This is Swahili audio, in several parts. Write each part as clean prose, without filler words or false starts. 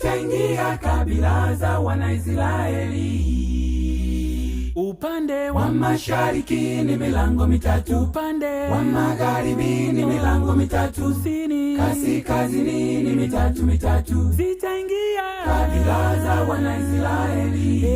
zitaingia kabila za Wanaisraeli. Upande wa mashariki ni milango mitatu, upande wa magharibi ni milango mitatu, kusini kaskazini ni mitatu. Zitaingia kabila za Wanaisraeli.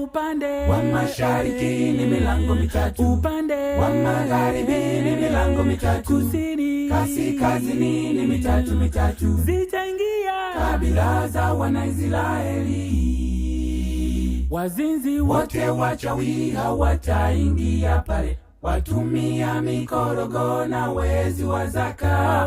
Upande wa mashariki ni milango mitatu, upande wa magharibi ni milango mitatu, kusini kaskazini ni mitatu. Zitaingia kabila za Wanaisraeli. Wazinzi wote wachawi hawataingia pale, watumia mikorogo na wezi wa zaka,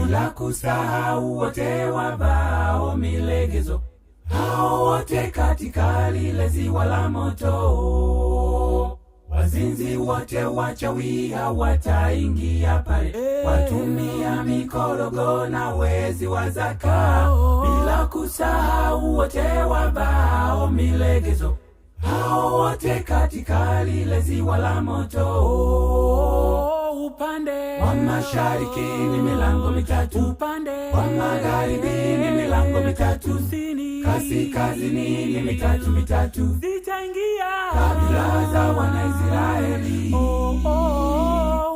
bila kusahau wote wavao milegezo, hao wote katika lile ziwa la moto. Wazinzi wote wachawi hawataingia pale, watumia mikorogo na wezi wa zaka, bila kusahau wote wavao milegezo, hao wote katika lile ziwa la moto. Upande wa mashariki ni milango mitatu, upande wa magharibi ni milango mitatu, kusini kaskazini ni mitatu. Zitaingia kabila za Wanaisraeli.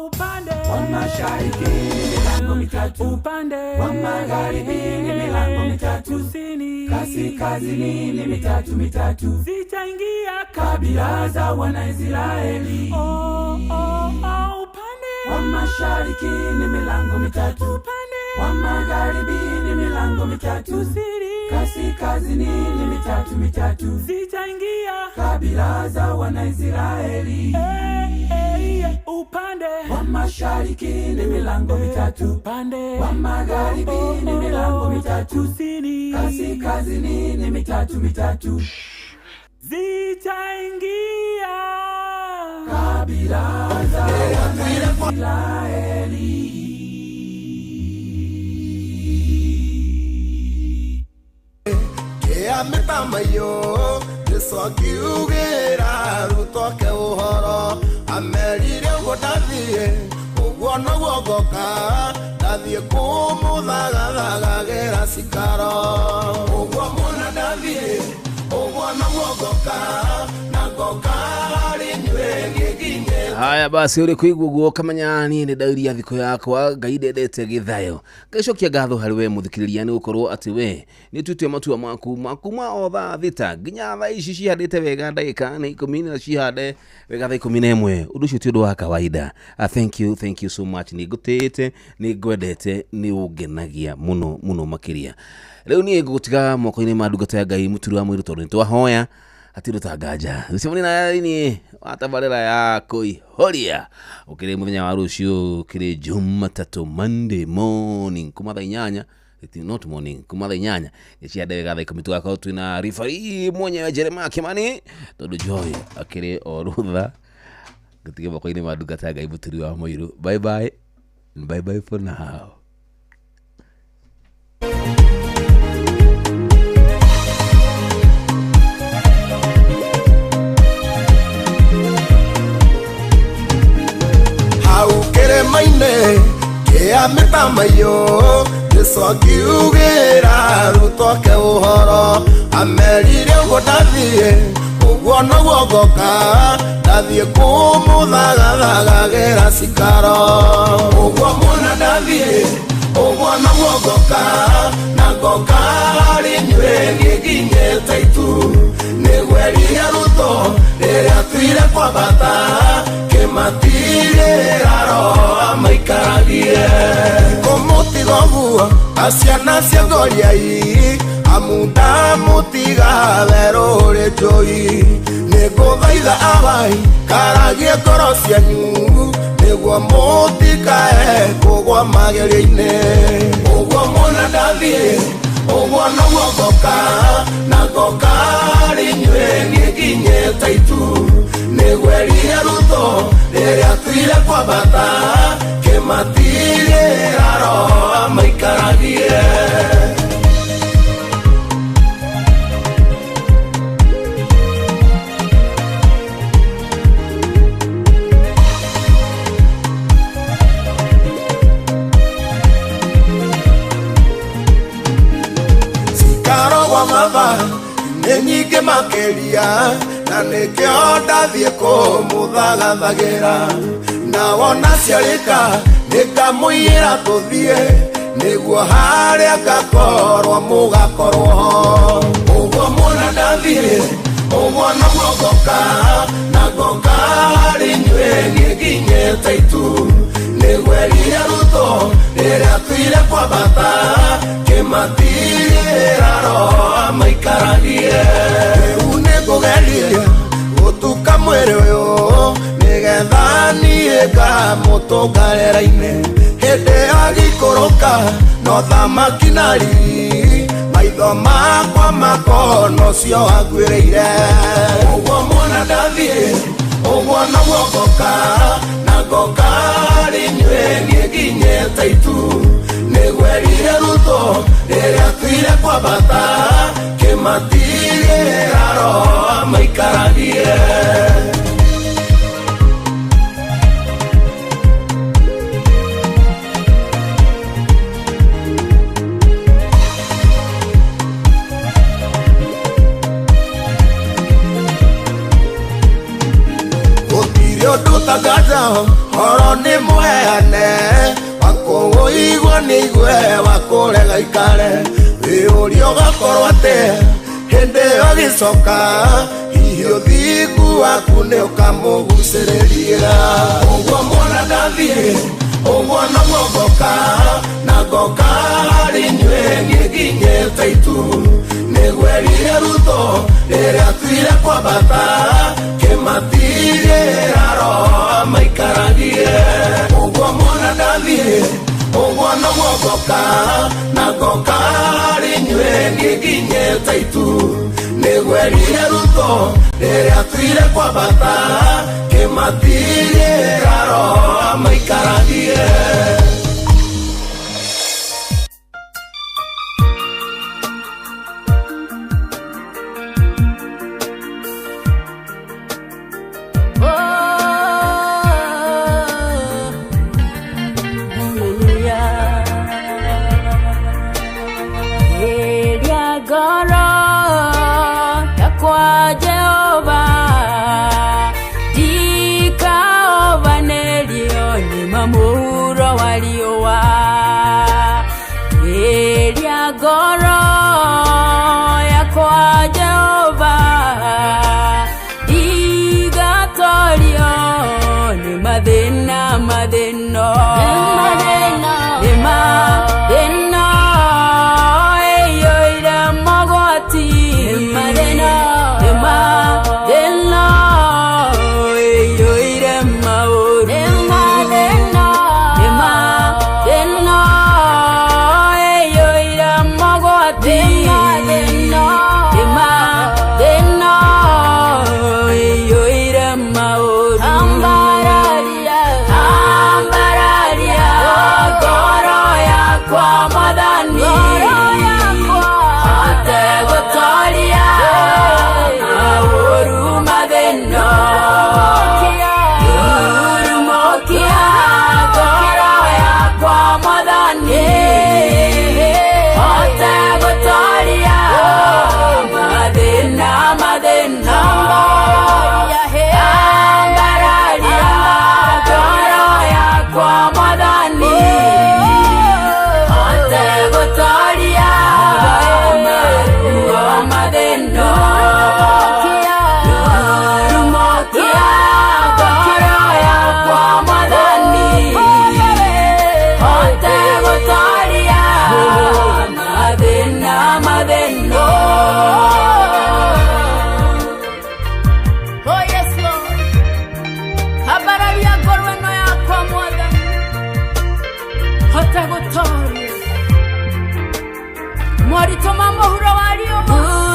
Upande wa mashariki ni milango mitatu, upande wa magharibi ni milango mitatu, kusini kaskazini ni mitatu. Zitaingia kabila za Wanaisraeli. Upande wa mashariki ni milango mitatu, upande wa magharibi ni milango mitatu, kusini kaskazini ni mitatu. Zitaingia kabila za Wanaisraeli. Upande wa mashariki ni milango mitatu, upande wa magharibi ni milango mitatu, kusini kaskazini ni mitatu. Zitaingia kabila za Wanaisraeli. Ametamayo nisokiugera rutoke uhoro amerire godathie ugwo no gwogoka dathie kumuthagathagira cikaro ugwo muna dathie ugwo no gwogoka na goka hari nywe giginye. Haya basi uri kuiguguo kamanya ni ndauria thiko yakwa ngaidedete githayo gacokia ngatho hari we muthikiriria ni gukorwo ati we ni tutwe matua maku ma otha thita nginya tha ici cihandite wega ndagika ni 10 na cihande wega tha 11 undu ucio ti undu wa kawaida. Thank you so much, ni gutete ni gwendete ni ungenagia muno makiria. Leo ni ngutiga moko-ini ma ndungata ya Ngai muturu wa mwiru tondu twahoya atiru tangaja simoni na ini atabarera ya kuihoria ukire muthenya wa rucio kire Jumatatu Monday morning kumatha 8 not morning kumatha 8 giciande wega tha 10 twako twina referee mwenyewe Jeremiah Kimani tondu Joy akire orutha gutige moko-ini ma ndungata ya Ngai muturu wa mwiru. Bye bye for now. Maine kia metamayo nisokiugera rutoke uhoro amerire godathie ugwo no gwogoka dathie kumuthagathagira cikaro ugwo muna dathie ugwo no gwogoka na goka hari nywe giginye taitu nigweria ruto riria twire kwa bata kimatire raro amaikaragie kumutigoguo asiana cia ngoriai amunda mutiga werore njoi niguthaitha abai karagie ngoro cianyu niguo mutikae kugwa magerio-ini ugwo muna ndathie ugwo no gwogoka na goka hari nywe giginye taitu nigweria ruto riria twire kwa bata kimatire raro amaikaragie. karogwa maba nĩ nyingĩ makĩria na nĩkĩo ndathiĩ kũmũthagathagĩra na wona ciarĩka nĩngamũiyĩra tũthiĩ nĩguo harĩa ngakorwo mũgakorwo ho ũguo mũna ndathiĩ ũguo no ngoka na ngoka harĩ inyuĩ ngĩkinyĩte itu nĩguo erire Rutho rĩrĩa tuire kwambata kĩmatirĩra Roho maikaragie rĩu nĩngũgerie gũtuka mwĩrĩ ũyũ nĩgetha niĩ ngamũtũngarĩra-inĩ hĩndĩ ĩyo ngĩikũrũka no thamaki na riri maitho makwa makono cio wangwĩrĩire ũguo muona ndathiĩ ũguo noguo ngoka na ngoka harĩ inyuĩ ngĩkinyĩte itu nĩguo erire Rutho rĩrĩa tuire kwambata kĩmatirĩra Roho maikaragie Tagada horo nĩ mũheane wakũigua nĩigue wakũrega ikare wĩũria ũgakorwo atĩ hĩndĩ ĩyo gĩcoka hihi ũthingu waku nĩ ũkamũgucĩrĩria ũguo muona ndathiĩ ũguo noguo ngoka na ngoka harĩ inyuĩ ngĩkinyĩte itu nĩguo erire Rutho rĩrĩa tuire kwambata kĩmatirĩra Roho maikaragie ũguo muona ndathiĩ ũguo noguo ngoka na ngoka harĩ inyuĩ ngĩkinyĩte itu nĩguo erire Rutho rĩrĩa tuire kwambata kĩmatirĩra Roho maikaragie Goro yakwa Jehova igatorio ni mathina eyoire mogwati eyoire maũru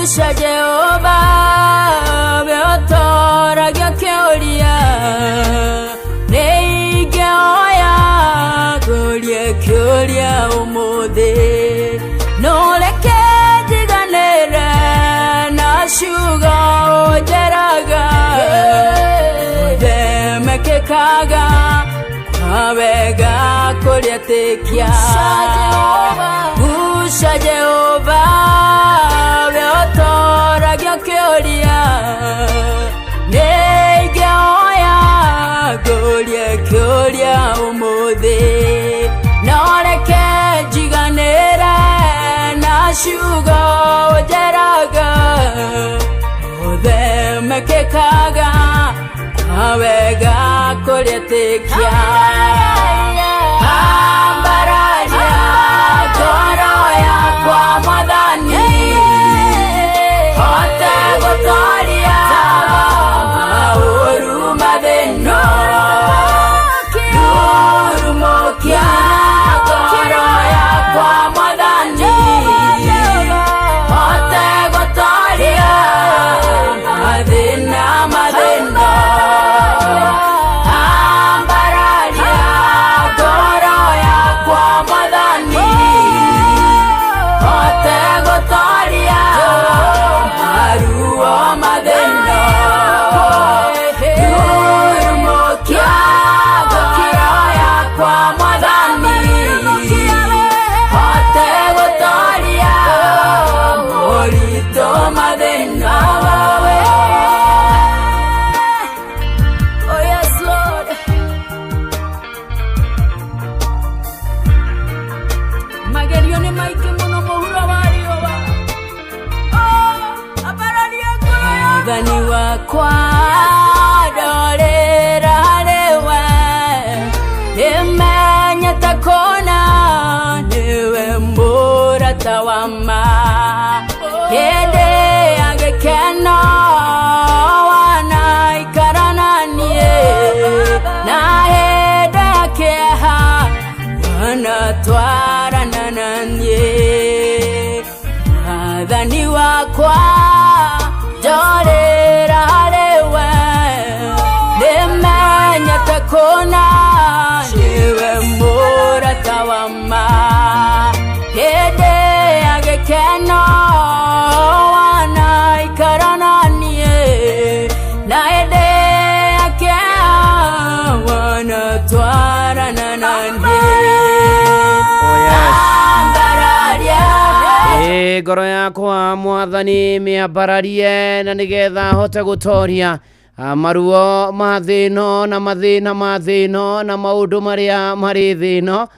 Usha Jehova beotora gyakeoria neige oya golie kyoria umude noleke jiganere na shuga ojeraga demeke kaga abega kolia tekia Usha Jehova Ashugo jeraga Ode mekekaga Awega kolyetekia Ambaraja Goro ya kwa madani Hote gotoria Mauru madeno Duru mokia Goro ya kwa madani Hote gotoria Madena madeno Ambaraja Goro ya kwa madani Hote gotoria Maruo madeno Duru mokia Goro ya kwa madani Hote gotoria Morito madeno. Oh yes Lord. Magerione maike mono mohura wario wa. Oh, abaralia kwa. Dani wakwa dorera lewe. Emanya takona newe mbura tawama. Hede agekeno wana ikarananie. Na hede akeha wana twara nananye. Adhani wakwa dorera lewe. Nemenya takona niwe mbura tawama. Hede agekeno wana ikarananie. Na hede akeha wana twara nananye. Ngoro yakwa Mwathani miambararie na nigetha hote gutoria maruo mathino na mathino na maundu maria mari thino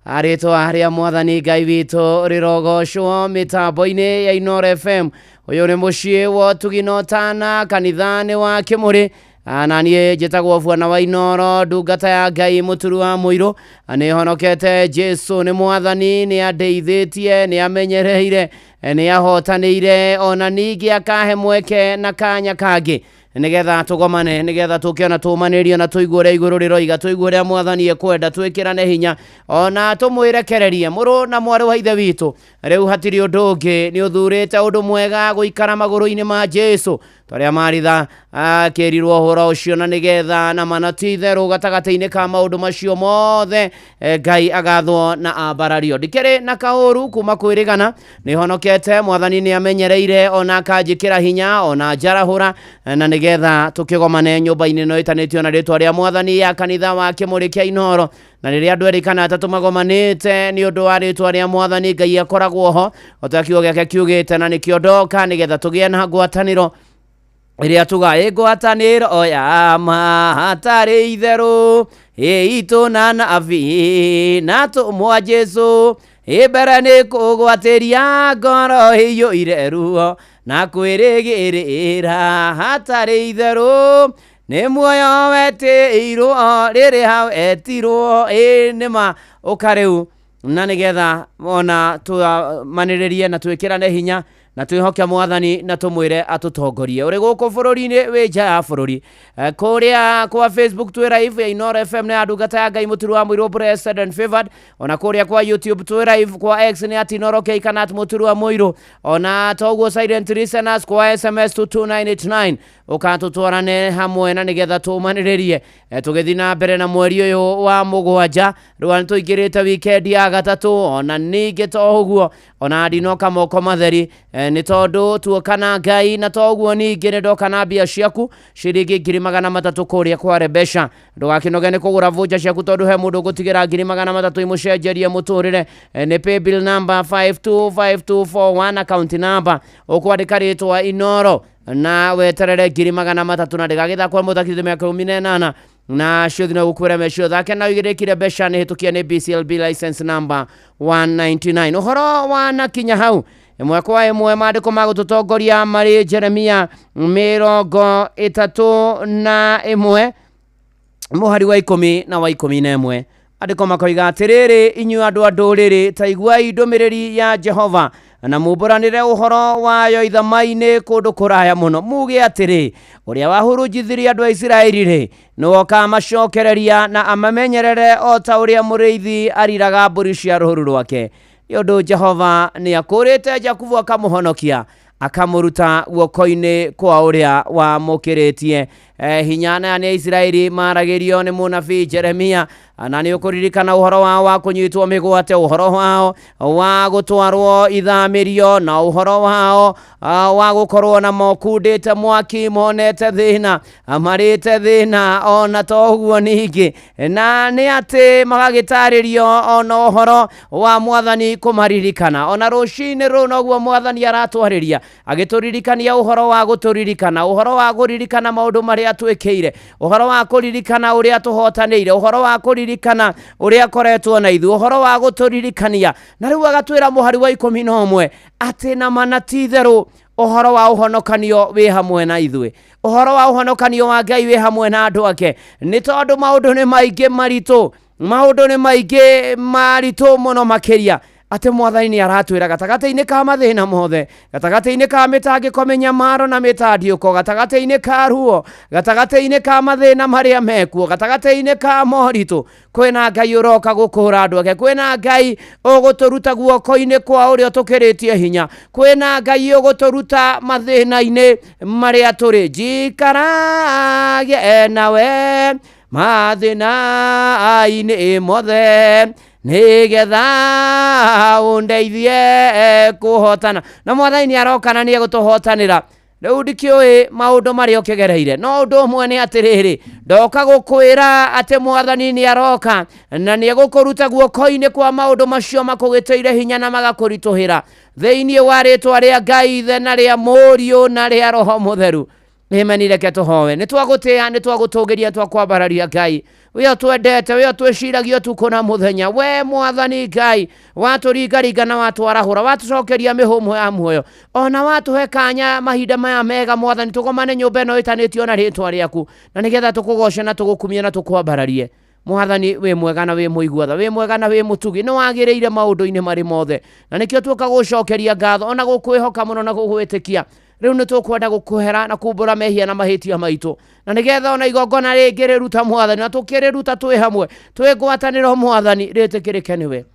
aritwa haria Mwathani Ngai witu rirogocwo mitambo-ini ya Inoro FM. Uyu ni mucii wa Tugino Tana kanithani wa Kimuri. Na niĩ njĩtagwo Bwana wa Inoro, ndungata ya Ngai mũturu wa mũirũ. Nĩ honokete Jesu nĩ Mwathani, nĩ andeithĩtie, nĩ amenyereire, nĩ ahotanĩire, ona ningĩ akahe mweke na kanya kangĩ nigetha tugomane, nigetha tukiona tumanĩrio na tuigue ũrĩa igũrũ rĩroiga, tuigue ũrĩa Mwathani ekwenda, twĩkĩrane hinya ona tũmwĩrekererie. Mũrũ na mwarĩ wa ithe witũ, rĩu hatirĩ ũndũ ũngĩ, nĩ ũthurĩte ũndũ mwega gũikara magũrũ-inĩ ma Jesu tũrĩa Maritha akĩrirwo ũhoro ũcio, na nigetha na manati itherũ gatagatĩ-inĩ ka maũndũ macio mothe Ngai agathwo na ambarario. Ndikĩrĩ na kaũru kuma kwĩrĩgana, nĩ honokete, Mwathani nĩ amenyereire, ona akanjĩkĩra hinya, ona njarahũra, na nigetha tũkĩgomane nyũmba-inĩ ĩno ĩtanĩtio na rĩtwa rĩa Mwathani ya kanitha wa Kĩmũrĩ kĩa Inoro. Na rĩrĩa andũ erĩ kana atatũ magomanĩte nĩ ũndũ wa rĩtwa rĩa Mwathani, Ngai akoragwo ho, ota kiugo gĩake kiugĩte, na nĩkĩo ndoka nigetha tũgĩe na ngwatanĩro ĩrĩa tugaĩ ngwatanĩro ya ma hatarĩ itherũ itũ na nabi na tũmwa Jesu mbere nĩ kũgwatĩria ngoro ĩiyũire ruo na kwĩrĩgĩrĩra hatarĩ itherũ nĩ muoyo wetĩirwo rĩrĩ hau etirwo nĩma ũka rĩu, na nĩgetha ona tũmanĩrĩrie na twĩkĩrane hinya na twĩhoke Mwathani na tũmwĩre atũtongorie. Ũrĩ gũkũ bũrũri-inĩ wĩ nja ya bũrũri, kũrĩa kwa Facebook twĩ live ya Inoro FM na ndungata ya Ngai mũturu wa mũirũ Blessed and Favored, ona kũrĩa kwa YouTube twĩ live kwa X nĩ @InoroK kana @mũturu wa mũirũ, ona toguo silent listeners kwa SMS 22989 ũkatũtwarane hamwe na nĩgetha tũmanĩrĩrie tũgĩthiĩ na mbere na mweri ũyũ wa mũgwanja. Rĩu tũingĩrĩte weekend ya gatatũ, ona ningĩ to ũguo ona ndinoka moko matheri, nĩ tondũ tuokana Ngai, na toguo ningĩ nĩ ndoka na mbia ciaku ciringi 300 kũrĩa kwa Rebesha. Ndũgakĩnoge nĩ kũgũra voucher ciaku, tondũ he mũndũ gũtigĩra 300 imũcenjerie mũtũrĩre. Nĩ paybill number 525241 account number, ũkwandĩka rĩtwa Inoro na weterere 300 na ndĩgagĩthakwo mũthakithia mĩaka 18 na ciothe no gukwira mecio thake na igĩrĩkire mbeca nĩ hĩtũkia nĩ BCLB license number 199. Ũhoro wa nakinya hau imwe kwa imwe maandiko ma gututongoria mari Jeremia 31 muhari wa 10 na wa 11 andiko makoiga atiriri inyu andu a nduriri ta iguai ndumiriri ya Jehova na muburanire uhoro wayo ithamaini kundu kuraya muno muge atiri uria wahurunjithirie andu a Isiraeli ri nuoka macokereria na amamenyerere o ta uria muriithi ariraga mburi cia ruhuru rwake yondu Jehova ni akurite Jakubu akamuhonokia akamuruta guoko-ini kwa uria wamukiritie hinya na ni Isiraeli maragirio ni munabii Jeremia na ni ukuririkana uhoro wao wa kunyitwo migwate uhoro wao wa gutwarwo ithamirio na uhoro wao wa gukorwo na mokundite mwaki monete thina amarite thina ona toguo ningi na ni ati magagitaririo ona uhoro wa mwathani kumaririkana ona rucini ru noguo mwathani aratwariria agituririkania uhoro wa guturirikana uhoro wa guririkana maundu maria twikeire uhoro wa kuririkana uria tuhotanire uhoro wa kuririkana uria koretwo na ithu uhoro wa guturirikania na riu agatwira muhari wa 11 ati na manatitheru uhoro wa uhonokanio wi hamwe na ithuĩ uhoro wa uhonokanio wa Ngai wi hamwe na andu ake ni tondu maundu ni maingi maritu muno makiria ate mwathani ni aratwira gatagate-ini ka mathina mothe gatagate-ini ka mitangiko menyamaro na mitandiuko gatagate-ini ka ruo gatagate-ini ka mathina maria mekuo gatagate-ini ka moritu kwina Ngai uroka gukura andu ake kwina Ngai uguturuta guoko-ini kwa uria tukiritie hinya kwina Ngai uguturuta mathina-ini maria turi jikarage nawe mathina-ini mothe nigetha undeithie kuhotana na mwathani arokana ni gutuhotanira riu ndikiui maundu maria ukigereire no undu umwe ni atiriri ndoka gukwira ati mwathani ni aroka na ni gukuruta guoko-ini kwa maundu macio makugiteire hinya na magakurituhira thiini wa ritwa ria Ngai ithe na ria Muriu na ria Roho Mutheru Amen. Reke tuhoe ni twagutia ni twagutungiria twakwambararia Ngai we twendete we twiciragio tukuna muthenya we mwathani Ngai waturingaringa na watwarahura watucokeria mihumo ya muoyo ona watuhe kanya mahinda maya mega mwathani tugomane nyumba ino itanitio na ritwa riaku na nigetha tukugoce na tugukumia na tukwambararie mwathani we mwega na we muiguatha we mwega na we mutugi ni wagiriire maundu-ini mari mothe na nikio tuka gucokeria ngatho ona gukwihoka muno na gugwitikia riu ni tukwenda gukuhera na kumbura mehia na mahitia maitu na nigetha ona igongona ringi riruta mwathani na tukiriruta twi hamwe twi ngwataniro mwathani ritikirike niwe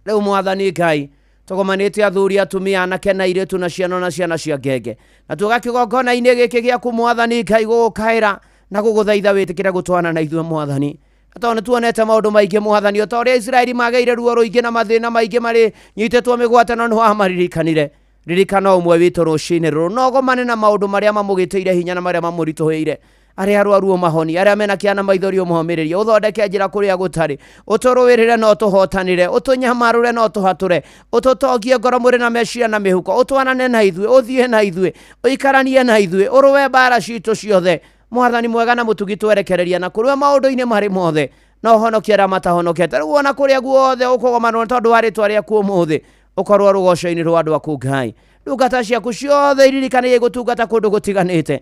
riu mwathani Ngai tugomanite athuri atumia anake na iretu na ciana cia ngenge na tugakigongona-ini giki giaku mwathani Ngai gugukaira na guguthaitha witikire gutwana na ithuĩ mwathani tondu tuonete maundu maingi mwathani o ta uria Israeli mageire ruo ruingi na mathina maingi mari nyitetwo migwatano ni wamaririkanire ririkana umwe witu rucini ruru nogomane na maundu maria mamugiteire hinya na maria mamurituhiire aria arwaru mahoni aria mena kiana maithori umuhomiririe uthondeke njira kuria gutari uturuwirire no tuhotanire utunyamarure no tuhature ututogie ngoro muri na meciria na mihuko utwanane na ithuĩ uthie na ithuĩ uikaranie na ithuĩ uruwe mbara citu ciothe mwathani mwega na mutugi twerekereria na kurua maundu-ini mari mothe no honokia aria matahonokete riu ona kuria guothe ukugomanwo tondu wa ritwa riaku umuthi ukorwo rugoco-ini rwa andu aku Ngai ndungata ciaku ciothe iririkane gutungata kundu gutiganite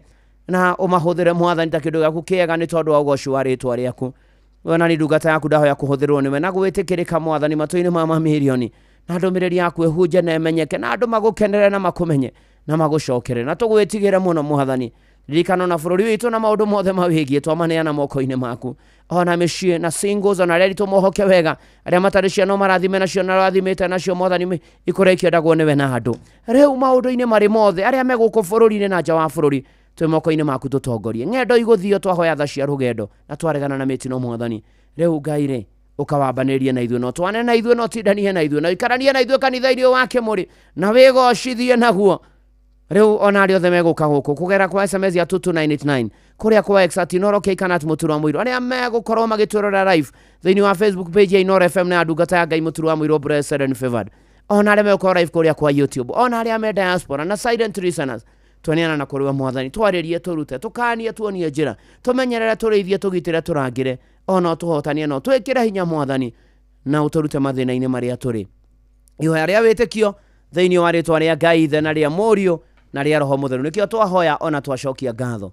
na umahuthire mwathani ta kindu giaku kiega ni tondu wa ugoci wa ritwa riaku ona ni ndungata yaku ndahoya kuhuthirwo niwe na gwitikirika mwathani matu-ini ma mamirioni na ndumiriri yaku ehunje na emenyeke na andu magukenere na makumenye na magucokere na tugwitigire muno mwathani ririkana na bururi witu na maundu mothe mawigie twamaneana moko-ini maku ona micii na singles ona aria tumuhoke wega aria matari ciana marathime nacio na rathimite nacio mwathani ikurekia ndagwo niwe na andu riu maundu-ini mari mothe aria meguku bururi-ini na nja wa bururi twi moko-ini maku tutongorie ng'endo iguthio twahoya tha cia rugendo na twaregana na mitino mwathani riu Ngai ri ukawambanirie na ithuĩ no twane na ithuĩ no tindanie na ithuĩ na ikaranie na ithuĩ kanitha-ini wake muri na wigocithie naguo riu ona aria othe meguka guku kugera kwa SMS ya 22989 kuria kwa Exatinoro Keikanat Muturwa Muiro aria megukorwo magitwirora live thiini wa Facebook page ya Inoro FM na ndungata ya Ngai Muturwa Muiro Blessed and Favored ona aria megukorwo live kuria kwa YouTube ona aria me diaspora na silent listeners twaniana na kuriwa mwathani twaririe turute tukanie tuonie njira tumenyerere tureithie tugitire turangire ona tuhotanie no twikire hinya mwathani na uturute mathina-ini maria turi ihoya ria witikio thĩinĩ wa rĩtwa rĩa Ngai Ithe na rĩa Mũriũ na rĩa Roho Mũtheru. Nĩkĩo twahoya ona twacokia ngatho.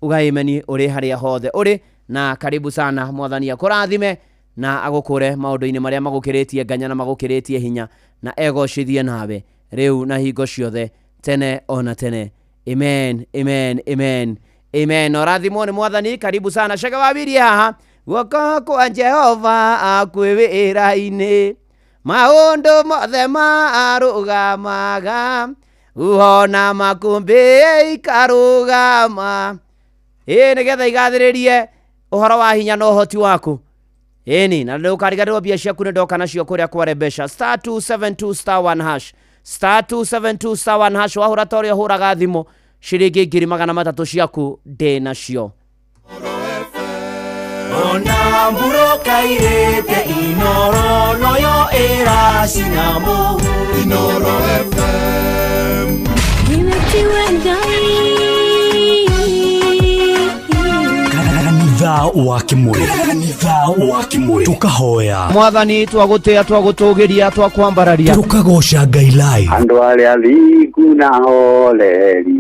Ugaimeni ũrĩ harĩa hothe ũrĩ, na karibu sana. Mwathani akũrathime na agũkũre maũndũ-inĩ marĩa magũkĩrĩtie nganya na magũkĩrĩtie hinya, na egocithie nawe rĩu na hingo ciothe tene ona tene. Amen, amen, amen, amen. Orathimwo nĩ Mwathani. Karibu sana. Cega wabiri haha. Guoko kwa Jehova akwĩwĩra-inĩ, maũndũ mothe marũgamaga, uhona makũmbĩ ikarũgama. Nĩgetha igathĩrĩrie ũhoro wa hinya na ũhoti waku. Ĩni, na ndũkariganĩrwo mbia ciaku nĩ ndoka nacio kũrĩa kware mbeca. *272*1#. *272*1#. Wahũra ta ũrĩa ũhũraga thimũ, ciringi 300 ciaku ndĩ nacio. Ona mburoka irete Inoro noyo era sinamu. Inoro FM. Kanitha wa Kimuri tukahoya Mwathani twagũtĩa twagũtũgĩria twakwambararia tukagoca Ngai live. Andũ arĩa thingu na holeri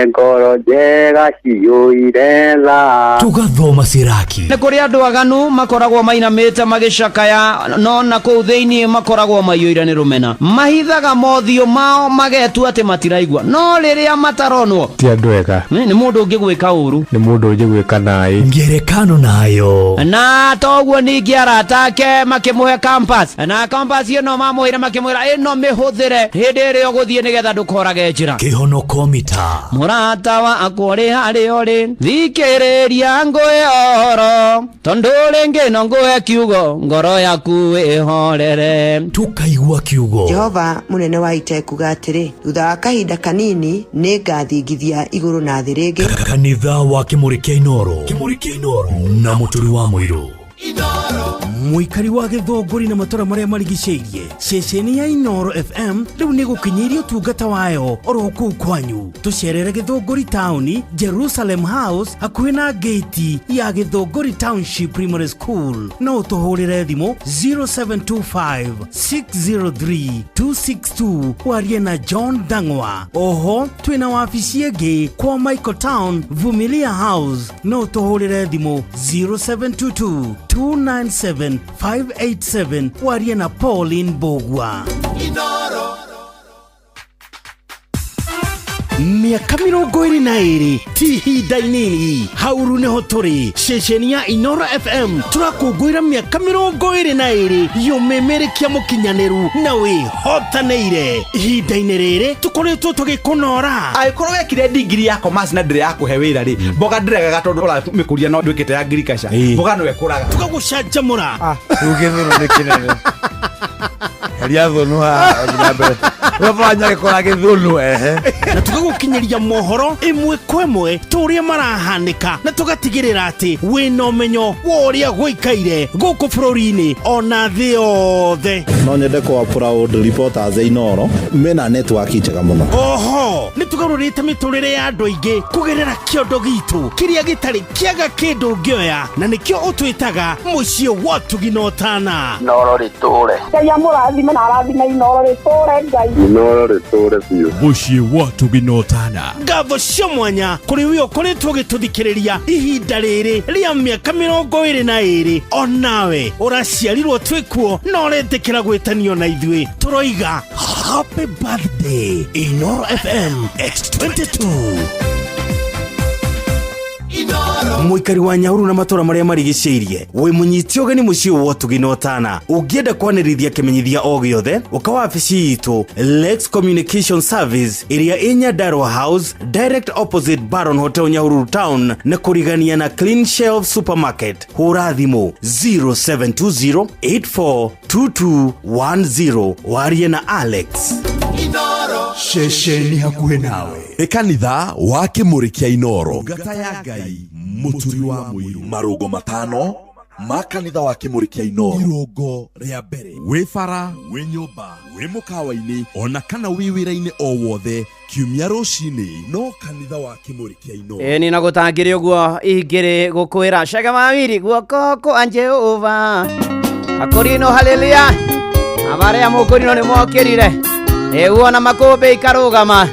ngoro njega ciyũire tha Tugathoma ciraki. nĩ kũrĩ andũ aganu makoragwo mainamĩte magĩcakaya, no na kũu thĩinĩ makoragwo maiyũire nĩ rũmena. Mahithaga mothiũ mao magetua atĩ matiraigua, no rĩrĩa mataronwo ti andũ ega, nĩ mũndũ ũngĩgwĩka ũru, nĩ mũndũ ũngĩgwĩka naĩ. Ngerekano nayo na toguo ningĩ arata ake makĩmũhe campus, na campus ĩno mamũhĩre makĩmwĩra ĩno mĩhũthĩre hĩndĩ ĩrĩa ũgũthiĩ nĩgetha ndũkorage njĩra. Kĩhonoko mita Mũrata wa akũrĩ harĩ ũrĩ, thikĩrĩria ngũĩ oro, tondũ rĩngĩ no ngũhe kiugo ngoro yaku ĩhorere. tukaigua kiugo. Jehova munene wa ita kuga atĩrĩ, thutha wa kahinda kanini nĩ ngathingithia igũrũ na thĩ rĩngĩ. Kanitha wa Kimuri kĩa Inoro na mũtũri wa Mũirũ. Mũikari wa Gĩthũngũri na matũra marĩa marigicĩirie, ceceni ya Inoro FM rĩu nĩ gũkinyĩria ũtungata wayo oro kũu kwanyu. Tũcerere Gĩthũngũri Town, Jerusalem House, hakuhĩ na gate ya Gĩthũngũri Township Primary School. No ũtũhũrĩre thimũ 0725 603 262 warie na John Dangwa. Oho twĩna wabici ĩngĩ kwa Michael Town, Vumilia House. No ũtũhũrĩre thimũ 0722 297 587 warie na Pauline Bogwa. Miaka 22 ti ihinda inini, hauru nĩho tũrĩ. Ceceni ya Inoro FM turakũngũĩra miaka 22 yũmĩmĩrĩkia mũkinyanĩru na wĩhotanĩire. Ihinda-inĩ rĩrĩ tũkoretwo tũgĩkũnora. Angĩkorwo wekire digiri ya commerce na ndĩrĩ yakũhe wĩra rĩ, mboga ndĩregaga tondũ ũramĩkũria no ndwĩkĩte ya agriculture, mboga no ekũraga. Tũgagũcanjamũra. Rĩu gĩthũnũ nĩ kĩnene. Heria thũnũ haha na mbere. Wabanya gĩkora gĩthũnũ ehe. Na tũgagũkinyĩria mohoro ĩmwe kwa ĩmwe tũrĩa marahanĩka, na tũgatigĩrĩra atĩ wĩna ũmenyo wa ũrĩa gũikaire gũkũ bũrũri-inĩ ona thĩ yothe. No nyende kwa proud reporters Inoro mena network njega mũno. Oho nĩ tũgarũrĩte mĩtũrĩre ya andũ aingĩ kũgerera kĩondo gitũ kĩrĩa gĩtarĩ kĩaga kĩndũ ũngĩoya, na nĩkĩo ũtwĩtaga mũciĩ wa Tuginotana. Inoro rĩtũre. Ngai amũrathime na arathime Inoro rĩtũre Ngai. Inoro rĩtũre biũ. Mũciĩ wa Tuginotana. Ngatho cia mwanya kũrĩ wĩ ũkoretwo ũgĩtũthikĩrĩria ihinda rĩrĩ rĩa mĩaka 22. Onawe ũraciarirwo twĩkuo na ũretĩkĩra gwĩtanio na ithuĩ. Tũroiga happy birthday Inoro FM X22. Mũikari wa Nyahururu na matũra marĩa marigicĩirie, wĩ mũnyiti ũgeni mũciĩ wa Tuginotana. Ũngĩenda kwanĩrĩria kĩmenyithia o gĩothe, ũka wabici itũ Lex Communication Service ĩrĩa ĩ Nyandarua House, direct opposite Baron Hotel Nyahururu Town, na kũrigania na Clean Shelf Supermarket. Hũra thimũ 0720 842210 warie na Alex. Ceceni hakuhĩ nawe. Kanitha wa Kimuri kĩa Inoro. Ngata ya Ngai mũturi wa Mũirũ. Marũgo matano ma kanitha wa Kimuri kĩa Inoro. Irũngo rĩa mbere. Wĩ bara, wĩ nyũmba, wĩ mũkawa-inĩ, ona kana wĩ wĩra-inĩ o wothe, kiumia rũcinĩ no kanitha wa Kimuri kĩa Inoro. Ĩni na gũtangĩrĩ ũguo ingĩrĩ gũkwĩra Cega Mawiri guoko kwa Jehova. Akorino haleluya. Abarĩa mũkũrino nĩ mokĩrire. Uona makũmbĩ ikarũgama.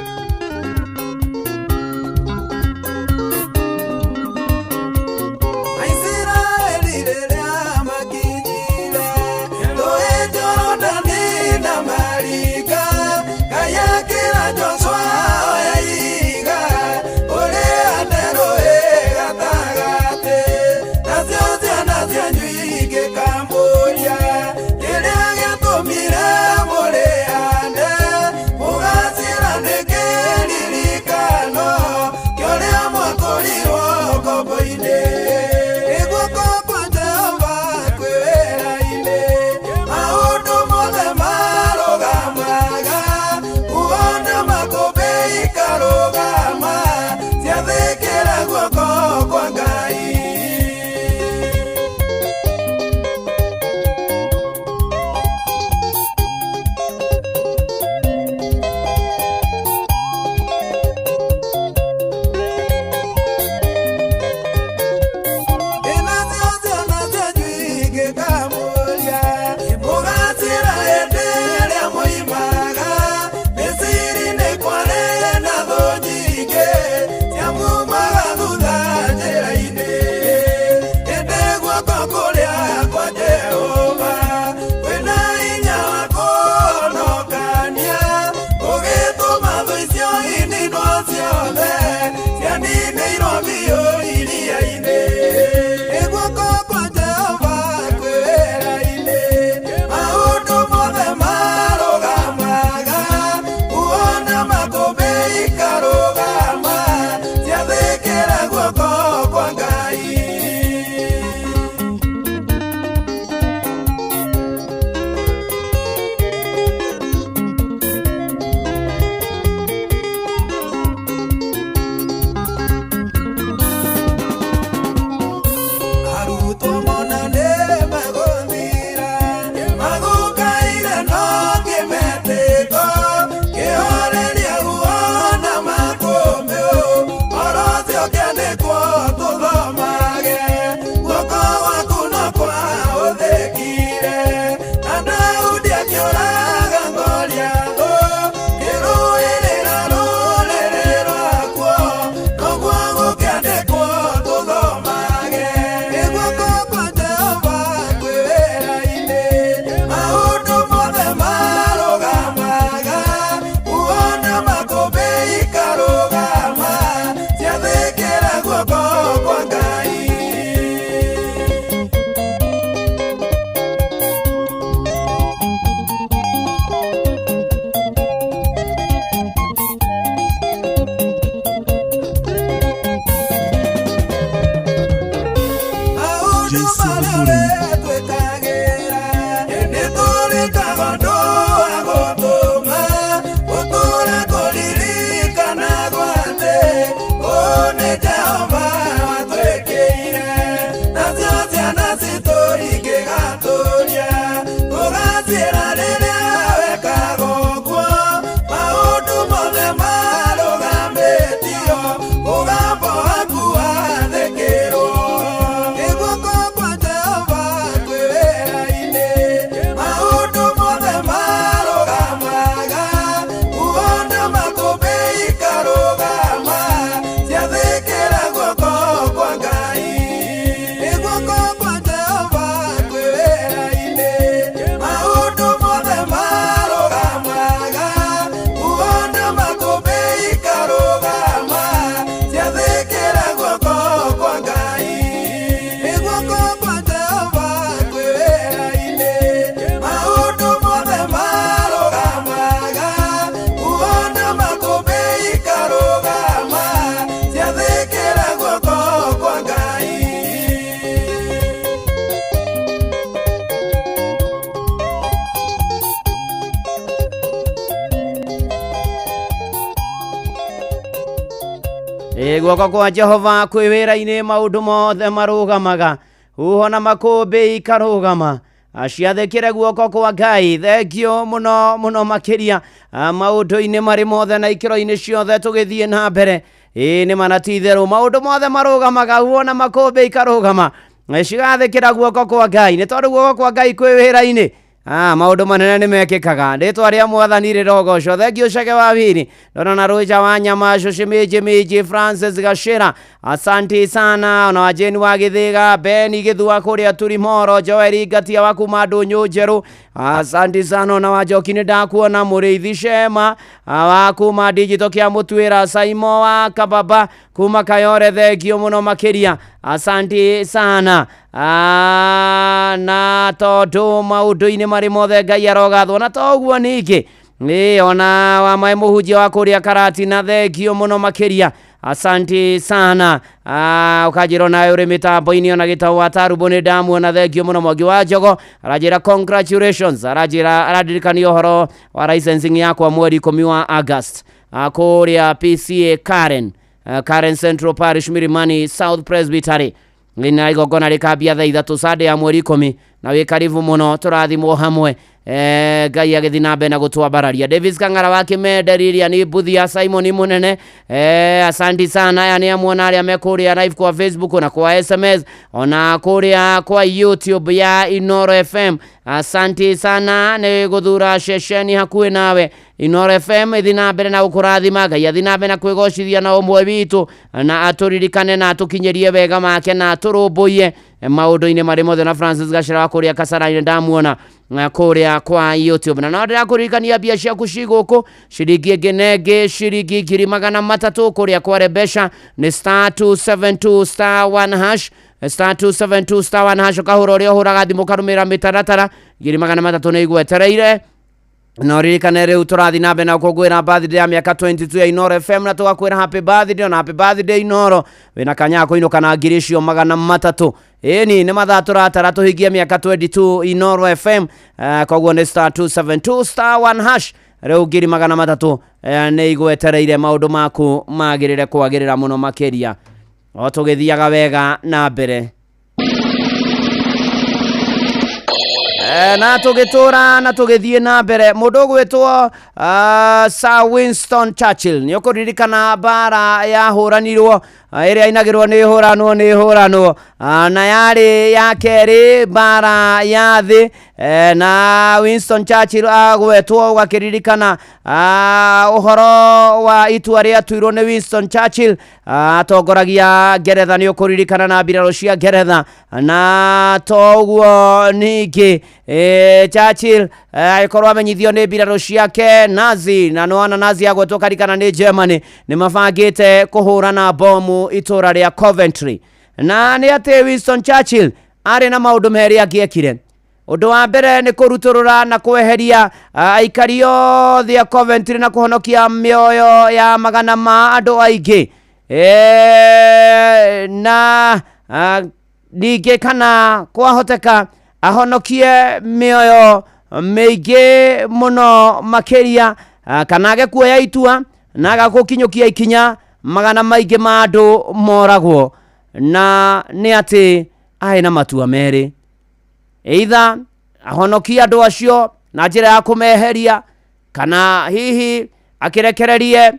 Guoko kwa Jehova kwĩ wĩra-inĩ maũndũ mothe marũgamaga, huho makũmbĩ ikarũgama, aciathĩkĩre guoko kwa Ngai. Thengio mũno mũno makĩria maũndũ-inĩ marĩ mothe na ikĩro-inĩ ciothe tũgĩthiĩ na mbere. Nĩ manatitherũ maũndũ mothe marũgamaga, huho makũmbĩ ikarũgama, cigathĩkĩra guoko kwa Ngai, nĩ tondũ guoko kwa Ngai kwĩ wĩra-inĩ. maundu manene nĩ mekĩkaga rĩtwa rĩa mwathani rĩrogocwo thengio Chege Wawiri ndona na Rũja wa Nyama Mĩnji Francis Gashira asanti sana ona Jeni wa Gĩthĩga Beni Gĩthua kũrĩa Turimoro Joel Gatia wa kuma Ndũnyũ Njerũ asanti sana ona Wajoki nĩ ndakuona Mũrĩithi Shema wa kuma Digital kĩa Mũtwĩra Saimo wa Kababa kuma Kayore thengio mũno makĩria asanti sana na tondu maundu-inĩ marĩ mothe Ngai arogathwo na toguo ningĩ ona wa Maĩ Mũhunjia wa kũrĩa Karati na thengio mũno makĩria asanti sana ukajiro nayo uri mitambo-inĩ ona Gĩtaũ wa Tarubo nĩ ndamuona thengio mũno Mwangi wa Njogo arajĩra congratulations aradirikania ũhoro wa licensing yakwa mweri 10 wa August kũrĩa PCA Karen Central Parish Milimani South Presbytery Ngina igogona rikambia thaa 3 Sunday ya mweri 10 na wĩ karibu mũno tũrathimwo hamwe Ngai agĩthiĩ na mbere na gũtwambararia Davis Kang'ara wa Kĩmenderiria nĩ mbuthi ya Simon Munene asanti sana aya nĩ amuona arĩa mekũrĩa live kwa Facebook na kwa SMS ona kũrĩa kwa YouTube ya Inoro FM asanti sana nĩ gũthura ceceni hakuhĩ nawe Inoro FM ĩthiĩ na mbere na gũkũrathima Ngai athiĩ na mbere na kwĩgocithia na ũmwe witũ na atũririkane na atũkinyerie wega make na atũrũmbũiye maũndũ-inĩ marĩ mothe na Francis Gashira wa kũrĩa Kasarani ndamuona kũrĩa kwa YouTube na no ndĩrakũririkania mbia ciaku cigũkũ ciringi ĩngĩ ciringi 300 kũrĩa kwa Rebesha nĩ *272 *1 hash *272 *1 hash ũkahũra ũrĩa ũhũraga thimũ ũkarũmĩrĩra mĩtaratara 300 nĩ igwetereire no ririkane rĩu tũrathi na mbere na gũkũngũĩra birthday ya mĩaka 22 ya Inoro FM na tũgakwĩra happy birthday ona happy birthday Inoro wĩna kanya kũinũka na ngiri icio 300 ĩni nĩ mathaa tũratara tũhingie mĩaka 22 Inoro FM koguo nĩ *272 *1 hash rĩu 300 nĩ igwetereire maũndũ maku magĩrĩre kwagĩrĩra mũno makĩria o tũgĩthiaga wega na mbere na tũgĩtũra na tũgĩthiĩ na mbere mũndũ ũgwĩtwo Sir Winston Churchill nĩ ũkũririkana mbara yahũranirwo ĩrĩa inagĩrwo nĩ hũranwo na yarĩ ya kerĩ mbara ya thĩ na Winston Churchill agwetwo ũgakĩririkana ũhoro wa itua rĩa tuirwo nĩ Winston Churchill atongoragia Ngeretha nĩ ũkũririkana na mbirarũ cia Ngeretha na toguo ningĩ Churchill agĩkorwo amenyithio nĩ mbirarũ ciake Nazi na nwana Nazi agwetwo karikana nĩ Germany nĩ mabangĩte kũhũrana bomu itũra rĩa Coventry na nĩ atĩ Winston Churchill arĩ na maũndũ merĩ angĩekire ũndũ wa mbere nĩ kũrutũrũra na kweheria aikari othe a Coventry na kũhonokia mĩoyo ya magana ma andũ aingĩ na ningĩ kana kwahoteka ahonokie mĩoyo mĩingĩ mũno makĩria kana age kuoya itua na agagũkinyũkia ikinya magana maingĩ ma andũ moragwo na nĩ atĩ arĩ na matua merĩ either ahonokia andũ acio na njĩra ya kũmeheria kana hihi akĩrekererie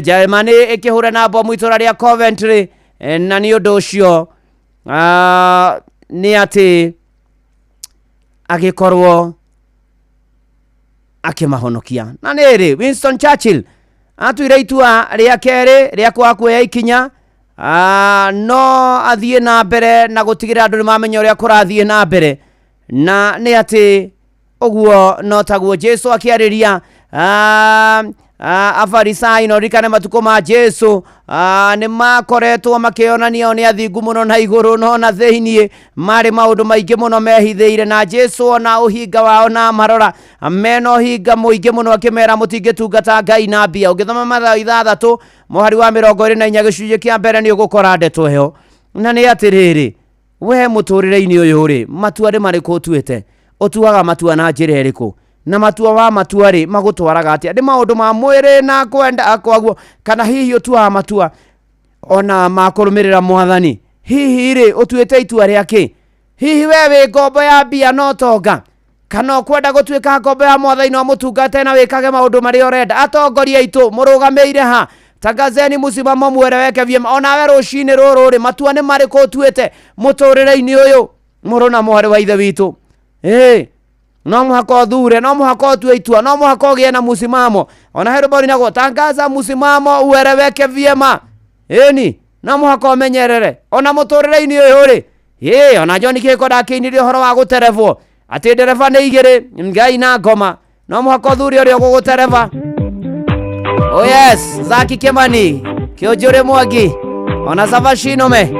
Germany ĩkĩhũre na bomu itũra rĩa Coventry na nĩ ũndũ ũcio nĩ atĩ agĩkorwo akĩmahonokia na nĩrĩ Winston Churchill atuire itua rĩa kerĩ rĩa kwaga kuoya ikinya no athiĩ na mbere na gũtigĩrĩra andũ nĩ mamenya ũrĩa kũrathiĩ na mbere na nĩ atĩ ũguo no taguo Jesu akĩarĩria Afarisai no rikane matukũ ma Jesu nĩ makoretwo makĩonania nĩ athingu mũno na igũrũ no na thĩinĩ marĩ maũndũ maingĩ mũno mehithĩire na Jesu ona ũhinga wao na marora mena ũhinga mũingĩ mũno akĩmera mũtingĩtungata Ngai na mbia ũngĩthoma Mathayo 6 mũhari wa 24 gĩcunjĩ kĩa mbere nĩ ũgũkora ndeto ĩyo na nĩ atĩrĩrĩ we mũtũrĩre-inĩ ũyũ rĩ matua rĩ marĩkũ ũtuĩte ũtuaga matua na njĩra ĩrĩkũ na matua wa matua rĩ magũtwaraga atĩa nĩ maũndũ ma mwĩrĩ na kwenda kwaguo kana hihi ũtuaga matua ona makũrũmĩrĩra mwathani hihi rĩ ũtuĩte itua rĩake hihi we wĩ ngombo ya mbia no tonga kana ũkwenda gũtuĩka ngombo ya mwathani no mũtungate na wĩkage maũndũ marĩa ũrenda atongoria aitũ mũrũgamĩire ha tangazeni musimamo mweleweke vyema onawe rũcinĩ rũrũ rĩ matua nĩ marĩkũ ũtuĩte mũtũrĩre-inĩ ũyũ mũrũ na mwarĩ wa ithe witũ no muhaka thure, no muhaka tue itua, no muhaka ugie na musimamo. Ona herobori na gutangaza musimamo uereweke vyema. Eni, no muhaka umenyerere. Ona muturire-ini uyu ri. Ona John Kiko ndakiinirie horo wa guterevwo. Ati dereva ni igiri, Ngai na ngoma. No muhaka thure uri gugutereva. Oh yes, Zaki Kimani, Kiojure Mwangi, ona Savashino me.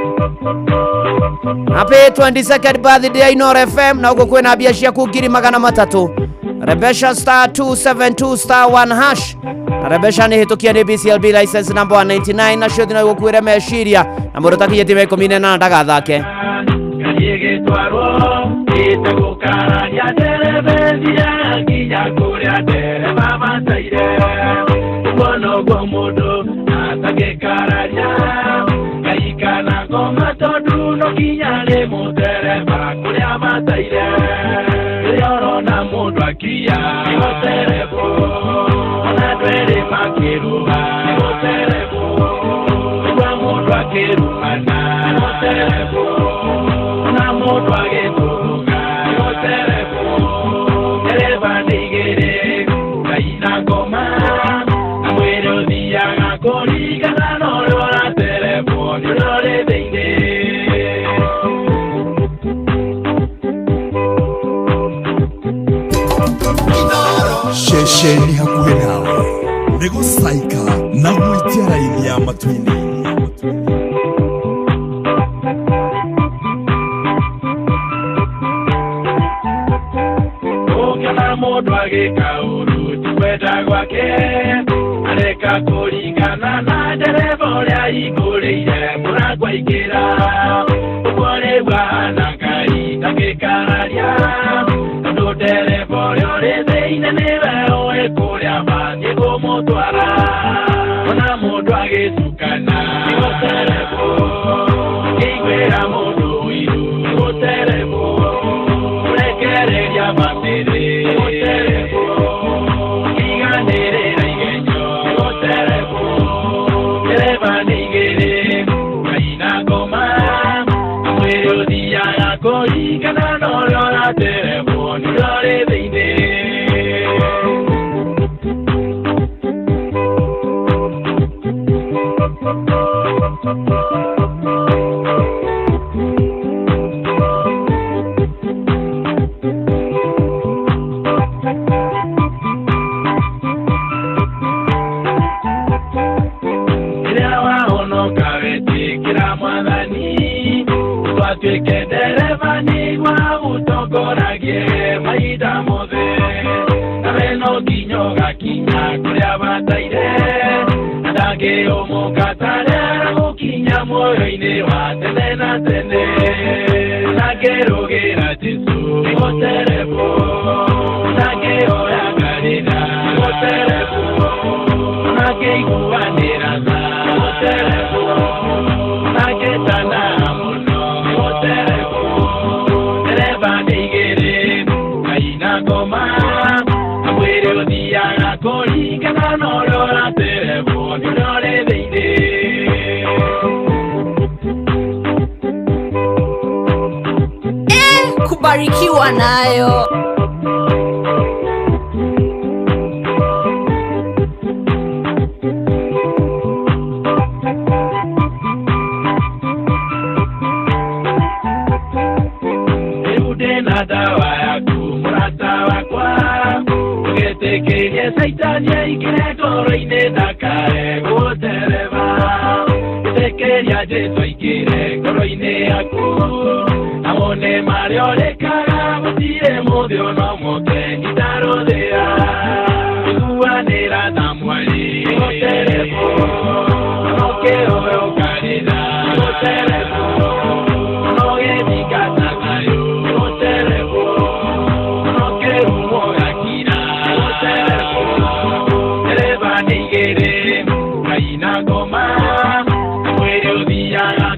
Happy 22nd birthday Inooro FM, na uko kwena biashia kugiri 300. Rebesha star 272 star 1 hash. Rebesha ni hitukia ni BCLB license number 199 na shodi na uko kwira meshiria. Na murotaki yetime komine na ndaga thake. Kanyege twaro, itagukara ya televizia, nginya kuria dereva mataire. Bono gomodo, atake kararia. Kaikana goma todu no kinyale mutereva kuria mataire. Yoro na mudu akia, muterebo. Ona dwele makiruha, muterebo. Kwa mudu akirumana, muterebo. Ona mudu ageturuga, muterebo. Dereva nigere, kaina goma. Amwero diaga koriga na norora telefoni nore deine. Shesheni hakuhe nawe negusaika na gwitia raini ya matu-ini. Ukana mundu agika uru tikwenda gwake areka kurigana na dereva uria igurire muragwa igira ukore bwana Ngai ndagikararia tondu dereva uria uri thiine niwe uĩ kuria batie kumutwara ona mundu agicukana guterebo igwira mundu iru guterebo urekereria matiri guterebo iganirira igenyo guterebo dereva nigiri kaina ngoma amwĩrĩ ũthiaga kũringana na ũrĩa ũraterebo nĩũrĩ thĩinĩ. Twĩke ndereva nĩguo ũtongoragie mahinda mothe nawe no nginya ũgakinya kũrĩa bataire na ndangĩũmũkatarera gũkinya muoyo-inĩ wa tene na tene ndangĩrũgĩra Jesu nĩgũterebo ndangĩoya ngarĩra nĩgũterebo ndangĩiguanĩra tha nĩgũterebo ndangĩtana kũringana na ũrĩa ũraterebo nĩũrĩ thĩinĩ. Kubarikiwa nayo. Na dawa yaku murata wakwa ugetekerie saitani aingire ngoro-inĩ ndakae gũtereba getekeria Jesu aingire ngoro-inĩ yaku amone marĩa ũrĩkaga gũtirĩ mũthĩ ona ũmwe nĩndarũthĩra iguanĩra na mwari gũterebo ũkĩoya ũkarĩra gũterebo ũgĩthingata nayo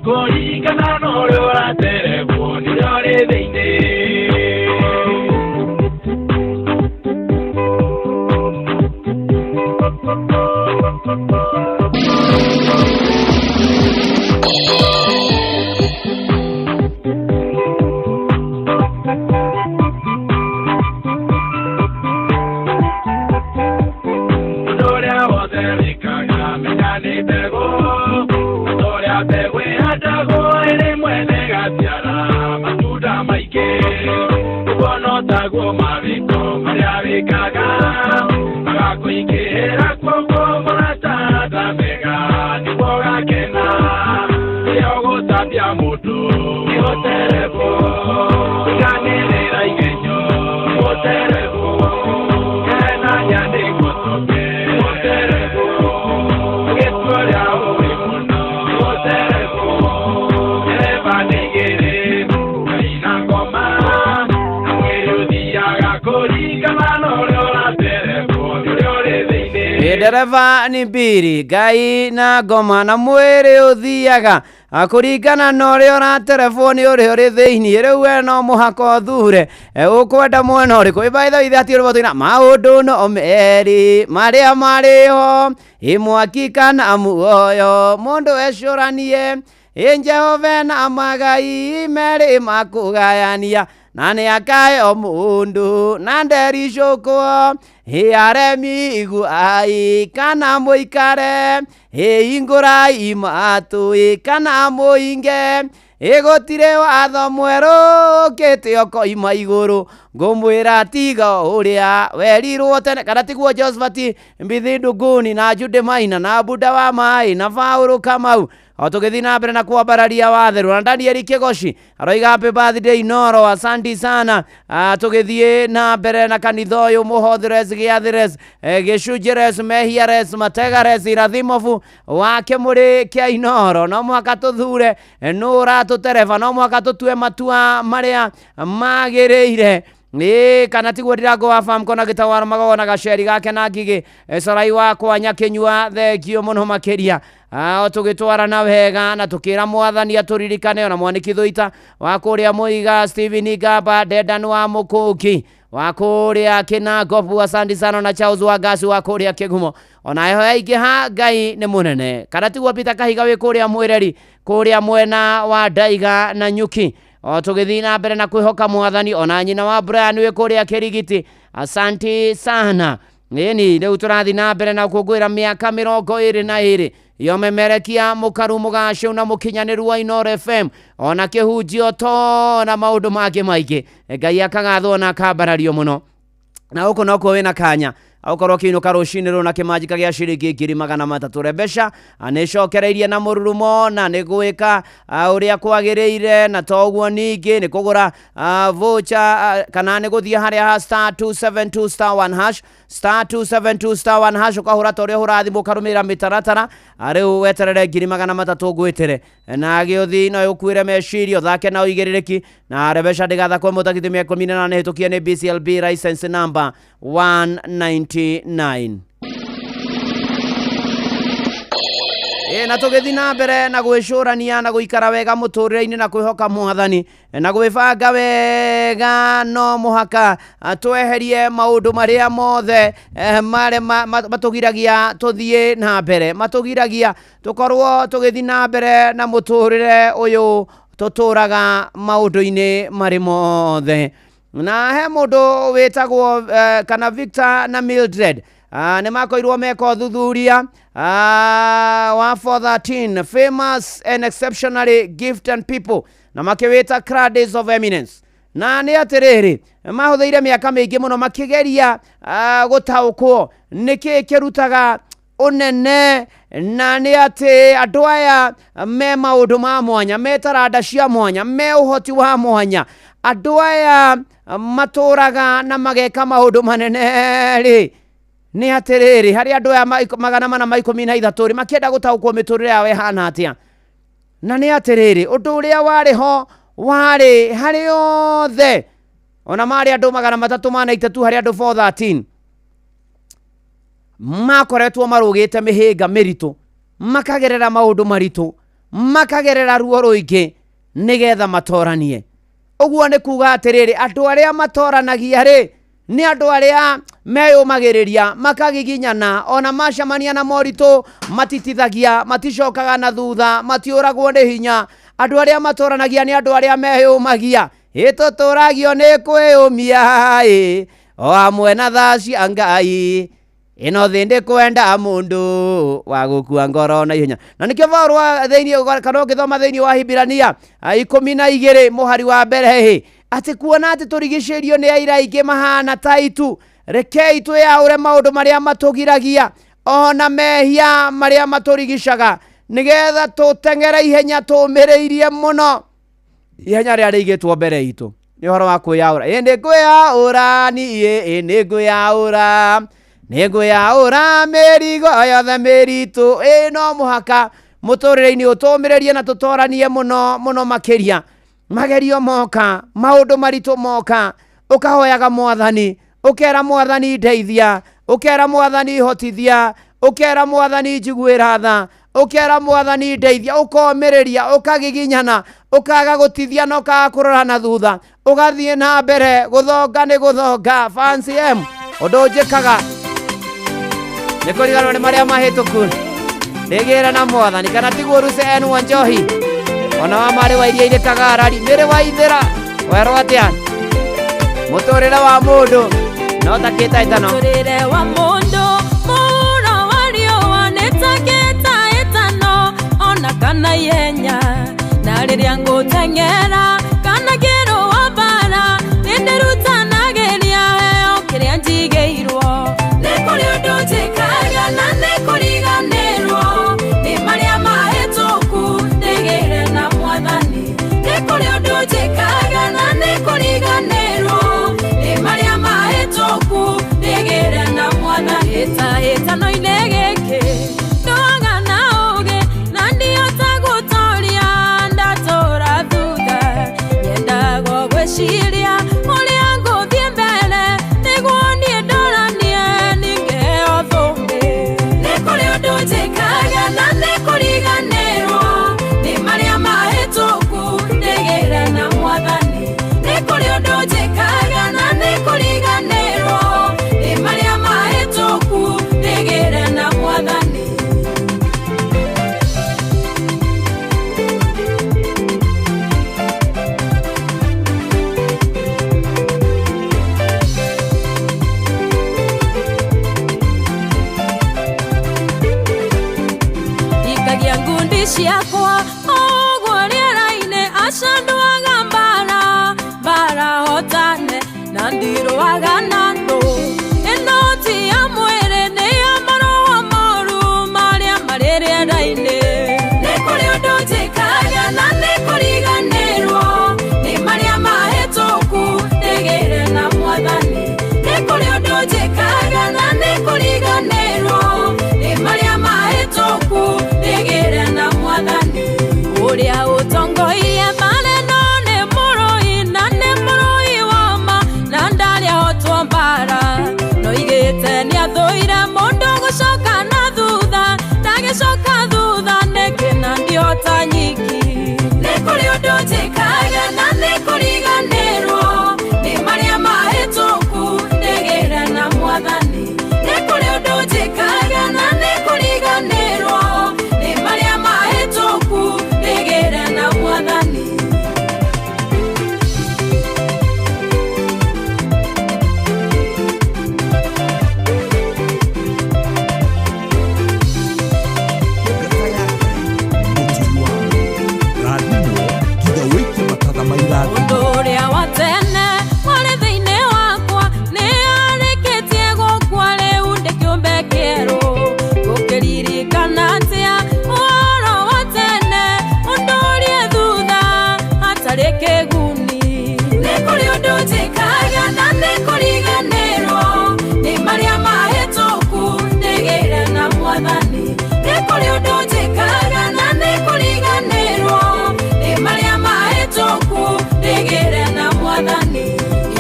kũringana na ũrĩa ũraterebo nĩũrĩ thĩinĩ. mothe rikaga mekani tego Toria tego hatago ere mwene gatiara Matuda maike Kubono tago maviko Maria rikaga Magako ikehera Koko morata da mega Niboga kena Yogo tapia mutu Yoterebo Ganelera igenyo Yoterebo Kena nyande kotoke Yoterebo Getuaria uimuno Yoterebo Ereba negere Kaina ngoma Mweyo diaga kori Kamano leora terebo Yore deine Dereva ni mbiri Gai na ngoma na mwere uthiaga akuringana na ũrĩa ũra telefoni ũrĩa ũrĩ thĩinĩ rĩu we no mũhaka ũthure ũkwenda mwena ũrĩkũ ibaitha ithe ati ũrĩbotĩna maũndũ no merĩ marĩa marĩho imwaki kana muoyo mũndũ ecũranie Jehova na magai merĩ makũgayania na nĩ akahe o mũndũ na ndericũkwo aremi iguai kana mũikare hingũrai matũ kana mũinge gũtirĩ watho mwerũ ũkĩte ũkoima igũrũ ngũmwĩra tiga ũrĩa werirwo tene kana tiguo Josephat Mbithi Ndung'uni na Jude Maina na Buda wa Mai na Paul Kamau o tũgĩthiĩ na mbere na kwambararia watherũ na Daniel Kĩgoci aroiga happy birthday Noro asanti sana tũgĩthiĩ na mbere na kanitha ũyũ Mũhothires Gĩathires Gĩcunjĩres Mehiares Mategares Irathimubu wa Kĩmũrĩ kĩa Inoro no mũhaka tũthure nũ ũratũtereba no mũhaka tũtue matua marĩa magĩrĩire kana tiguo Ndirango wa farm kona gĩtawaro magogona gaceri gake na Ngigĩ Sarai wakwa Nyakĩnyua thengio mũno makĩria o tũgĩtwarana wega na tũkĩra mwathani atũririkane ona Mwaniki Thũita wa kũrĩa Mũiga Stephen Ngamba Dedan wa Mũkũki wa kũrĩa Kĩnangobu asanti sana na Charles Wangasi wa kũrĩa Kĩgumo ona eho yaingĩha Ngai nĩ mũnene kana tiguo Peter Kahiga wĩ kũrĩa Mwĩreri kũrĩa mwena wa Ndaiga na Nyuki o tũgĩthiĩ na mbere na kwĩhoka mwathani ona nyina wa Brian wĩ kũrĩa Kĩrigiti asanti sana nĩni rĩu tũrathiĩ na mbere na gũkũngũĩra mĩaka 22 yo memerekia mũkaru mũgacũ na mũkinyanĩru wa Inoro FM ona kĩhunjio to na maũndũ mangĩ maingĩ Ngai akagathwo na akambarario mũno na gũkũ no kuo wĩna kanya aukorwo kĩinũka rũcinĩ rũna kĩmanjĩka gĩa ciringi 300 rembeca nĩcokereirie na mũrurumo na nĩgwĩka ũrĩa kwagĩrĩire na toguo ningĩ nĩ kũgũra voucher kana nĩ gũthiĩ harĩa ha *272*1# *272*1# ũkahũra ta ũrĩa ũrathimwo ũkarũmĩrĩra mĩtaratara rĩu weterere 300 ngwĩtere na gĩũthi no ũkuĩre meciria ũthake na ũigĩrĩrĩki na rembeca ndĩgathakwo mũtakithi 18 hĩtũkie nĩ BCLB license number 199 na tũgĩthiĩ na mbere na gwĩcũrania na gũikara wega mũtũrĩre-inĩ na kwĩhoka mwathani na gwĩbanga wega no mũhaka tweherie maũndũ marĩa mothe matũgiragia tũthiĩ na mbere matũgiragia tũkorwo tũgĩthiĩ na mbere na mũtũrĩre ũyũ tũtũraga maũndũ-inĩ marĩ mothe na he mũndũ wĩtagwo kana Victor na Mildred nĩ makoirwo meka ũthuthuria wa 413 famous and exceptionally gifted people na makĩwĩta Cradles of Eminence na nĩ atĩrĩrĩ mahũthĩire mĩaka mĩingĩ mũno makĩgeria gũtaũkwo nĩkĩ kĩrutaga ũnene na nĩ atĩ andũ aya me maũndũ ma mwanya me taranda cia mwanya me ũhoti wa mwanya andũ aya matũraga na mageka maũndũ manene rĩ nĩ atĩrĩrĩ harĩ andũ aya 413 makĩenda gũtaũkwo mĩtũrĩre yao ĩhana atĩa na nĩ atĩrĩrĩ ũndũ ũrĩa warĩ ho warĩ harĩ othe ona marĩ andũ 393 harĩ andũ 413 makoretwo marũgĩte mĩhĩnga mĩritũ makagerera maũndũ maritũ makagerera ruo rũingĩ nĩgetha matoranie ũguo nĩ kuga atĩrĩrĩ andũ arĩa matoranagia rĩ nĩ andũ arĩa meyũmagĩrĩria makagiginyana ona macamania na moritũ matitithagia maticokaga na thutha matiũragwo nĩ hinya andũ arĩa matoranagia nĩ andũ arĩa meyũmagia tũtũragio nĩ kwĩyũmia o hamwe na tha cia Ngai ino thindi kwenda mundu wa gukua ngoro na ihenya. Na nikio Paul theini kana ukithoma theini wa Hibirania 12 muhari wa mbere hehe ati kuona ati turigicerio ni aira ingi mahana taitu rekei tuyaure maundu maria matugiragia ona mehia maria maturigicaga nigetha tutengera ihenya tumiriirie muno ihenya ria rigitwo mbere itu ni horo wa kuyaura indi kuyaura ni ni kuyaura merigo yothe meritu no muhaka muturire-ini utumiririe na tutoranie muno makiria magerio moka maundu maritu moka ukahoyaga Mwathani ukera Mwathani ndeithia ukera Mwathani hotithia ukera Mwathani njiguira tha ukera Mwathani ndeithia ukomiriria ukagiginyana ukaga gutithia no ka kurora na thutha ugathie na mbere guthonga ni guthonga fancy undu njikaga nikuriganwo ni maria mahituku ndigera na Mwathani kana tiguo ruse enwo njohi ona wa mari wa iria kagarari mere wa ithera werwo atia muturire wa mundu no takita itano muturire wa mundu muro wario wanetakita itano ona kana yenya na riria ngutengera kana kero wabara nindirutana geria okiria njigeirwo nikuri undu njikaga na nikuriganirwo ni maria mahituku ndigire na Mwathani nikuri undu njikaga na nikuriganirwo ni maria mahituku ndigire na Mwathani itano inegeke ndoga na uge na ndiota gutoria ndatora thutha yendago gwiciria uria nguthie mbere niguo nie ndoranie ningeo thumbi nikuri undu njikaga na nikuriganirwo ni maria mahituku ndigire na Mwathani nikuri undu njikaga na nikuriganirwo ni maria mahituku ndigire na Mwathani ikagia ngundi ciakwa oguo riera-ini acanduaga mbara hotane na ndiruaga na ndu ino ti ya mwiri ni ya maroho moru maria mari riera-ini nikuri undu njikaga na nikuriganirwo ni maria mahituku ndigire na Mwathani nikuri undu njikaga na nikuriganirwo ni maria mahituku ndigire na Mwathani uria utongoie maneno ni murui na ni murui wama na ndaria hotwo mbara no igite ni athuire mundu gucoka na thutha ndagicoka thutha nikina ndiota nyiki nikuri undu njikaga na nikuriganirwo ni maria mahituku ndigire na Mwathani nikuri undu njikaga na nikuriganirwo ni maria mahituku ndigire na Mwathani undu uria wa tene wari thiini wakwa ni arikitie gukua riu ndi kiumbe kieru gukiririkana atia uhoro wa tene undu urie thutha hatari kiguni nikuri undu njikaga na nikuriganirwo ni maria mahituku ndigire na Mwathani nikuri undu njikaga na nikuriganirwo ni maria mahituku ndigire na Mwathani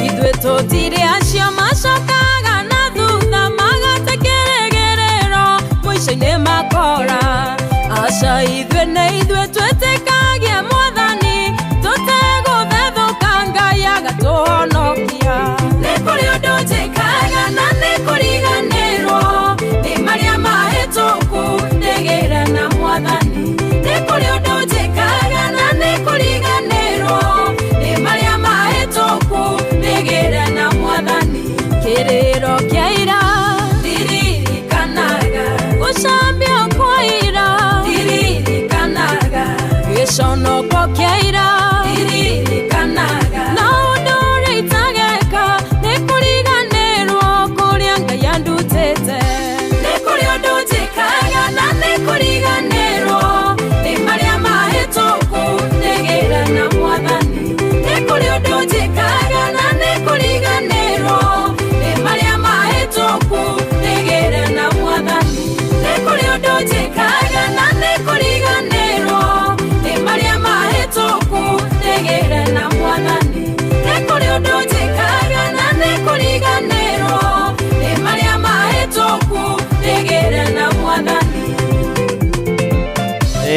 ithwe tutire acio macokaga na thutha magate kĩrĩgĩrĩro mũico-inĩ makora aca ithwe nĩ ithwe twĩtĩkagia Mwathani tũtegũthethũka Ngai agatũhonokia nikuri undu njikaga na nikuriganirwo ni maria mahituku ndigire na Mwathani nikuri undu njikaga na nikuriganirwo ni maria mahituku ndigire na Mwathani kiriro kia ira ndiriri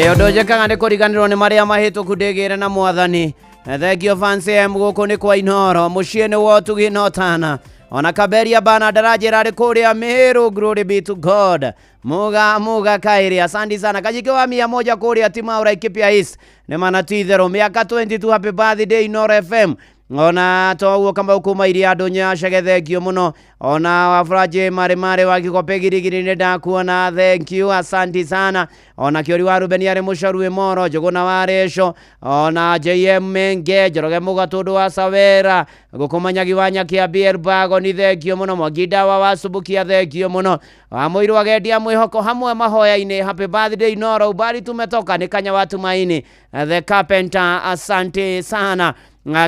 Odoje kangane koriganirwo ni maria mahituku ndigire na mwathani. Thank you fancy guku ni kwa Inoro mucie ni wotuginotana. Ona Kaberia bana daraja rari kuria Meru, glory be to God. Muga kairi, asante sana. Kajike wa 100 kuria Timaura Ikipia East. Ni manatithero miaka 22, happy birthday Inoro FM. Ona toguo kamba ukuma iria dunya shagethekio muno. Ona wafraje mare wakikope girigiri nenda kuona, thank you, asante sana. Ona kiori wa Ruben yare musharu moro jogona waresho. Ona JM Menge joroge mugatudu wa Savera gukumanya giwanya kia Bierbago ni thekio muno. Mwagida wa wasubukia thekio muno. Amuiru wagedia mwihoko hamwe mahoya ine, happy birthday Inoro, ubari tumetoka ni kanya watu maini. The Carpenter, asante sana.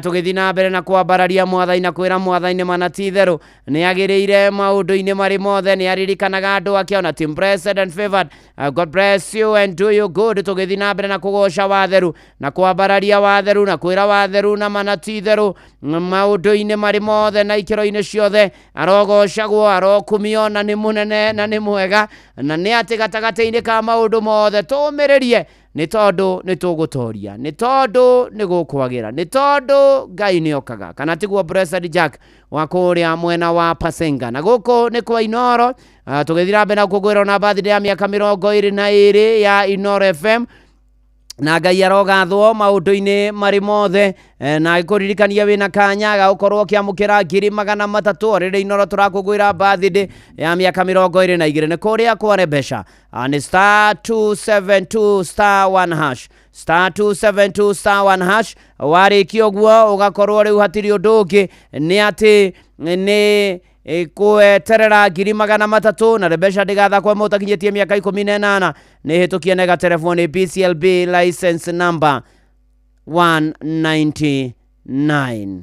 Tugithina mbere na kwambararia mwathani na kwira mwathani manatitheru ni agireire maundu-ini mari mothe, ni aririkanaga andu ake ona team blessed and favored. God bless you and do you good. Tugithina mbere na kugosha watheru na kwambararia watheru na kwira watheru na manatitheru maundu-ini mari mothe na ikiro-ini ciothe. Arogocagwo arokumio na ni munene na ni mwega na ni ati gatagati-ini ka maundu mothe tumiririe ni tondu ni tugutoria, ni tondu ni gukwagira, ni tondu Ngai ni okaga. Kana tiguo Blessed Jack wa kuria mwena wa Pasenga na guku ni kwa Inoro. Tugithira mbere na kugwira na birthday ya miaka 22 ya Inoro FM. Na Ngai arogathwo maundu-ini mari mothe na ikuririkania wina kanya ga ukorwo kiamukira 300 riri Inoro turakugwira birthday ya miaka 22 ni kuria kware besha ni star 272 star 1 hash star 272 star 1 hash. Warikio guo ugakorwo riu hatiri unduki ni ati ni kueterera 300 na rebesha ndigatha kwa mutakinyetie miaka 18 ni hitukie nega telefoni PCLB license number 199.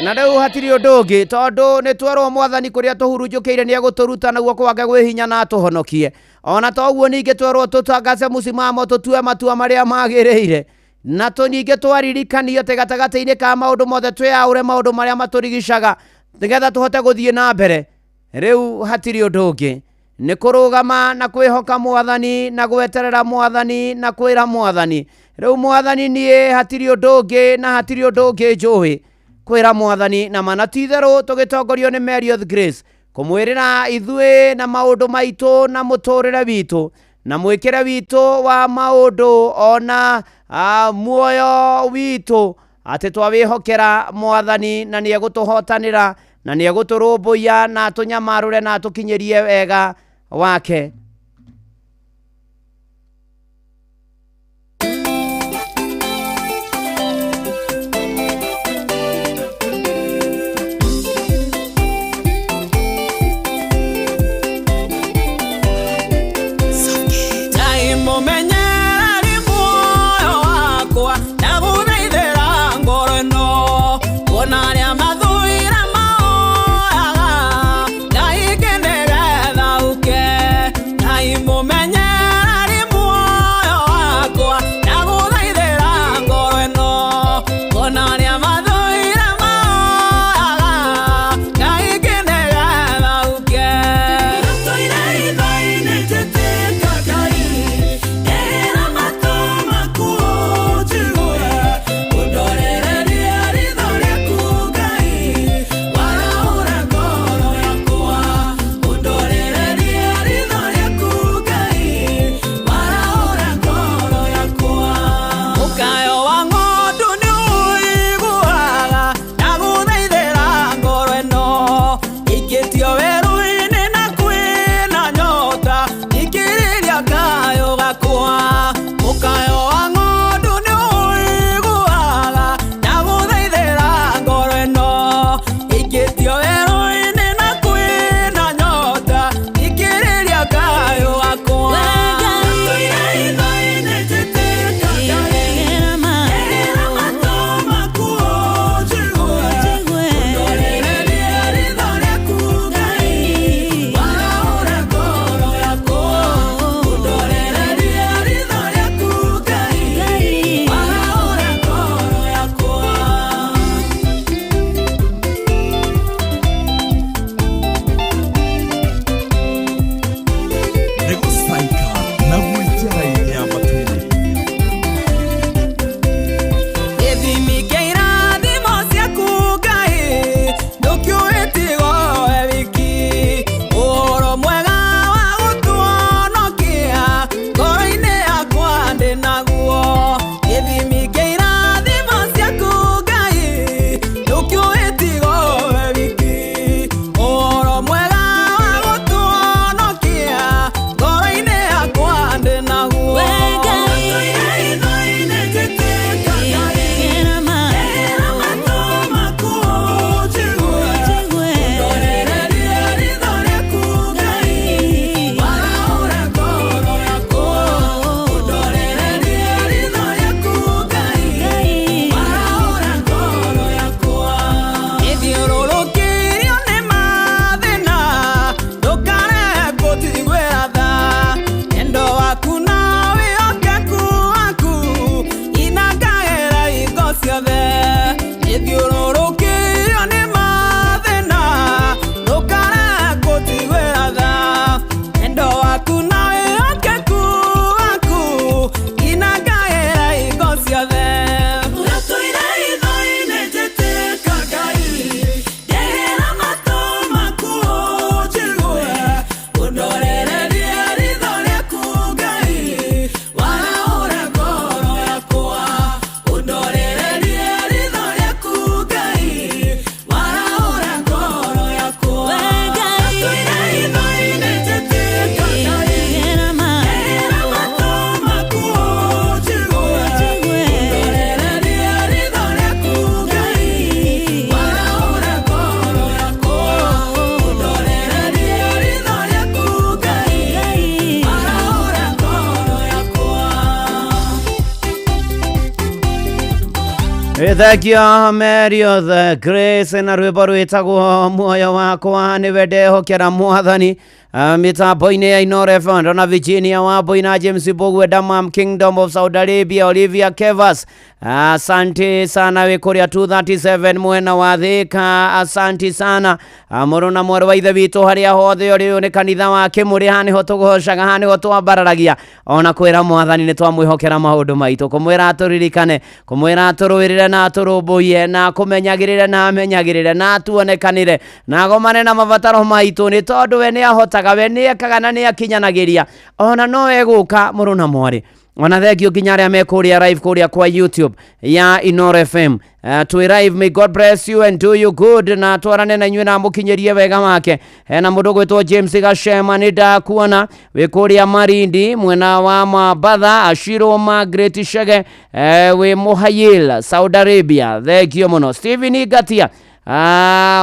Na rĩu hatiri ũndũ tondu nĩ twerwo mwathani kũrĩa tũhurunjũkĩire nĩ egũtũruta na guoko gwake gwĩ hinya na atũhonokie. Ona toguo ningĩ twerwo tũtangace mũsimamo tũtue matua marĩa magĩrĩire na tũningĩ twaririkanio atĩ gatagata-inĩ ka maũndũ mothe twĩaũre maũndũ marĩa matũrigicaga nĩgetha tũhote gũthiĩ na mbere. Rĩu hatiri ũndũ ũngĩ nĩ kũrũgama na kwĩhoka mwathani na gweterera mwathani na kwĩra mwathani. Rĩu mwathani niĩ hatiri ũndũ ũngĩ na hatiri ũndũ ũngĩ njũĩ kwĩra mwathani na manatitheru tũgĩtongorio nĩ Marriott Grace kũmwĩrĩra ithuĩ na maũndũ maitũ na mũtũrĩre witũ na mwĩkĩre witũ wa maũndũ ona muoyo witũ atĩ twawĩhokera mwathani na nĩ egũtũhotanĩra na nĩ egũtũrũmbũiya na tũnyamarũre na tũkinyĩrie wega wake. Ithekio Merio the Grace na rwĩmbo rwĩtagwo muoyo wakwa nĩwe ndehokera Mwathani. Mitambo-inĩ ya Inooro FM na Virginia Wambui na James Mbogwe, Damam Kingdom of Saudi Arabia, Olivia Kevas. Asante sana we kuria 237 mwena wa Thika. Asante sana mũrũ na mwarĩ wa ithe witũ harĩa hothe ũrĩ nĩ kanitha wake mũrĩ hani ho tũgocaga hani ho twambararagia ona kwĩra Mwathani nĩ twamwĩhokera maũndũ maitũ, kũmwĩra atũririkane, kũmwĩra atũrũĩrĩre na atũrũmbũiye na kũmenyagĩrĩre na amenyagĩrĩre na atuonekanĩre na agomane na mabataro maitũ, nĩ tondũ we nĩ ahotaga, we nĩ ekaga na nĩ akinyanagĩria, ona no egũka mũrũ na mwarĩ. Ona thengio nginya arĩa mekũrĩa live kũrĩa kwa YouTube ya Inooro FM. Twi live, may God bless you and do you good, na twarane na inyuĩ na mũkinyĩrie wega wake. Na mũndũ gwĩtwo James Gashema nĩ ndakuona wĩ kũrĩa Marindi mwena wa Mabatha, Ashiro Margaret Shege wĩ Muhayil Saudi Arabia, thengio mũno. Stephen Gatia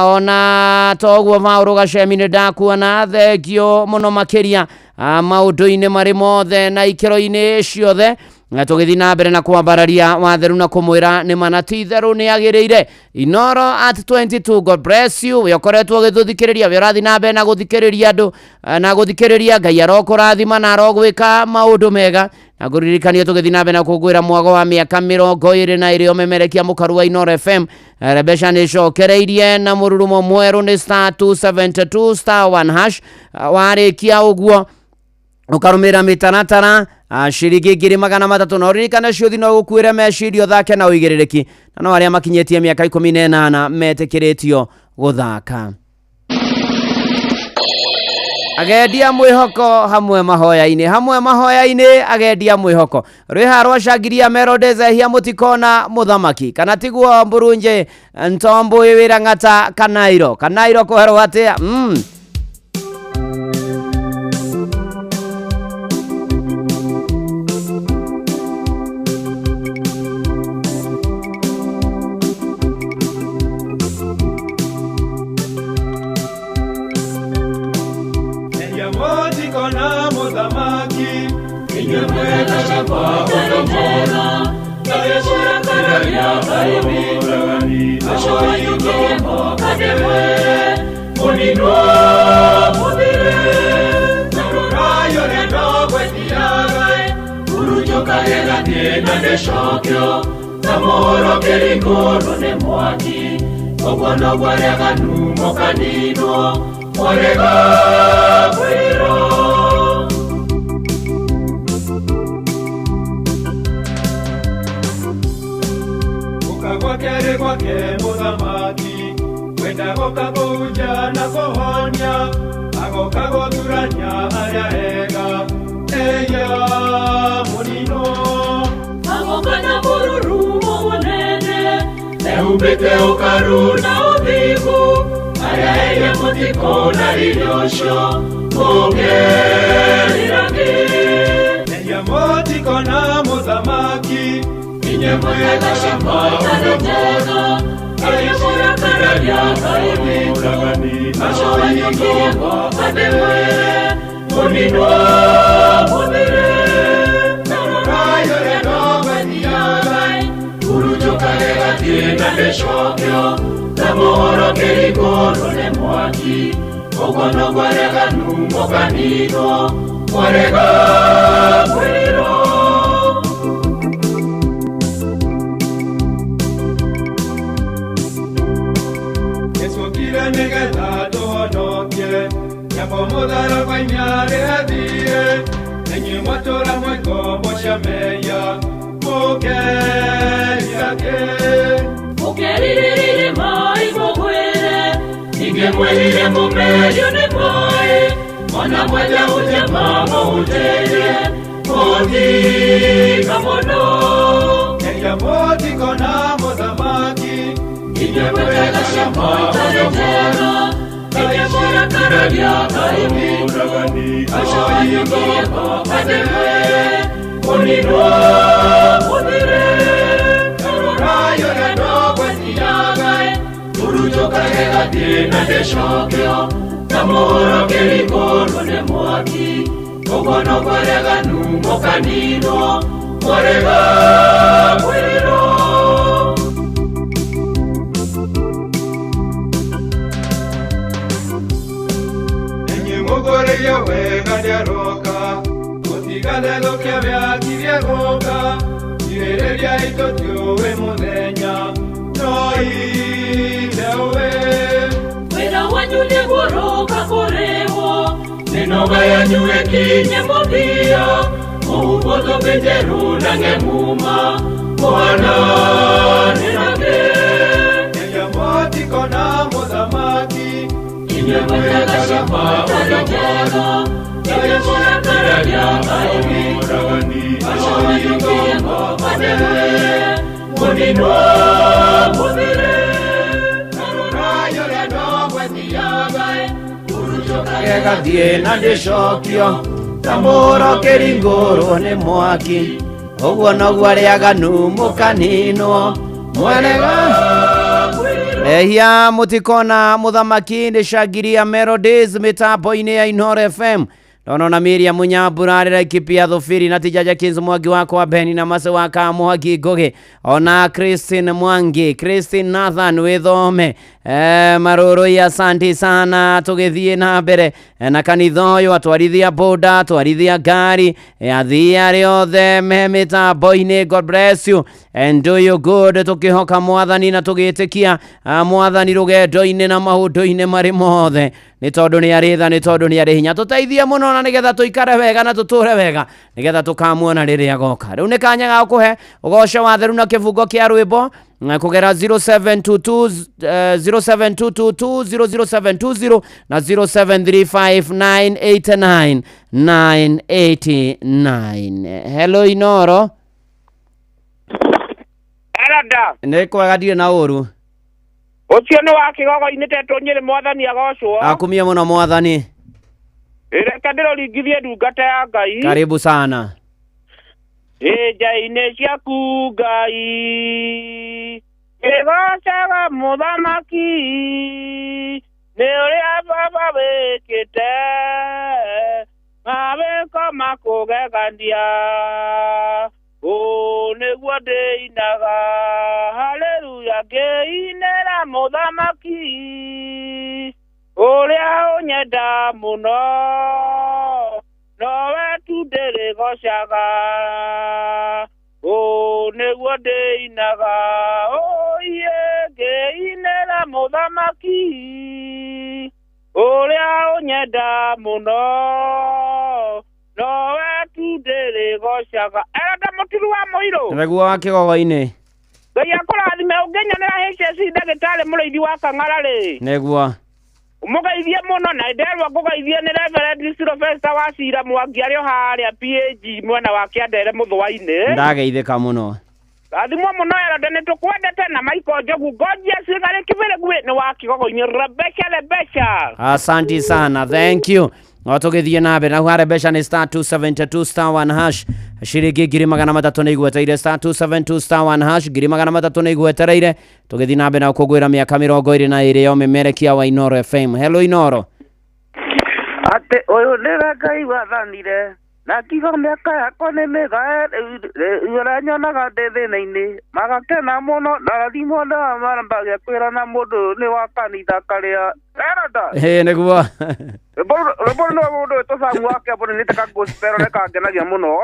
ona toguo Maũrũ Gashemi nĩ ndakuona, thengio mũno makĩria maũndũ-inĩ marĩ mothe na ikĩro-inĩ ciothe. Tũgĩthiĩ na mbere na kwambararia watheru na kũmwĩra nĩ mana ti itherũ nĩ agĩrĩire. Inooro at 22, God bless you. We ũkoretwo ũgĩtũthikĩrĩria, we ũrathiĩ na mbere na gũthikĩrĩria andũ na gũthikĩrĩria, Ngai arokũrathima na arogwĩka maũndũ mega. Na kũririkania tũgĩthiĩ na mbere na kũngũĩra mwago wa mĩaka 22 ũmemerekia mũkaru wa Inooro FM. Rebesha nĩ cokereirie na mũrurumo mwerũ nĩ *272 *1#. Warĩkia ũguo ukarumira mitaratara ciringi 300 na uririkane ciuthi no gukuire mecirio thake na uigĩrĩrĩki, na no arĩa makinyĩtie mĩaka 18 metĩkĩrĩtio guthaka. Agendia mwĩhoko hamwe mahoya-inĩ agendia mwĩhoko rwĩha rwacangiria Melody Zehia mũtikona mũthamaki kana tiguo Mburunje Ntombo wĩra ng'ata Kanairo kũherwo atĩa kwake mũthamaki wenda goka kũnja na kũhonia agoka gũthurania arĩa ega eya mũnino agoka na mũrurumo mũnene ehumbĩte ũkaru na ũthigu arĩa ega mũtiko na irio cio mũngĩrirage eya mũtiko na mũthamaki inye mwega shamba unomona ayo kararia kaimuragani ashoyingo adewe munino mudire narorayo reno baniagai urujokarega tiena deshokyo namoro kerikono ne mwaki ogono gwarega numoganino mwarega mwiro. Negetha tuhonokie nyamomũthara banyarĩ athire enyi mwatũra mwĩkombo cia meya mũkeriage mũkerirĩrĩre mai mũgwĩre ningĩ mwĩrire mũmerio nĩ mai ona mwenda ũtema mũhutĩrie mũthika mũno eya mũtiko na mũthamaki inye mwega shamba unomona ayo kararia kaimuragani ashoyingo adewe munino mudire narorayo reno baniagai urujokarega tiena deshokyo namoro kerikono ne mwaki ogono gwarega numokanino mwarega mwiro. Tugureyo wega nyaroka Utigane lokia vyakirie goka Irereria itotiuwe muthenya Noi newe Wera wanyu negoroka korewo Nenoga yanyu ekinye mobia Muhubodo bejeru nange muma Mwana nenage Eya moti kona mudamaki Inye mwega shima odomoro Inye mwega karadia aimi Asho yukie mo madewe Muninwa mubire Naruna yore no wetiyagae Ega die na ndicokio Tamburo kiringuru ni mwaki Uguo noguo ariaganu mukaninwo Mwenega Ehia mutikona muthamaki ndishagiria melodies mitambo-ini ya Inooro FM Nona Miriam Munyambura arira ikipia thufiri na Tijaja Kings Mwangi wako wa Beni na Mase waka Mwangi Goge ona Christine Mwangi Christine Nathan withome maruru ya santi sana tugithie na mbere na kanitha uyu atwarithia boda atwarithia gari athia riothe me mitambo-ini. God bless you and do you good tukihoka mwathani na tugitikia mwathani rugendo-ini na maundu-ini mari mothe ni tondu ni aritha ni tondu ni ari hinya tuteithie muno na nigetha tuikare wega na tuture wega nigetha tukamuona riria goka riu ni kanya ga kuhe ugoco wa theru na kibungo kia rwimbo kugera 0722007220 na 0735989989. Hello Inooro. Erada. Ni kwega ndirĩ na ũru. Ucio ni wa kigogo-ini tetwo nyiri mwathani agocwo. Akumia muno mwathani. Reke ndiroringithie ndungata ya Ngai. Karibu sana. Ija-inĩ ciaku Ngai ĩgocaga mũthamaki nĩ ũrĩa baba wĩkĩte mawĩko makũgegania nĩguo ndĩinaga haleluya ngĩinĩra mũthamaki ũrĩa ũnyenda mũno nowe tu ndĩrĩgocaga nĩguo ndĩinaga iye ngĩinĩra mũthamaki ũrĩa ũnyenda mũno nowe tu ndĩrĩgocaga. Eranda mũturu wa mũirũ Nĩguo wa kĩgogo-inĩ. Ngai akũrathime ũngĩnyonera HSC ndagĩtarĩ mũrĩithi wa Kang'ara-rĩ. Nĩguo Mugaithie muno na nderwa kugaithie ni Reverend Sylvester wa Cira Mwangi arĩ o harĩa PAG mwena wa Kĩandere Mũthũa-inĩ. Ndageithĩka muno. Rathimwo muno Eranda nĩ tũkwendete na Michael Njogu Gorgeous Gari Kĩbĩrĩgu nĩ wa Kĩgogo-inĩ Rebecca. Asante sana, thank you. Otugithie na mbere na hware besha ni *272 *1# shiringi 300 ni igweteire *272 *1# 300 ni igwetereire tugithie na mbere na kugwira miaka 22 yo memerekia wa Inooro FM. Hello Inooro. Ate uyu ni Ngai wathanire na kigo miaka yakwa nĩ mĩga ũranyonaga ndĩ thĩna-inĩ magakena mũno na rathimwo na marambagia kwĩrana mũndũ nĩ wa kanitha karĩa Eranda. Nĩguo Rũbũrũ nĩ mũndũ tũcamu wake mbũrũ nĩ taka gospel rekangenagia mũno.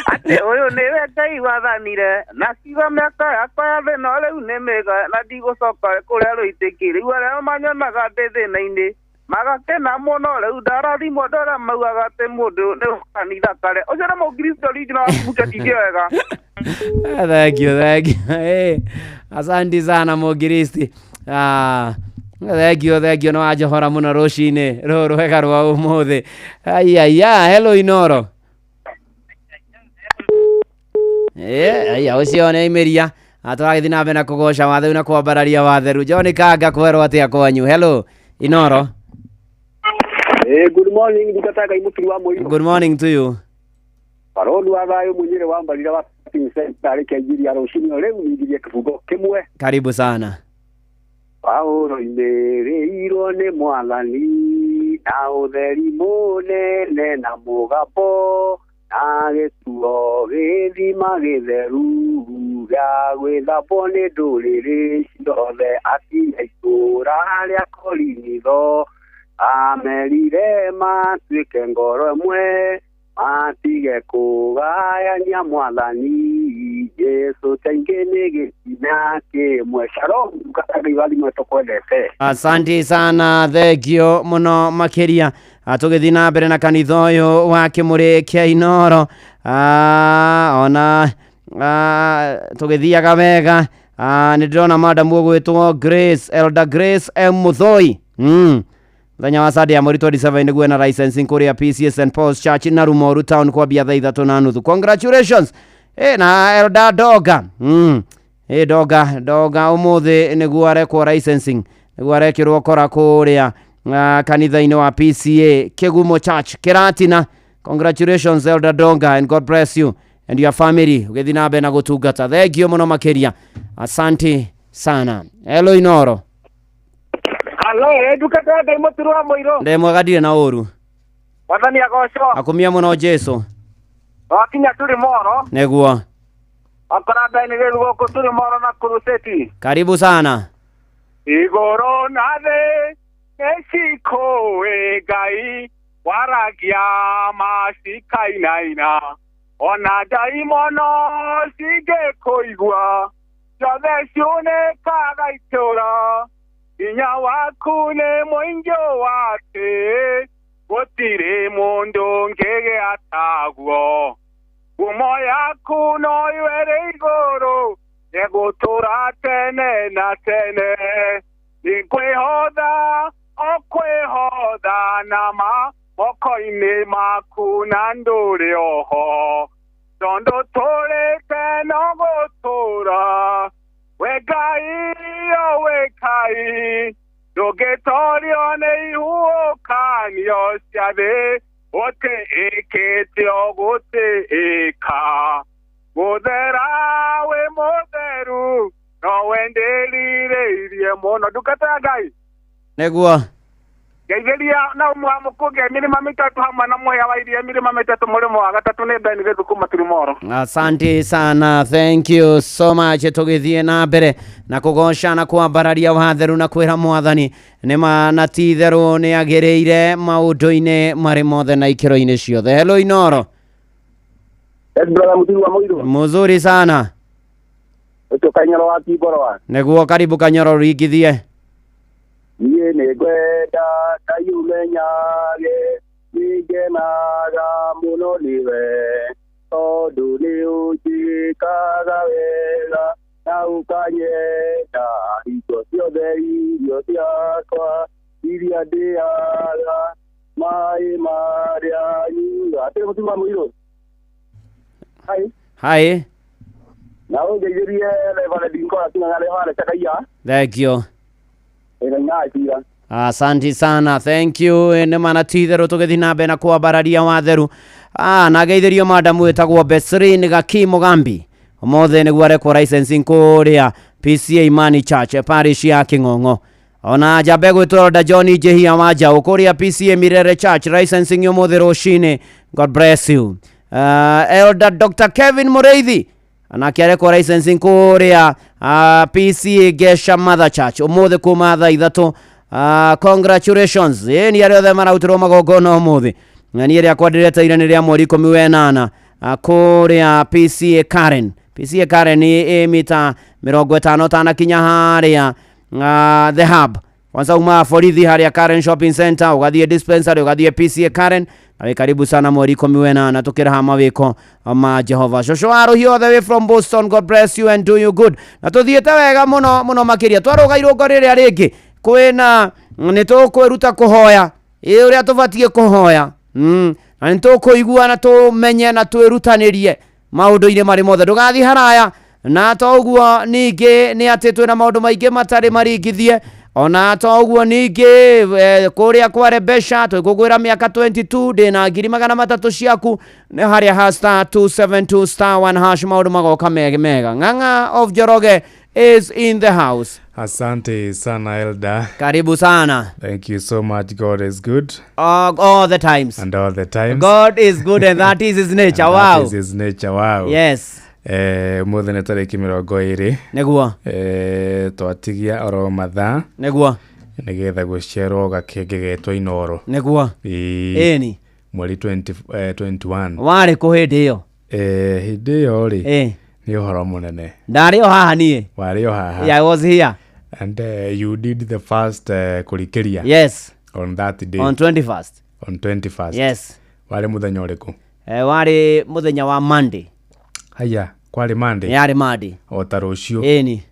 Ate ũyũ nĩwe Ngai wathanire na kigo mĩaka yakwa ya thĩna rĩu nĩ mĩga na ndigũcoka kũrĩa rũitĩki rĩu arĩa manyonaga ndĩ thĩna-inĩ magakena muno rĩu ndarathimwo ndora maugaga atĩ mũndũ nĩ kanitha kare ũcio nĩ mũkristo original mũkĩtingie wega. Thank you. Hey, asante sana mũkristi. Thank you no ajohora muno rũcinĩ rũrũ wega rwa ũmũthĩ. Hello Inooro. Aya ũcio nĩ Imeria atũragĩthiĩ na mbere na kũgoca watheru na kwambararia watheru. John Kanga kwerwo atĩa kwanyu. Hello Inooro. Good morning ndikataka imutiri wa mũirũ. Good morning to you. Barodu wa thayo munyire wa mbarira wa center kĩanjiria rũcinĩ rĩu nĩngirie kĩbungo kĩmwe. Karibu sana. Paulo imerĩirwo nĩ mwathani na ũtheri mũnene na mũgambo na gĩtuo gĩthima gĩtheru gĩa gwĩthambwo nĩ ndũrĩrĩ ciothe atia itũũra rĩa Korinitho amerire matuike ngoro ĩmwe matige kũgayania Mwathani Jesu kaingĩ nĩ gĩtina kĩmwe. Shalom gatagĩwathimwe tũkwendete. Asante sana, thengio muno makiria. Tũgĩthiĩ na mbere na kanitha ũyũ wa Kĩmũrĩ kĩa Inooro. Ona tũgĩthiaga wega. Nĩ ndĩrona madam ũgwĩtwo Grace, Elder Grace M. Muthoi. Thenya wa Sunday ya mweri 27 nĩguo na licensing kũrĩa PCA St. Paul's Church na Rumoru Town kwambia thaa 3:30. Congratulations. Na Elder Doga. Doga ũmũthĩ nĩguo arekwo licensing. Nĩguo arekĩrwo kora kũrĩa kanitha-inĩ wa PCA Kĩgumo Church Kĩratina. Congratulations Elder Doga, and God bless you and your family. Ũgĩthiĩ na mbere na gũtungata. Thengio mũno makĩria. Asante sana. Hello Inooro. Hello, ndukata ndai mũturu wa Mũirũ. Ndemwega ndirĩ na ũru. Wathani agocwo. Akumia mũno Jesu. Wakinya tũrĩ Moro. Nĩguo. Akora ndani rĩu gũkũ tũrĩ Moro na Kuruseti. Karibu sana. Igũrũ na thĩ nĩcikũĩ Ngai waragia macikainaina, ona ndaimono cingĩkũigua ciothe ciunĩkaga itũra. Hinya waku nĩ mũingĩ wa thĩ, gũtirĩ mũndũ ũngĩgĩa taguo. Ngumo yaku no ĩrĩ igũrũ, nĩgũtũra tene na tene. Nĩkwĩhotha ũkwĩhotha na moko-inĩ maku na ndũrĩ oho. Tondũ tũrĩte no gũtũra, we Ngai o we Ngai, ndũngĩtorio nĩ ihuhũkanio cia thĩ, gũtĩĩkĩte o gũtĩĩka. Mũthera wĩ mũtheru, nowe ndĩrirĩirie mũno. Ndungata ya Ngai. Nĩguo. Geithĩria na mũkũgĩa mĩrĩma mĩtatũ hamwe na mũhĩa wa iria mĩrĩma mĩtatũ mũrĩmo wa gatatũ nĩ ndani gĩthukuma tũrĩ Moro. Asante sana, thank you so much. Tũgĩthiĩ na mbere na kũgoca na kwambararia watheru na kwĩra Mwathani nĩma na ti itherũ nĩ agĩrĩire maũndũ-inĩ marĩ mothe na ikĩro-inĩ ciothe. Hello Inooro. Yes brother Mũturu wa Mũirũ. Muzuri sana. Ũcio Kanyoro wa Kiborowa. Nĩguo, karibu Kanyoro, ringithie. Niĩ nĩ ngwenda Ngai ũmenyage, nĩngenaga mũno nĩwe, tondũ nĩ ũnjĩkaga wega na ũkanyenda hingo ciothe irio ciakwa iria ndĩaga, maĩ marĩa nyuaga. Atĩ Mũturu wa Mũirũ. Hi. Na ũngeithĩrie Reverend Nkora King'ang'a wale Chakaia. Thank you. Asante sana, thank you. Nĩ mana ti itherũ tũgĩthiĩ na mbere na kwambararia watheru. Na geithĩrio madam wĩtagwo Besrin Gaki Mugambi. Ũmũthĩ nĩguo arekwo licensing kũrĩa PCA Imani Church parish ya Kĩng'ong'o. Ona njamba gwĩtwo Elder John Njehia wa Njaũ kũrĩa PCA Mirere Church licensing ũmũthĩ rũcinĩ. God bless you. Elder Dr. Kevin Mũreithi anake arekwo licensing kũrĩa PCA Gesha Mother Church ũmũthĩ kuma thaa 3. Congratulations. Ni arĩa othe marautirwo magongona ũmũthĩ. Na ni arĩa kwandirĩte nĩ rĩa mweri 18 kũrĩa PCA Karen. PCA Karen nĩ mita 50 tanakinya harĩa The Hub. Kwanza uma borithi harĩa Karen Shopping Center, ugathiĩ dispensary, ugathiĩ PCA Karen. Na karibu sana mweri 18 tukĩraha mawĩko ma Jehova. Shosho arohi all the way from Boston. God bless you and do you good. Na tuthiĩte wega mũno mũno makĩria. Twarũga irũngo rĩrĩa rĩngĩ kwĩna nĩtũkwĩruta kũhoya ũrĩa tũbatiĩ kũhoya. Na nĩtũkũigua na tũmenye na twĩrutanĩrie maũndũ-inĩ marĩ mothe. Ndũgathiĩ haraya. Na toguo ningĩ nĩ atĩ twĩna maũndũ maingĩ matarĩ maringithie. Ona toguo ningĩ kũrĩa kwa Rebesha twĩkũgwĩra mĩaka 22 ndĩna 300 ciaku nĩ harĩa *272*1# maũndũ magoka mega. Ng'ang'a of Njoroge is in the house. Asante sana Elder. Karibu sana. Thank you so much. God is good. All the times. And all the times. God is good and that is his nature. And wow. That is his nature. Wow. Yes. Mũthĩ nĩ tarĩki 20. Nĩguo. Twatigia oro mathaa. Nĩguo. nigetha guciarwo gakenge getwa Inoro niguo eni mweri 21 wari ku hindi iyo hindi iyo ri ni uhoro munene ndari o haha nie wari o haha I was here and you did the first kurikiria yes on that day on 21st yes wari muthenya uriku wari muthenya wa Monday haya kwari Monday yari Monday o tarucio eni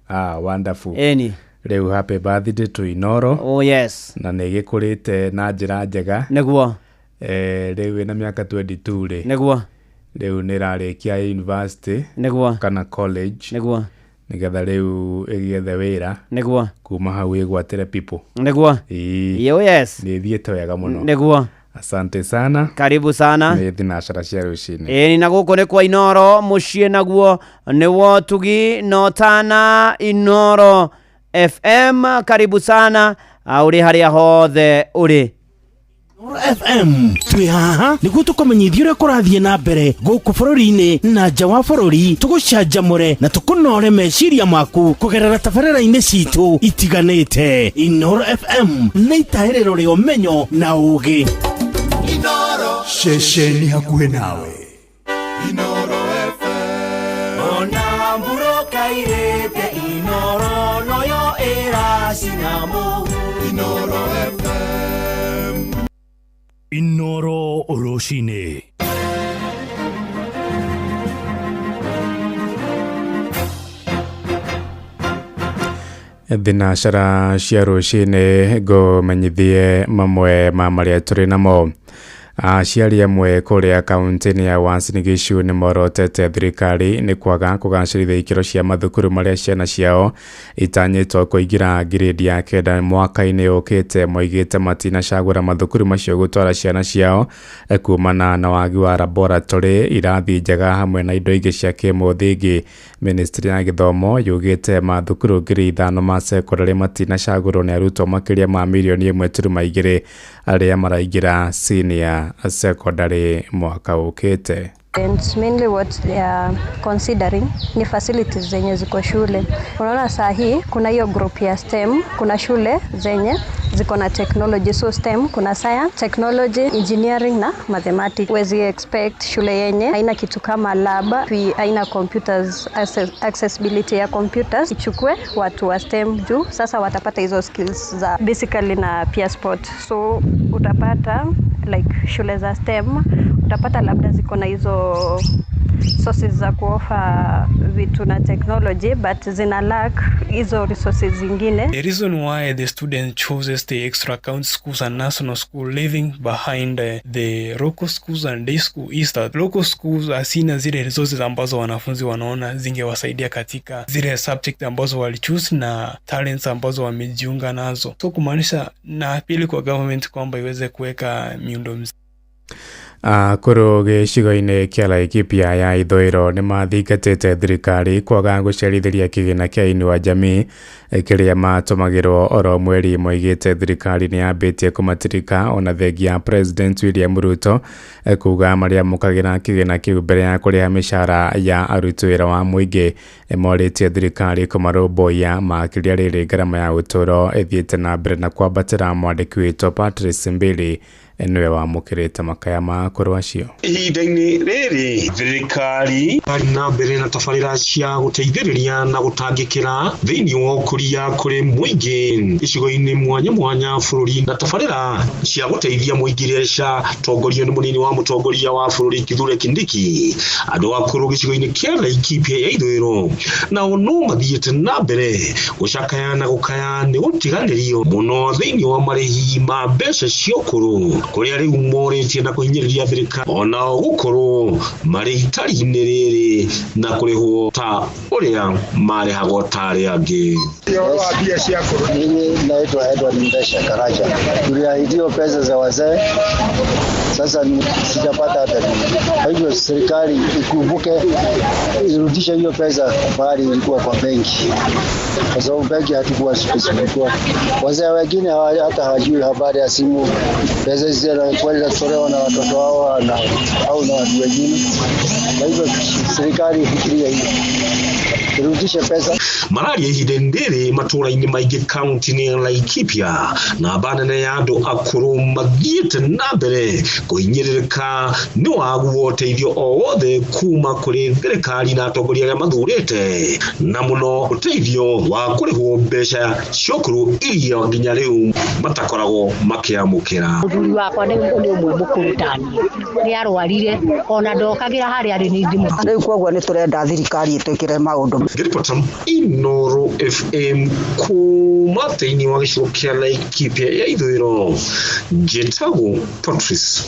wonderful eni reu happy birthday to Inoro oh yes na nigikurite na njira njega niguo reu ina miaka 22 ri niguo reu nirarikia university niguo kana college niguo nigetha reu igiethe wira niguo kuma hau igwatire people niguo yo yes ni thiete wega muno niguo asante sana karibu sana ni thinashara cia rucini ni na guko ni kwa Inoro mucie naguo ni wotugi notana Inoro FM karibu sana uri haria hothe uri FM twi haha niguo tukomenyithia uria kurathie na mbere guku bururi-ini na nja wa bururi tugucanjamure na tukunore meciria maku kugerera tabarĩra-inĩ citu itiganĩte. Inoro FM nĩ itaĩrĩro rĩa ũmenyo na ũũgĩ. Inoro ceceni hakuhĩ nawe. Inoro FM ona mburoka irĩte Inoro noyo ĩracina mũhu. Inoro FM Inoro Oroshine. Thinashara cia rucini ngumenyithie mamwe ma maria turi namo. Aciari amwe kuria kaunti-ini ya Uasin Gishu ni morotete thirikari ni kwaga kugacirithia ikiro cia mathukuru maria ciana ciao itanyitwo kuingira grade ya kenda mwaka-ini ukite. Moigite matina cagura mathukuru macio gutwara ciana ciao kumana na wagi wa laboratory, irathi njega hamwe na indo ingi cia kimuthingi. Ministry ya Githomo yugite mathukuru ngiri 5 ma secondary matina cagurwo ni arutwo makiria ma milioni 1.2 aria maraingira senior secondary mwaka ukite. And mainly what they are considering ni facilities zenye ziko shule. Unaona saa hii kuna hiyo group ya STEM, kuna shule zenye ziko na technology. So STEM kuna science, technology, engineering na mathematics. Wezi expect shule yenye haina kitu kama lab, haina computers, accessibility ya computers ichukue watu wa STEM juu sasa watapata hizo skills za basically na pia sport. So utapata like shule za STEM utapata labda ziko na hizo sources za kuofa vitu na technology but zina lack hizo resources zingine. The reason why the student chooses the extra account schools and national school leaving behind the local schools and day school is that local schools asina zile resources ambazo wanafunzi wanaona zingewasaidia katika zile subject ambazo walichoose na talents ambazo wamejiunga nazo. So kumaanisha na apili kwa government kwamba iweze kuweka miundo msingi. Kuru gicigo-ini kia Laikipia ya ithũĩro ni mathingatĩte thirikari kwaga gũciarithiria kĩgĩna kĩa Inua Jamii kĩrĩa matũmagĩrwo oro mweri. Moigĩte thirikari nĩ yambĩtie kũmatirika ona thengia President William Ruto kuga marĩa mũkagĩra kĩgĩna kĩu mbere ya kũrĩha mĩcara ya aruti wĩra wa mũingĩ. Morĩtie thirikari kũmarũmbũiya makĩria rĩrĩ ngarama ya ũtũũro ĩthiĩte na mbere na kwambatĩra. Mwandĩki witũ Patrice Mbili niwe wamũkĩrĩte makaya ma kũrũ acio. Ihinda-inĩ rĩrĩ thirikari ari na mbere na tabarĩra cia gũteithĩrĩria na gũtangĩkĩra thĩinĩ wa ũkũria kũrĩ mũingĩ icigo-inĩ mwanya mwanya bũrũri, na tabarĩra cia gũteithia mũingĩ iria ciatongorio nĩ mũnini wa mũtongoria wa bũrũri Kithure Kindiki. Andũ akũrũ gĩcigo-inĩ kĩa Laikipia ya ithũĩro nao no mathiĩte na mbere gũcakaya na gũkaya nĩ gũtiganĩrio mũno thĩinĩ wa marĩhi ma mbeca cia ũkũrũ kuria riu morĩtie na kũhinyĩrĩria thirikari ona gũkorwo marĩ itari-inĩ rĩrĩ na kũrĩhwo ta ũrĩa marĩhagwo tarĩ angĩ. Wa pia cia kũrũ. Mimi naitwa Edward Mbesha Karaja. Tuliahidiwa pesa za wazee, sasa sijapata hata. Kwa hivyo serikali ikumbuke irudishe hiyo pesa bali ilikuwa kwa benki, kwa sababu benki hatukuwa specific. Wazee wengine hata hawajui habari ya simu, pesa zinatolewa na watoto wao au na watu wengine. Kwa hivyo serikali ifikirie hiyo. irudishe pesa. Malaria ihidendere matũra-inĩ maingĩ kaunti-inĩ ya Laikipia na banene ya andũ akũrũ mathiĩte na mbere kũhinyĩrĩrĩka nĩ wagu ũteithio o wothe kuma kũrĩ thirikari na atongoria arĩa mathurĩte, na mũno ũteithio wa kũrĩhwo mbeca ciokũrũ iria nginya rĩu matakoragwo makĩamũkĩra. Mũthuri wakwa nĩ ũmwe mũkũrũ tani nĩ arwarire ona ndokagĩra harĩa arĩ nĩ ndimũ. Rĩu koguo nĩ tũrenda thirikari ĩtwĩkĩre maũndũ. Ngĩribota Inooro FM kuma thĩinĩ wa gĩcigo kĩa Laikipia ya ithũĩro, njĩtagwo Patrice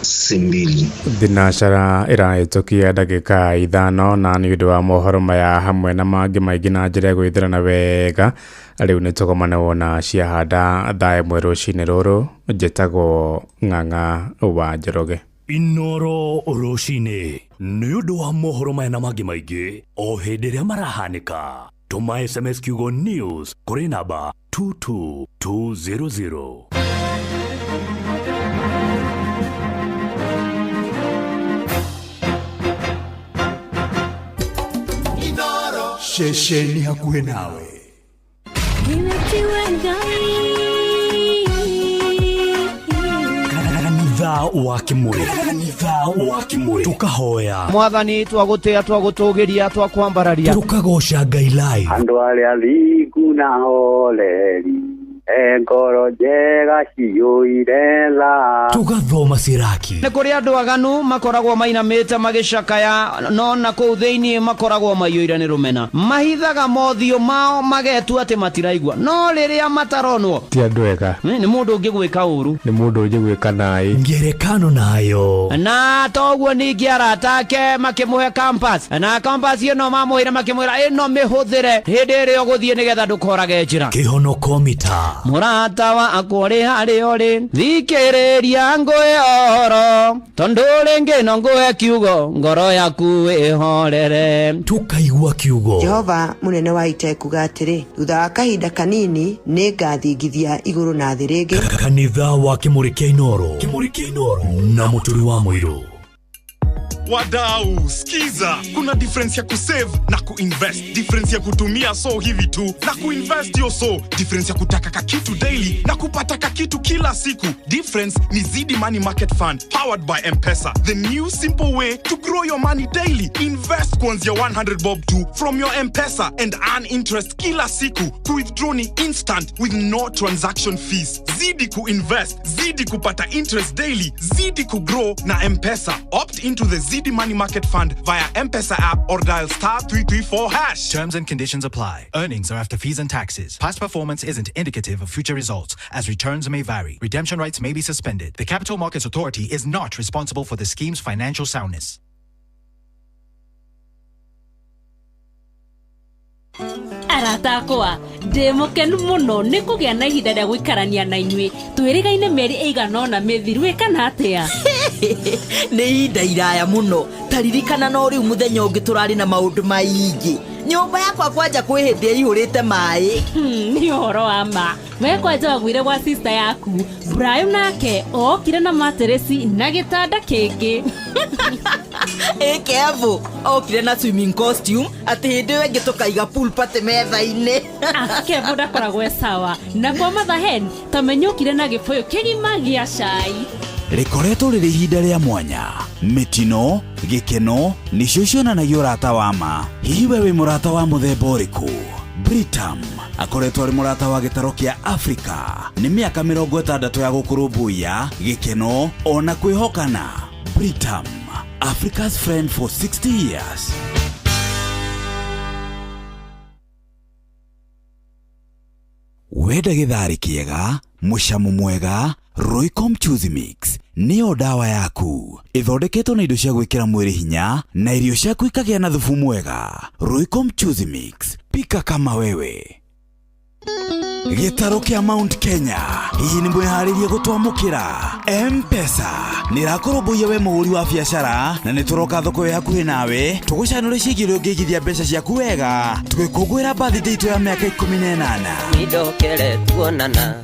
Simbili. Thinacara ĩrahĩtũkia ndagĩka 5 na nĩ ũndũ wa mohoro maya hamwe na mangĩ maingĩ na njĩra ya gwĩthirana wega. Rĩu nĩ tũgomana wona ciahanda thaa ĩmwe rũcinĩ rũrũ. Njĩtagwo Ng'ang'a wa Njoroge. Inooro rũcinĩ nĩ ũndũ wa mohoro maya na mangĩ maingĩ o hĩndĩ ĩrĩa marahanĩka. Tũma SMS kiugo news kũrĩ namba 22200. Shesheni hakuhe nawe. Kanitha wa Kimuri tukahoya Mwathani twagũtĩa twagũtũgĩria twakwambararia tukagooca Ngai live. Andũ arĩa thingu na holeri ngoro njega ciyũire tha tugathoma ciraki. Nĩ kũrĩ andũ aganu makoragwo mainamĩte magĩcakaya, no na kũu thĩinĩ makoragwo maiyũire nĩ rũmena. Mahithaga mothiũ mao magetua atĩ matiraigua, no rĩrĩa mataronwo ti andũ ega. Nĩ mũndũ ũngĩ gwĩka ũru, nĩ mũndũ ũngĩ gwĩka naĩ. Ngerekano nayo na toguo ningĩ arata ake makĩmũhe campus, na campus ĩno mamũhĩra makĩmwĩra ĩno mĩhũthĩre hĩndĩ ĩrĩa ũgũthiĩ nĩgetha ndũkorage njĩra. Kĩhonoko mita mũrata wakwa ũrĩ harĩa ũrĩ, thikĩrĩria ngũhe ũhoro tondũ rĩngĩ no ngũhe kiugo ngoro yaku ĩhorere. Tukaigua kiugo. Jehova mũnene wa ita kuga atĩrĩ, thutha wa kahinda kanini nĩ ngathingithia igũrũ na thĩ rĩngĩ. Kanitha wa Kimuri kĩa Inooro na mũturi wa mũirũ. Wadau, skiza, kuna difference ya kusave na kuinvest. Difference ya kutumia so hivi tu na kuinvest yo so. Difference ya kutaka kakitu daily na kupata kakitu kila siku. Difference ni Zidi Money Market Fund powered by M-Pesa. The new simple way to grow your money daily. Invest kuanzia 100 bob tu from your M-Pesa and earn interest kila siku. Withdraw ni instant with no transaction fees. Zidi kuinvest, Zidi kupata interest daily, Zidi kugrow na M-Pesa. Opt into the Zidi Money Market Fund via M-Pesa app or dial *334#. Terms and conditions apply. Earnings are after fees and taxes. Past performance isn't indicative of future results, as returns may vary. Redemption rights may be suspended. The Capital Markets Authority is not responsible for the scheme's financial soundness. Arata akwa ndĩmũkenu mũno nĩ kũgĩa na ihinda rĩa gũikarania na inyuĩ. Twĩrĩgaine mĩeri ĩigana ũna mĩthiru ĩkana atĩa? Nĩ ihinda iraya mũno. Taririkana no rĩu mũthenya ũngĩ tũrarĩ na maũndũ maingĩ. Nyũmba yakwa kwanja kwĩ hĩndĩ ĩihũrĩte maĩ. Nĩ ũhoro wa ma. We kwanja wagwire gwa sister yaku Brian nake okire na materesi na gĩtanda kĩngĩ. Kevo okire na swimming costume atĩ hĩndĩ ĩyo ĩngĩ tũkaiga pool party metha-inĩ. Kevo ndakoragwo sawa na kwa mathahen tamenyũkire na gĩbũyũ kĩgima gĩa cai. Rĩkoretwo rĩrĩ ihinda rĩa mwanya, mĩtino, gĩkeno nĩcio cionanagia ũrata wa ma. Hihi we wĩ mũrata wa mũthemba ũrĩkũ? Britam akoretwo arĩ mũrata wa gĩtaro kĩa Afrika. Nĩ mĩaka 60 ya gũkũrũmbũiya gĩkeno ona kwĩhokana. Britam, Africa's friend for 60 years. Wenda gĩtharĩ kĩega, mũcamo mwega, Roycom Choose Mix nĩyo dawa yaku. Ithondeketwo na indo cia gwĩkĩra mwĩrĩ hinya na irio ciaku ikagĩa na thubu mwega. Roycom Choose Mix, pika kama wewe. Gĩtaro kĩa Mount Kenya, hihi nĩ mwĩharĩrie gũtwamũkĩra. M-Pesa nĩrakũrũmbũiya we mũhũri wa biacara na nĩtũroka thoko ya hakuhĩ nawe tũgũcanũre ciĩgiĩ ũrĩa ũngĩigithia mbeca ciaku wega tũgĩkũngũĩra birthday itũ ya mĩaka 18. Nĩndokere tuonana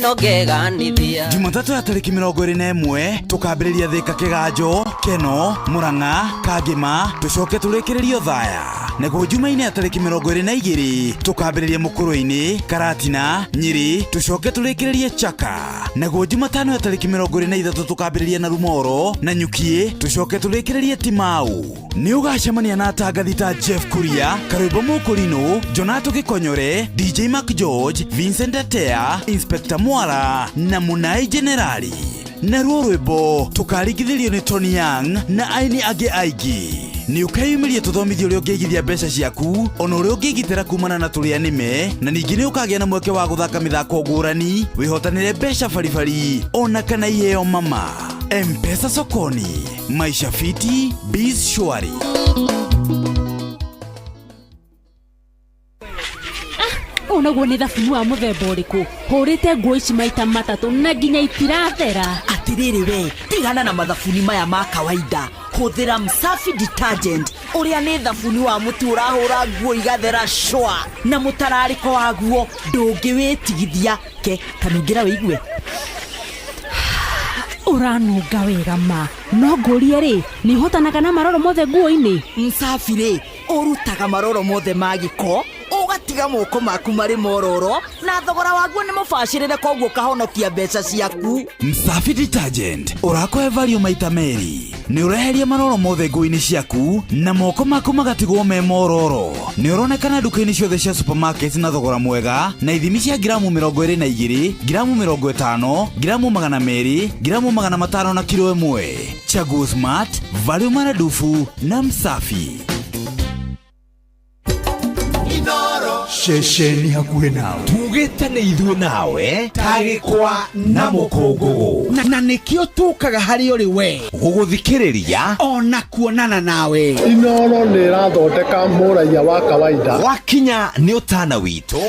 nogeganithia. Jumatatu ya tarĩki 21 tũkambĩrĩria Thĩka Kĩganjo Keno, Murang'a, Kagima, tucoke turekererio Thaya. Naguo Jumaine ya tariki 22 tukambĩrĩria Mũkũrũ-inĩ, Karatina, Nyeri, tucoke turekererie Chaka. Naguo Jumatano ya tariki 23 tukambĩrĩria Narumoro na Nyukie, tucoke turekererie Timau. Nĩ ũgacemania na atangathi ta Jeff Kuria, Karũimbo Mũkũrinũ, Jonato Gĩkonyore, DJ Mark George, Vincent Atea, Inspector Mwara na Munai Generali. Na ruo rwĩmbo tukarigithĩrio nĩ Tony Young na aini angĩ aingĩ. Nĩ ũkeyumĩria tũthomithio ũrĩa ũngĩigithia mbeca ciaku, ona ũrĩa ũngĩgitĩra kumana na tũrĩa nĩme, na ningĩ nĩ ũkagĩa na mweke wa gũthaka mĩthako ngũrani, wĩhotanĩre mbeca baribari, ona kana iheo mama. M-Pesa sokoni, maisha fiti, biz shwari. Unaguo nĩ thabuni wa mũthemba ũrĩkũ? Hũrĩte nguo ici maita matatũ na nginya itirathera. Atirĩrĩ we, tigana na mathabuni maya ma kawaida. Hũthĩra Msafi detergent, ũrĩa nĩ thabuni wa mũtu ũrahũra nguo igathera shwa, na mũtararĩko waguo ndũngĩwĩtigithia. Ke, kanungĩra wĩigue. Ũranunga wega ma. No ngũrie rĩ, nĩ hotanaga na maroro mothe nguo-inĩ? Msafi rĩ, ũrutaga maroro mothe ma gĩko, ũgatiga moko maku marĩ mororo, na thogora waguo nĩ mũbacĩrĩre, koguo kahonokia mbeca ciaku. Msafi detergent ũrakũhe value maita merĩ. Nĩ ũreheria maroro mothe nguo-inĩ ciaku na moko maku magatigwo me mororo. Nĩ ũronekana duka-inĩ ciothe cia supermarket na thogora mwega, na ithimi cia gramu 22, gramu 50, gramu 200, gramu 500 na kilo 1. Chaguo smart, value maradufu na Msafi. Shesheni hakuhe nawe tugĩte nĩ ithuĩ nawe tagĩkwa na mũkũngũgũ na nĩkĩo tũkaga harĩ ũrĩ we gũgũthikĩrĩria ona kuonana nawe. Inooro nĩ ĩrathondeka mũraia wa kawaida, wakinya nĩ ũtana witũ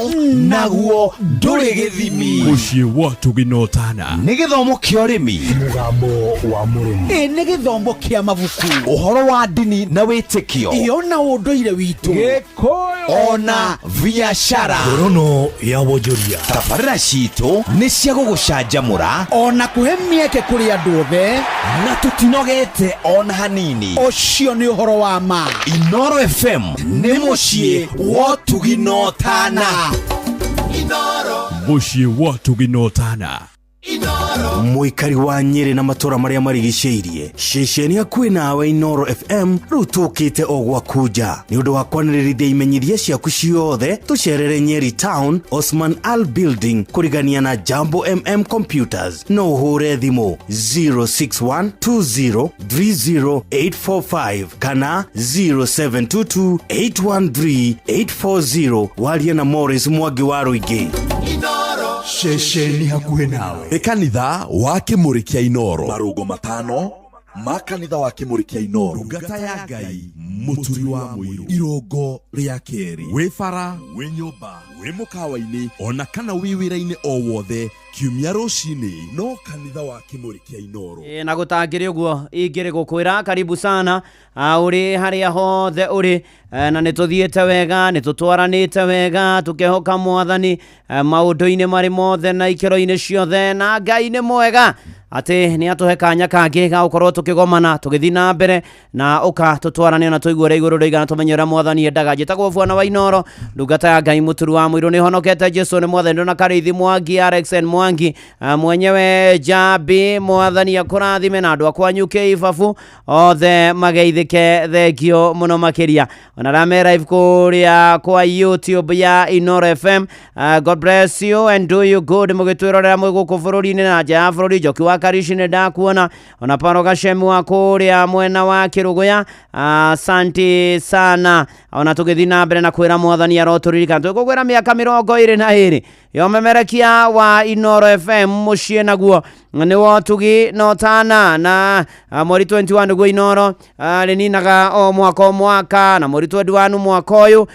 naguo ndũrĩ gĩthimi. Mũciĩ wa Tũginotana nĩ gĩthomo kĩa ũrĩmi, mũgambo wa mũrĩmi, nĩ gĩthomo kĩa mabuku, ũhoro wa ndini na wĩtĩkio, ona ũndũire witũ, Gĩkũyũ ona biashara, ngorono ya wonjoria. Tabarĩra citũ nĩ cia gũgũcanjamũra ona kũhe mĩeke kũrĩ andũ othe, na tũtinogete ona hanini. Ũcio nĩ ũhoro wa ma. Inooro FM nĩ mũciĩ wa Tũginotana. Mũciĩ wa Tũginotana. Mũikari wa Nyeri na matũra marĩa marigicĩirie, ceceni hakuhĩ nawe Inooro FM rĩu tũkĩte o gwakuja nĩ ũndũ wa kwanĩrĩrithia imenyithia ciaku ciothe. Tũcerere Nyeri Town, Osman Al Building, kũrigania na Jambo Computers. No ũhũre thimũ 0612030 kana 0722813840. waria na Morris Mwangi wa Rũingĩ. Shesheni hakuhĩ nawe. Kanitha wa Kĩmũrĩ kĩa Inooro, marũgo 5 ma kanitha wa Kĩmũrĩ kĩa Inooro, ngata ya Ngai mũturi wa mũirũ, irongo rĩa kerĩ, wĩ bara, wĩ nyũmba, wĩ mũkawa-inĩ, ona kana wĩ wĩra-inĩ o wothe, kiumia rũcinĩ no kanitha wa Kĩmũrĩ kĩa Inooro. Na gũtangĩrĩ ũguo ingĩrĩ gũkwĩra karibu sana ũrĩ harĩa hothe ũrĩ, na nĩ tũthiĩte wega, nĩ tũtwaranĩte wega, tũkĩhoka Mwathani maũndũ-inĩ marĩ mothe na ikĩro-inĩ ciothe, na Ngai nĩ mwega atĩ nĩ atũhe kanya kangĩ ga gũkorwo tũkĩgomana tũgĩthiĩ na mbere na ũka tũtwarane na tũigue ũrĩa igũrũ rĩigana tũmenye ũrĩa Mwathani endaga. Njĩtagwo Bwana wa Inooro, ndungata ya Ngai mũturi wa mũirũ, nĩ honokete Jesũ nĩ Mwathani na Karĩithi Mwangi, RXN Mwangi, mwenyewe Jambi. Mwathani akũrathime na andũ akwa nyuke ibabu othe mageithĩke, thengio mũno makĩria. Ona rame live kũrĩa kwa YouTube ya Inooro FM. God bless you and do you good. Mũgĩtwĩrorera mwĩ gũkũ bũrũri-inĩ na nja ya bũrũri. Njoki wa Karishi nĩ ndakuona, ona Paro Gashemu wa kũrĩa mwena wa Kĩrũgũya, asante sana. Ona tũgĩthiĩ na mbere na kwĩra Mwathani arotũririkana tũgũkwĩra mĩaka 22 ya ũmemerekia wa Inooro FM mũciĩ naguo nĩ wa Tũginotana, na mweri 21 nĩguo Inooro rĩninaga o mwaka na mweri 21 mwaka ũyũ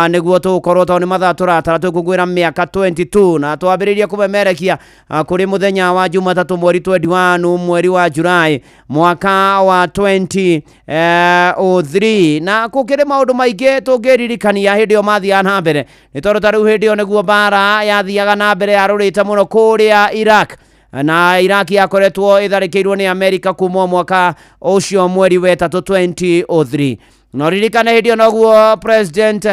nĩguo tũkorwo tondũ nĩ mathaa tũratara tũgũkwĩra mĩaka 22, na twambĩrĩria kũmemerekia kũrĩ mũthenya wa Jumatatũ mweri 21 mweri wa Julai mwaka wa 2003, na gũkĩrĩ maũndũ maingĩ tũngĩririkania hĩndĩ ĩyo mathiaga na mbere, nĩ tondũ ta rĩu hĩndĩ ĩyo nĩguo mbara yathiaga na mbere yarũrĩte mũno kũrĩa Iraq. na Iraki yakoretwo itharikirwo ni America kuma mwaka ucio mweri wa 3 2003. No ririkane hindi onaguo president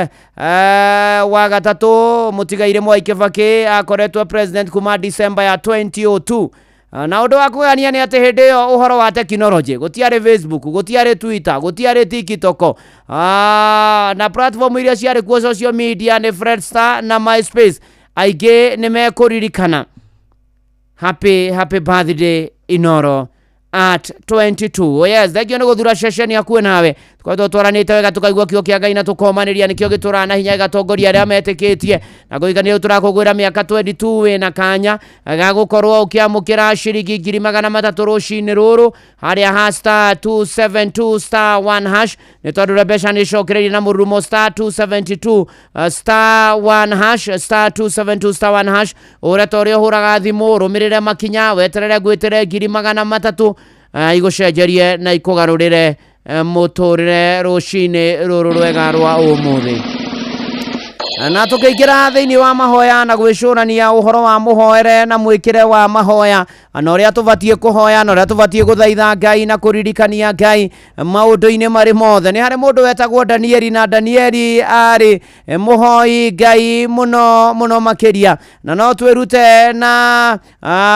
wa gatatu mutigaire Mwai Kibaki akoretwo president kuma December ya 2002. Na undu wa kugania ni ati hindi yo uhoro wa technology gutiare Facebook, gutiare Twitter, gutiare TikTok, na platform iria ciari kuo social media ni Friendster na MySpace. Aige ni mekuririkana. Happy birthday Inoro at 22. Oh yes, thegio ni guthura session yaku nawe twatwo twaranite wega tukaigua kio kia Ngai na tukomaniria nikio giturana hinya gatongoria aria metikitie na guigania turakugwira miaka 22 we na kanya gagukorwo ukiamukira shiringi 300 rucini ruru haria *272*1# ni tondu rebesha ni shokereria na murumo *272*1# *272*1# uretorio huraga thimu rumirire makinya weterere gwitere 300 igucenjerie na ikugarurire muturire rucini ruru rwega rwa umuthi. Na tukiingira thiini wa mahoya na gwicurania uhoro wa muhoere na mwikire wa mahoya na uria tubatie kuhoya na uria tubatie guthaitha Ngai na kuririkania Ngai maundu-ini mari mothe. Ni hari mundu wetagwo Danieli na Danieli ari muhoi Ngai muno makiria na no twirute na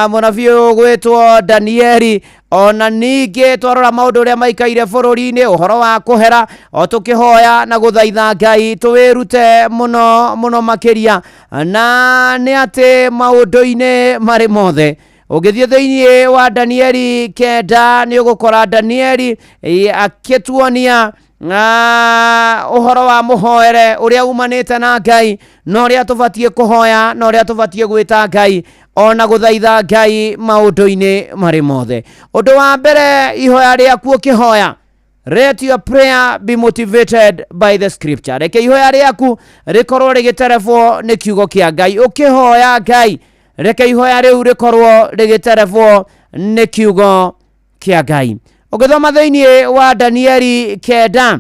munavio gwitwo Danieli ona ninge twarora maundu uria maikaire bururi-ini uhoro wa kuhera o tukihoya na guthaitha Ngai tuwirute muno makiria na ni ati maundu-ini mari mothe. Ugithie thiini wa Danieli kenda ni ugukora Danieli akituonia uhoro wa muhoere uria umanite na Ngai no uria tubatie kuhoya no uria tubatie gwita Ngai ona guthaitha Ngai maundu-ini mari mothe. Undu wa mbere ihoya riaku ukihoya, let your prayer be motivated by the scripture. Reke ihoya riaku rikorwo rigiterefwo ni kiugo kia Ngai. Ukihoya Ngai reke ihoya riu rikorwo rigiterefwo ni kiugo kia Ngai. Ugithoma thiini wa Danieli kenda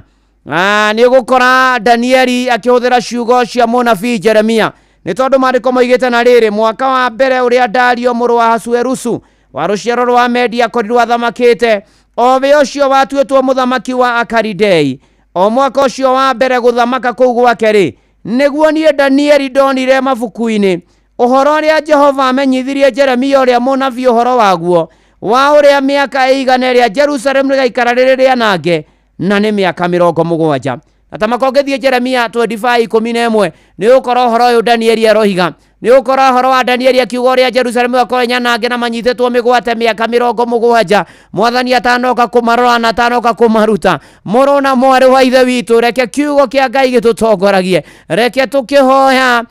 ni ugukora Danieli akihuthira ciugo cia munabii Jeremia ni tondu mariko moigite na riri mwaka wa mbere uria Dario muru wa Hasuerusu wa ruciaro rwa Media korirwo athamakite owe ucio watuetwo muthamaki wa Akaridei o mwaka ucio wa mbere guthamaka kuu gwake ri niguo nie Danieli ndonire mabuku-ini uhoro uria Jehova amenyithirie Jeremia uria munabii uhoro waguo wa uria miaka igana ria Jerusalem rigaikara riri anange na ni miaka 70. Atamakongethie Jeremia 25:11 ni ukora uhoro uyu Danieli arohiga ni ukora uhoro wa Danieli akiuga uria Jerusalem akorenya nange na manyitetwo migwate miaka 70. Mwathani atanoka kumarora na atanoka kumaruta murona mwari wa ithe witu. Reke kiugo kia Ngai gitutongoragie, reke tukihoya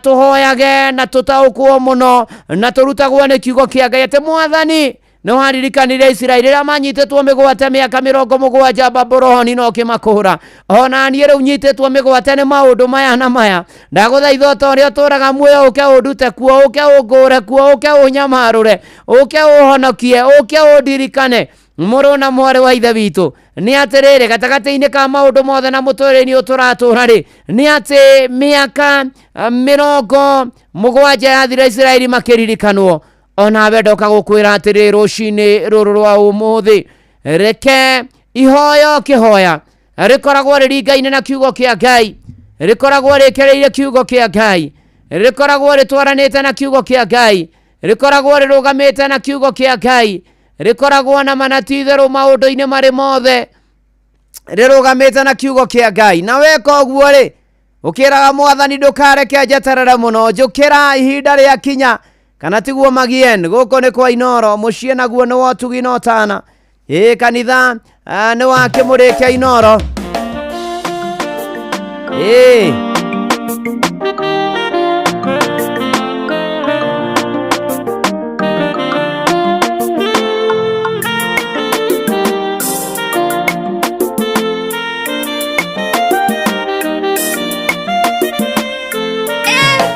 tuhoyage na tutaukwo muno na turutagwo ni kiugo kia Ngai ati Mwathani no haririkanire Israeli rĩa manyitetwo migwate miaka 70 Babuloni no kimakura ona niĩ rĩu nyitetwo migwate nĩ maũndũ maya na maya. Ndagũthaitha ta ũrĩa ũtũraga muoyo ũke ũndute kuo, ũke ũngũre kuo, ũke ũnyamarũre, ũke ũhonokie, ũke ũndirikane mũrũ na mwarĩ wa ithe witũ. Nĩ atĩrĩrĩ gatagatĩ-inĩ ka maũndũ mothe na mũtũrĩre-inĩ ũtũratũra rĩ nĩ atĩ mĩaka 70 yathira Israeli makĩririkanwo. Ona wendoka gukwira atiri rucini ruru rwa umuthi reke ihoyo kihoya rikoragwo riringaine na kiugo kia Ngai, rikoragwo rikereire kiugo kia Ngai, rikoragwo ritwaranite na kiugo kia Ngai, rikoragwo rirugamite na kiugo kia Ngai, rikoragwo na manatithiru maundu-ini mari mothe rirugamite na kiugo kia Ngai. Na weka uguo ri ukiraga Mwathani ndukareke njeterere muno, njukira ihinda ria kinya kana tiguo magien guko ni kwa Inoro mucie naguo ni wotugi no tana kanitha ni wake murike Inoro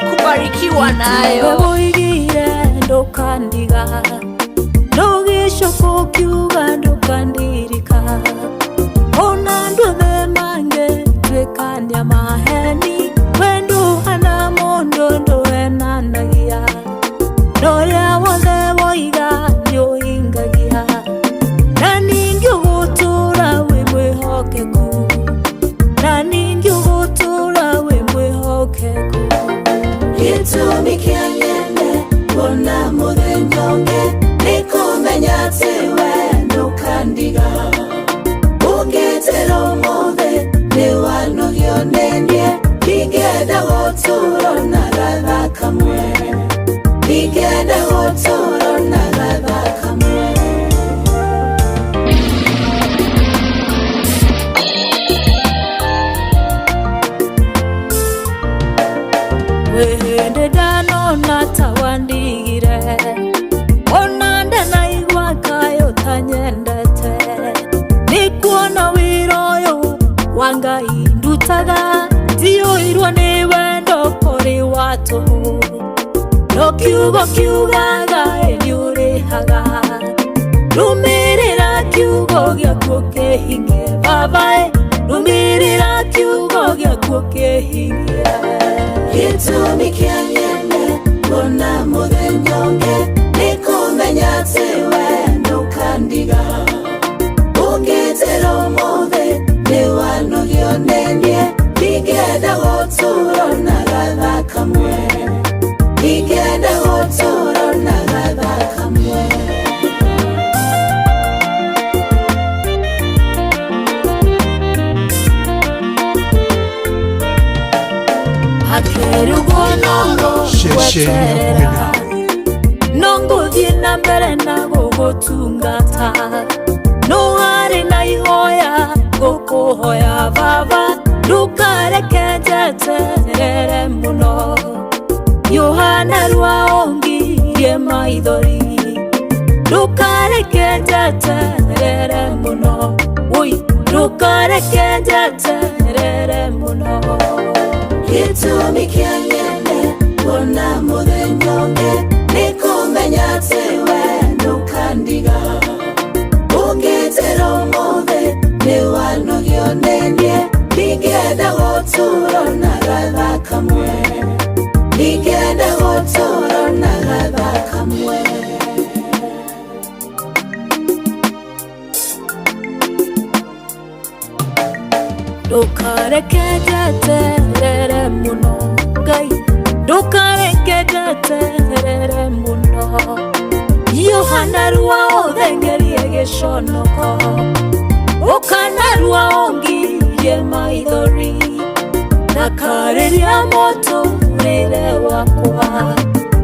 kubarikiwa nayo ndukandiga ndugicoka ukiuga ndukandirika ona nduthe mange twikania maheni wendu hana mundu nduenanagia nduria wothe kiugo kiugaga eniurehaga rumirira kiugo gyaku kihinge baba rumirira kiugo gyaku kihinge gitumi kianyene bona muthenyonge nikumenya tewe nukandiga ungitero mothe niwanugionenie nigenda guturo na gatha kamwe nigenda guturo na gatha kamwe hakerugo nongo wetera nongo thina mbere na gugutungata no hari na ihoya gukuhoya baba ndukareke njeterere muno Yohana rwaongirie maithori ndukareke njeterere muno ndukareke njeterere muno gitumi kianyene bona muthenyonge nikumenya tewe ndukandiga ungitero mothe niwanugionenie nigenda guturo na gatha kamwe nigenda guturo na gatha kamwe ndukareke njeterere muno Ngai ndukareke njeterere muno Yohana rwaothengerie giconoko ukana rwaongirie maithori nakariria muturire wakwa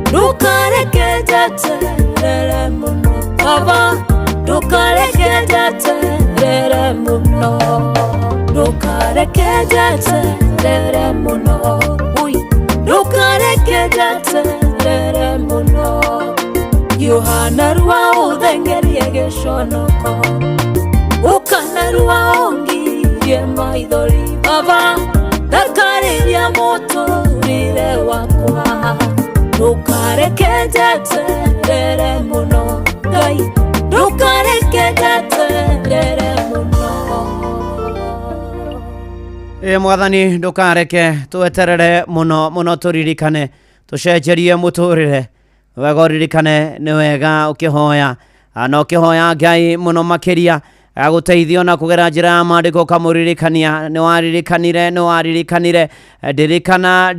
ndukareke njeterere muno baba ndukareke njeterere muno ndukareke njeterere muno ndukareke njeterere muno Yohana rwaothengerie giconoko ukana rwaongirie maithori baba ndakariria muturire wakwa ndukareke njeterere muno Ngai ndukareke njeterere muno mwathani ndukareke tweterere muno turirikane tucenjerie muturire wega uririkane ni wega ukihoya no kihoya Ngai muno makiria aguteithio na kugera njira ya mandiko kamuririkania ni waririkanire ndirikana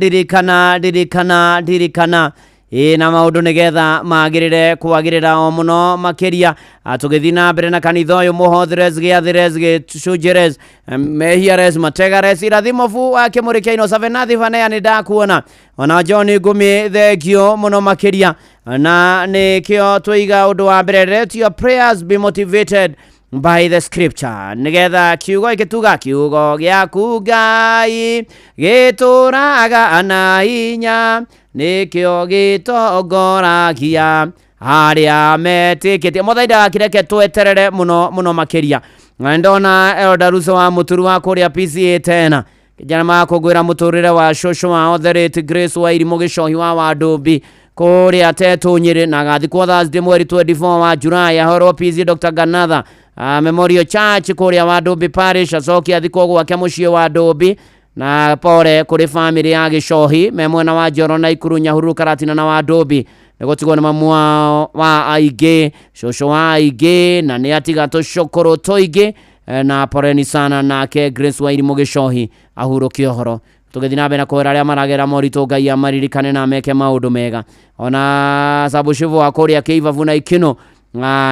na maundu nigetha magirire kwagirira o muno makiria tugithi na mbere na kanitha uyu muhothires giathires gicunjires mehiares mategares irathimofu akimurikia savenathi vanea ni ndakuona ona John Ngumi thegio muno makiria na nikio twiga undu wa mbere let your prayers be motivated by the scripture nigetha kiugo ikituga kiugo giaku Ngai gituraga anahinya nikio gitongoragia haria metikite muthaida kireke tweterere muno makiria ndona Eldaruso wa muturu wa kuria PCA tena kijana makugwira muturire wa shosho wa Otherate Grace wa Irimo Gicohi wa Wadobi kuria tetu nyiri na gathi kwa Thursday mweri 24 wa Julai ahoro PCA Dr. Ganatha Memorial Church kuria Wadobi Parish acoki athikwo gwake muciĩ wa Dobi na pore kuri family ya Gicohi memwena wa Njoro na Ikuru Nyahururu Karatina na Wadobi negotigwo ni mamu wa Aige shosho wa Aige na ni atiga tucukuru tuingi na poreni sana nake Grace wa Irimo Gicohi ahurũkie ũhoro tugithi na mbere kwera aria maragera moritu Ngai amaririkane na meke maundu mega ona Sabushivu wa kuria Keivavu na Ikino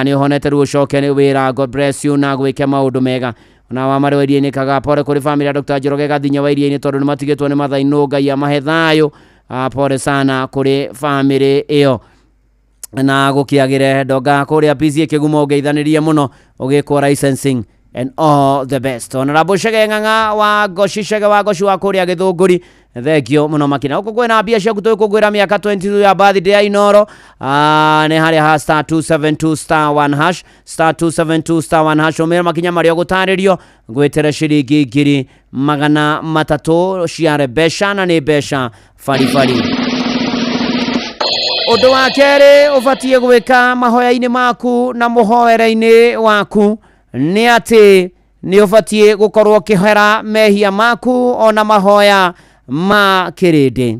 ni honete rucoke ni wira God bless you na gwike maundu mega ona wa mari werie ni kaga pore kuri family ya Dr. Njoroge Gathinya wa irie ni tondu ni matigitwo ni mathaino Ngai amahe thayo pore sana kuri family iyo na gukiagire ndonga kuria PCA kigumo ngeithanirie muno ugikwo licensing and all the best. Honorable Shege Ng'ang'a wa Goshi Shege wa Goshi wa kuria Githunguri thegio muno makina uko kwena mbia cia kutoy kugwira miaka 22 ya birthday ya Inoro ne hari ha star 272 star 1 hash star 272 star 1 hash omera makinya mario gutaririo gwetera shiringi ngiri magana matatu ciare besha na ni besha fari Undu wa keri ubatie gwika mahoya-ini maku na muhoere-ini waku ni ati ni ubatie gukorwo kihera mehia maku ona mahoya ma kirindi.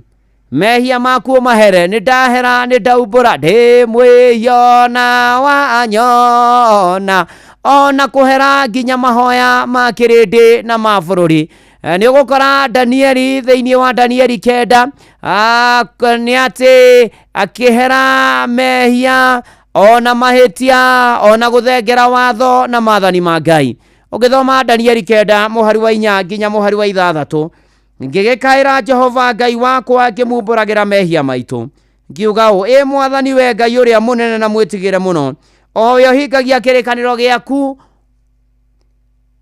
Mehia maku mahere ni ndahera ni ndaumbura ndi mwiyona wanyona ona kuhera nginya mahoya ma kirindi na ma bururi. Ni ugukora Danieli thiini wa Danieli 9 ni ati akihera mehia ona mahitia ona guthengera watho na mathani ma Ngai. Ugithoma Danieli 9 muhari wa 4 nginya muhari wa 6 ngigikaira Jehova Ngai wakwa ngimumburagira mehia maitu ngiuga mwathani we Ngai uria munene na mwitigire muno oyo hingagia kirikaniro giaku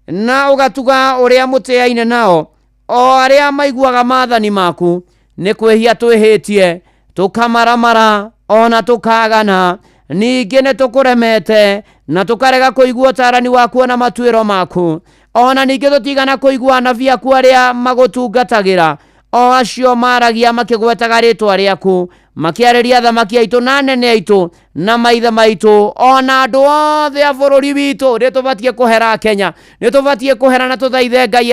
na ugatuga uria mutiaine nao o aria maiguaga mathani maku ni kwehia twihitie tukamaramara ona tukagana ningi ni tukuremete na tukarega kuigua tarani waku na matwiro maku ona ningi tutigana kuigua anabii aku aria magutungatagira o acio maragia makigwetaga ritwa riaku makiareria thamaki aitu na nene aitu na maithe maitu ona andu othe a bururi witu ri tubatie kuhera Kenya ni tubatie kuhera na tuthaithe Ngai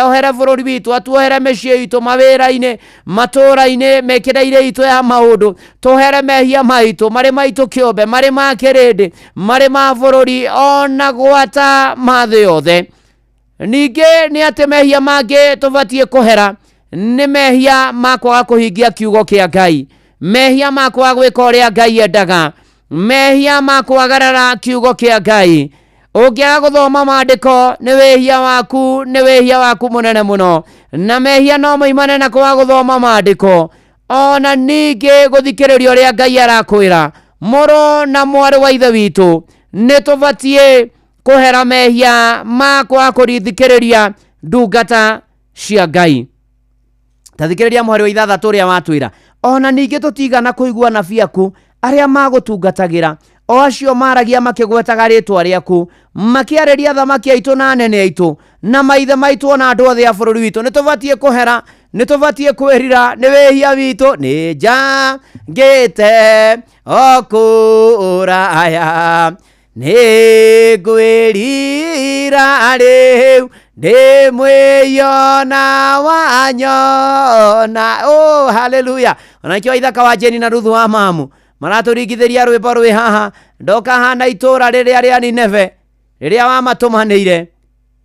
ohere bururi witu atuohere mecii itu mawira-ini matura-ini mekira-ire itu ya maundu tuhere mehia maitu mari maitu kiumbe mari ma kirindi mari ma bururi ona gwata mathe yothe. Ningi ni ati mehia mangi tubatie kuhera ni mehia makwa kuhingia kiugo kia Ngai, mehia makwa gwika uria Ngai endaga, mehia makwa garara kiugo kia Ngai. Ungiaga guthoma maandiko ni wehia waku munene muno na mehia no moimane na kwa guthoma maandiko ona ningi guthikiriria uria Ngai arakwira. Moro na mwari wa ithe witu ni tubatie kuhera mehia makwa kurithikiriria ndungata cia Ngai. Tathikiriria muhari wa 6 uria watwira ona ningi tutigana kuigua anabii aku aria magutungatagira o acio maragia makigwetaga ritwa riaku makiareria thamaki aitu na nene aitu na maithe maitu ona andu othe a bururi witu ni tubatie kuhera ni tubatie kwirira ni wehia witu ni njangite okuraya ni ngwirira riu ndi mwiyona wanyona. Oh, haleluya. Ona ikiwa ithaka wa Jeni na Ruthu wa Mamu maraturingithiria rwimbo rwi haha ndoka hana itura riria ria Nineve riria wa matumanire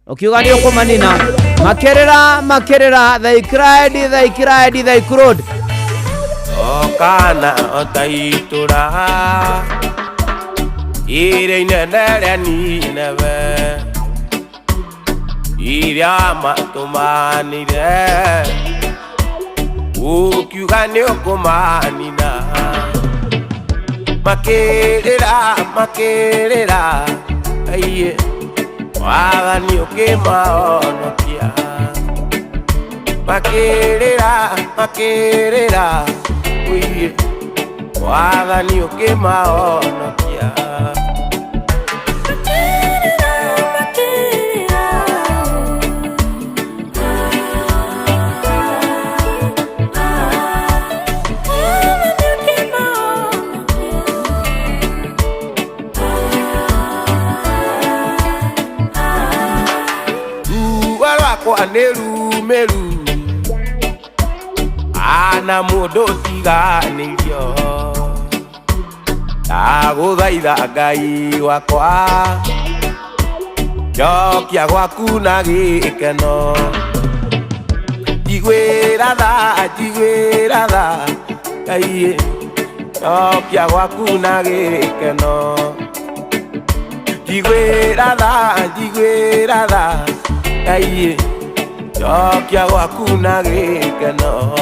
ukiuga ni ukumanina makirira they cried they crowed okana otaitura ire inene ria Nineve iria matumanire ukiuga ni ukumanina makirira aiye wathani ukimaonokia makirira uiye wathani ukimaonokia. Meru ana mundu tiganirio ndaguthaitha Ngai wakwa njokia gwaku na gikeno njiguira tha Ngai njokia gwaku na gikeno njiguira tha Ngai njokia gwaku na gikeno.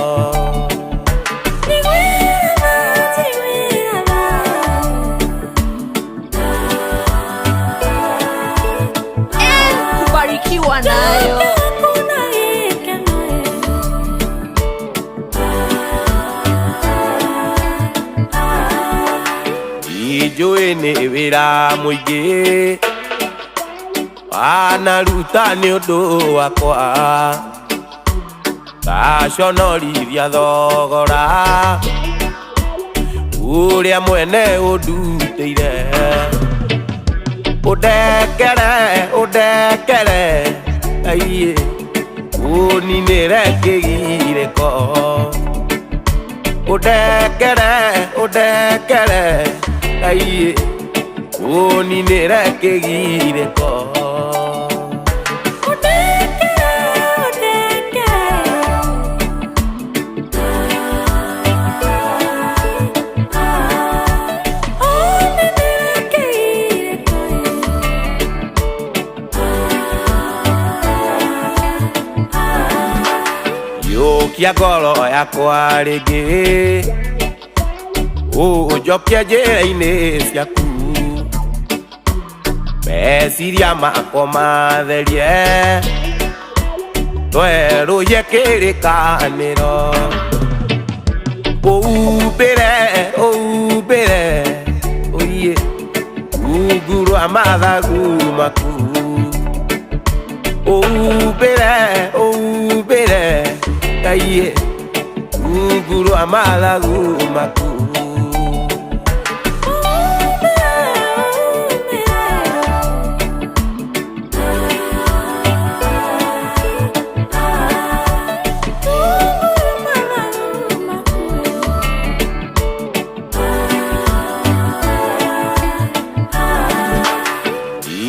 Kubarikiwa nayo ijui ni wira muingi anaruta ni undu wakwa gaconorithia thogora uria mwene unduteire udekere aiye uninire kigiriko udekere aiye uninire kigiriko Yokia ngoro yakwa rĩngĩ ũnjokia njĩra-inĩ ciaku meciria makwa matherie twerũhie kĩrĩkanĩro ũhumbĩre ũiye rungu rwa mathagu maku ũhumbĩre aiye rungu rwa mathagu maku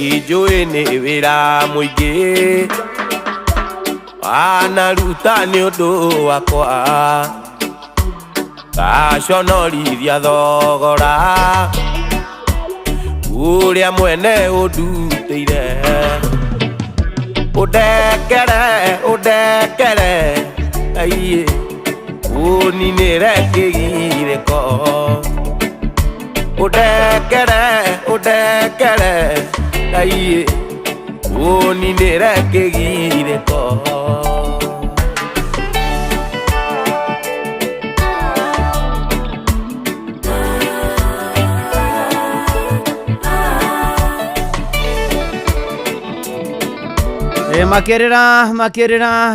Ijũĩ nĩ wĩra mũingĩ anaruta nĩ ũndũ wakwa gaconorithia thogora ũrĩa mwene ũndutĩire ũndekere aiye ũninĩre kĩgirĩko ũndekere aiye ũninĩre kĩgirĩko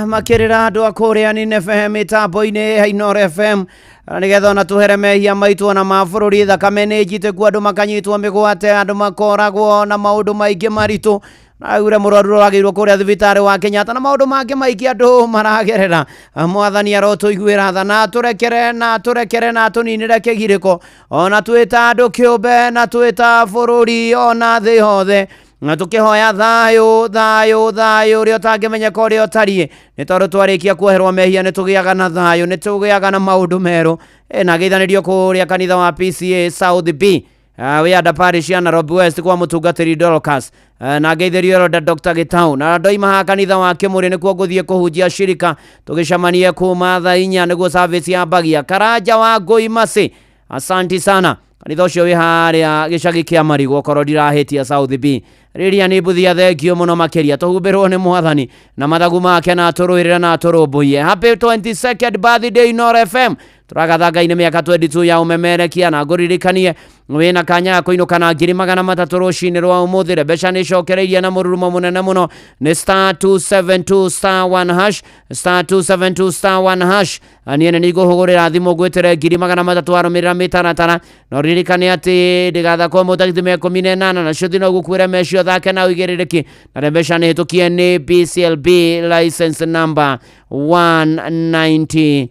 makirira andu akuria Nine FM mitambo-ini Hainor FM nigetha ona tuhere mehia maitu ona ma bururi thakame nĩ njitĩku andu makanyitwo mĩgwate andu makoragwo na maundu maingi maritu aure mũrwaru agĩrwo kũrĩa thibitarĩ wa Kenyatta na maundu mangĩ maingĩ andu maragerera mwathani arotuiguĩra tha na turekere na tuninĩre kĩgirĩko ona twĩta andu kĩũmbe na twĩta bururi ona thĩ yothe na tukihoya thayo uria utangĩmenyeka uria utariĩ nĩ tondũ twarĩkia kuoherwo mehia nĩ tũgĩaga na thayo nĩ tũgĩaga na maũndũ merũ na geithanĩrio kũrĩa kanitha wa PCA South B Wĩanda Parish ya Nairobi West kwa mũtungatĩri Dorcas na geithĩrio Elder Dr. Gitau na ndoima ha kanitha wa Kĩmũrĩ nĩkuo ngũthiĩ kũhunjia shirika tũgĩcemanie kuma thaa 4 nĩguo service yambagia Karanja wa Ngũi Masi asanti sana kanitha ũcio wĩ harĩa gĩcagi kĩa Marigũ korwo ndirahĩtia South B rĩrĩa nĩ mbuthia thengio mũno makĩria tũhumbĩrwo nĩ mwathani na mathagu make na tũrũĩrĩre na tũrũmbũiye happy 22nd birthday Nor FM tũragathangaine mĩaka 22 ya ũmemerekia na ngũririkanie wĩna kanya kũinũka na 300 rũcinĩ rwa ũmũthĩ mbeca nĩ cokereirie na mũrurumo mũnene mũno nĩ *272*1# niĩ nĩ ngũhũgũrĩra thimũ ngwĩtĩre 300 arũmĩrĩra mĩtaratara no ririkane atĩ ndĩgathakwo mũtagithi 18 nacio thina ũgũkuĩre mecio thake na ũigĩrĩrĩki na mbeca nĩ hĩtũkie nĩ BCLB license number 199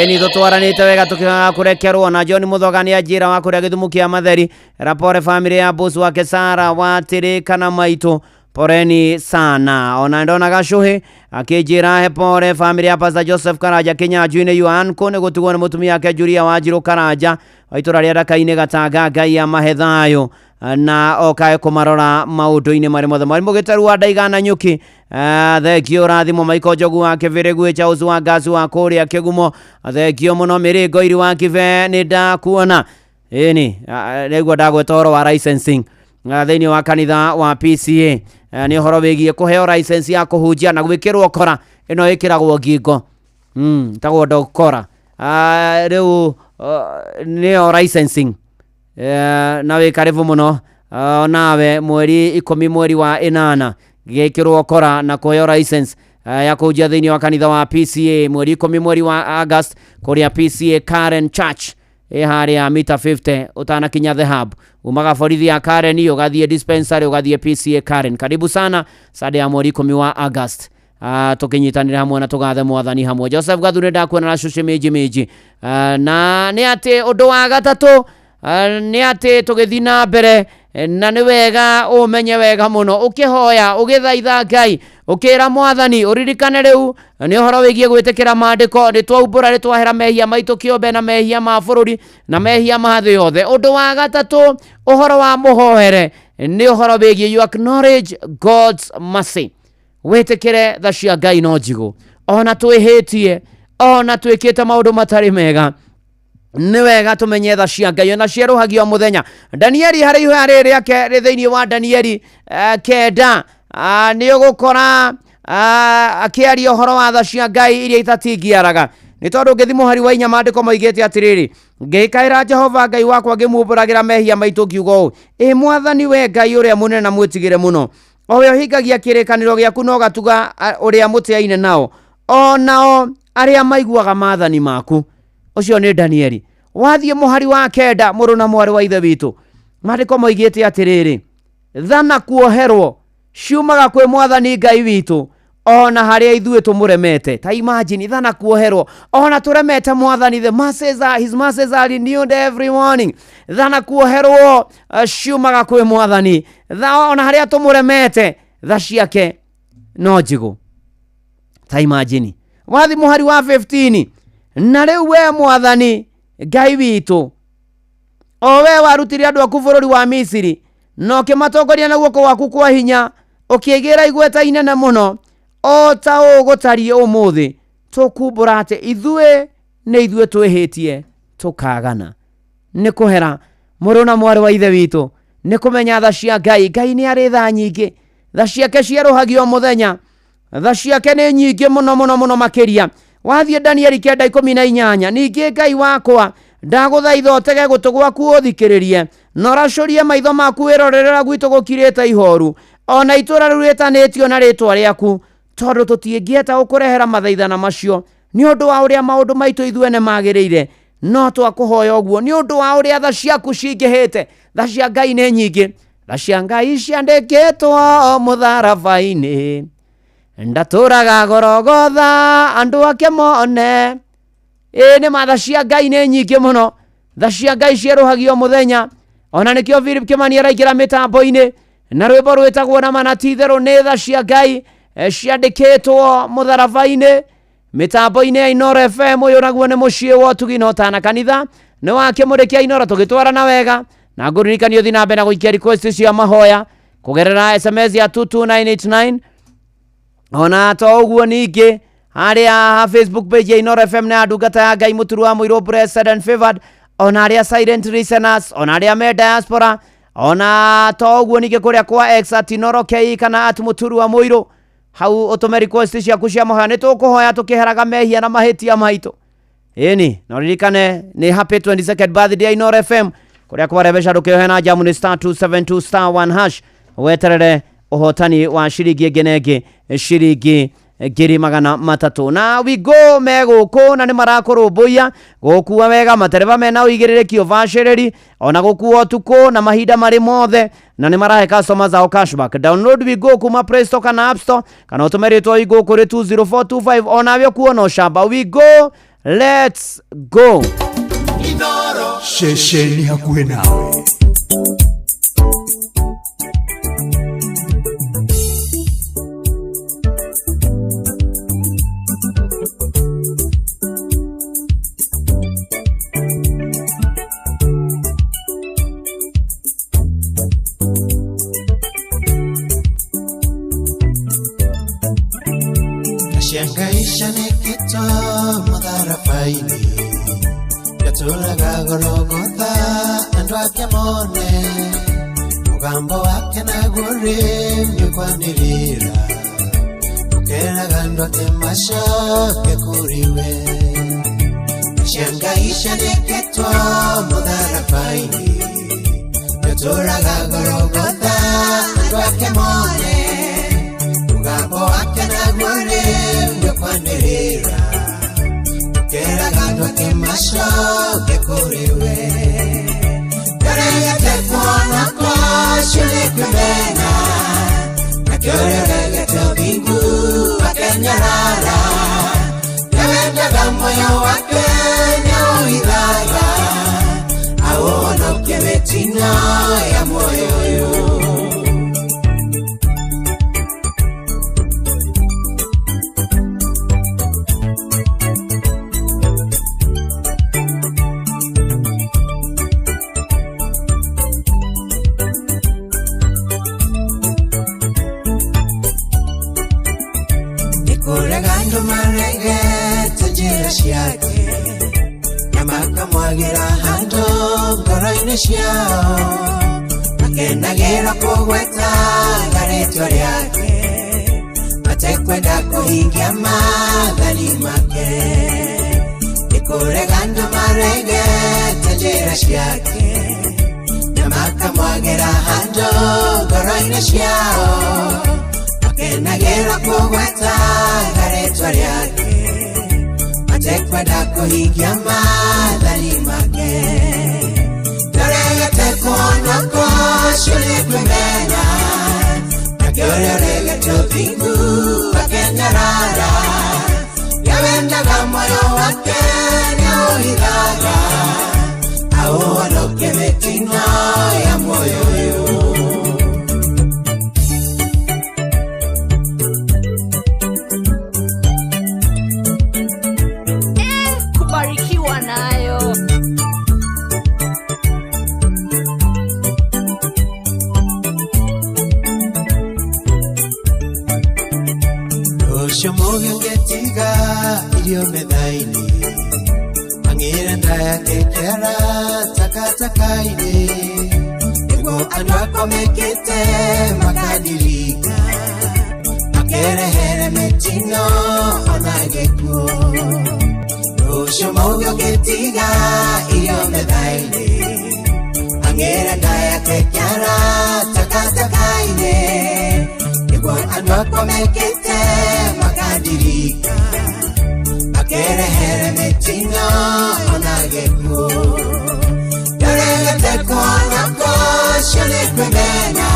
ni tũtwaranĩte wega tũkĩaga kũrekerwo na John Mũthoga nĩ anjĩra wa kũrĩa Gĩthumu kĩa Matheri rapore family ya boss wake Sara watĩrĩka na maitũ poreni sana ona ndona Gacuhĩ akĩnjĩra he pore family ya Pastor Joseph Karanja Kĩnyanjũ-inĩ Yuanko nĩ gũtigwo nĩ mũtumia wake Julia Wanjirũ Karanja wa itũra rĩa Ndaka-inĩ Gatanga Ngai amahe thayũ na okae kũmarora maũndũ-inĩ marĩ mothe Mwarimũ Gĩtaru wa Ndaigana Nyuki thengio rathimo Maiko Njogu wa Kĩbĩrĩgu Charles wa Ngasu wa kũrĩa Kĩgumo thengio mũno Mĩrĩngo Iri wa Kĩbe nĩ ndakuona ĩni nĩguo ndagweta ũhoro wa licensing thĩinĩ wa kanitha wa PCA nĩ ũhoro wĩgiĩ kũheo license ya kũhunjia na gwĩkĩrwo kora ĩno ĩkĩragwo ngingo tagwo ndokora rĩu nĩyo licensing na wĩ karibu mũno nawe mweri 10 mweri wa 8 gĩkĩrwo kora na kũheo license ya kujia thĩinĩ wa kanitha wa PCA mweri 10 mweri wa August kuria PCA Karen Church harĩa mita 50 utanakinya the hub umaga borithi ya Karen ugathie dispensary ugathie PCA Karen. Karibu sana Sunday ya mweri 10 wa August. Tukinyitanira hamwe na tugathe mwathani hamwe. Joseph Gathure ndakwena na cuci meji na nĩ atĩ ũndũ wa gatatũ nĩ atĩ tũgĩthina mbere na nĩ wega ũmenye wega mũno ũkĩhoya ũgĩthaitha Ngai ũkĩra mwathani ũririkane rĩu nĩ ũhoro wĩgiĩ gwĩtĩkĩra maandĩko nĩ twaumbũra nĩ twahera mehia maitũ kĩũmbe na mehia ma bũrũri na mehia ma thĩ yothe. Ũndũ wa gatatũ ũhoro wa mũhoere nĩ ũhoro wĩgiĩ you acknowledge God's mercy. Wĩtĩkĩre tha cia Ngai no njigũ ona twĩhĩtie ona twĩkĩte maũndũ matarĩ mega nĩ wega tũmenye tha cia Ngai ona cierũhagio mũthenya. Danieli harĩ ihoya rĩake thĩinĩ wa Danieli 9 nĩ ũgũkora akĩaria ũhoro wa tha cia Ngai iria itatingiaraga nĩ tondũ ngĩthimwo harĩ wa inya maandĩko moigĩte atĩrĩrĩ ngĩkaĩra Jehova Ngai wakwa ngĩmumbũragĩra mehia maitũ kiugo ĩ mwathani we Ngai ũrĩa mũnene na mwĩtigĩre mũno owe ũhingagia kĩrĩkanĩro gĩaku no gatuga ũrĩa mũtĩaine nao onao arĩa maiguaga maathani maku. Ũcio nĩ Danieli. Wathiĩ mũhari wa 9 mũrũ na mwarĩ wa ithe witũ maandĩko moigĩte atĩrĩrĩ thana kuoherwo ciumaga kwĩ mwathani Ngai witũ ona harĩa ithuĩ tũmũremete. Ta imagine thana kuoherwo ona tũremete mwathani his mercies are renewed every morning. Thana kuoherwo ciumaga kwĩ mwathani ona harĩa tũmũremete tha ciake no njigũ. Ta imagine wathi mũhari wa 15 na rĩu we mwathani Ngai witũ o we warutire andũ aku bũrũri wa Misiri no kĩmatongoria na guoko gwaku kwa hinya ũkĩgĩra igweta inene mũno o ta ũgũtarie ũmũthĩ tũkumbũra atĩ ithuĩ nĩ ithuĩ twĩhĩtie tũkagana. Nĩ kũhera mũrũ na mwarĩ wa ithe witũ nĩ kũmenya tha cia Ngai. Ngai nĩ arĩ tha nyingĩ tha ciake cierũhagio mũthenya tha ciake nĩ nyingĩ mũno mũno mũno makĩria. Wathiĩ Danieli 9:18 ningĩ Ngai wakwa ndagũthaitha ũtege gũtũ gwaku ũthikĩrĩrie na ũracũrie maitho maku wĩrorerera gwitũ gũkirĩte ihoru ona itũra rĩu rĩtanĩtio na rĩtwa rĩaku tondũ tũtingĩeta gũkũrehera mathaithana macio nĩ ũndũ wa ũrĩa maũndũ maitũ ithuĩ nĩ magĩrĩire no twakũhoya ũguo nĩ ũndũ wa ũrĩa tha ciaku cingĩhĩte. Tha cia Ngai nĩ nyingĩ. Tha cia Ngai ciandĩkĩtwo mũtharaba-inĩ ndatũraga Gologotha andũ ake mone. Nĩ matha cia Ngai nĩ nyingĩ mũno. Tha cia Ngai cierũhagio mũthenya ona nĩkĩo Philip Kimani araingĩra mĩtambo-inĩ na rwĩmbo rwĩtagwo na manatitherũ nĩ tha cia Ngai ciandĩkĩtwo mũtharaba-inĩ mĩtambo-inĩ ya Inooro FM. Ũyũ naguo nĩ mũciĩ wa ũtugi na ũtana kanitha nĩ wa kĩmũrĩkia Inooro tũgĩtwarana wega na ngũririkania ũthiĩ na mbere na gũikia request cia mahoya kũgerera SMS ya 22989 ona to ũguo ningĩ harĩa Facebook page ya Inooro FM na ndungata ya Ngai mũturu wa mũirũ blessed and favored ona arĩa silent listeners ona arĩa me diaspora ona to ũguo ningĩ kũrĩa kwa X @InoroKE kana @mũturu wa mũirũ hau ũtũme request ciaku cia mahoya nĩ tũkũhoya tũkĩheraga mehia na mahĩtia maitũ. Ĩni no ririkane nĩ happy 22nd birthday ya Inooro FM kũrĩa kwarebesha ndũkĩohe na jamu nĩ *272*1# weterere ũhotani wa ciringi ngenenge ciringi 300 na wigo megũkũ na nĩ marakũrũmbũiya gũkua wega matereba mena ũigĩrĩrĩki ũbacĩrĩri ona gũkua ũtukũ na mahinda marĩ mothe na nĩ marahe customers zao cashback. Download wigo kuma Play Store kana App Store kana ũtũme rĩtwa wigo kũrĩ 20425 onawe kuona ũcamba. Wigo, let's go. Inooro shesheni hakuhĩ nawe. Shangaisha nikito madharafaini yatulaga Gologotha andũ ake mone mugambo wake na gũrĩ mĩkwanĩrĩra ũkeraga andũ ake macoke kũrĩwe. Shangaisha nikito madharafaini yatulaga Gologotha andũ ake mone mugambo wake na gũrĩ kwanirira kera gandwa kemasho kekuriwe karayate kwana kwa shule kumena nakiorege tobingu wakenyarara yawendaga moyo wake nyauhidhaga awonoke betina ya moyo yo Nikuregando marege tajira shiake Yamaka mwagira hando ngoroine shiao Makenagera kugweta gareto ryake Matekwenda kuhingia madhani make Nikuregando marege tajira shiake Yamaka mwagira hando ngoroine shiao Makenagera kugweta gareto ryake Matekwenda kuhingia madhani make Dorege kuona kwa shule kumena Nakiorege tobingu wakenyarara Yawendaga moyo wake nyauhidhaga Awonoke betina ya moyo yo Kubarikiwa nayo. Oshomoge ngetiga ilio medhaini Mangira ndaya kekera takatakaini Ego andwako mekete makadirika Makere here metino onageko Oshomoge ngetiga ilio medhaini Mangira ndaya kekera takatakaini Ego andwako mekete makadirika Makere here metino onageko Yorege kona ko shule kumena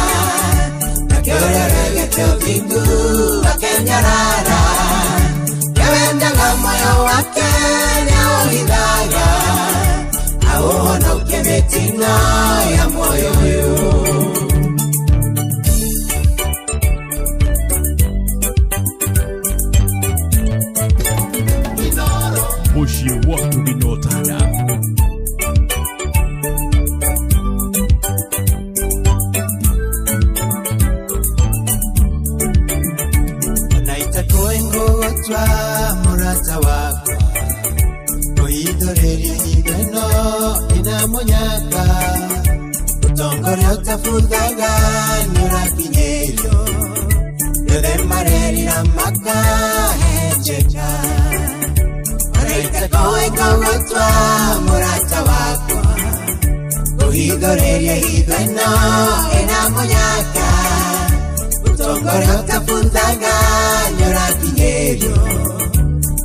Nakiorege tobingu wakenyarara Yawendaga moyo wake nyauhidhaga Awonoke betina ya moyo yo Bushi watu binotana Naita koengotwa murata wako Koidoreri hideno inamonyaka Utongore utafudhaga nyurakinyero Yode mareri ramaka hecheka Naita koengotwa murata wako Koidoreri hideno inamonyaka Utongore utafunzaga nyurakinyero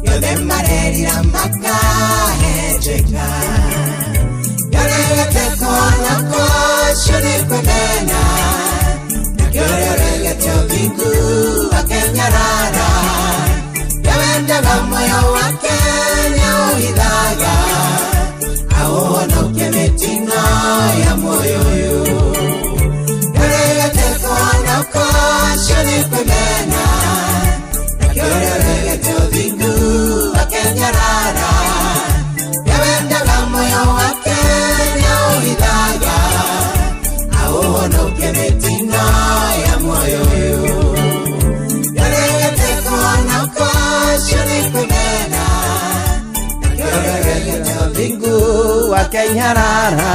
Yode mareri ramaka hecheka Yorege kona ko shule kumena Nakiorege tobingu wakenyarara Yawendaga moyo wake nyauhidhaga Awonoke betina ya moyo yo Yorege kona ko shule kumena Nakiorege tobingu wakenyarara Yawendaga moyo wake nyauhidhaga Awonoke betina ya moyo yo Yorege kona ko shule kumena Nakiorege tobingu wakenyarara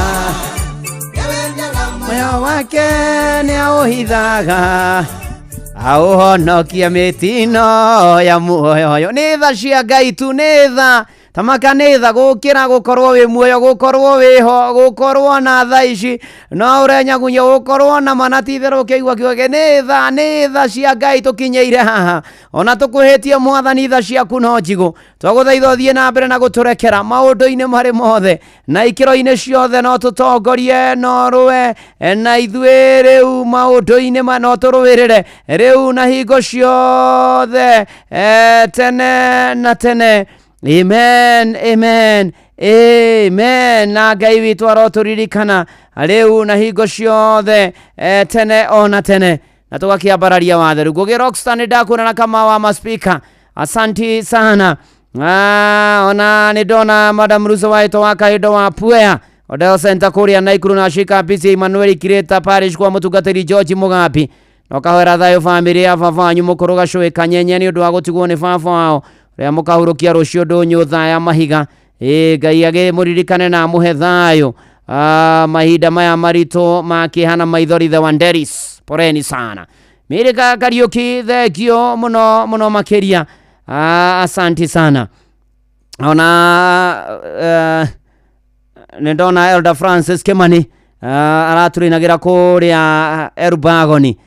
Moyo wake nyauhidhaga Awonokia mitino ya muoyo. Nĩ tha cia Ngai tu, nĩ tha tamakanitha gukira gukorwo wi muoyo gukorwo wi ho gukorwo na thaici no urenyagunya gukorwo na manatithero keigwa kiwagenitha nitha cia Ngai tukinyeire haha ona tukuhitie mwathani tha ciaku no njigu twaguthaitha thie na mbere na guturekera maundu-ini mari mothe na ikiro-ini ciothe no tutongorie no rwe na ithue riu maundu-ini no turuwirire riu na hingo ciothe tene na tene. Amen, amen, amen. Na Ngai witu aroturirikana riu na hingo ciothe tene ona tene na tugakiambararia watheru Ngugi Rockstar ndakuna na kama wa maspika. Asanti sana. Ona nidona Madam Russo waito wakaido wa Puea Odell Center kuria Naikuru na shika PC Emmanuel Kireta Parish kwa mutungatiri George Mugapi no kahwera thayo family ya Vavanyu mukuru gacwe kanyenye ni undu wa gutigwo ni baba wao ria mukahurukia rucio ndunyu thaya mahiga Ngai age muririkane na muhe thayo mahinda maya marito makihana maithori the Wanderis poreni sana Mirika Kariuki thekio muno makiria asanti sana ona nindona Elder Francis Kimani araturinagira kuria Elbagoni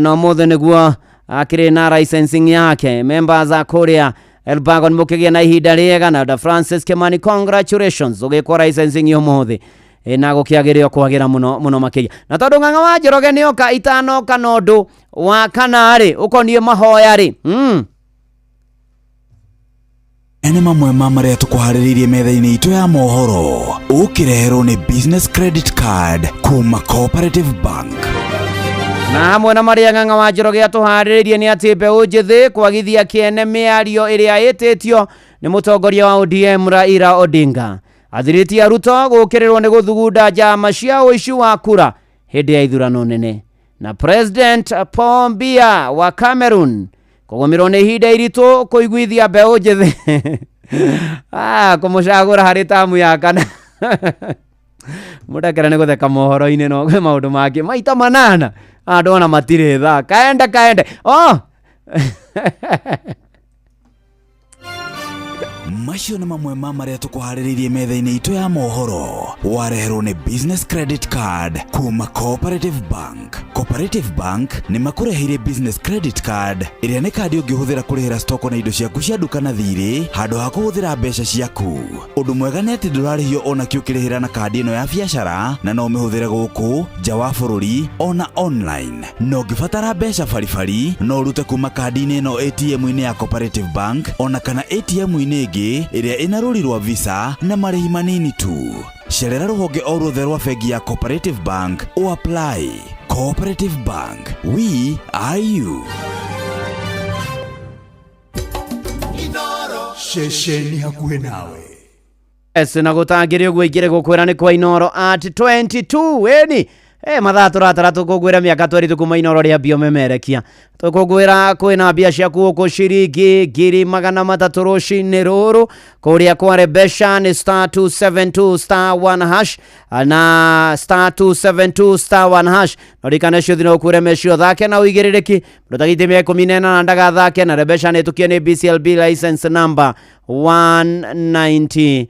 no mothe niguo akiri na licensing yake members a kuria Elbagon mukigia na ihinda riega na Elder Francis Kimani congratulations ugikwa licensing yo mothe na gukiagirio kwagira muno makiria na tondu ng'ang'a wa Njoroge ni oka itano kanondu wa kanari ukonie mahoya ri ene mamwe maria tukuhariririe metha-ini itu ya mohoro ukireherwo ni business credit card kuma Cooperative Bank na hamwe na maria ng'ang'a wa Njoroge atuhariririe ni ati mbeũ njithi kwagithia kiene miario iria yititio ni mutongoria wa ODM Raila Odinga athiriti Ruto gukirirwo ni guthugunda njama cia uici wa kura hindi ya ithurano nene na President Paul Biya wa Cameroon kugomirwo ni ihinda iritu kuiguithia mbeũ njithi kumucagura hari tamu ya kana mudakera ni gutheka mohoro-ini no gwe maundu mangĩ maita manana andu ona matire tha kaende macio nĩ mamwe maria tukuhariririe metha-ini itu ya mohoro wareherwo ni business credit card kuma Cooperative Bank. Cooperative Bank ni makureheire business credit card iria ni kandi ungihuthira kurihira stoko na indo ciaku cia duka na thiri handu ha kuhuthira mbeca ciaku. Undu mwega ni ati ndurarihio ona kiukirihira na kandi ino ya biacara na no mihuthire guku nja wa bururi ona online. No ngibatara mbeca baribari no rute kuma kandi-ini ino ATM-ini ya Cooperative Bank ona kana ATM-ini ingi iria ina ruri rwa visa na marihi manini tu. Cerera ruhonge o ruothe rwa bengi ya Cooperative Bank o apply. Cooperative Bank, we are you. Inoro shesheni hakuhe nawe na gutangirio gwikire gukwira ni kwa Inoro at 22 weni mathaa turatara tukugwira miaka tweri kuma Inoro ria biomemerekia tukugwira kwina mbia ciaku uko ciringi 300 rucini ruru kuria kwa Rebesha ni *272*1# na *272*1# norikane cio thino kure mecio thake na uigiririki ndutagite mia 14 na ndaga thake na Rebesha ni tukie ni BCLB license number 199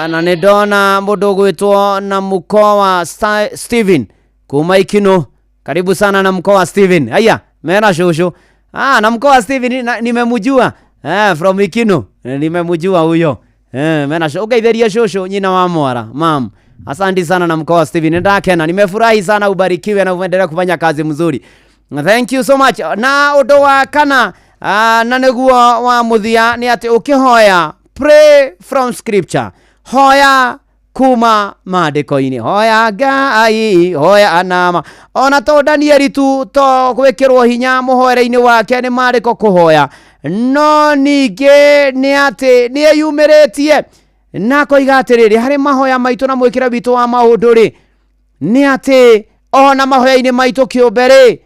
na nidona mundu gwitwo na Mukoa Steven kuma Ikino. Karibu sana na Mukoa Steven. Haya, mera shosho. Na Mukoa Steven nimemjua. From Ikino. Nimemjua huyo. Mera shosho. Ugetheria shosho nyina wa Mwara. Mam. Asante sana na Mukoa Steven. Ndakena nimefurahi sana, ubarikiwe na uendelee kufanya kazi mzuri. Thank you so much. Na undo wa kana na neguo wa muthia ni ati ukihoya pray from scripture. Hoya kuma maandiko-ini. Hoya Ngai, hoya anama. Ona to Danieli tu to gwikirwo hinya muhoere-ini wake ni maandiko kuhoya. No ninge ni ati ni eyumiritie na koiga atiriri hari mahoya maitu na mwikira bitu wa maundu ri ni ati ona mahoya-ini maitu kiumbere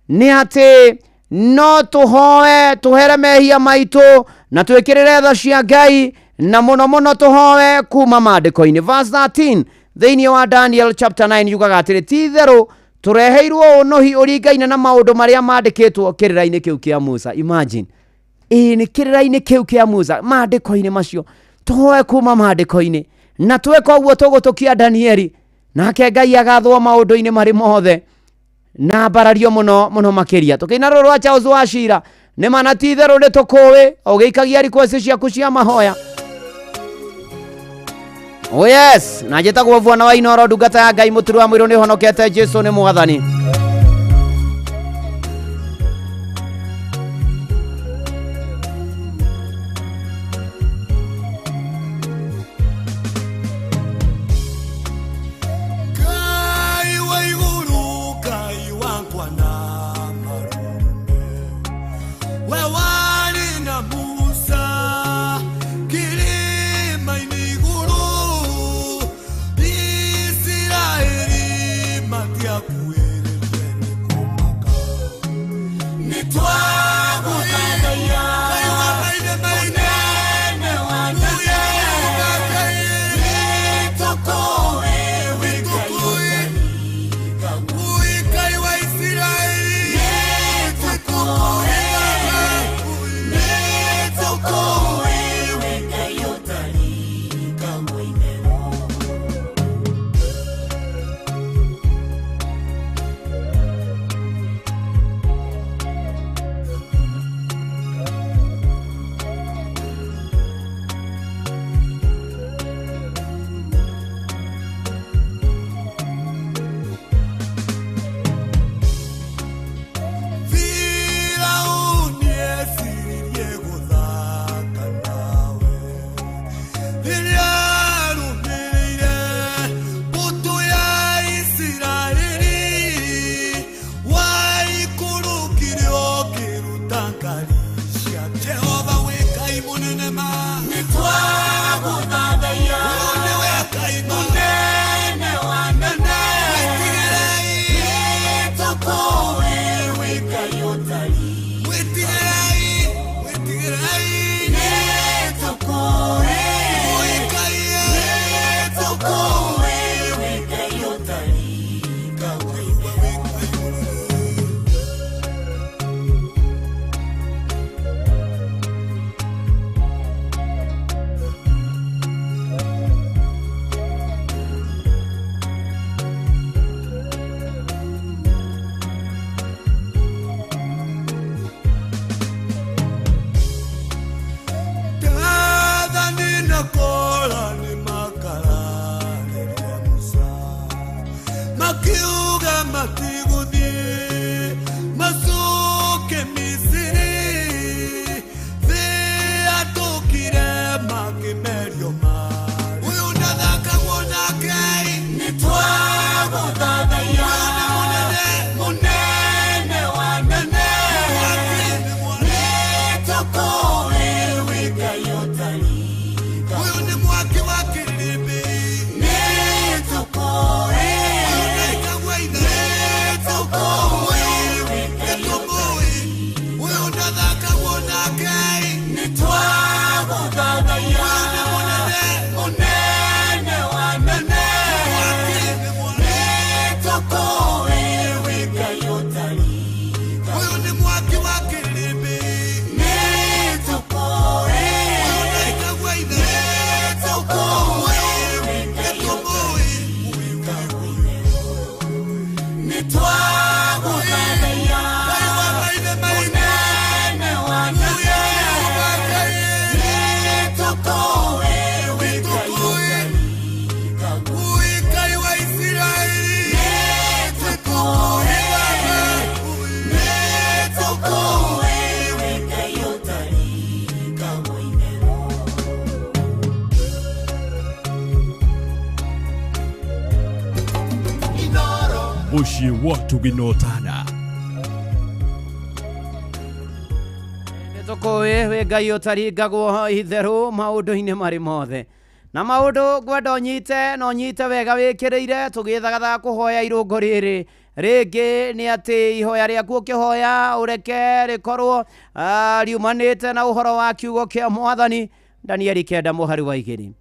ni ati no tuhoe tuhere mehia maitu na twikirire tha cia Ngai na muno tuhoe kuma maandiko-ini. Verse 13 thĩinĩ wa Daniel chapter 9 yugaga atĩrĩ ti itherũ tureheirwo unohi uringaine na maundu maria mandikitwo kirira-ini kiu kia Musa. Imagine ni kirira-ini kiu kia Musa mandiko-ini macio tuhoe kuma mandiko-ini na tweka uguo tugutukia Danieli nake Ngai agathwo maundu-ini mari mothe na mbarario muno makiria. Tukina rorwa Charles Wachira ni manatitherũ ni tukuwi ugiikagia request ciaku cia mahoya. Oh yes, na njĩtagwo Bwana wa Inoro, ndungata ya Ngai, mũturi wa mwĩrũ nĩ honokete, Jesu nĩ mwathani. Ngai wa igũrũ, Ngai wakwa na marume, we warĩ na Musa kĩrĩma-inĩ igũrũ, Israeli matiakuĩrĩire nĩ kũmaka. Nĩ twagũthaithagia mũnene wa anene, nĩtũkũũĩ wĩ Ngai wa Israeli, nĩtũkũũĩ wĩ Ngai ũtarigagwo itherũ. Firaũni eciririe gũthaka nawe rĩrĩa arũmĩrĩire mbũtũ ya Isiraeli, waikũrũkire ũkĩruta ngari cia Jehova. Wĩ Ngai mũnene ma, nĩ twagũthaithagia nĩwe Ngai mũnene wa anene, nĩtũkũũĩ wĩ Ngai ũtarigagwo. Wĩtigĩrai, nĩtũkũũĩ wĩ Ngai ũtarigagwo itherũ. Tathani na Kora nĩ makararĩria Musa, makiuga matigũthiĩ macoke Misiri, thĩ atũkire makĩmerio marĩ. Ũyũ ndathakagwo na Ngai, nĩ twagũthaithagia mũnene wa anene, nĩtũkũũĩ wĩ Ngai ũtarigagwo. Ũyũ nĩ mwaki wa kĩrĩrĩmbĩ, nĩtũkũũĩ nĩtũkũũĩ wĩ Ngai ũtarigagwo. Ũyũ ndathakagwo na Ngai, nĩ twagũthaithagia mũnene wa anene, nĩtũkũũĩ wĩ Ngai ũtarigagwo. Ũyũ nĩ mwaki wa kĩrĩrĩmbĩ, nĩtũkũũĩ nĩtũkũũĩ wĩ Ngai ũtarigagwo. Nĩ twagũthaithagia mũnene wa anene, nĩtũkũũĩ wĩ Ngai ũtarigagwo. Wĩ Ngai wa Isiraeli, nĩtũkũũĩ wĩ Ngai ũtarigagwo itherũ. Muciĩ watugi no tada. Nĩtũkũĩ wĩ Ngai ũtarigagwo itherũ maũndũ-inĩ marĩ mothe. Na maũndũ ngwenda ũnyite no nyite wega wĩkĩrĩire tũgĩthagathaga kũhoya irũngo rĩrĩ. Rĩngĩ nĩ atĩ ihoya rĩaku ũkĩhoya ũreke rĩkorwo riumanĩte na ũhoro wa kiugo kĩa Mwathani. Danieli 9:2.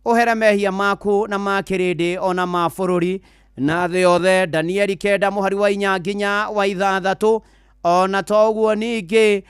Ũhere mehia maku na ma kĩrĩndĩ ona ma bũrũri na thĩ yothe. Danieli Kenda mũhari wa 4 nginya wa 6. Ona toguo ningĩ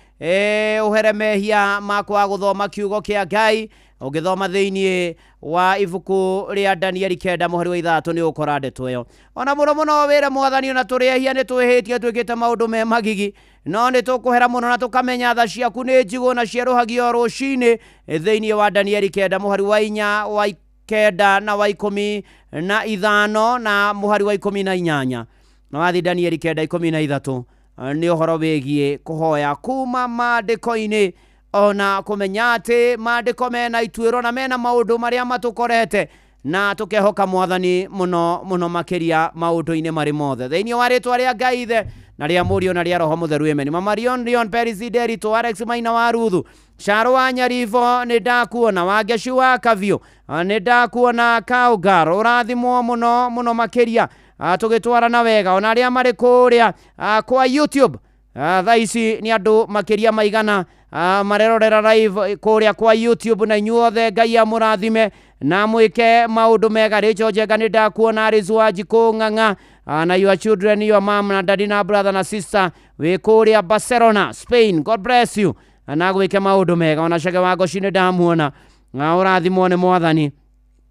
ũhere mehia makwa gũthoma kiugo kĩa Ngai ũgĩthoma thĩinĩ wa ibuku rĩa Danieli Kenda mũhari wa 3 nĩ ũkora ndeto ĩyo. Ona mũno wĩra Mwathani ona tũrĩhia nĩ twĩhĩtie twĩkĩte maũndũ me magigi, no nĩ tũkũhera mũno na tũkamenya tha ciaku nĩ njigũ na cierũhagio rũcinĩ thĩinĩ wa Danieli Kenda mũhari wa 4 wa 9 na wa 15 na mũhari wa 18. Na wathi Danieli Kenda 13 nĩ ũhoro wĩgiĩ kũhoya kuma maandĩko-inĩ ona kũmenya atĩ maandĩko mena ituĩro na mena maũndũ marĩa matũkorete na tũkehoka Mwathani mũno makĩria maũndũ-inĩ marĩ mothe thĩinĩ wa rĩtwa rĩa Ngai Ithe na rĩa Mũriũ na rĩa Roho Mũtheru amen. Mama Leon Perisi Derito, Alex Maina wa Ruthu, Sharo wa Nyaribo nĩ ndakuona, wa Geshu wa Kavio nĩ ndakuona, Kaugar ũrathimwo mũno makĩria tũgĩtwara na wega ona arĩa marĩ kũrĩa kwa YouTube thaa ici nĩ andũ makĩria maigana marerorera live kũrĩa kwa YouTube na inyuothe Ngai amũrathime na mwĩke maũndũ mega. Rĩcho Njenga nĩ ndakuona, Rizwaji Kũng'ang'a na your children, your mom na daddy na brother na sister wĩ kũrĩa Barcelona Spain, God bless you na gwĩke maũndũ mega. Ona Chege wa Goshi nĩ ndamuona ũrathimwo nĩ Mwathani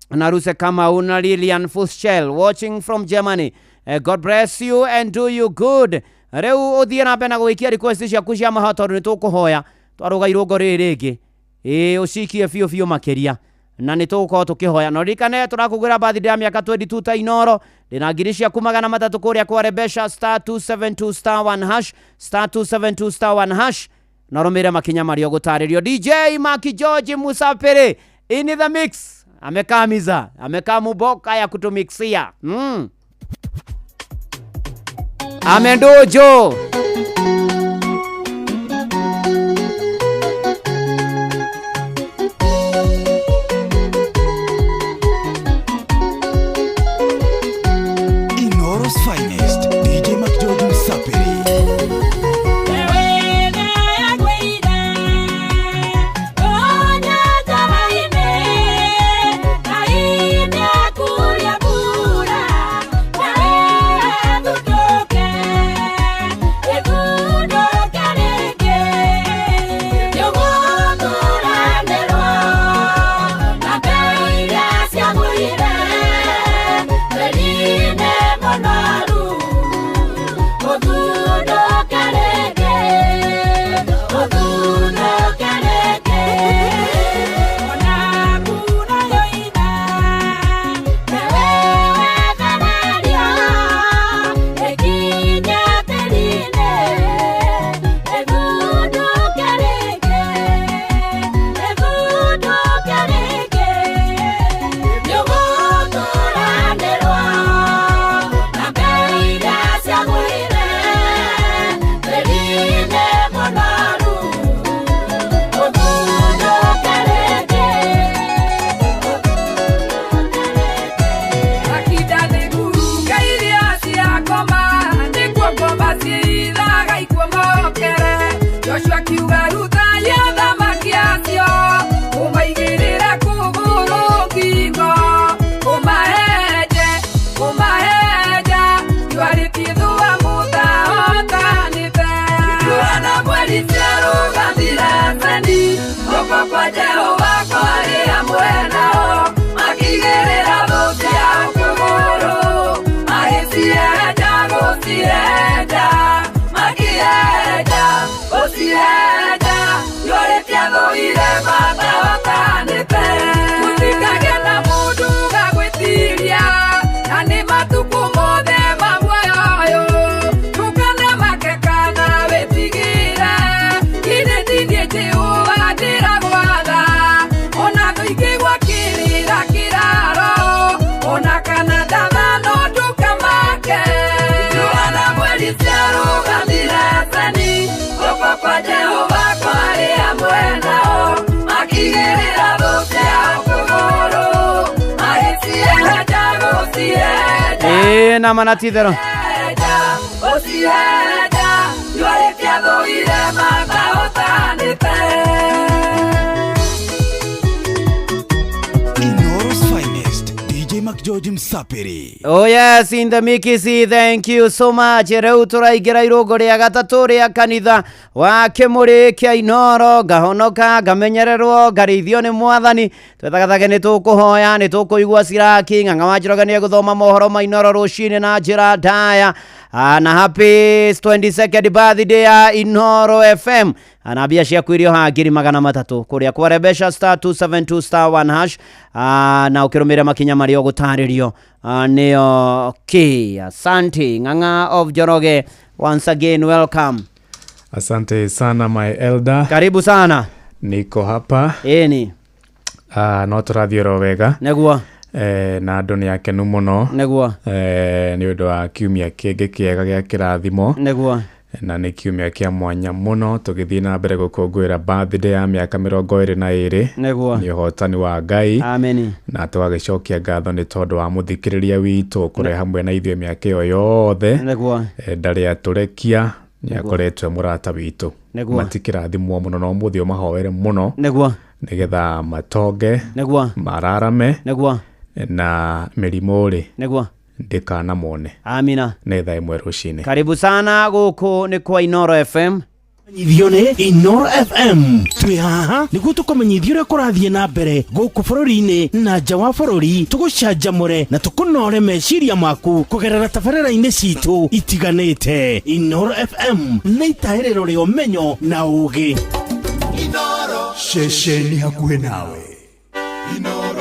na Ruse Kamau na Lilian Fuschel watching from Germany. God bless you and do you good. Rĩu ũthiĩ na mbere na gwĩkia request ciaku cia mahoto nĩ tũkũhoya twarũga irũngo rĩrĩ rĩngĩ ũcikie biũ makĩria na nĩ tũgũkorwo tũkĩhoya. No ririkane tũrakũgwĩra birthday ya mĩaka 22 ta Inoro, ndĩna ngiri ciaku 300 kũrĩa kwa Rebesha *272*1# *272*1# na rũmĩrĩre makinya marĩa gũtarĩrio. DJ Maki George Musapere in the mix, amekamuboka ya kutumixia amendojo Inoro's finest, DJ Maki George Musapere. na manatithero Inoro's finest, DJ Maki George Msapiri. Oh yes, in the Mikisi, thank you so much. Reu turaigira irogo ria gatatu ria kanitha wa Kimuri kia Inoro, gahonoka gamenyererwo garithio ni mwathani. Twethagatha ni tukuhoya ni tukuigua Siraki ng'ang'a wa Njoroge ni guthoma mohoro ma Inoro rucini na njira ndaya. Na happy 22nd birthday ya Inoro FM. Anabia cia kwirio ha 300 kuria kwa rebesha *272 *1#. Na ukirumira makinya mario gutaririo neo asante ng'ang'a of Njoroge, once again welcome. Asante sana my elder. Karibu sana. Niko hapa. Eni. No turathio wega. Negua. Na andũ nĩ akenu mũno. Negua. Nĩ ũndũ wa kiumia kĩngĩ kĩega gĩa kĩrathimo. Negua. Na nĩ kiumia kĩa mwanya mũno tũgĩthiĩ na mbere gũkũngũĩra birthday ya mĩaka 22. Negua. Nĩ ũhotani wa Ngai. Ameni. Na tũgagĩcokia ngatho nĩ tondũ wa mũthikĩrĩria witũ kũrĩ hamwe na ithuĩ mĩaka ĩyo yothe. Negua. Ndarĩ atũrekia, nĩ akoretwo mũrata witũ. Negua. Matikĩrathimwo mũno na ũmũthĩ ũmahoere mũno. Negua. Nĩgetha matonge. Negua. Mararame. Negua. Na mĩrimũ rĩ negua ndikanamone. Amina. Nĩ thaa ĩmwe rũcinĩ. Karibu sana gũkũ nĩ kwa Inoro FM. Ithio nĩ Inoro FM. Twĩ haha nĩguo tũkũmenyithia ũrĩa kũrathiĩ na mbere gũkũ bũrũri-inĩ na nja wa bũrũri, tũgũcanjamũre na tũkũnore meciria maku kũgerera tabarĩra-inĩ citũ itiganĩte. Inoro FM nĩ itaĩrĩro rĩa ũmenyo na ũũgĩ. Inoro ceceni hakuhĩ nawe. Inoro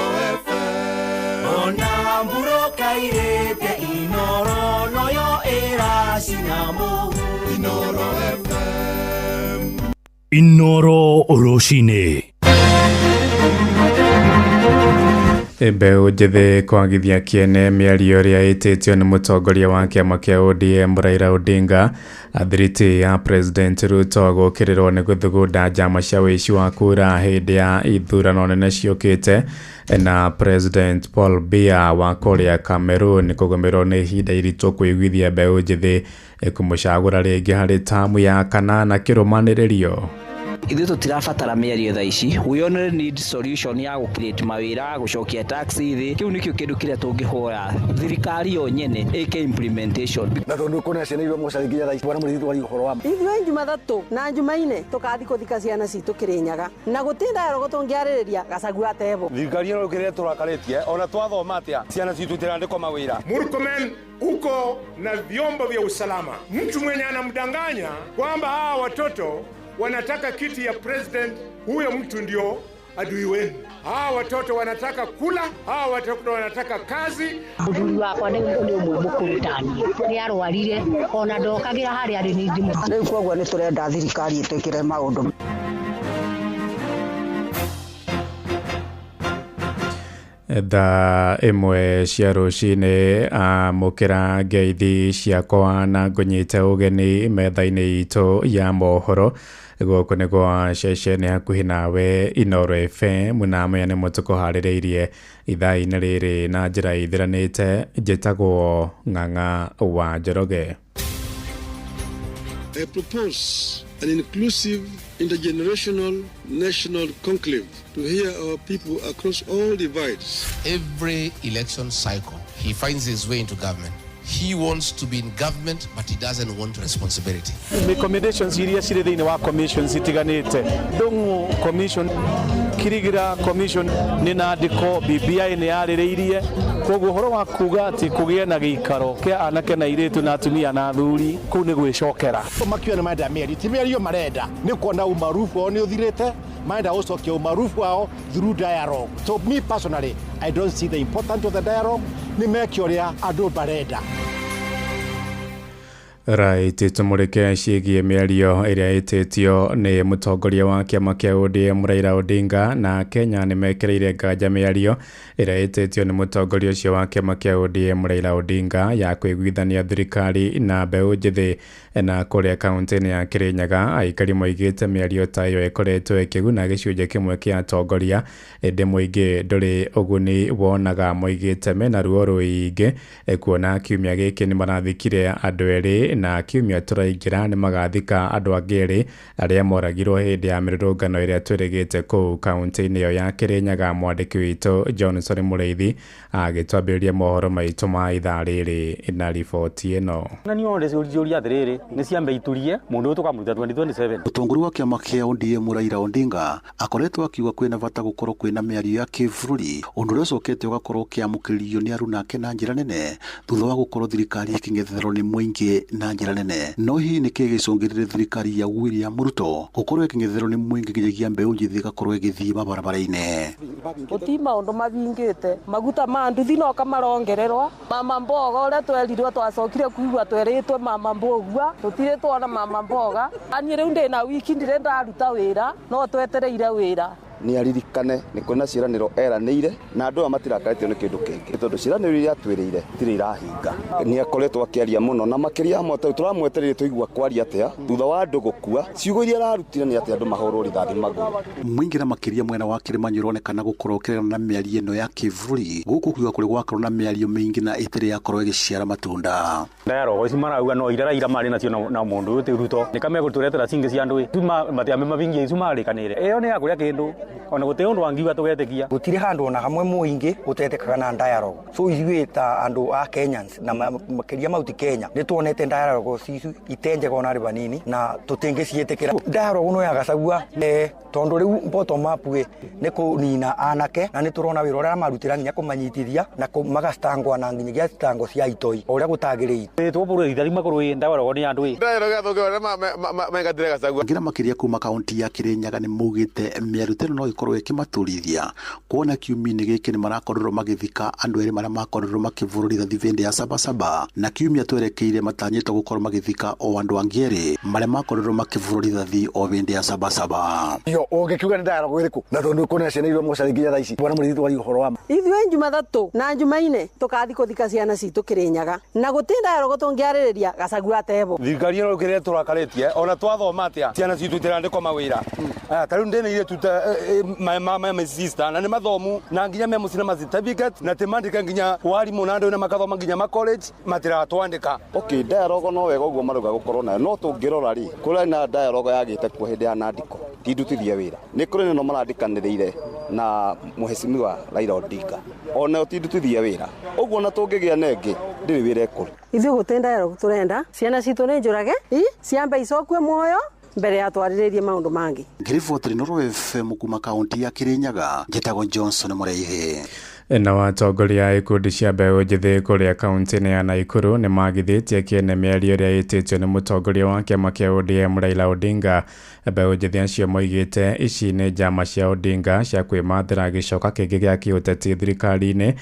kairete Inoro noyo era sinamu. Inoro FM. Inoro rucini. Mbeũ njĩthĩ kwagithia kĩene mĩario ĩrĩa ĩtĩtio nĩ mũtongoria wa kĩama kĩa ODM Raila Odinga. Athiriti ya President Ruto gũkĩrĩrwo nĩ gũthugunda njama cia wĩici wa kura hĩndĩ ya ithurano nene ciũkĩte. Na President Paul Biya wa kũrĩa Cameroon kũgũmĩrwo nĩ ihinda iritũ kũiguithia mbeũ njĩthĩ kũmũcagũra rĩngĩ harĩ tamu ya kana na kĩrũmanĩrĩrio. Ithuĩ tũtirabatara mĩario thaa ici. We only need solution ya gũ-create mawĩra, gũcokia tax thĩ. Kĩu nĩkĩo kĩndũ kĩrĩa tũngĩhoya thirikari yo nyene ĩke implementation. Na tondũ kũna ciana iria mũcaringia thaa ici bwana mũrĩthiĩ twari ũhoro wa ithuĩ Jumathatũ na Jumaine tũkathi kũthika ciana citũ Kĩrĩnyaga na gũtinda rogo tũngĩarĩrĩria Gachagua atebo. Thirikari ĩno kĩrĩa tũrakarĩtie ona twathoma atĩa ciana citũ itirandĩkwo mawĩra. Murkomen uko na vyombo vya usalama. Mtu mwenye anamdanganya kwamba hawa watoto wanataka kiti ya president, huyo mtu ndio adui wenu. Hawa watoto wanataka kula, hawa watoto wanataka kazi. Mũthuri wakwa nĩ ũmwe mũkũrutani nĩ arwarire ona ndokagira harĩa arĩ nĩ ndimũ. Rĩu koguo nĩ tũrenda thirikari ĩtwĩkĩre maũndũ. Thaa ĩmwe cia rũcinĩ mũkĩra ngeithi ciakwa na ngũnyite ũgeni metha-inĩ itũ ya mohoro. Gũkũ nĩ gwa ceceni hakuhĩ nawe Inoro FM na maya nĩmo tũkũharĩrĩirie ithaa-inĩ rĩrĩ na njĩra ithiranĩte. Njĩtagwo Ng'ang'a wa Njoroge. I propose an inclusive intergenerational national conclave to hear our people across all divides. Every election cycle, he finds his way into government. He wants to be in government, but he doesn't want responsibility. Recommendations iria cirĩ thĩinĩ wa commissions itiganĩte. Ndung'u commission, Kirigira commission nĩ nandĩko, BBI nĩ yarĩrĩirie. Koguo ũhoro wa kuga atĩ kũgĩe na gĩikaro kĩa anake na airĩtu na atumia na athuri kũu nĩ gwĩcokera. Makiuga nĩ marenda mĩario, ti mĩario marenda. Nĩ kuona umaarufu wao nĩ ũthirĩte, marenda gũcokia umaarufu wao through dialogue. So me personally, I don't see the importance of the dialogue. Nĩ mekio ũrĩa andũ barenda. Right, tumũrĩke ciĩgiĩ mĩario ĩrĩa ĩtĩtio nĩ mũtongoria wa kĩama kĩa ODM Raila Odinga na Kenya nĩ mekĩrĩire nganja mĩario ĩrĩa ĩtĩtio nĩ mũtongoria ũcio wa kĩama kĩa ODM Raila Odinga ya kũiguithania thirikari na mbeũ njĩthĩ na kũrĩa kaunti-inĩ ya Kĩrĩnyaga. Aikari moigĩte mĩario ta ĩyo ĩkoretwo ĩkĩguna gĩcunjĩ kĩmwe kĩa atongoria, ĩndĩ mũingĩ ndũrĩ ũguni wonaga. Moigĩte mena ruo rũingĩ kuona kiumia gĩkĩ nĩ marathikire andũ erĩ na kiumia tũraingĩra nĩ magathika andũ angĩ erĩ arĩa moragirwo hĩndĩ ya mĩrũrũngano ĩrĩa twĩrĩgĩte kũu kaunti-inĩ ĩyo ya Kĩrĩnyaga. Mwandĩki witũ Johnson Mũrĩithi agĩtwambĩrĩria mohoro maitũ ma ithaa rĩrĩ na riboti ĩno. Na nĩ onde ciũria atĩrĩrĩ nĩ ciambe iturie mũndũ ũyũ tũkamũruta 2027. Mũtongoria wa kĩama kĩa ODM Raila Odinga akoretwo akiuga kwĩna bata gũkorwo kwĩna mĩario ya kĩbũrũri, ũndũ ũrĩa ũcokete ũgakorwo ũkĩamũkĩrĩrio nĩ aruna ake na njĩra nene thutha wa gũkorwo thirikari ĩkĩng'etherwo nĩ mũingĩ na njĩra nene. No hihi nĩkĩ gĩcũngĩrĩire thirikari ya William Ruto gũkorwo ĩkĩng'etherwo nĩ mũingĩ nginyagia mbeũ njĩthĩ ĩgakorwo ĩgĩthiĩ mabarabara-inĩ? Gũtirĩ maũndũ mabingĩte, maguta ma nduthi no kamarongererwa. Mama mboga ũrĩa twerirwo twacokire kuigua twerĩtwe mama mbogua, tũtirĩ twona mama mboga. Ani rĩu ndĩna wiki ndirĩ ndaruta wĩra, no twetereire wĩra. Ni aririkane nĩ kwĩna ciĩranĩro eranĩire na andũ aya matirakarĩtio nĩ kĩndũ kĩngĩ, tondũ ciĩranĩro iria atwĩrĩire itirĩ irahinga. Nĩ akoretwo akĩaria mũno na makĩria moto tũramwetereire tũigua kwaria atĩa thutha wa andũ gũkua. Ciugo iria ararutire nĩ atĩ andũ mahũrwo rithathi magũrũ. Mũingĩ na makĩria mwena wa Kĩrĩmanyo ũronekana gũkorwo ũkĩregana na mĩario ĩno ya kĩbũrũri, gũkũ kuga kũrĩ gwakorwo na mĩario mĩingĩ na ĩtarĩ yakorwo ĩgĩciara matunda. Dialogue ici marauga no iraira marĩ nacio na mũndũ ũyũ ti Ruto nĩ kamwe gũtũretera cingi cia andũ tuma matiame mabingi icu marĩkanĩre ĩyo nĩ yakũrĩa kĩndũ ona gũtĩ ũndũ wangiuga tũgetĩkia. Gũtirĩ handũ ona hamwe mũingĩ ũtetĩkaga na dialogue. So ithuĩ ta andũ a Kenyans na makĩria mauti Kenya nĩ tuonete dialogue cicu itenjega ona rĩ banini na tũtingĩciĩtĩkĩra. Dialogue no yagacagua tondũ rĩu bottom up nĩ kũnina anake na nĩ tũrona wĩra ũrĩa marutĩra nginya kũmanyitithia na magacitangwa na nginyagia citango cia itoi ũrĩa gũtagĩrĩire. Twabũrũri thari makorwo dialogue nĩ andũ dialogue thũgĩ megatire gacagua. Ngira makĩria kuma kaunti ya Kĩrĩnyaga nĩ maugĩte mĩarutĩro no ikorwo ĩkĩmaturithia kuona kiumia-inĩ gĩkĩ nĩ marakorirwo magĩthika andũ erĩ marĩa makorirwo makĩbũrũritha thibĩndĩ ya Sabasaba, na kiumia twerekeire matanyĩtwo gũkorwo magĩthika o andũ angĩ erĩ marĩa makorirwo makĩbũrũritha thi o bĩndĩ ya Sabasaba. Yo ũngĩkiuga nĩ dialogue ĩrĩkũ na tondũ kũna ciana iria mũcari nginya thaa ici bwana Mũrĩithi twari ũhoro wa ithuĩ Jumathatũ na Jumaine tũkathi kũthika ciana citũ Kĩrĩnyaga na gũtirĩ dialogue tũngĩarĩrĩria Gachagua atebo. Thirikari ĩno kĩrĩa tũrakarĩtie ona twathoma atĩa ciana citũ itirandĩkwo mawĩra. Tarĩu ndĩna ile tuta my sister na nĩ mathomu na nginya memo cina certificate na temandĩka nginya warimũ na andũ na makathoma nginya ma college matiratwandĩka. Okay, dialogue no wega ũguo marauga gũkorwo nayo no tũngĩrora rĩ kũrĩ na dialogue yagĩte kuo hĩndĩ ya Nandiko tindutithia wĩra nĩ kũrĩ no marandĩkanĩrĩire na mũhecimiwa Raila Odinga ona tindutithia wĩra ũguo na tũngĩgĩa nengĩ ndĩrĩ wĩra ekũrĩ. Ithuĩ gũtirĩ dialogue tũrenda ciana citũ nĩ njũrage ciambe icokue muoyo mbere ya twarĩrĩrie maũndũ mangĩ. Ngiriboti Noro FM kuma kaunti ya Kĩrĩnyaga, njĩtagwo Johnson Mũrĩithi. Na atongoria a ikundi cia mbeũ njĩthĩ kũrĩa kaunti-inĩ ya Naikuru nĩ magithĩtie kĩene mĩario ĩrĩa ĩtĩtio nĩ mũtongoria wa kĩama kĩa ODM Raila Odinga. Mbeũ njĩthĩ acio moigĩte ici nĩ njama cia Odinga cia kwĩmathĩra gĩcoka kĩngĩ gĩa kĩũteti thirikari-inĩ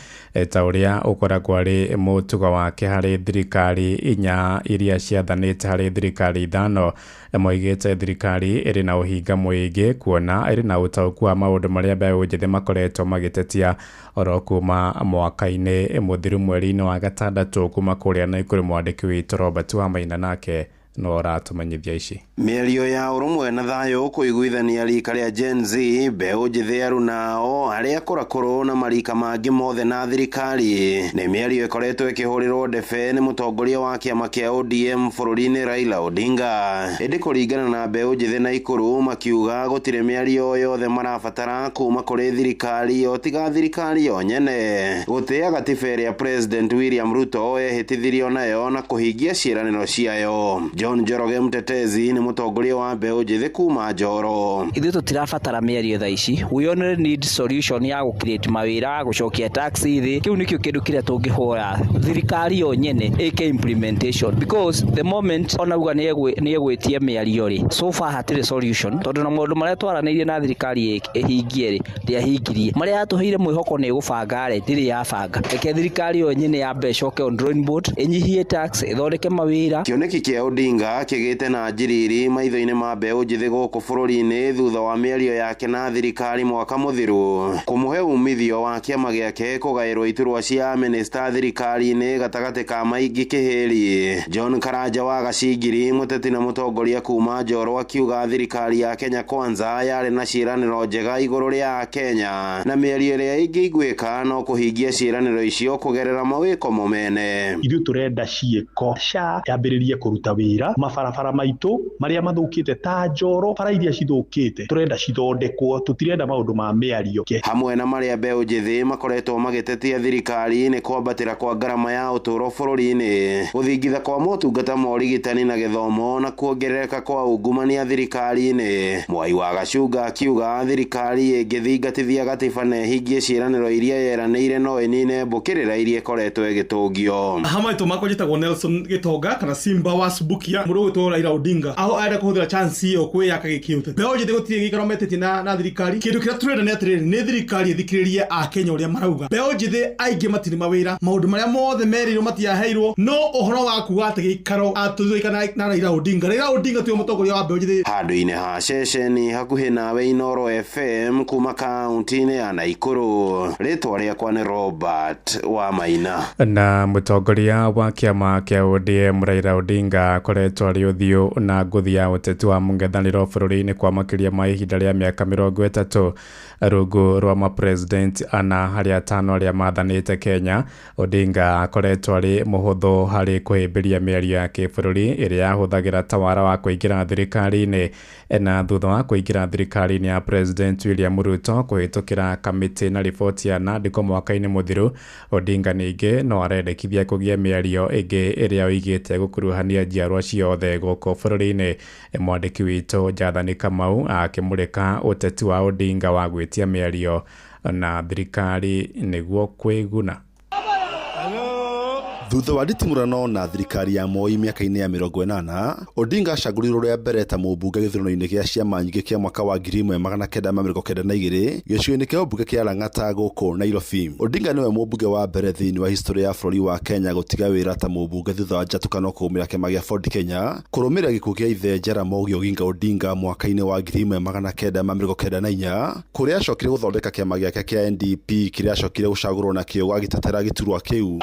ta ũrĩa ũkoragwo arĩ mũtugo wake harĩ thirikari inya iria ciathanĩte harĩ thirikari ithano. Moigĩte thirikari ĩrĩ na ũhinga mũingĩ kuona ĩrĩ na ũtaũku wa maũndũ marĩa mbeũ njĩthĩ makoretwo magĩtetia oro kuma mwaka-inĩ mũthiru mweri-inĩ wa gatandatũ kuma kũrĩa Naikuru. Mwandĩki witũ Robert Wamaina nake no ratũmenyithia ici. Mĩario ya ũrũmwe na thayũ kũiguithania rika rĩa Gen Z, mbeũ njĩthĩ arunao arĩa kũrakũrũ na marika mangĩ mothe na thirikari nĩ mĩario ĩkoretwo ĩkĩhũrĩrwo ndebe nĩ mũtongoria wa kĩama kĩa ODM bũrũri-inĩ Raila Odinga. Ĩndĩ kũringana na mbeũ njĩthĩ Naikuru makiuga gũtirĩ mĩario yothe marabatara kuma kũrĩ thirikari o tiga thirikari yo nyene gũtĩa gatiba ĩrĩa President William Ruto ehĩtithirio nayo na kũhingia ciĩranĩro ciayo. John Njoroge mũtetezi nĩ mũtongoria wa mbeũ njĩthĩ kuma Njoro. Ithuĩ tũtirabatara mĩario thaa ici. We only need solution ya gũcreate mawĩra, gũcokia tax thĩ. Kĩu nĩkĩo kĩndũ kĩrĩa tũngĩhoya thirikari yo nyene ĩke implementation, because the moment onauga nĩ egwĩtie mĩario rĩ so far hatirĩ solution, tondũ na maũndũ marĩa twaranĩirie na thirikari ĩhingie rĩ ndĩahingirie. Marĩa yatũheire mwĩhoko nĩ gũbanga rĩ ndĩrĩ yabanga. Reke thirikari yo nyene yambe ĩcoke on drawing board, ĩnyihie tax, ĩthondeke mawĩra. Kĩoneki kĩa Odinga Odinga kigite na njiriri maitho-ini ma mbeũ njithi guku bururi-ini thutha wa mĩario yake na thirikari mwaka muthiru kumuhe umithio wa kiama giake kugairwo iturwa cia minista thirikari-ini gatagati ka maingi kihiri. John Karanja wa Gacingiri muteti na mutongoria kuma Njorwa akiuga thirikari ya Kenya Kwanza yari na ciĩranĩro njega iguru ria Kenya na mĩario ĩrĩa ingĩiguĩka no kuhingia ciĩranĩro icio kugerera mawĩko momene. Ithuĩ turenda ciĩko SHA yambĩrĩrie kuruta wĩra mabarabara maitũ maria mathũkĩte ta Njoro bara iria cithũkĩte turenda cithondekwo tutirenda maũndũ ma mĩario. Hamwe na maria mbeũ njithi makoretwo magĩtetia thirikari nĩ kwambatĩra kwa ngarama ya ũtũũro bũrũri-inĩ, gũthingitha kwa motungata ma ũrigitani na gĩthomo na kuongerereka kwa ungumania thirikari-inĩ. Mwai wa Gacunga akiuga thirikari ĩngĩthingatithia gatiba na ĩhingie ciĩranĩro iria yeranĩire no ĩnine mbũkĩrĩra iria ĩkoretwo ĩgĩtũngio. Hamwe tumako jitagwo Nelson Gitonga kana Simba wa Subukia mũndũ gwĩtwo Raila Odinga aho arenda kũhũthĩra chance iyo kwĩyaka gĩkĩũte. Mbeũ njithi gũtirĩ gĩikaro metetie na thirikari. Kĩndũ kĩrĩa turenda nĩ atĩrĩrĩ nĩ thirikari ĩthikĩrĩrie Akenya ũrĩa marauga. Mbeũ njithi aingĩ matirĩ mawĩra, maũndũ marĩa mothe merirwo matiaheirwo, no ũhoro wa kuga atĩ gĩikaro atũthũikana na Raila Odinga. Raila Odinga tiwe mũtongoria wa mbeũ njithi. Handũ-inĩ ha ceceni hakuhĩ nawe Inoro FM kuma kaunti-inĩ ya Naikuru. Rĩtwa rĩakwa nĩ Robert wa Maina. Na mũtongoria wa kĩama kĩa ODM Raila Odinga akoretwo arĩ ũthiũ na ngũthi ya ũteti wa mũng'ethanĩro bũrũri-inĩ kwa makĩria ma ihinda rĩa mĩaka 30 rungu rwa mapresident ana harĩ atano arĩa mathanĩte Kenya. Odinga akoretwo arĩ mũhũthũ harĩ kũhĩmbĩria mĩario ya kĩbũrũri ĩrĩa yahũthagĩra tawara wa kũingĩra thirikari-inĩ, na thutha wa kũingĩra thirikari-inĩ ya President William Ruto kũhĩtũkĩra kamĩtĩ na riboti ya Nandĩko mwaka-inĩ mũthiru, Odinga ningĩ no arendekithia kũgĩa mĩario ĩngĩ ĩrĩa oigĩte gũkuruhania njiarwa ciothe gũkũ bũrũri-inĩ. Mwandĩki witũ Njathani Kamau akĩmũrĩka ũteti wa Odinga wa gwĩtia mĩario na thirikari nĩguo kwĩguna. Thutha wa nditimũrano na thirikari ya Moi mĩaka-inĩ ya 80, Odinga acagũrirwo rĩa mbere ta mũmbunge gĩthurano-inĩ gĩa ciama nyingĩ kĩa mwaka wa 1992 gĩcigo-inĩ kĩa ũmbunge kĩa Lang'ata gũkũ Nairobi. Odinga nĩwe mũmbunge wa mbere thĩinĩ wa history ya bũrũri wa Kenya gũtiga wĩra ta mũmbunge thutha wa njatũkano kũũmĩra kĩama gĩa Ford Kenya kũrũmĩrĩra gĩkuũ kĩa ithe Jaramogi Oginga Odinga mwaka-inĩ wa 1994, kũrĩa acokire gũthondeka kĩama gĩake kĩa NDP kĩrĩa acokire gũcagũrwo na kĩo gagĩtetera gĩturwa kĩu.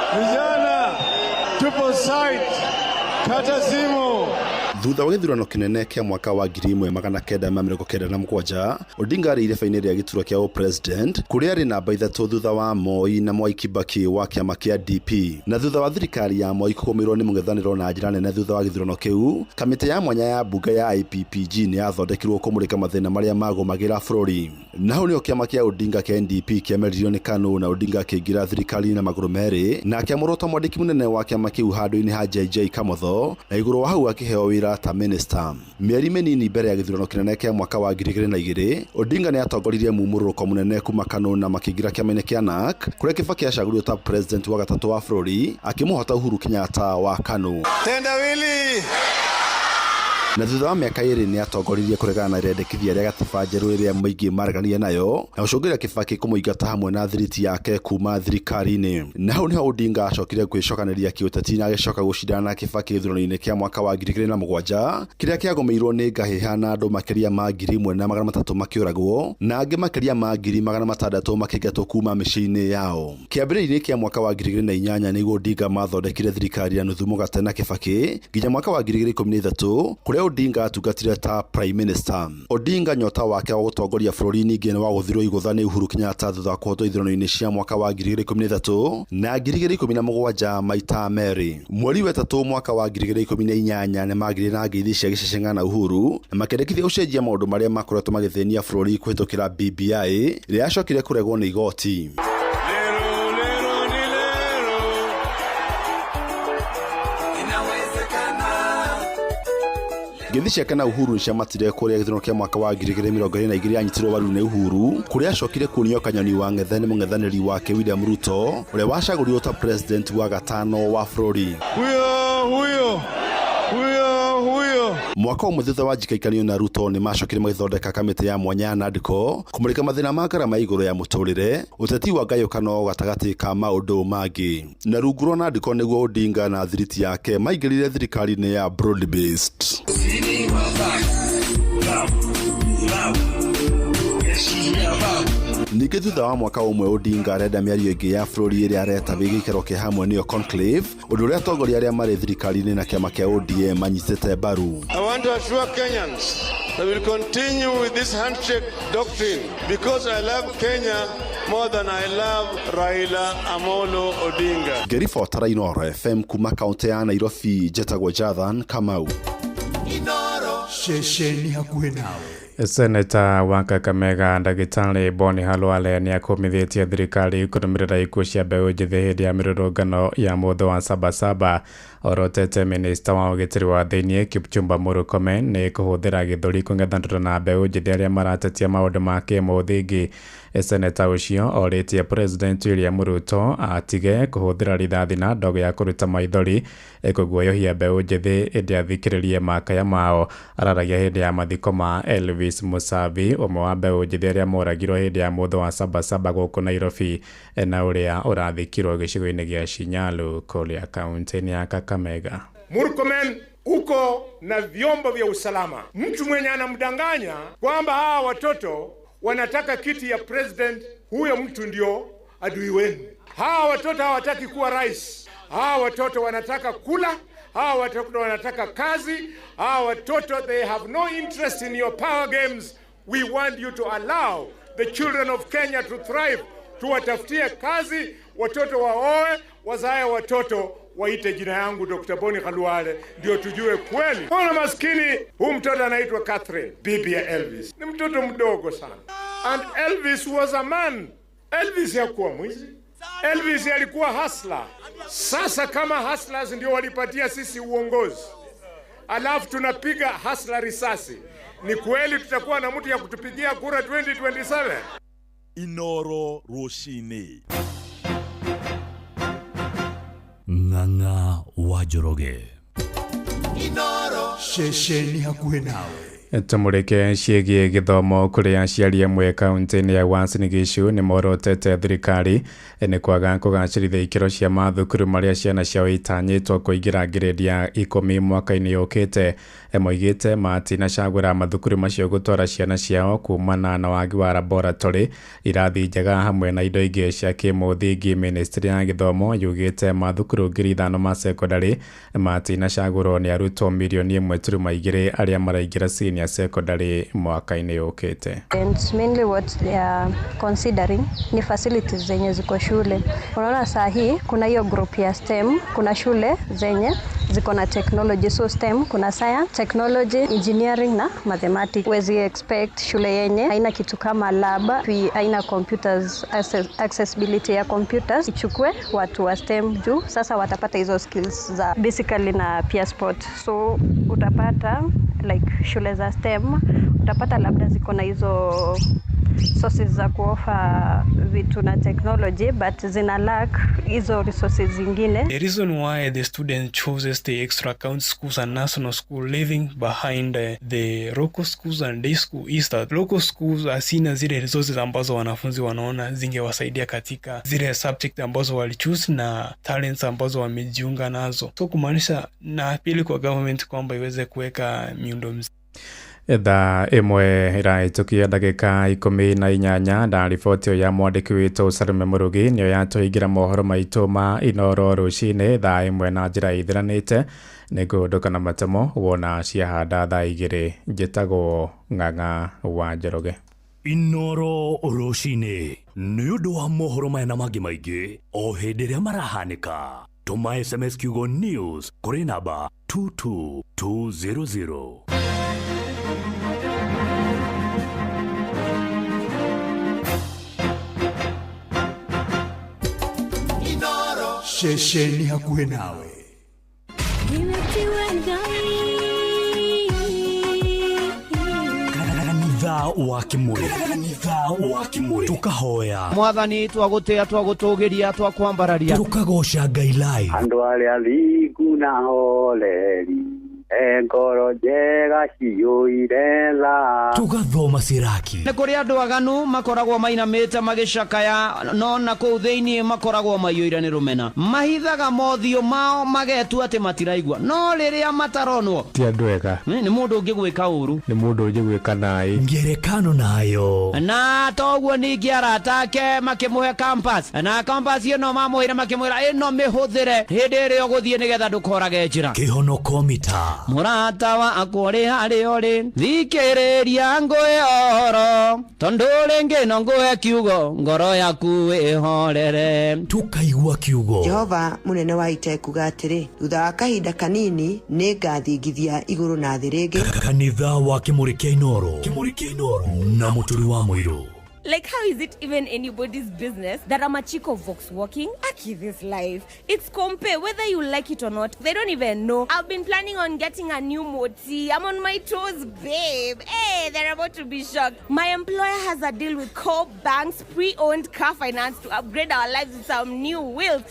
Triple site, kata simu. Thutha wa gĩthurano kĩnene kĩa mwaka wa 1997, Odinga arĩ ireba-inĩ rĩa gĩturwa kĩa president kũrĩa arĩ namba 3 thutha wa Moi na Mwai Kibaki wa kĩama kĩa DP. Na thutha wa thirikari ya Moi kũgũmĩrwo nĩ mũng'ethanĩro na njĩra nene thutha wa gĩthurano kĩu, kamĩtĩ ya mwanya ya mbunge ya IPPG nĩ yathondekirwo kũmũrĩka mathĩna marĩa magũmagĩra bũrũri. Na hau nĩho kĩama kĩa Odinga kĩa NDP kĩameririo nĩ KANU na Odinga akĩingĩra thirikari na magũrũ merĩ, na akĩamũrwo ta mwandĩki mũnene wa kĩama kĩu handũ-inĩ ha JJ Kamotho, na igũrũ wa hau akĩheo wĩra ta minister. Mĩeri mĩnini mbere ya gĩthurano kĩnene kĩa mwaka wa 2002, Odinga nĩ atongoririe mumũrũrũko mũnene kuma KANU na makĩingĩra kĩama-inĩ kĩa NARC, kũrĩa Kibaki acagũrirwo ta president wa gatatũ wa bũrũri akĩmũhota Uhuru Kenyatta wa KANU. Tendawili. Na thutha wa mĩaka 2 nĩ atongoririe kũregana na irendekithia rĩa gatiba njerũ ĩrĩa mũingĩ mareganire nayo na gũcũngĩrĩria Kibaki kũmũingata hamwe na thiriti yake kuma thirikari-inĩ. Na hau nĩho Odinga acokire gwĩcokanĩria kĩũteti na agĩcoka gũcindana na Kibaki gĩthurano-inĩ kĩa mwaka wa 2007 kĩrĩa kĩagũmĩirwo nĩ ngahĩha na andũ makĩria ma 1,300 makĩũragwo na angĩ makĩria ma 600,000 makĩingatwo kuma mĩciĩ-inĩ yao. Kĩambĩrĩria-inĩ kĩa mwaka wa 2008 nĩguo Odinga mathondekire thirikari ya nuthu mũgate na Kibaki nginya mwaka wa 2013 kũrĩa Odinga atungatire ta prime minister. Odinga nyota wake wa gũtongoria bũrũri ningĩ nĩ wa gũthirwo igũtha nĩ Uhuru Kenyatta thutha wa kũhotwo ithurano-inĩ cia mwaka wa 2013 na 2017 maita merĩ. Mweri wa gatatu mwaka wa 2018 nĩ magĩrĩire na ngeithi cia gĩceceng'a na Uhuru na makĩendekithia gũcenjia maũndũ marĩa makoretwo magĩthĩnia bũrũri kũhĩtũkĩra BBI ĩrĩa yacokire kũregwo nĩ igoti. Ngeithi ciake na Uhuru nĩciamatire kũrĩa gĩthurano kĩa mwaka wa 2022 yanyitirwo mbaru nĩ Uhuru, kũrĩa acokire kuonio kanyoni wa ng'ethe nĩ mũng'ethanĩri wake William Ruto ũrĩa wacagũrirwo ta president wa gatano wa bũrũri. Huyo Mwaka ũmwe thutha wa njikaikanio na Ruto nĩ macokire magĩthondeka kamĩtĩ ya mwanya ya NADCO kũmũrĩka mathĩna ma ngarama igũrũ ya mũtũrĩre, ũteti wa ngayũkano gatagatĩ ka maũndũ mangĩ. Na rungu rwa NADCO nĩguo Odinga na thiriti yake maingĩrire thirikari-inĩ ya broad based. Ningĩ thutha wa mwaka ũmwe Odinga arenda mĩario ĩngĩ ya bũrũri ĩrĩa areta gĩikaro kĩa hamwe nĩyo conclave, ũndũ ũrĩa atongoria arĩa marĩ thirikari-inĩ na kĩama kĩa ODM manyitĩte mbaru. I want to assure Kenyans that we will continue with this handshake doctrine because I love Kenya more than I love Raila Amolo Odinga. Ngĩribotera Inooro FM kuma kaunti ya Nairobi, njetagwo Jathan Kamau. Inooro Shesheni hakuhĩ nawe. Seneta wa Kakamega Ndagĩtarĩ Boni Halwale nĩ akomithĩtie thirikari kũrũmĩrĩra ikuũ cia mbeũ njĩthĩ hĩndĩ ya mĩrũrũngano ya mũthĩ wa Sabasaba. Orotete minista wa ũgitĩri wa thĩinĩ Kipchumba Murkomen nĩ kũhũthĩra gĩthũri kũng'ethanĩra na mbeũ njĩthĩ arĩa maratetia maũndũ ma kĩmũthingi. Seneta ũcio orĩtie President William Ruto atige kũhũthĩra rithathi na ndogo ya kũruta maithori kũguoyohia mbeũ njĩthĩ hĩndĩ athikĩrĩrie makaya mao. Araragia hĩndĩ ya mathiko ma Elvis Musavi, ũmwe wa mbeũ njĩthĩ arĩa moragirwo hĩndĩ ya mũthĩ wa Sabasaba gũkũ Nairobi, na ũrĩa ũrathikirwo gĩcigo-inĩ gĩa Shinyalu kũrĩa kaunti-inĩ ya Kakamega. Murkomen, uko na vyombo vya usalama. Mtu mwenye anamdanganya kwamba hawa watoto wanataka kiti ya president, huyo mtu ndio adui wenu. Hawa watoto hawataki kuwa rais. Hawa watoto wanataka kula. Hawa watoto wanataka kazi. Hawa watoto, they have no interest in your power games. We want you to allow the children of Kenya to thrive. Tuwatafutie kazi, watoto waoe, wazae watoto, waite jina yangu Dr. Boni Halwale, ndio tujue kweli. Mbona maskini huyu mtoto anaitwa Catherine, bibi ya Elvis. Ni mtoto mdogo sana. And Elvis was a man. Elvis hakuwa mwizi. Elvis alikuwa hustler. Sasa kama hustlers ndio walipatia sisi uongozi, alafu tunapiga hustler risasi, ni kweli tutakuwa na mtu ya kutupigia kura 2027? Inooro Roshini Ng'ang'a wa Njoroge. Inooro Shesheni hakuhĩ nawe. Tumũrĩke ciĩgiĩ gĩthomo kũrĩ aciari amwe kaunti-inĩ ya Uasin Gishu nĩ morotete thirikari nĩ kwaga kũgacĩrithia ikĩro cia mathukuru marĩa ciana ciao itanyĩtwo kũingĩra ngirĩndi ya 10 mwaka-inĩ ũkĩte. Moigĩte matinacagũra mathukuru macio gũtwara ciana ciao kumana na wagi wa laboratory, irathi njega hamwe na indo ingĩ cia kĩmũthingi. Ministry ya gĩthomo yugĩte mathukuru 5,000 ma secondary matinacagũrwo nĩ arutwo milioni 1.2 arĩa maraingĩra senior secondary mwaka-inĩ ũkĩte. And mainly what they are considering ni facilities zenye ziko shule. Unaona saa hii kuna hiyo group ya STEM, kuna shule zenye ziko na technology, so STEM kuna science, technology, engineering na mathematics. Wezi expect shule yenye haina kitu kama lab, haina computers, accessibility ya computers, ichukue watu wa STEM juu sasa watapata hizo skills za basically na pia sport. So utapata like shule za STEM utapata labda ziko na hizo sources za kuofa vitu na technology, but zina lack hizo resources zingine. The reason why the student chooses the extra account schools and national school leaving behind the local schools and day school is that local schools asina zile resources ambazo wanafunzi wanaona zingewasaidia katika zile subject ambazo walichoose na talents ambazo wamejiunga nazo. So kumaanisha na apili kwa government kwamba iweze kuweka miundo msingi. Thaa ĩmwe ĩrahĩtũkia ndagĩka 18 na riboti ya mwandĩki witũ Salome Mũrugi nĩyo yatũhingĩra mohoro maitũ ma Inooro rũcinĩ thaa ĩmwe na njĩra ithiranĩte. Nĩngũndũka na matemo wona ciahanda thaa 2. Njĩtagwo Ng'ang'a wa Njoroge. Inooro rũcinĩ nĩ ũndũ wa mohoro maya na mangĩ maingĩ o hĩndĩ ĩrĩa marahanĩka. Tũma SMS kiugo news kũrĩ namba 22200. Shesheni hakuhĩ nawe. Kanitha wa Kimũrĩ tukahoya Mwathani twagũtĩa twagũtũgĩria twakwambararia tukagoca Ngai live. Andũ arĩa athingu na holeri ngoro njega ciyũire tha. Tugathoma Siraki. Nĩ kũrĩ andũ aganu makoragwo mainamĩte magĩcakaya, no na kũu thĩinĩ makoragwo maiyũire nĩ rũmena. Mahithaga mothiũ mao magetua atĩ matiraigua, no rĩrĩa mataronwo ti andũ ega. Nĩ mũndũ ũngĩ gwĩka ũru, nĩ mũndũ ũngĩ gwĩka naĩ. Ngerekano nayo. Na toguo ningĩ arata ake makĩmũhe campus, na campus ĩno mamũhĩre makĩmwĩra ĩno mĩhũthĩre hĩndĩ ĩrĩa ũgũthiĩ nĩgetha ndũkorage njĩra. Kĩhonoko mita. Mũrata wakwa ũrĩ harĩa ũrĩ, thikĩrĩria ngũhe ũhoro, tondũ rĩngĩ no ngũhe kiugo ngoro yaku ĩhorere. Tukaigua kiugo. Jehova mũnene wa ita kuga atĩrĩ, thutha wa kahinda kanini nĩngathingithia igũrũ na thĩ rĩngĩ. Kanitha wa Kĩmũrĩ kĩa Inooro na mũtũri wa mũirũ. Like, how is it even anybody's business that I'm a chico Vox walking? Aki, this life. It's compare, whether you like it or not. They don't even know. I've been planning on getting a new moti. I'm on my toes, babe. Hey, they're about to be shocked. My employer has a deal with Coop Bank's pre-owned car finance to upgrade our lives with some new wheels.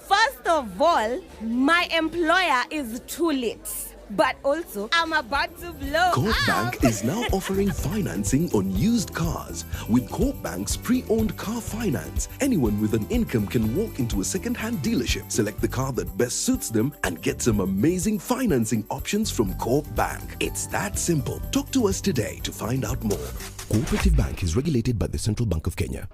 First of all, my employer is too late. But also, I'm about to blow Coop up. Bank is now offering financing on used cars. With Coop Bank's pre-owned car finance, anyone with an income can walk into a second-hand dealership, select the car that best suits them, and get some amazing financing options from Coop Bank. It's that simple. Talk to us today to find out more. Cooperative Bank is regulated by the Central Bank of Kenya.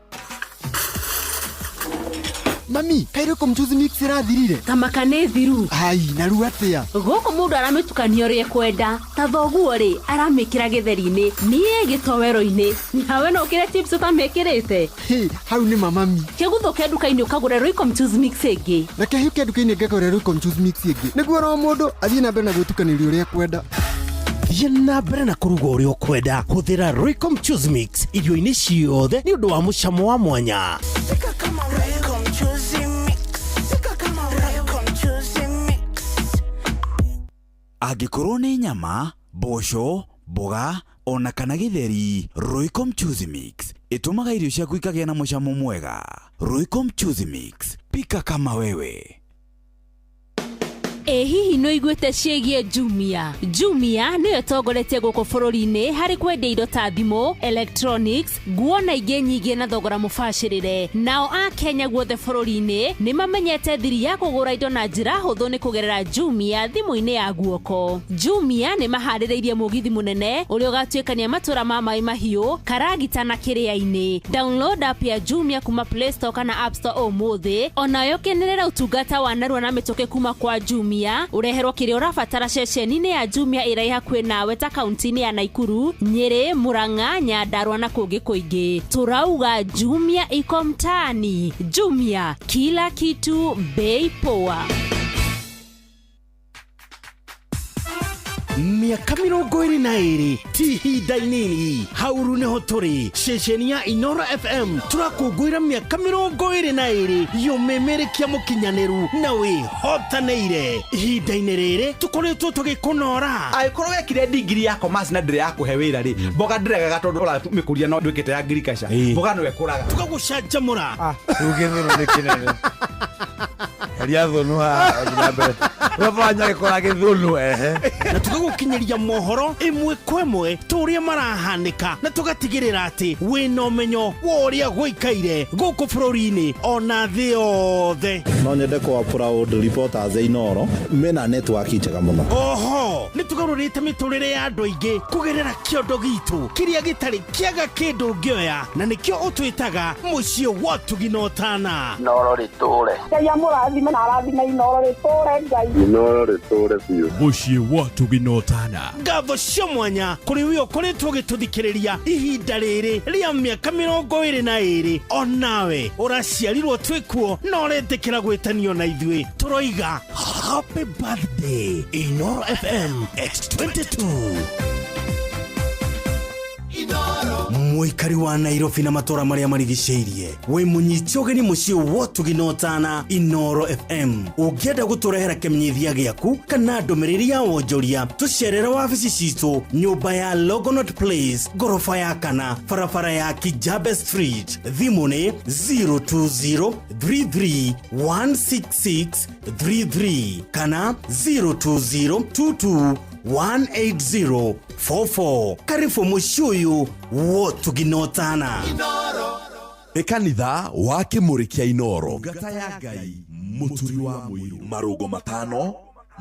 Mami, kairo komchuzi mixira thirire. Tamakane thiru. Ai, naru atia. Goko mundu arametukania uri kwenda. Ta thoguo ri aramekira githeri-ini. Nie gitowero-ini. Nawe no kire chips utamekirite. Hey, hau ni mami. Keguthoke nduka-ini ukagura Royco Mchuzi Mix igi. Na kehuke nduka-ini ngagura Royco Mchuzi Mix igi. Niguo ro mundu athie na mbere na gwitukaniria uria kwenda. Yena mbere na kuruga uria ukwenda. Huthira Royco Mchuzi Mix irio-ini ciothe ni undu wa mucamo wa mwanya. Angĩkorwo nĩ nyama, mboco, mboga, ona kana githeri, Royco Mchuzi Mix ĩtũmaga irio ciaku ikagĩa na mũcamo mwega. Royco Mchuzi Mix, pika kama wewe. Hihi no igwete ciĩgie Jumia. Jumia nĩyo ĩtongoretie gũkũ bũrũri-inĩ harĩ kwendia indo ta thimũ, electronics, nguo na ingĩ nyingĩ na thogora mũbacĩrĩre. Nao a Kenya guothe bũrũri-inĩ nĩ mamenyete thiri ya kũgũra indo na njĩra hũthũ nĩ kũgerera Jumia thimũ-inĩ ya guoko. Jumia nĩ maharĩrĩirie mũgithi mũnene ũrĩa ũgatuĩkania matũra ma Mai Mahiũ, Karagita na Kĩrĩa-inĩ. Download app ya Jumia kuma Play Store kana App Store ũmũthĩ. Onayo kenerera ũtungata wa narua na mĩtũkĩ kuma kwa Jumia. Ureherwo kĩrĩa ũrabatara ceceni-inĩ ya Jumia ĩrĩa hakuhĩ nawe ta kaunti-inĩ ya Naikuru, Nyeri, Murang'a, Nyandarua na kũngĩ kũingĩ. Turauga Jumia iko mtaani. Jumia, kila kitu bei poa. Miaka 22 ti ihinda inini. Hauru niho turi ceceni ya Inooro FM turakũngũĩra miaka 22 y'ũmemerekia mũkinyanĩru na wĩhotanĩire. Ihinda-inĩ rĩrĩ tũkoretwo tũgĩkũnora. Angĩkorwo wekire digiri ya commerce na ndĩrĩ ya kũhe wĩra rĩ, mboga ndĩregaga tondũ ũramĩkũria no ndwĩkĩte ya agriculture. Mboga no ekũraga. Tũgagũcanjamũra. Rugĩthũno nĩ kĩnene. Karia thũnu ha mbere. Wafanya gĩkora gĩthũnu ehe. Na tũgagũkinyĩria mohoro ĩmwe kwa ĩmwe tũrĩa marahanĩka na tũgatigĩrĩra atĩ wĩna ũmenyo wa ũrĩa gũikaire gũkũ bũrũri-inĩ ona thĩ yothe. No nyende kwa proud reporters Inooro mena network njega mũno. Oho, nĩ tũgarũrĩte mĩtũrĩre ya andũ aingĩ kũgerera kĩondo gitũ kĩrĩa gĩtarĩ kĩaga kĩndũ ngĩoya, na nĩkĩo ũtwĩtaga mũciĩ wa Tuginotana. Inooro rĩtũre. Ngai amũrathime na arathime Inooro rĩtũre Ngai. Inooro rĩtũre biũ. Mũciĩ wa Tuginotana. Ngatho cia mwanya kũrĩ wĩ ũkoretwo ũgĩtũthikĩrĩria ihinda rĩrĩ rĩa mĩaka 22. Onawe ũraciarirwo twĩkuo na ũretĩkĩra gwĩtanio na ithuĩ. Tũroiga happy birthday Inooro FM X22. Muikari wa Nairobi na matora maria marigicĩirie, we munyiti ũgeni mũciĩ wa Tuginotana Inooro FM. Ũngĩenda gũtũrehera kĩmenyithia gĩaku kana ndũmĩrĩri ya wonjoria, tũcerere wabici citũ, nyũmba ya Logonot Place, gorofa ya kana, barabara ya Kijabe Street. Thimũ nĩ 02033166333 kana 02022 18044. Karibu mushuyu wotu ginotana. Ekanitha wa Kimuri kia Inoro ngata ya Ngai muturi wa muiru marugo matano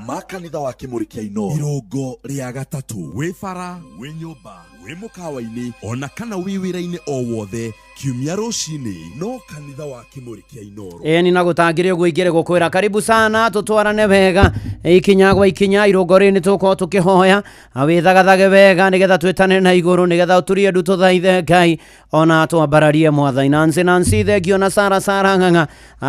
makanitha wa Kimuri kia Inoro irongo ria gatatu wi bara wi nyumba wi mukawa-ini ona kana wi wira-ini o wothe kiumia rucini no kanitha wa Kimuri kia Inoro ni nagutangire gwingire gukwira karibu sana tutwarane wega ikinya gwa ikinya irongo ri ni tuko tukihoya withagathage wega nigetha twitane na iguru nigetha uturie ndu tuthaithe Ngai ona twambararie mwathani Nancy thegio na Sara ng'ang'a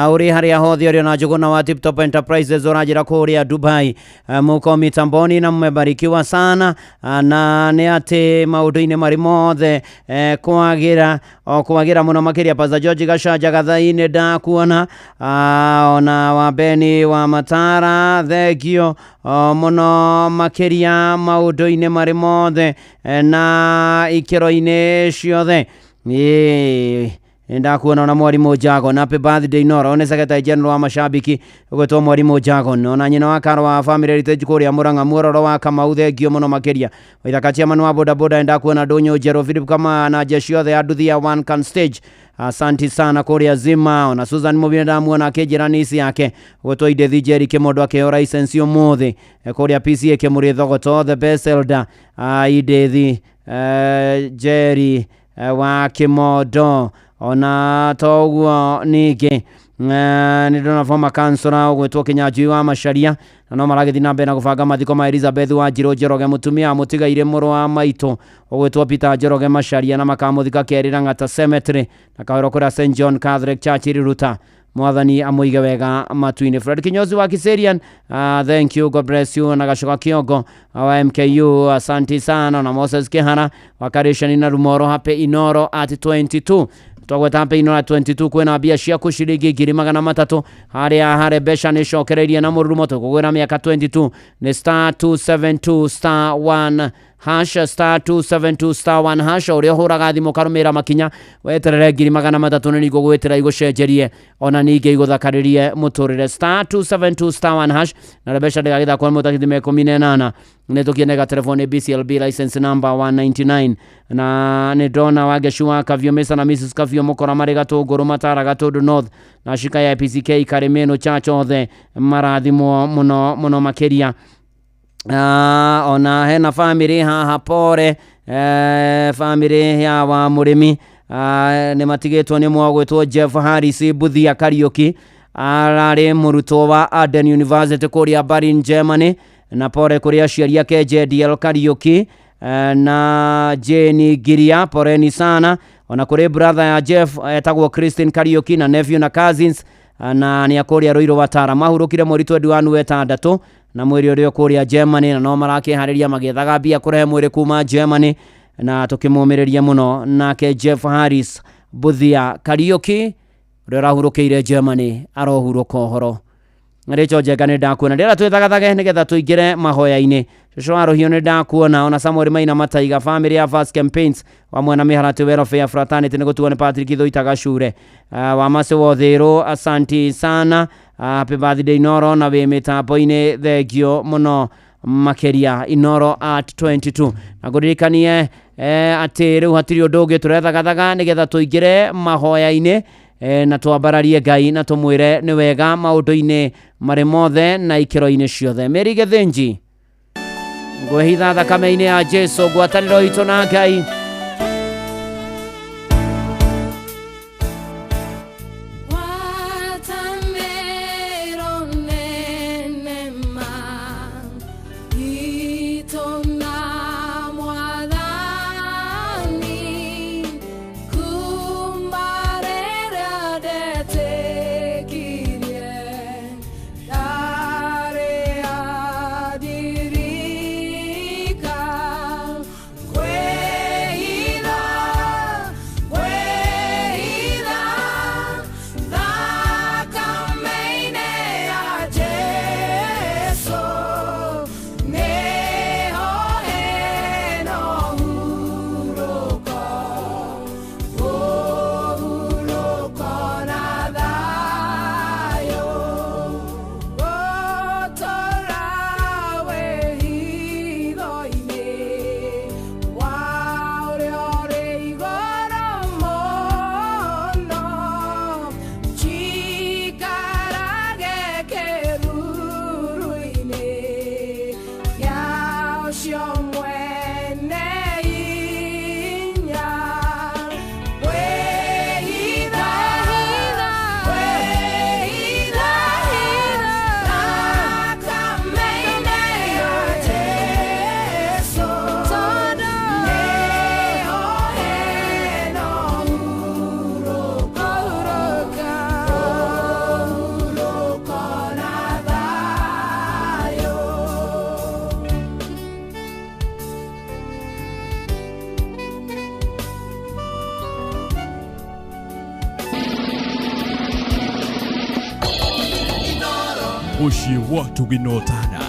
uri haria hothe uri na Njuguna wa Tip Top Enterprises urajira kuria Dubai muko mitamboni na mmebarikiwa sana na ni ati maundu-ini mari mothe kwagira muno makiria Pastor George Gashanja gathaini ndakuona ona wa Beni wa Matara thegio muno makiria maundu-ini mari mothe na ikiro-ini ciothe ndakuona na mwarimu Jagon happy birthday Inoro one secretary general wa mashabiki gwetwo mwarimu Jagon ona nyina wa Karo wa family heritage kuria Murang'a muororo wa Kamau thegio muno makiria waithaka chairman wa boda boda ndakuona Ndonyo Jero Philip kama na jeshi yothe aduthi ya one can stage asanti sana kuria Zima ona Susan Mubire ndamuona akijirani isi yake gwetwo Idethi Jerry Kimondo akihora license umuthi kuria PCA Kimuri Thogoto the best elder Idethi Jerry wa Kimondo ona toguo ningi ni ndona former councillor ugwetwo Kinyanjui wa Macharia na no maragithi na mbere na gubanga mathiko ma Elizabeth wa Njoroge mutumia mutigaire muru wa maitu ugwetwo Peter Njoroge Macharia na makamuthika Kerira Ng'ata Cemetery na kawero kura St John Catholic Church Riruta mwathani amuige wega matuini Fred Kinyozi wa Kiserian thank you, God bless you na Gacoka Kiongo wa MKU asante sana na Moses Kihara wa Karishani na Rumoro happy Inoro at 22 twagweta happy Inoro at 22 kwena bia cia kushirigi 300 hare besha ni shokereria na murumo tukugwira miaka 22 ni star 272 star 1 hash star 272 star 1 hash uri huraga thimu karumira makinya weterere 300 ni gugwetera igucenjerie ona ninge iguthakaririe muturire star 272 star 1 hash na rebesha ndagitha kwa mutakithime 18 ne tukienega telefone BCLB license number 199 na ni dona wage shua Kavio Mesa na Mrs Kavio mukora mari Gatunguru Matara Gatundu North na shika ya PCK Karemeno chacho the marathimo muno makeria ona hena family haha pore family ya wa murimi ni matigetwo ni mwagwetwo Jeff Harris Buthia Kariuki arari muruto wa Aden University kuria Berlin Germany na pore kuria aciari ake JDL Kariuki na Jenny Giria poreni sana ona kuri brother ya Jeff etagwo Christine Kariuki na nephew na cousins na ni akuria Ruiro Watara mahurukire mweritu Edwanu wetandatu na mweri urio kuria Germany na no marakihariria magethaga bia kurehe mweri kuma Germany na tukimumireria muno nake Jeff Harris Buthia Kariuki rirahurukiire Germany arohuruka horo Richo Jegane ndakuona ndira twithagathaga nigetha tuingire mahoya-ini Shosho arohio ni ndakuona ona Samuel Maina Mataiga family ya Fast Campaigns wa mwana miharati welfare fraternity ni gutuone Patrick Thoitaga Shure wa Mase Wothero asanti sana happy birthday Inoro na we mitambo-ini thegio muno makeria Inoro at 22 na guririkanie ati riu hatiri undu ungi turethagathaga nigetha tuingire mahoya-ini na twambararie Ngai na tumwire ni wega maundu-ini mari mothe na ikiro-ini ciothe Mary Gethenji ngwehitha thakame-ini ya Jesu ngwataniro itu na Ngai Kwe Muciĩ wa Tũginotana.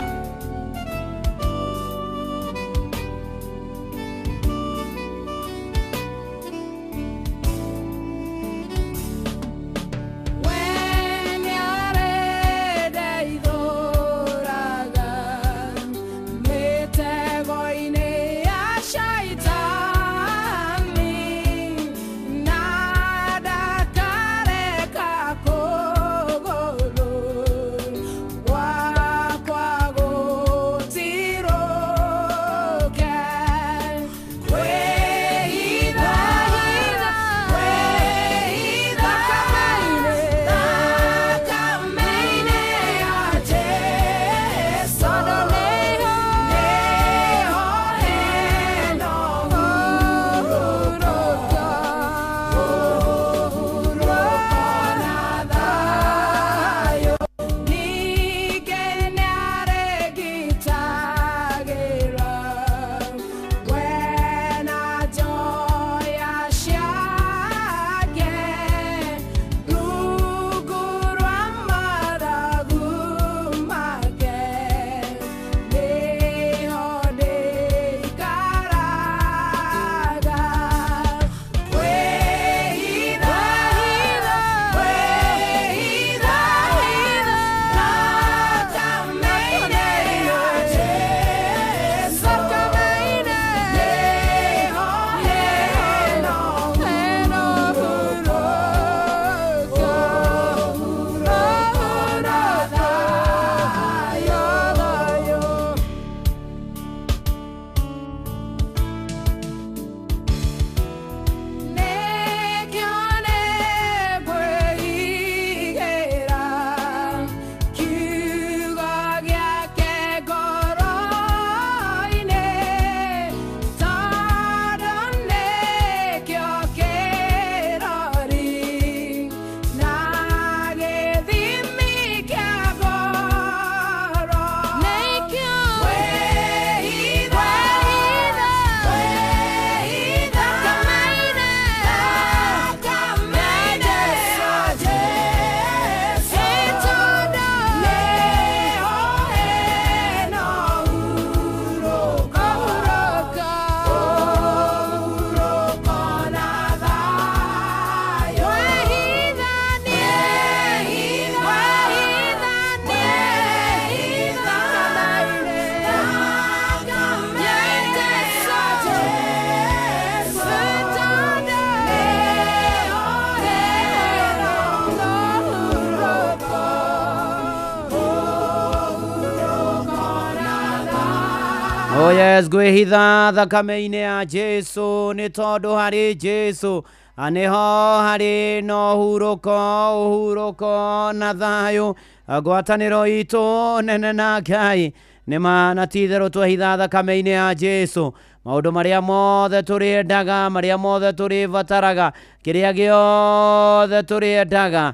Oh yes, gwĩhitha thakame-inĩ ya Jesu nĩ tondũ harĩ Jesu aneho harĩ no ũhurũko na thayũ. Ngwatanĩro itũ nene na Ngai nĩ mana ti-itherũ twehitha thakame-inĩ ya Jesu. Maũndũ marĩa mothe tũrĩendaga, marĩa mothe tũrĩbataraga, kĩrĩa gĩothe tũrĩendaga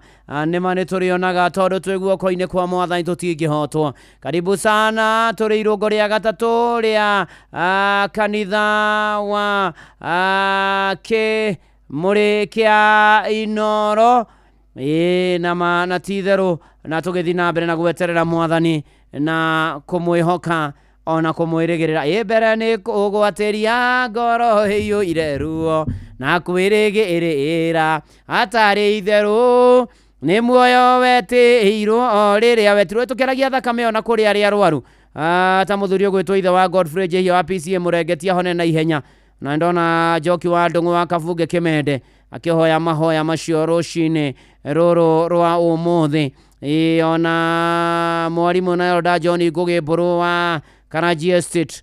nĩma nĩ tũrĩonaga tondũ twĩ guoko-inĩ kwa Mwathani tũtingĩhotwo. Karibu sana, tũrĩ irũngo rĩa gatatũ rĩa kanitha wa kĩmũrĩ kĩa Inoro. Na mana ti-itherũ na tũgĩthiĩ na mbere na gweterera Mwathani na kũmwĩhoka ona kũmwĩrĩgĩrĩra. Mbere nĩ kũgwatĩria ngoro ĩiyũire ruo na kwĩrĩgĩrĩra atarĩ itherũ nĩ muoyo wetĩirwo o rĩrĩa wetirwo. Tũkĩaragia thakame ona kũrĩ arĩa arwaru ta mũthuri ũgwĩtwo ithe wa Godfrey Njihia wa PCA Mũrengetia hone na ihenya, na ndona Njoki wa Ndũng'ũ wa Kabunge Kĩmende akĩhoya mahoya macio rũcinĩ rũrũ rwa ũmũthĩ. Ona mwarimũ na Elda John Ngugi Mbũrũ wa Karaji Estate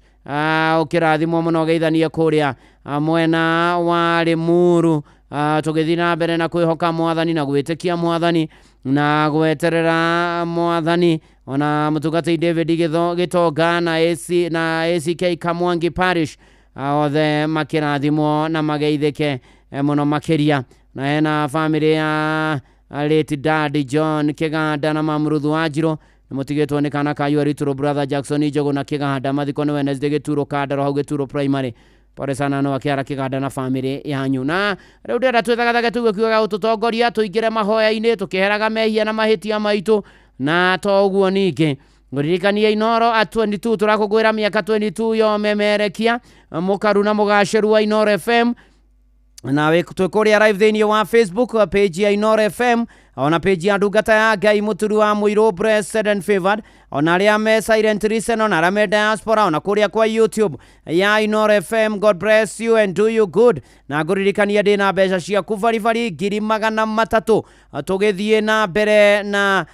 ũkĩrathimwo mũno geithanie kũrĩa mwena wa Limuru. Tũgĩthiĩ na mbere na kwĩhoka Mwathani na gwĩtĩkia Mwathani na gweterera Mwathani. Ona mũtungatĩri David Gĩtonga na ACK Kamwangi Parish othe makĩrathimwo na mageithĩke mũno makĩria. Na hena family ya late Daddy John Kĩganda na Mamruthu Wanjirũ mũtigĩtwo nĩ kana kayu Eritro brother Jackson Njogu na Kĩganda mathiko nĩ Wednesday Gĩturo Kandaro hau Gĩturo primary. Pore sana no akĩara Kĩganda na family yanyu. Na rĩu ndĩrenda twĩthagathage tugue kiuga gũtũtongoria tũingĩre mahoya-inĩ tũkĩheraga mehia na mahĩtia maitũ na toguo ningi nguririkania Inoro at 22 turakugwira miaka 22 yo memerekia mukaru na mugashiru wa Inoro FM nawe tukuria live thini wa Facebook page ya Inoro FM ona page ya ndungata ya Ngai Muturi wa Muiro Blessed and Favored ona aria me silent listen ona aria me diaspora ona kuria kwa YouTube ya Inoro FM. God bless you and do you good. Na nguririkania ndina mbeca cia kuvarivali 300 tugithie na mbere na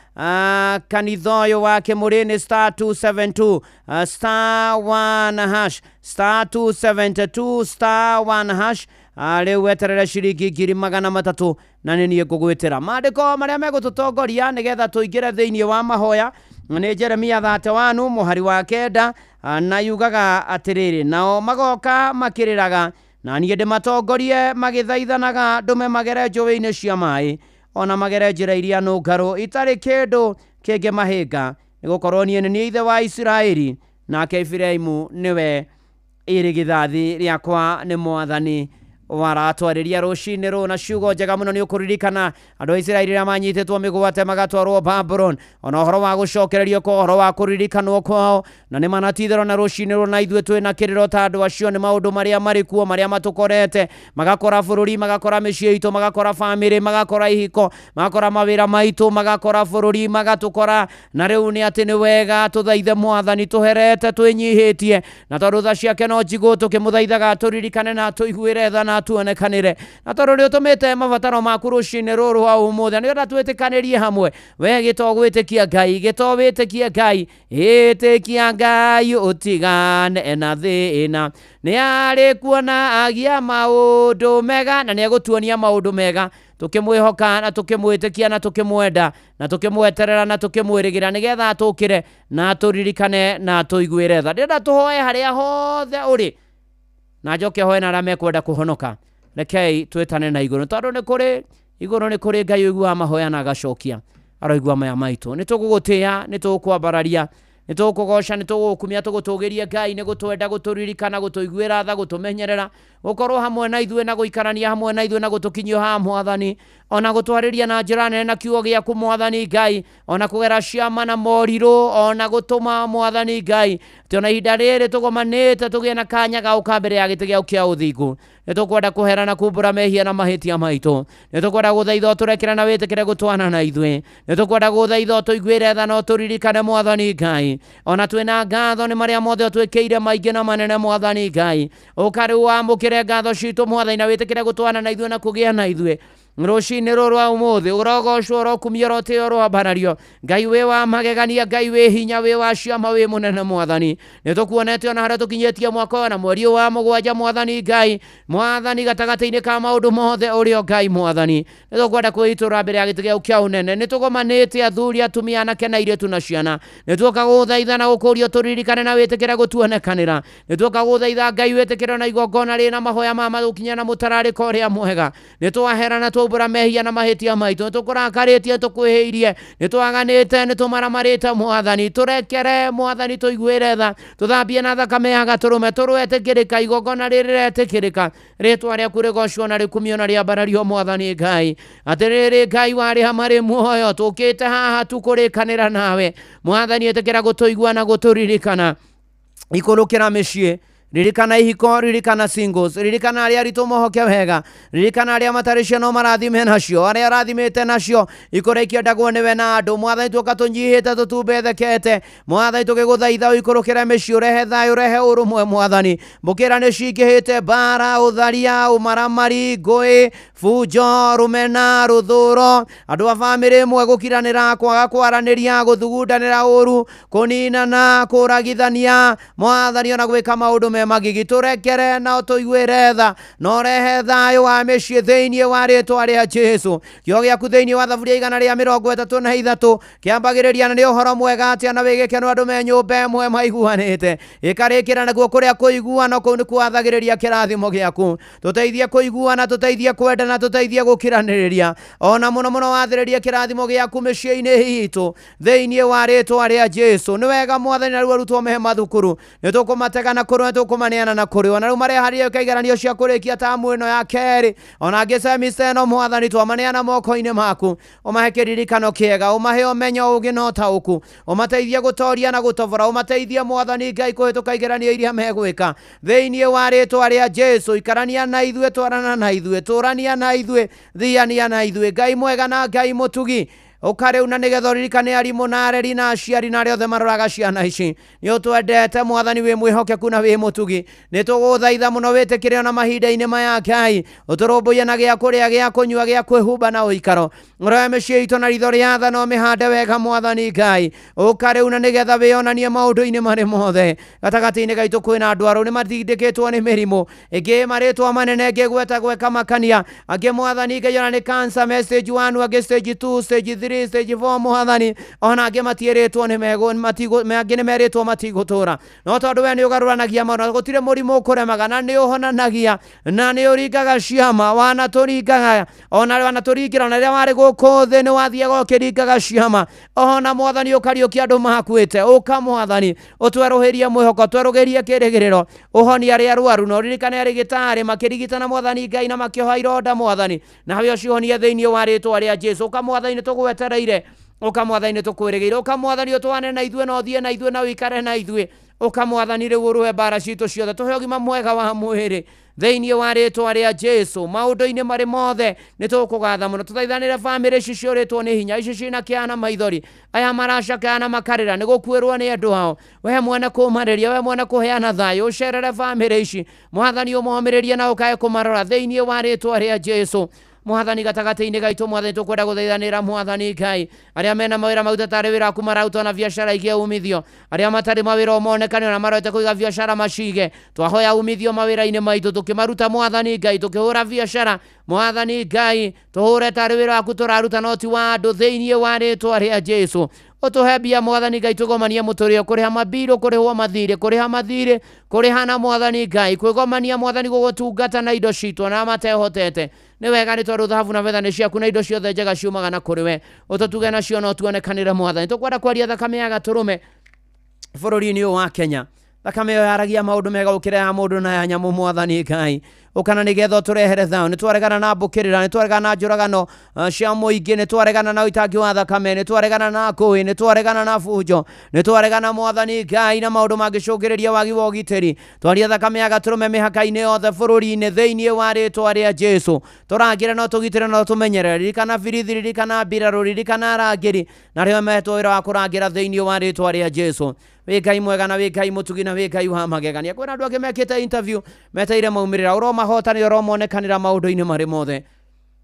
kanitha uyu wa Kimurini star 272 star 1 hash star 272 star 1 hash rĩu weterere ciringi 300 na nĩ niĩ ngũgwĩtĩra maandĩko marĩa megũtũtongoria nĩgetha tũingĩre thĩinĩ wa mahoya nĩ Jeremia 31 mũhari wa kenda na yugaga atĩrĩrĩ nao magoka makĩrĩraga na niĩ ndĩmatongorie magĩthaithanaga ndũme magere njũĩ-inĩ cia maĩ ona magere njĩra iria nũngarũ itarĩ kĩndũ kĩngĩmahĩnga nĩgũkorwo niĩ nĩ niĩ ithe wa Isiraeli nake Efiraimu nĩwe ĩrĩgĩthathi rĩakwa nĩ Mwathani waratwarĩria rũcinĩ rũu na ciugo njega mũno nĩ ũkũririkana andũ a Isiraeli rĩrĩa manyitĩtwo mĩgwate magatwarwo Babylon ona ũhoro wa gũcokererio kwa ũhoro wa kũririkanwo kwao na nĩ manatitherwo na rũcinĩ rũu na ithuĩ twĩna kĩrĩro ta andũ acio nĩ maũndũ marĩa marĩ kuo marĩa matũkorete magakora bũrũri magakora mĩciĩ itũ magakora bamĩrĩ magakora ihiko magakora mawĩra maitũ magakora bũrũri magatũkora na rĩu nĩ atĩ nĩ wega tũthaithe Mwathani tũherete twĩnyihĩtie na tondũ tha ciake no njigũ tũkĩmũthaithaga tũririkane na tũiguĩre tha na tuonekanĩre na tondũ nĩ ũtũmĩte mabataro maku rũcinĩ rũrũ wa ũmũthĩ nĩgetha twĩtĩkanĩrie hamwe we gĩto gwĩtĩkia Ngai gĩto wĩtĩkia Ngai ĩtĩkia Ngai ũtigane na thĩna nĩ arĩ kuona agia maũndũ mega na nĩ egũtuonia maũndũ mega tukimwihoka na tukimwitikia na tukimwenda na tukimweterera na tukimwirigira nigetha atukire na turirikane na tuiguire tha ndenda tuhoe haria hothe uri na njoke hoe na rame kwenda kuhonoka rekei twetane na iguru tondu ni kuri iguru ni kuri Ngai uigua mahoya na agacokia aroigua maya maitu ni tugugutia ni tukwambararia ni tukugoca ni tugukumia tugutugiria Ngai ni gutwenda guturirikana gutuiguira tha gutumenyerera gukorwo hamwe na ithuĩ na guikarania hamwe na ithuĩ na gutukinyio ha Mwathani ona gutwariria na njĩra nene na kiugo gĩaku Mwathani Ngai ona kugera ciama na morirũ ona gutuma Mwathani Ngai tona ihinda rĩrĩ tugomanĩte tũgĩe na kanya ga gũka mbere ya gĩtĩ gĩaku kĩa ũthingu nĩ tũkwenda kũherana kumbũra mehia na mahĩtia maitũ nĩ tũkwenda gũthaitha ũtũrekere na wĩtĩkĩre gũtwana na ithuĩ nĩ tũkwenda gũthaitha ũtũiguĩre tha na ũtũririkane Mwathani Ngai ona twĩna ngatho nĩ marĩa mothe ũtwĩkĩire maingĩ na manene Mwathani Ngai ũkarĩ wamũkĩre ngatho citũ Mwathani na wĩtĩkĩre gũtwana na ithuĩ na kũgĩa na ithuĩ rũcinĩ rũrũ wa ũmũthĩ ũrogocwo ũrokumio rotĩo rwambarario Ngai wĩ wa magegania Ngai wĩ hinya wĩ wa ciama wĩ mũnene Mwathani nĩ tũkuonete ona harĩa tũkinyĩtie mwaka wa na mweri wa 7 Mwathani Ngai Mwathani gatagatĩ-inĩ ka maũndũ mothe ũrĩo Ngai Mwathani nĩ tũkwenda kwĩitũra mbere ya gĩtĩ gĩaku kĩa ũnene nĩ tũgomanĩte athuri atumia anake na airĩtu na ciana nĩ tuoka gũthaitha na gũkũria tũririkane na wĩtĩkĩre gũtuonekanĩra nĩ tuoka gũthaitha Ngai wĩtĩkĩre na igongona rĩ na mahoya ma magũkinya na mũtararĩko ũrĩa mwega nĩ twaherana twaũmbũra mehia na mahĩtia maitũ nĩ tũkũrakarĩtie tũkwĩhĩirie nĩ twaganĩte nĩ tũmaramarĩte Mwathani tũrekere Mwathani tũiguĩre tha tũthambie na thakame ya gatũrũme tũrwetĩkĩrĩka igongona rĩrĩ rĩetĩkĩrĩka rĩtwa rĩaku rĩgocwo na rĩkumio na rĩambarario Mwathani Ngai atĩrĩrĩ Ngai warĩ hamarĩ muoyo tũkĩte haha tukũrĩkanĩra nawe Mwathani ĩtĩkĩra gũtũigua na gũtũririkana ikũrũkĩra mĩciĩ ririkana ihiko ririkana singles ririkana arĩa aritũ mohoke wega ririkana arĩa matarĩ ciana marathime nacio arĩa arathimĩte nacio ikũrĩkia ndagwo nĩwe na andũ Mwathani tuoka tũnyihĩte tũtumbethekete Mwathani tũgĩgũthaitha ikũrũkĩre mĩciĩ ũrehe thayũ ũrehe ũrũmwe Mwathani mbũkĩra nĩ cingĩhĩte mbara ũtharia ũmaramari ngũĩ bunjo rũmena rũthũro andũ a bamĩrĩ ĩmwe gũkiranĩra kwaga kwaranĩria gũthugundanĩra ũru kũninana kũragithania Mwathani ona gwĩka maũndũ magigi tũrekere na ũtũiguĩre tha na ũrehe thayũ wa mĩciĩ thĩinĩ wa rĩtwa rĩa Jesũ kĩo gĩaku thĩinĩ wa thaburia 133 kĩambagĩrĩria na nĩ ũhoro mwega atĩa na wĩgĩkeno andũ me nyũmba ĩmwe maiguanĩte ĩkarĩkĩra naguo kũrĩa kũiguana kũu nĩ kwathagĩrĩria kĩrathimo gĩaku tũteithie kũiguana tũteithie kwenda na tũteithie gũkiranĩrĩria ona mũno mũno wathĩrĩrie kĩrathimo gĩaku mĩciĩ-inĩ itũ thĩinĩ wa rĩtwa rĩa Jesũ nĩ wega Mwathani na ruo rutwo mehe mathukuru nĩ tũkũmatega na kũrũe kumaneana na kuri ona rumare hari kaigeranio cia kurikia tamu ino ya keri ona ngisemiste ino mwathani twamaneana moko-ini maku umahe kiririkano kiega umahe umenyo ugi no tauku umateithie gutoria na gutovora umateithie mwathani Ngai kuhituka igeranio iria megwika thiini wa ritwa ria Jesu ikarania na ithue twarana na ithue turania na ithue thiania na ithue Ngai mwega na Ngai mutugi ukare una nigetho ririkane arimu na areri na aciari na arĩa othe maroraga ciana ici nĩ ũtwendete mwathani wĩ mwĩhokeku na wĩ mũtugi nĩ tũgũthaitha mũno wĩtĩkĩre ona mahinda-inĩ maya Ngai ũtũrũmbũiye na gĩa kũrĩa gĩa kũnyua gĩa kwĩhumba na ũikaro ũroe mĩciĩ itũ na ritho rĩa tha no mĩhande wega mwathani Ngai ũkare una nĩgetha wĩonanie maũndũ-inĩ marĩ mothe gatagatĩ-inĩ gaitũ kwĩna andũ arũ nĩ matindĩkĩtwo nĩ mĩrimũ ĩngĩ marĩtwa manene ĩngĩ gweka makania angĩ mwathani Ngai ona nĩ cancer stage 1 angĩ stage 2 stage 3 stage 4 mwathani ona angĩ matieretwo nĩ angĩ nĩ meretwo matigũtũra no tondũ we nĩ ũgarũranagia maũndũ gũtirĩ mũrimũ ũkũremaga na nĩ ũhonanagia na nĩ ũringaga ciama wanatũringaga ona wanatũringira ona rĩrĩa warĩ gũkũ thĩ nĩ wathiaga ũkĩringaga ciama ona mwathani ũkariũkia andũ makuĩte ũka mwathani ũtwerũhĩrie mwĩhoko twerũgĩrie kĩrĩgĩrĩro ũhonia arĩa arwaru na ũririkane arĩgĩtarĩ makĩrigitana mwathani Ngai na makĩoha ironda mwathani nawe ũcihonie thĩinĩ wa rĩtwa rĩa Jesu ũka mwathani tũgwetereire ũka mwathani tũkwĩrĩgĩire ũka mwathani ũtwane na ithue na ũthiĩ na ithue na ũikare na ithue ũka mwathani rĩu ũrũhe mbara citũ ciothe tũhe ũgima mwega wa mwĩrĩ thĩinĩ wa rĩtwa rĩa Jesu maũndũ-inĩ marĩ mothe nĩ tũkũgatha mũno tũthaithanĩre bamĩrĩ ici ciũrĩtwo nĩ hinya ici cina kĩana maithori aya maracakaya makarĩra nĩ gũkuĩrwo nĩ andũ ao we mwene kũmarĩria we mwene kũheana thayũ ũcerere bamĩrĩ ici mwathani ũmomĩrĩrie na ũkae kũmarora thĩinĩ wa rĩtwa rĩa Jesu mwathani gatagatĩ-inĩ gaitũ mwathani tũkwenda gũthaithanĩra mwathani Ngai arĩa mena mawĩra mau tatarĩ wĩra waku marauta na biacara igĩe umithio arĩa matarĩ mawĩra monekane ona maroete kũiga biacara macige twahoya umithio mawĩra-inĩ maitũ tũkĩmaruta mwathani Ngai tũkĩhũra biacara mwathani Ngai tũhũre tarĩ wĩra waku tũraruta no ti wa andũ thĩinĩ wa rĩtwa rĩa Jesu ũtũhe mbia mwathani Ngai tũgomanie mũtũrĩre kũrĩha mabiro kũrĩhwo mathirĩ kũrĩha mathirĩ kũrĩhana mwathani Ngai kwĩgomania mwathani gũgũtungata na indo citũ na matehotete nĩ wega nĩ tondũ thahabu na betha nĩ ciaku na indo ciothe njega ciumaga na kũrĩ we ũtũtuge nacio no tuonekanĩre mwathani tũkwenda kwaria thakame ya gatũrũme bũrũri-inĩ ũyũ wa Kenya thakame ĩyo yaragia maũndũ mega gũkĩra ya mũndũ na ya nyamũ mwathani Ngai ukana nigetha turehere thao ni twaregana na mbukirira ni twaregana na njuragano cia muingi ni twaregana na uitangi wa thakame ni twaregana na kui ni twaregana na fujo ni twaregana mwathani Ngai na maundu mangicungiriria wagi wa ugitiri twaria thakame ya gaturume mihaka-ini yothe bururi-ini thiini wa ritwa ria Jesu turangire no tugitire no tumenyerere ririkana birithi ririkana mbirarũ ririkana arangĩri na rĩo metwo wĩra wa kũrangĩra thiini wa ritwa ria Jesu wĩ Ngai mwega na wĩ Ngai mũtugi na wĩ Ngai wa magegania kwĩna andũ angĩ mekĩte interview meteire maumĩrĩra ũromahotanĩra ũromonekanĩra maũndũ-inĩ marĩ mothe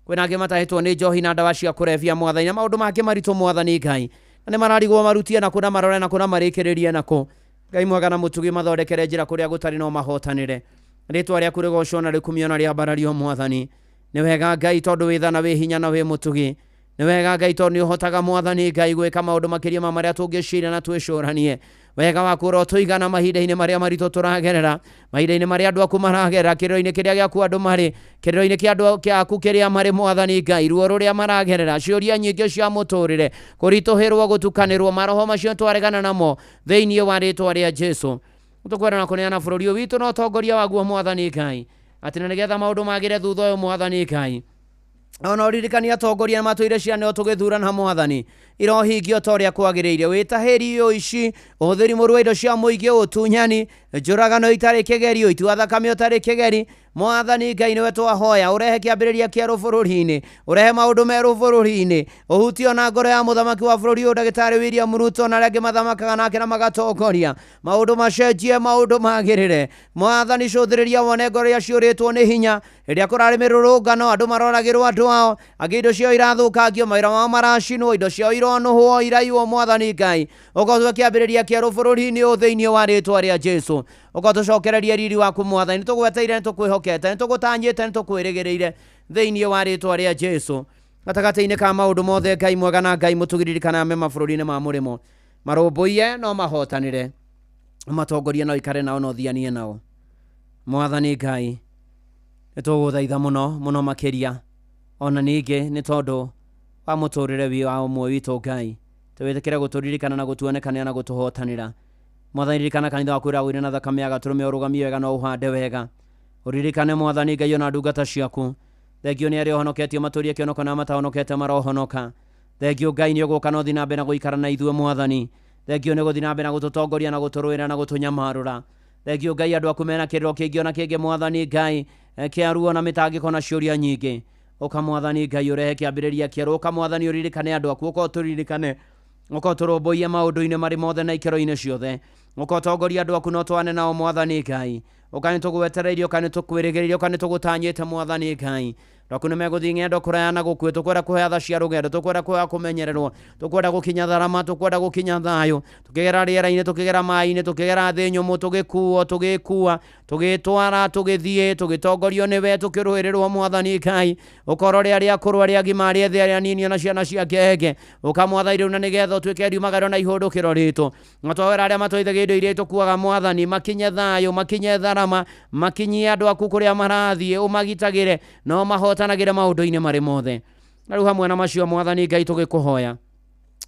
kwĩna angĩ matahĩtwo nĩ njohi na ndawa cia kũrebia mwathani na maũndũ mangĩ maritũ mwathani Ngai na nĩ mararigwo marutie na kũna marore na kũna marĩkĩrĩrie nako Ngai mwega na mũtugi mathondekere njĩra kũrĩa gũtarĩ no mahotanĩre rĩtwa rĩaku rĩgocwo na rĩkumio na rĩambarario mwathani nĩ wega Ngai tondũ wĩ tha na wĩ hinya na wĩ mũtugi nĩ wega Ngai tondũ nĩ ũhotaga mwathani Ngai gwĩka maũndũ makĩria ma marĩa tũngĩciria na twĩcũranie wega waku ũrotũigana mahinda-inĩ marĩa maritũ tũragerera mahinda-inĩ marĩa andũ aku maragerera kĩrĩro-inĩ kĩrĩa gĩaku andũ marĩ kĩrĩro-inĩ kĩa andũ gĩaku kĩrĩa marĩ mwathani Ngai ruo rũrĩa maragerera ciũria nyingĩ cia mũtũrĩre kũritũhĩrwo gũtukanĩrwo maroho macio twaregana namo thĩinĩ wa rĩtwa rĩa Jesu tũkwenda na kũneana bũrũri ũyũ witũ na ũtongoria waguo mwathani Ngai atĩ na nĩgetha maũndũ magĩre thutha ũyũ mwathani Ngai ona uririkania atongoria matũire ciana tũgĩthurana mwathani irohingio ta ũrĩa kwagĩrĩire wĩtahĩri ũyũ ici ũhũthĩri mũru wa indo cia mũingĩ ũtunyani njũragano itarĩ kĩgeri ũiti wa thakame ũtarĩ kĩgeri mwathani Ngai nĩwe twahoya ũrehe kĩambĩrĩria kĩerũ bũrũri-inĩ ũrehe maũndũ merũ bũrũri-inĩ ũhutio na ngoro ya mũthamaki wa bũrũri ũyũ ndagĩtarĩ William Ruto na arĩa angĩ mathamakaga nake na magatongoria maũndũ macenjie maũndũ magĩrĩre mwathani cũthĩrĩria wone ngoro iria ciũrĩtwo nĩ hinya rĩrĩa kũrarĩ mĩrũrũngano andũ maroragĩrwo andũ ao angĩ indo ciao irathũkangio mawĩra mao maracinwo indo ciao ironũhwo iraiywo mwathani Ngai ũgotwe kĩambĩrĩria kĩerũ bũrũri-inĩ ũyũ thĩinĩ wa rĩtwa rĩa Jesu ũgotũcokereria riri waku mwathani nĩtũgweteire nĩtũkwĩhokete nĩtũgũtanyĩte nĩtũkwĩrĩgĩrĩire thĩinĩ wa rĩtwa rĩa Jesu gatagatĩ-inĩ ka maũndũ mothe Ngai mwega na Ngai mũtũgiririkana me mabũrũri-inĩ ma mũrĩmo marũmbũiye no mahotanĩre matongoria no ikare nao no thianie nao mwathani Ngai nĩtũgũthaitha mũno mũno makĩria ona ningĩ nĩ tondũ wa mũtũrĩre wa ũmwe witũ Ngai tũwĩtĩkĩre gũtũririkana na gũtuonekanĩra na gũtũhotanĩra Mwathani ririkana kanitha waku ũrĩa wĩna thakame ya Gatũrũme ũrũgamie wega na ũhande wega. Ũririkane Mwathani Ngai ona ndungata ciaku. Thengio nĩ arĩa ũhonoketie matũũrie kĩonoko na matahonokete marohonoka. Thengio Ngai nĩ ũgũka na ũthiĩ na mbere na gũikara na ithuĩ Mwathani. Thengio nĩ gũthiĩ na mbere na gũtũtongoria na gũtũrũĩra na gũtũnyamarũra. Thengio Ngai andũ aku mena kĩrĩro kĩngĩ ona kĩngĩ Mwathani Ngai kĩa ruo na mĩtangĩko na ciũria nyingĩ. Ũka Mwathani Ngai ũrehe kĩambĩrĩria kĩerũ. Ũka Mwathani ũririkane andũ aku. Ũka ũtũririkane. Ũka ũtũrũmbũiye maũndũ-inĩ marĩ mothe na ikĩro-inĩ ciothe. Ũka ũtongoria andũ aku na ũtũane nao Mwathani Ngai. Ũka nĩ tũgwetereirie, ũka nĩ tũkwĩrĩgĩrĩire, ũka nĩ tũgũtanyĩte Mwathani Ngai. Twaku nĩ megũthiĩ ng'endo kũraya na gũkuĩ. Tũkwenda kũhe tha cia rũgendo, tũkwenda kũhe kũmenyererwo, tũkwenda gũkinya tharama, tũkwenda gũkinya thayũ, tũkĩgera rĩera-inĩ, tũkĩgera maaĩ-inĩ, tũkĩgera thĩ nyũmũ, tũgĩkua, tũgĩtwara, tũgĩthiĩ, tũgĩtongorio nĩwe, tũkĩrũĩrĩrwo Mwathani Ngai. Ũkorwo rĩa akũrũ, arĩa agima, arĩa ethĩ, arĩa anini ona ciana cia ngenge. Ũka Mwathani rĩu na nĩgetha ũtuĩke riumagĩrĩro na ihũndũkĩro ritũ. Na twawĩra arĩa matũithagia indo iria tũkuaga Mwathani, makinye thayũ, makinye tharama, makinyie andũ aku kũrĩa marathiĩ, ũmagitagĩre na ũmahotanagĩre maũndũ-inĩ marĩ mothe. Na rĩu hamwe na macio Mwathani Ngai tũgĩkũhoya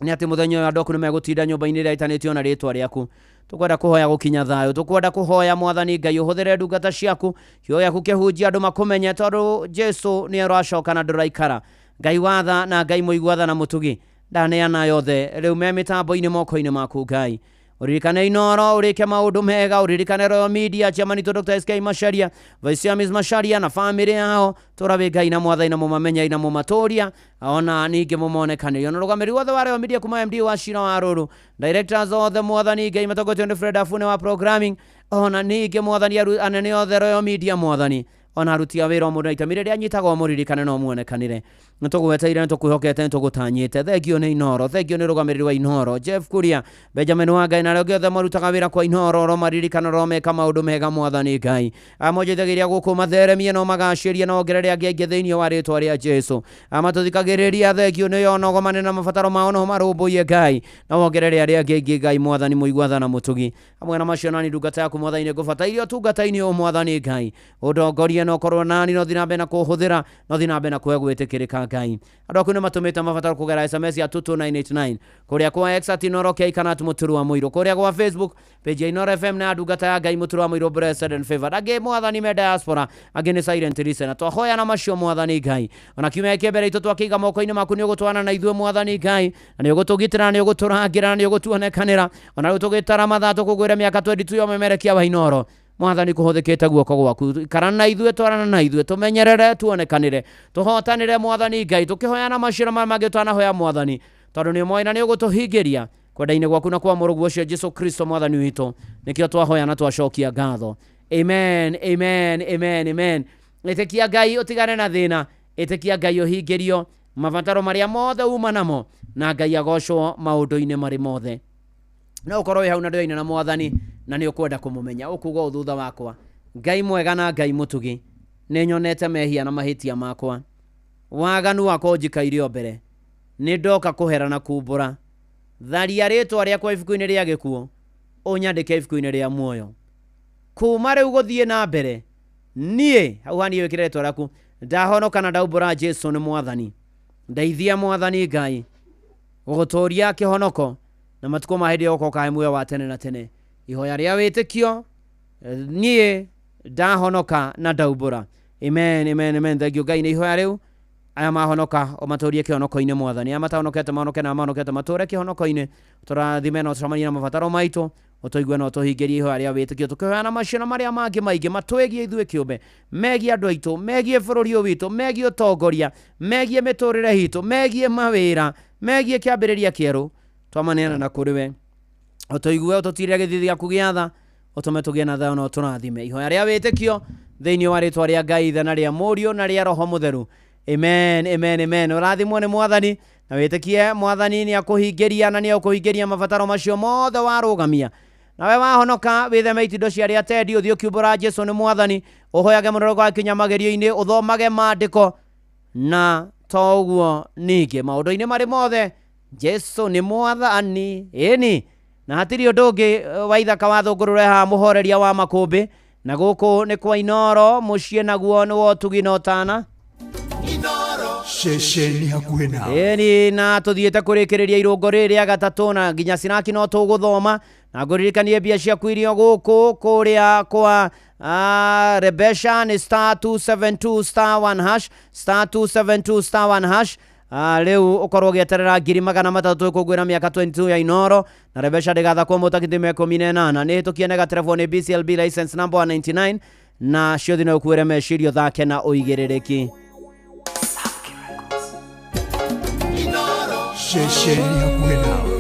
nĩ atĩ mũthenya ũyũ andũ aku nĩ megũtinda nyũmba-inĩ ĩrĩa ĩtanĩtio na rĩĩtwa rĩaku. Tũkwenda kũhoya gũkinya thayũ, tũkwenda kũhoya Mwathani Ngai ũhũthĩre ndungata ciaku, kĩo gĩaku kĩhunjie andũ makũmenye, tondũ Jesũ nĩ ũracoka na ndũraikara. Ngai watha na Ngai mũiguatha na mũtugi ndaneana yothe rĩu me mĩtambo-inĩ moko-inĩ maku Ngai. Uririkane Inoro, ũrĩke maũndũ mega, uririkane Royal Media, Chairman Dr. SK Macharia, Vice Chairman Macharia na family yao, tũrabe Ngai na Mwathani na mũmamenya na mũmatũria, ona ningĩ mũmonekanĩrio. Ona rũgamĩrĩri wothe wa Royal Media kuma MD wa Shira wa Rũrũ, directors othe Mwathani Ngai matogotio nĩ Fred Afune wa programming, ona ningĩ Mwathani anene othe Royal Media Mwathani. Ona aruti a wĩra o mũndũ na itemi rĩrĩa anyitagwo mũririkane no muonekanĩre. Nĩ tũgweteire, nĩ tũkwĩhokete, nĩ tũgũtanyĩte. Thengio nĩ Inoro, thengio nĩ rũgamĩrĩri wa Inoro, Jeff Kuria, Benjamin Wangai na arĩa angĩ othe marutaga wĩra kwa Inoro, ro maririkane ro meka maũndũ mega Mwathani Ngai. Amonjithagĩria gũkũ matheremie no magacĩrie na ongerere angĩ aingĩ thĩinĩ wa rĩĩtwa rĩa Jesũ. Amatũthikagĩrĩria, thengio nĩ onogomane na mabataro mao no marũmbũiye Ngai, na ongerere arĩa angĩ aingĩ Ngai Mwathani mũiguatha na mũtugi. Hamwe na macio nani ndungata yaku Mwathani nĩ ngũbataire ũtungata-inĩ ũyũ Mwathani Ngai. Ũndongorie no korwo nani no thiĩ na mbere na kũhũthĩra, no thiĩ na mbere na kũhe gwĩtĩkĩrĩka Ngai. Andũ aku nĩ matũmĩte mabataro kũgera SMS ya 22989 kũrĩa kwa X @Inoro kana Mũtũrũ wa Mũirũ, kũrĩa kwa Facebook page ya Inoro FM na ndungata ya Ngai Mũtũrũ wa Mũirũ blessed and favored. Angĩ Mwathani me diaspora, angĩ nĩ silent listener. Twahoya na macio Mwathani Ngai, ona kiumia kĩambere itũ twakĩiga moko-inĩ maku nĩ ũgũtwana na ithuĩ Mwathani Ngai, na nĩ ũgũtũgitĩra, nĩ ũgũtũrangĩra, nĩ ũgũtuonekanĩra, ona rĩu tũgĩtara mathaa tũkũgwĩra mĩaka 22 ya ũmemerekia wa Inoro. Mwathani kũhũthĩkĩte guoko gwaku, karana na ithuĩ, twarana na ithuĩ, tũmenyerere, tuonekanĩre, tũhotanĩre Mwathani Ngai, tũkĩhoya na maciaro marĩa mangĩ twanahoya Mwathani, tondũ nĩ moĩ na nĩ ũgũtũhingĩria kwenda-inĩ gwaku na kwa mũrũguo ũcio Jesũ Kristo Mwathani witũ, nĩkĩo twahoya na twacokia ngatho. Amen, amen, amen, amen. Ĩtĩkia Ngai ũtigane na thĩna, ĩtĩkia Ngai ũhingĩrio mabataro marĩa mothe uma namo, na Ngai agocwo maũndũ-inĩ marĩ mothe. No ũkorwo wĩ hau na ndũraina na Mwathani na nĩ ũkwenda kũmũmenya, ũkuga ũthutha wakwa, Ngai mwega na Ngai mũtugi, nĩ nyonete mehia na mahĩtia makwa, waganu wakwa njikaire o mbere, nĩ ndoka kũhera na kumbũra, tharia rĩĩtwa rĩakwa ibuku-inĩ rĩa gĩkuũ, ũnyandĩke ibuku-inĩ rĩa muoyo. Kuma rĩu gũthiĩ na mbere, niĩ hau hani wĩkĩre rĩĩtwa rĩaku, ndahonoka na ndaumbũra Jesũ nĩ Mwathani. Ndeithia Mwathani Ngai gũgũtũũria kĩhonoko na matukũ ma hĩndĩ yoka ũkahe muoyo wa tene na tene. Ihoya rĩa wĩtĩkio, niĩ ndahonoka na ndaumbũra. Amen, amen, amen. Thengio Ngai nĩ ihoya rĩu, aya mahonoka o matũũrie kĩhonoko-inĩ Mwathani, aya matahonokete mahonoke na mahonokete matũũre kĩhonoko-inĩ, tũrathime na ũtũcamanie na mabataro maitũ, ũtũigue na ũtũhingĩrie ihoya rĩa wĩtĩkio, tũkĩhoya na maciaro marĩa mangĩ maingĩ matwĩgie ithuĩ kĩũmbe, megie andũ aitũ, megie bũrũri ũyũ witũ, megie ũtongoria, megie mĩtũũrĩre hitũ, megie mawĩra, megie kĩambĩrĩria kĩerũ, twamaneana na kũrĩ we, ũtũigue, ũtũtirĩre gĩthithi gĩaku gĩa tha, ũtũme tũgĩe na thayũ na ũtũrathime. Ihoya rĩa wĩtĩkio thĩinĩ wa rĩĩtwa rĩa Ngai Ithe na rĩa Mũriũ na rĩa Roho Mũtheru. Amen, amen, amen. Ũrathimwo nĩ Mwathani na wĩtĩkie Mwathani nĩ akũhingĩria na nĩ akũhingĩria mabataro macio mothe warũgamia. Nawe wahonoka wĩtheme itindo cia rĩa tendi, ũthiĩ ũkiumbũra Jesũ nĩ Mwathani, ũhoyage mũnorogo wa kinya magerio-inĩ, ũthomage maandĩko, na to ũguo ningĩ maũndũ-inĩ marĩ mothe Jesũ nĩ Mwathani. Ĩni na hatirĩ ũndũ ũngĩ wa ithaka wa thũngũrũre haha mũhoreria wa makũmbĩ, na gũkũ nĩ kwa Inoro, mũciĩ naguo nĩ wa ũtugi na ũtana. ceceni hakuhĩ nawe. Ĩni na tũthiĩte kũrĩkĩrĩria irũngo rĩrĩa gatatũ na nginya Sinaki no tũgũthoma na ngũririkanie mbia ciaku irio gũkũ kũrĩa kwa Rebesha ni *272*1# *272*1#. Leo ukorwo gĩeterera 300,000 kũgwĩra mĩaka 22 ya Inoro na Rebesha ndĩgathakwo mũtakithĩ mĩaka 18 nĩ hĩtũkie nega telefoni BCLB license number 199 na ciothi no kuere mecirio thake na ũigĩrĩrĩki. Ceceni hakuhĩ nawe.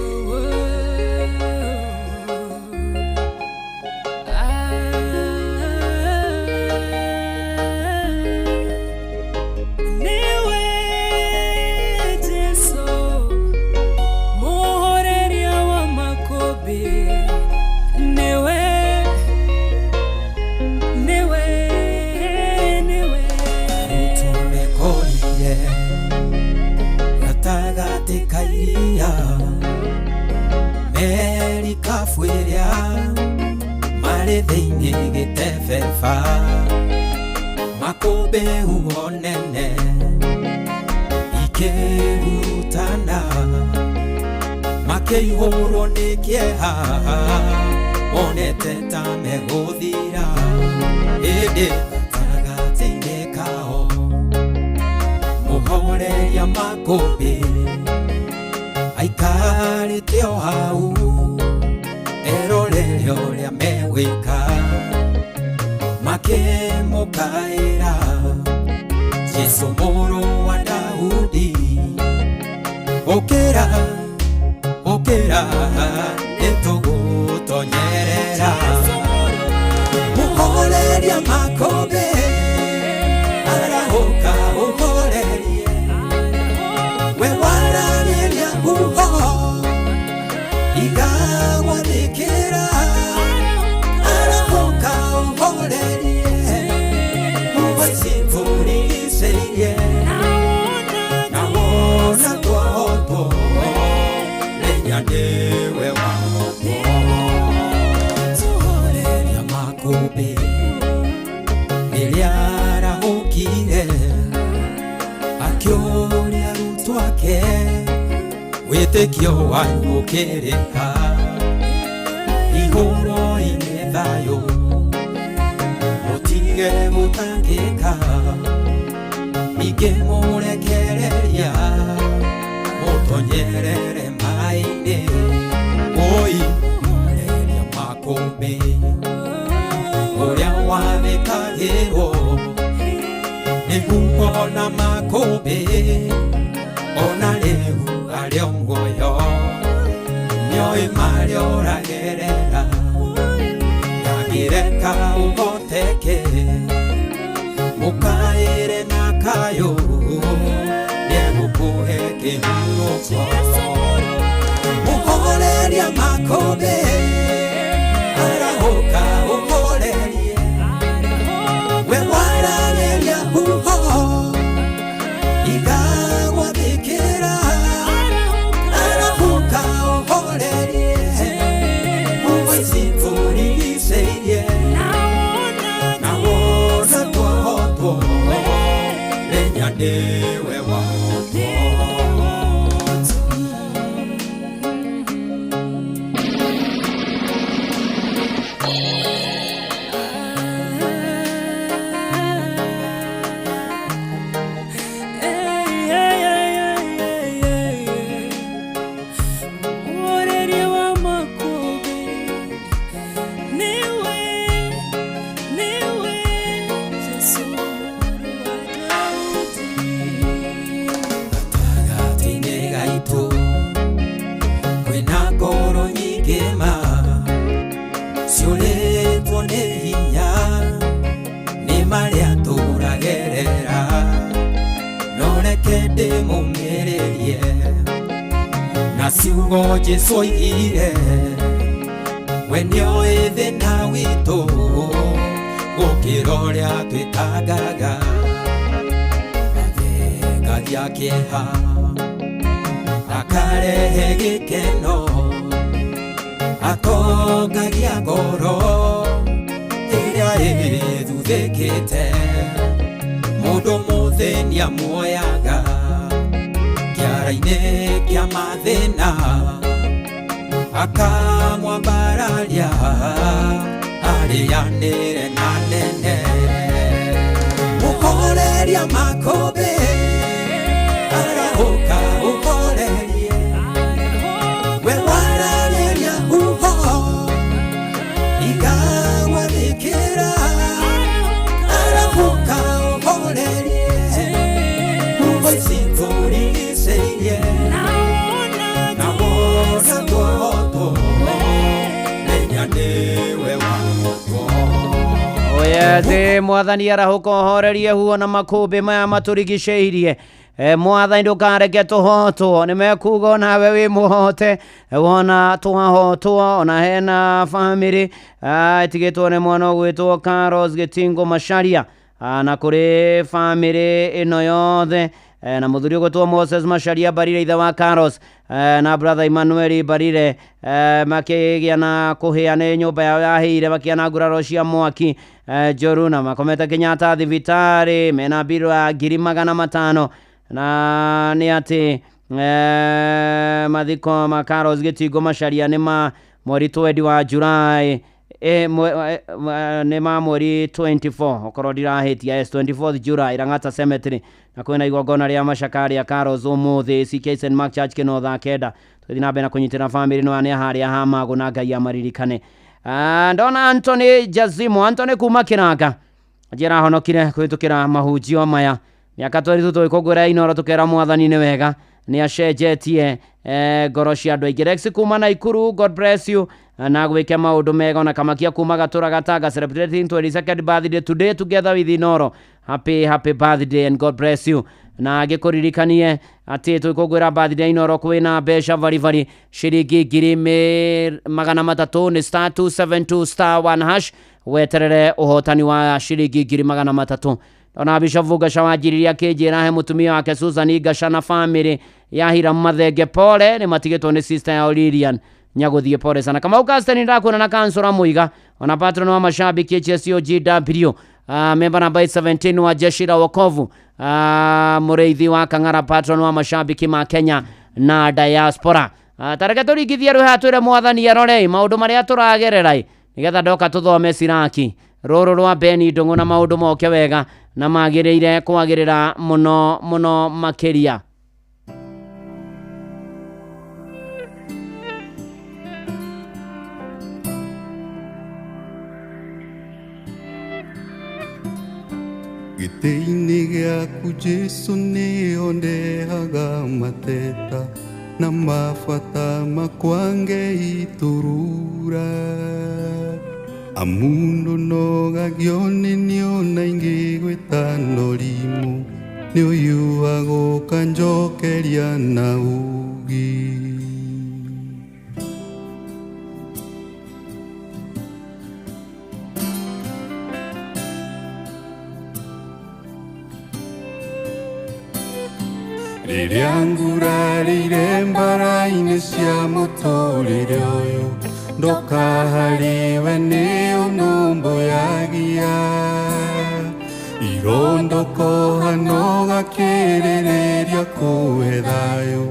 Meri kafuiria mare thĩinĩ gĩtebeba makũmbĩ huonene ikĩhurutana makĩihũrwo nĩ kĩeha monete ta megũthira ĩndĩ gatagatĩ-inĩ kao mũhoreria makũmbĩ aikarĩte o hau erorere ũrĩa megwĩka makĩmũkaĩra Jesũ mũrũ wa Daudi ũkĩra ũkĩra nĩtũgũtonyerera mũhoreria makũmbĩ arahũka ũhorerie we waragĩria nguo igagwathĩkĩra arahũka ũhorerie mũgwĩcitũrigicĩirie na wona twahotwo rĩnya nĩwe wahotwo tũhoreria makũmbĩ rĩrĩa arahũkire akĩũria arutwo ake wĩtĩkio wanyu ũkĩrĩka ihũro-inĩ thayũ mũtige gũtangĩka ningĩ mũrekereria mũtonyerere maĩ-inĩ oi mũhoreria makũmbĩ ũrĩa wathĩkagĩrwo nĩguo ona makũmbĩ ona rĩu arĩa muoyo nĩoĩ marĩa ũragerera ndangĩreka ũhoteke mũkaĩre na kayũ nĩegũkũhe kĩhurũko mũhoreria makũmbĩ arahũka ũhorerie we waragĩria huho igagwathĩkĩra arahũka ũhorerie mũgwĩcitũrigicĩirie na wona twahotwo rĩnya nĩwe wahotwo. Ciugo Jesũ oigire we nĩoĩ thĩna witũ gũkĩra ũrĩa twĩtangaga athĩngagia kĩeha akarehe gĩkeno atongagia ngoro ĩrĩa ĩthuthĩkĩte mũndũ mũthĩnia muoyaga gĩthaka-inĩ kĩa mathĩna akamwambararia arĩanĩre na nene mũhoreria makũmbĩ arahũka ũhorerie we wararĩria uho igagwathĩkĩra arahũka ũhorerie uho ici tũrigicĩirie na wona tũhotwo menya nĩwe wahotwo. Oyete mwathani arahuka ũhorerie huo na makũmbĩ maya matũrigicĩirie. Mwathani ndũkareke tũhotwo, nĩmekuga nawe wĩ mũhote, wona twahotwo ona hena family itigĩtwo nĩ mwana ũgwĩtwo Carlos Gĩtingo Macharia, na kũrĩ family ĩno yothe na mũthuri ũgwĩtwo Moses Macharia Barire ithe wa Carlos na brother Emmanuel Barire makĩgĩa na kũhĩa nĩ nyũmba yao yahĩire makĩana nguraro cia mwaki Njoru, na makomete Kenyatta thibitarĩ mena mbirũ ya 500,000 na nĩ atĩ mathiko ma Carlos Gĩtingo Macharia nĩ ma mweri 20 wa July nĩ ma mweri 24 okorwo ndirahĩtia 24th July Lang'ata Cemetery, na kwĩna igongona rĩa macakari ya Carlos ũmũthĩ CK St Mark Church Kĩnotha Kenda. Tũthiĩ na mbere na kũnyitĩra family no nĩ harĩa hamago na Ngai amaririkane. Ndona Anthony Jazimo, Anthony kuma Kĩranga njĩra honokire kwĩtũkĩra mahunjio maya miaka twĩrĩ tũgĩkũngũĩra Inooro tũkera mwathani nĩ wega nĩ acenjetie ngoro cia andũ aingĩ. Rex kuma Naikuru, God bless you, na gwĩke maũndũ mega. Na Kamakia kuma Gatũra Gatanga celebrating 22nd birthday today together with Inooro. Happy birthday and God bless you. Na gĩkũririkanie atĩ tũgĩkũngũĩra birthday Inooro kwĩna mbeca vari ciringi 300 ni *272*1# weterere ũhotani wa ciringi 300. Ona Bishop Vugasha wanjiriria kĩnjĩra he mũtumia wake Susan Gasha na family yahira mathenge pole nĩ matigĩtwo nĩ sister ya Lilian nyagũthiĩ pole sana. Kama ukasteni ndakuona na kansora Muiga ona patron wa mashabiki HSOGW member number 17 wa jeshi la wokovu mũrĩithi wa Kang'ara patron wa mashabiki ma Kenya na diaspora. Tareke tũringithie rũha twĩre mwathani arore maũndũ marĩa tũragerera nĩgetha ndoka tũthome Siraki rũrũ rwa Beni Ndung'u na maũndũ moke wega na magĩrĩire kwagĩrĩra mũno makĩria. Gĩtĩ-inĩ gĩaku Jesũ nĩho ndehaga mateta na mabata makwa Ngei turura. Amundo nogagio nĩ niona ingĩgwĩta ndorimu nĩ ũyuagwo kanjokeria na ugi. Rĩrĩa ngurarĩire mbara-inĩ cia mũtũrĩre ũyũ ndoka hariwe nĩ ũnũmbũyagia irondoko hano gakĩrĩrĩria kũhe thayũ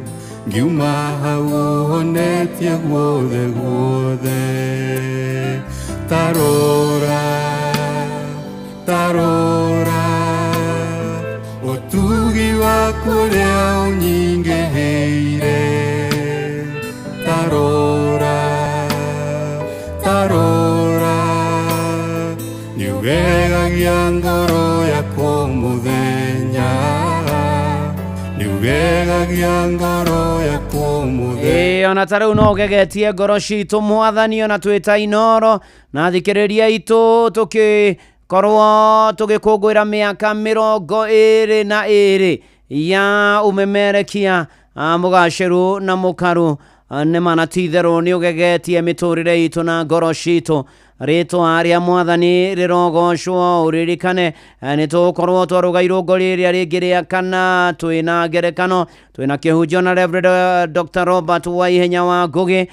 ngiuma hau ũhonetie guothe tarora ũtugi waku ũrĩa ũnyingĩhĩire tarora niugegagia ngoro yakwa mũthenya niugegagia ngoro yakwa mũthenya. Ona tarĩu no gegetie ngoro citũ mwathani ona twĩta Inooro na thikĩrĩria itũ tũkĩkorwo tũgĩkũngũĩra mĩaka 22 ya umemerekia mũgacĩru na mũkaru nĩ mana titherũ nĩ ũgegetie mĩtũrĩre itũ na ngoro citũ ritwa ria mwathani rirogocwo uririkane ni tukorwo twaruga irungo riria ringi ria kana twina ngerekano twina kihunjio na Reverend Dr. Robert Waihenya wa Ngugi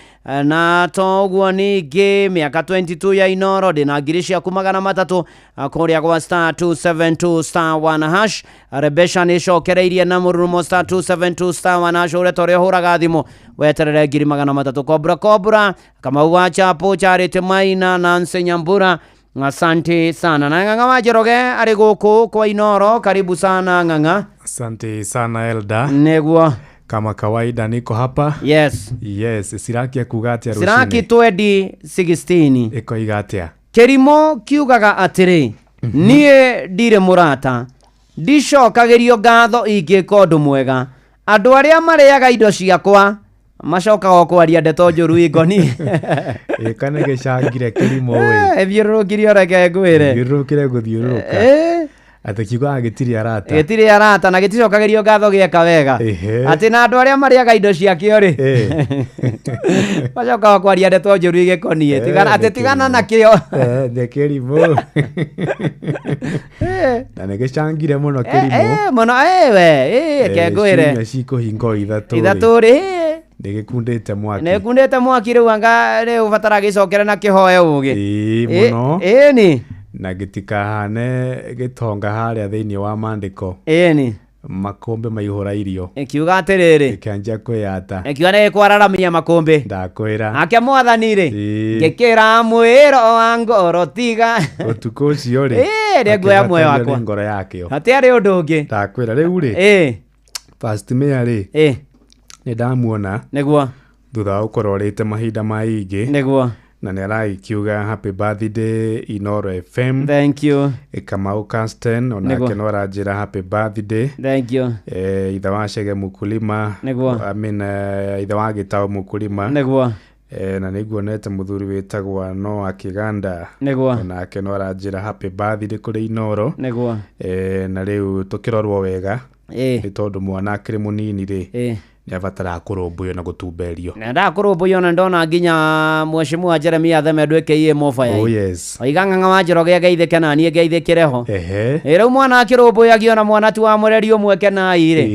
na toguo ningi miaka 22 ya Inoro ndina ngiri ciaku 300 kuria gwa star 272 star 1 hash Rebesha ni cokereirie na mururumo star 272 star 1 hash ure tore huraga thimu weterere ngiri 300 kobra kama uwacha po charite maina na Nyambura. Asante sana na Ng'ang'a wa Njoroge ari guku kwa Inoro, karibu sana Ng'ang'a. Asante sana Elda. Neguo kama kawaida niko hapa. Yes. Siraki akugatia rushine. Siraki 2016 iko igatia. Kerimo kiugaga atiri nie ndire murata ndicokagirio ngatho ingika undu mwega andu aria mariaga indo ciakwa macokaga kwaria ndeto njuru ingoni kana gicangire Kerimo we ebirukirio reke ngwire birukire guthiuruka ati kiuga gitiri arata na giticokagirio ngatho gieka wega ati na andu aria mariaga indo ciakio ri macokaga kwaria ndeto njuru igikonie tigana nakio the Kerimo na negicangire muno Kerimo muno we ke ngwire cinya cikuhingo ithatu ri Negekundete mwaki. Negekundete mwaki riu anga riu batara gicokera na kihoyo ugi. Muno. Ni. Na gitikahane gitonga haria thiini wa mandiko. Ni. Makombe maihura irio. Kiuga atiriri. Ikanjia kwiyata. Kiuga ne kwararamia makombe. Ndakwira. Ake mwathani ri. Ngikira mwiro wa ngoro tiga. Utuko cio ri. Rego ya moyo wakwa. Ngoro yakio. Atiari undu ungi. Ndakwira riu ri. First Mayor ri. Ndamuona neguo thutha ukororete mahinda maingi neguo na nirakiuga happy birthday Inoro FM. Thank you. Kamau Casten onake noranjira happy birthday. Thank you. Ithe wa Chege Mukulima neguo ithe wa Gitau Mukulima neguo na niguonete muthuri witagwa no akiganda neguo onake noranjira happy birthday kuri Inoro neguo na riu tukirorwo wega ni tondu mwana akiri munini ri yavatara kurumbuyo na gutumberio na ndakurumbuyo na ndona nginya Mheshimiwa Jeremia Themedo eke mofa ya. Oh yes. Oiga Ng'ang'a wa Njoroge ageitheke na nie ngeithikireho. Rĩu mwana akirumbuyo na mwana tu wa murerio mweke na ire.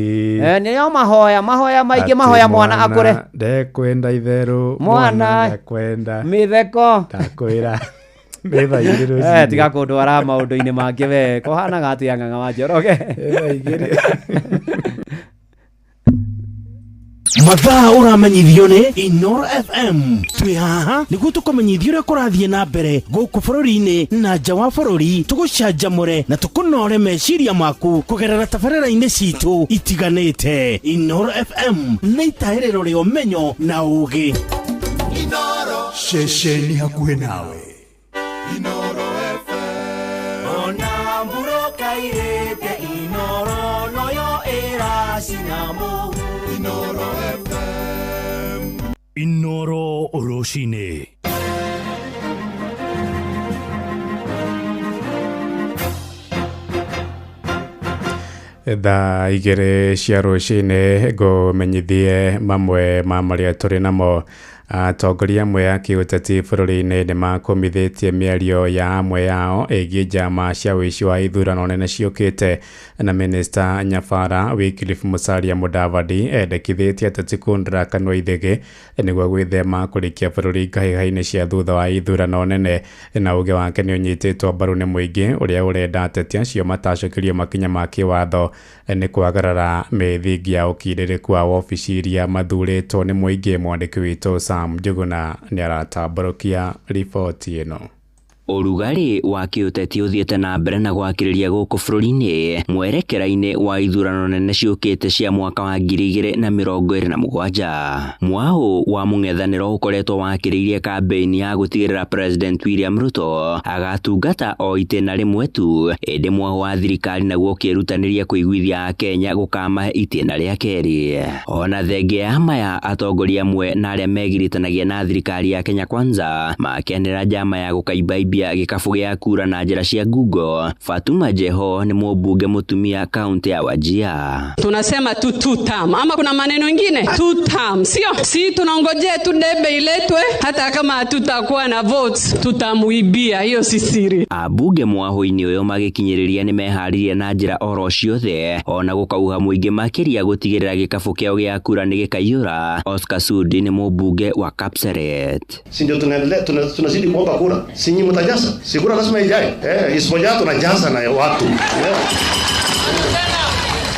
Nio mahoya maingi mahoya mwana akure. Ndekwenda itheru mwana kwenda mitheko ndakwira. Tiga kundwara maundu-ini mangi we kohanaga atia Ng'ang'a wa Njoroge. Mathaa uramenyithio ni Inoro FM. Twi haha niguo tukumenyithia uria kurathie na mbere guku bururi-ini na nja wa bururi, tugucanjamure na tukunore meciria maku kugerera tabarĩra-inĩ citu itiganĩte. Inoro FM na itaĩrĩro rĩa ũmenyo na ũũgĩ. Inoro ceceni hakuhĩ nawe. Inoro FM. Ona mburoka irĩte Inoro noyo ĩracina Inoro FM. Inoro Oroshine. Thaa igĩrĩ cia rũcinĩ ngũmenyithie mamwe ma marĩa tũrĩ namo. Atongoria amwe a kĩũteti bũrũri-inĩ nĩ makomithĩtie mĩario ya amwe yao ĩgiĩ njama cia ũici wa ithurano nene ciũkĩte, na Minista Nyabara Wycliffe Musalia Mudavadi endekithĩtie ateti kũndĩra kanua ithĩgĩ nĩguo gwĩthema kũrĩkia bũrũri ngahĩha-inĩ cia thutha wa ithurano nene, na ũgĩ wake nĩ ũnyitĩtwo mbaru nĩ mũingĩ ũrĩa ũrenda ateti acio matacokerio makinya ma kĩwatho nĩ kwagarara mĩthingi ya ũkirĩrĩku wa wobici iria mathurĩtwo nĩ mũingĩ. Mwandĩki witũ Sam Njuguna nĩ aratambarũkia riboti ĩno. Ũrugarĩ wa kĩũteti ũthiĩte na mbere na gwakĩrĩria gũkũ bũrũri-inĩ mwerekera-inĩ wa ithurano nene ciũkĩte cia mwaka wa 2027. Mwao wa mũng'ethanĩro ũkoretwo wakĩrĩirie kambĩini ya gũtigĩrĩra President William Ruto agatungata o itĩna rĩmwe tu, ĩndĩ mwao wa thirikari naguo ũkĩrutanĩria kũiguithia Akenya gũkamahe itĩna rĩa kerĩ. Ona thengia ya maya atongoria amwe na arĩa megiritanagia na thirikari ya Kenya Kwanza makĩanĩra njama ya gũkaimbaibia kuigithia gikabu gia kura na njira cia Google. Fatuma Jeho ni mbunge mutumia kaunti ya Wajir. Tunasema tu 2 term ama kuna maneno mengine 2 term, sio? Si tunaongojea tu debe iletwe, hata kama tutakuwa na votes tutamuibia, hiyo si siri. Abunge mwaho-ini uyo magikinyiriria ni meharirie na njira oro ciothe ona gukauha muingi makiria gutigirira gikabu kiao gia kura ni gikaiyura. Oscar Sudi ni mbunge wa Kapseret. Si ndio tunaendelea tunazidi kuomba kura. Si nyinyi mtajaza. Si kura lazima ijae. Isipojaza tunajaza na watu.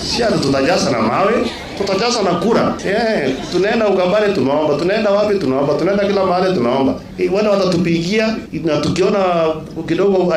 Si hata tutajaza na mawe, tutajaza na kura. Tunaenda Ukambani tunaomba, tunaenda wapi tunaomba, tunaenda kila mahali tunaomba. Wale watatupigia na tukiona kidogo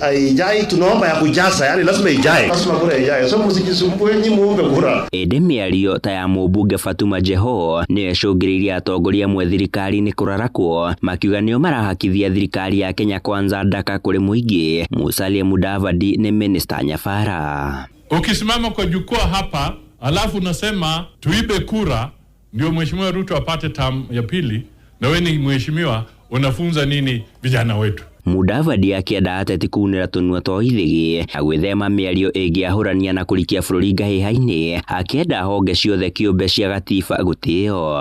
haijai tunaomba ya kujaza, yani lazima ijae. Lazima kura ijae. So msijisumbue nyinyi muombe kura. Edemiario ta ya mbunge Fatuma Jeho ni ecungiriria atongoria mwe thirikari ni kurarakwo makiuga nio marahakithia thirikari ya Kenya Kwanza ndaka kuri muingi. Musalia Mudavadi ni minister nyafara. Ukisimama kwa jukwaa hapa alafu unasema tuibe kura ndio mheshimiwa Ruto apate term ya pili, na wewe ni mheshimiwa, unafunza nini vijana wetu? Mudavadi akienda ateti kunira tunua twa ithigi agwithema miario ingiahurania na kurikia bururi ngahiha-ini akienda honge ciothe kiumbe cia gatiba gutio.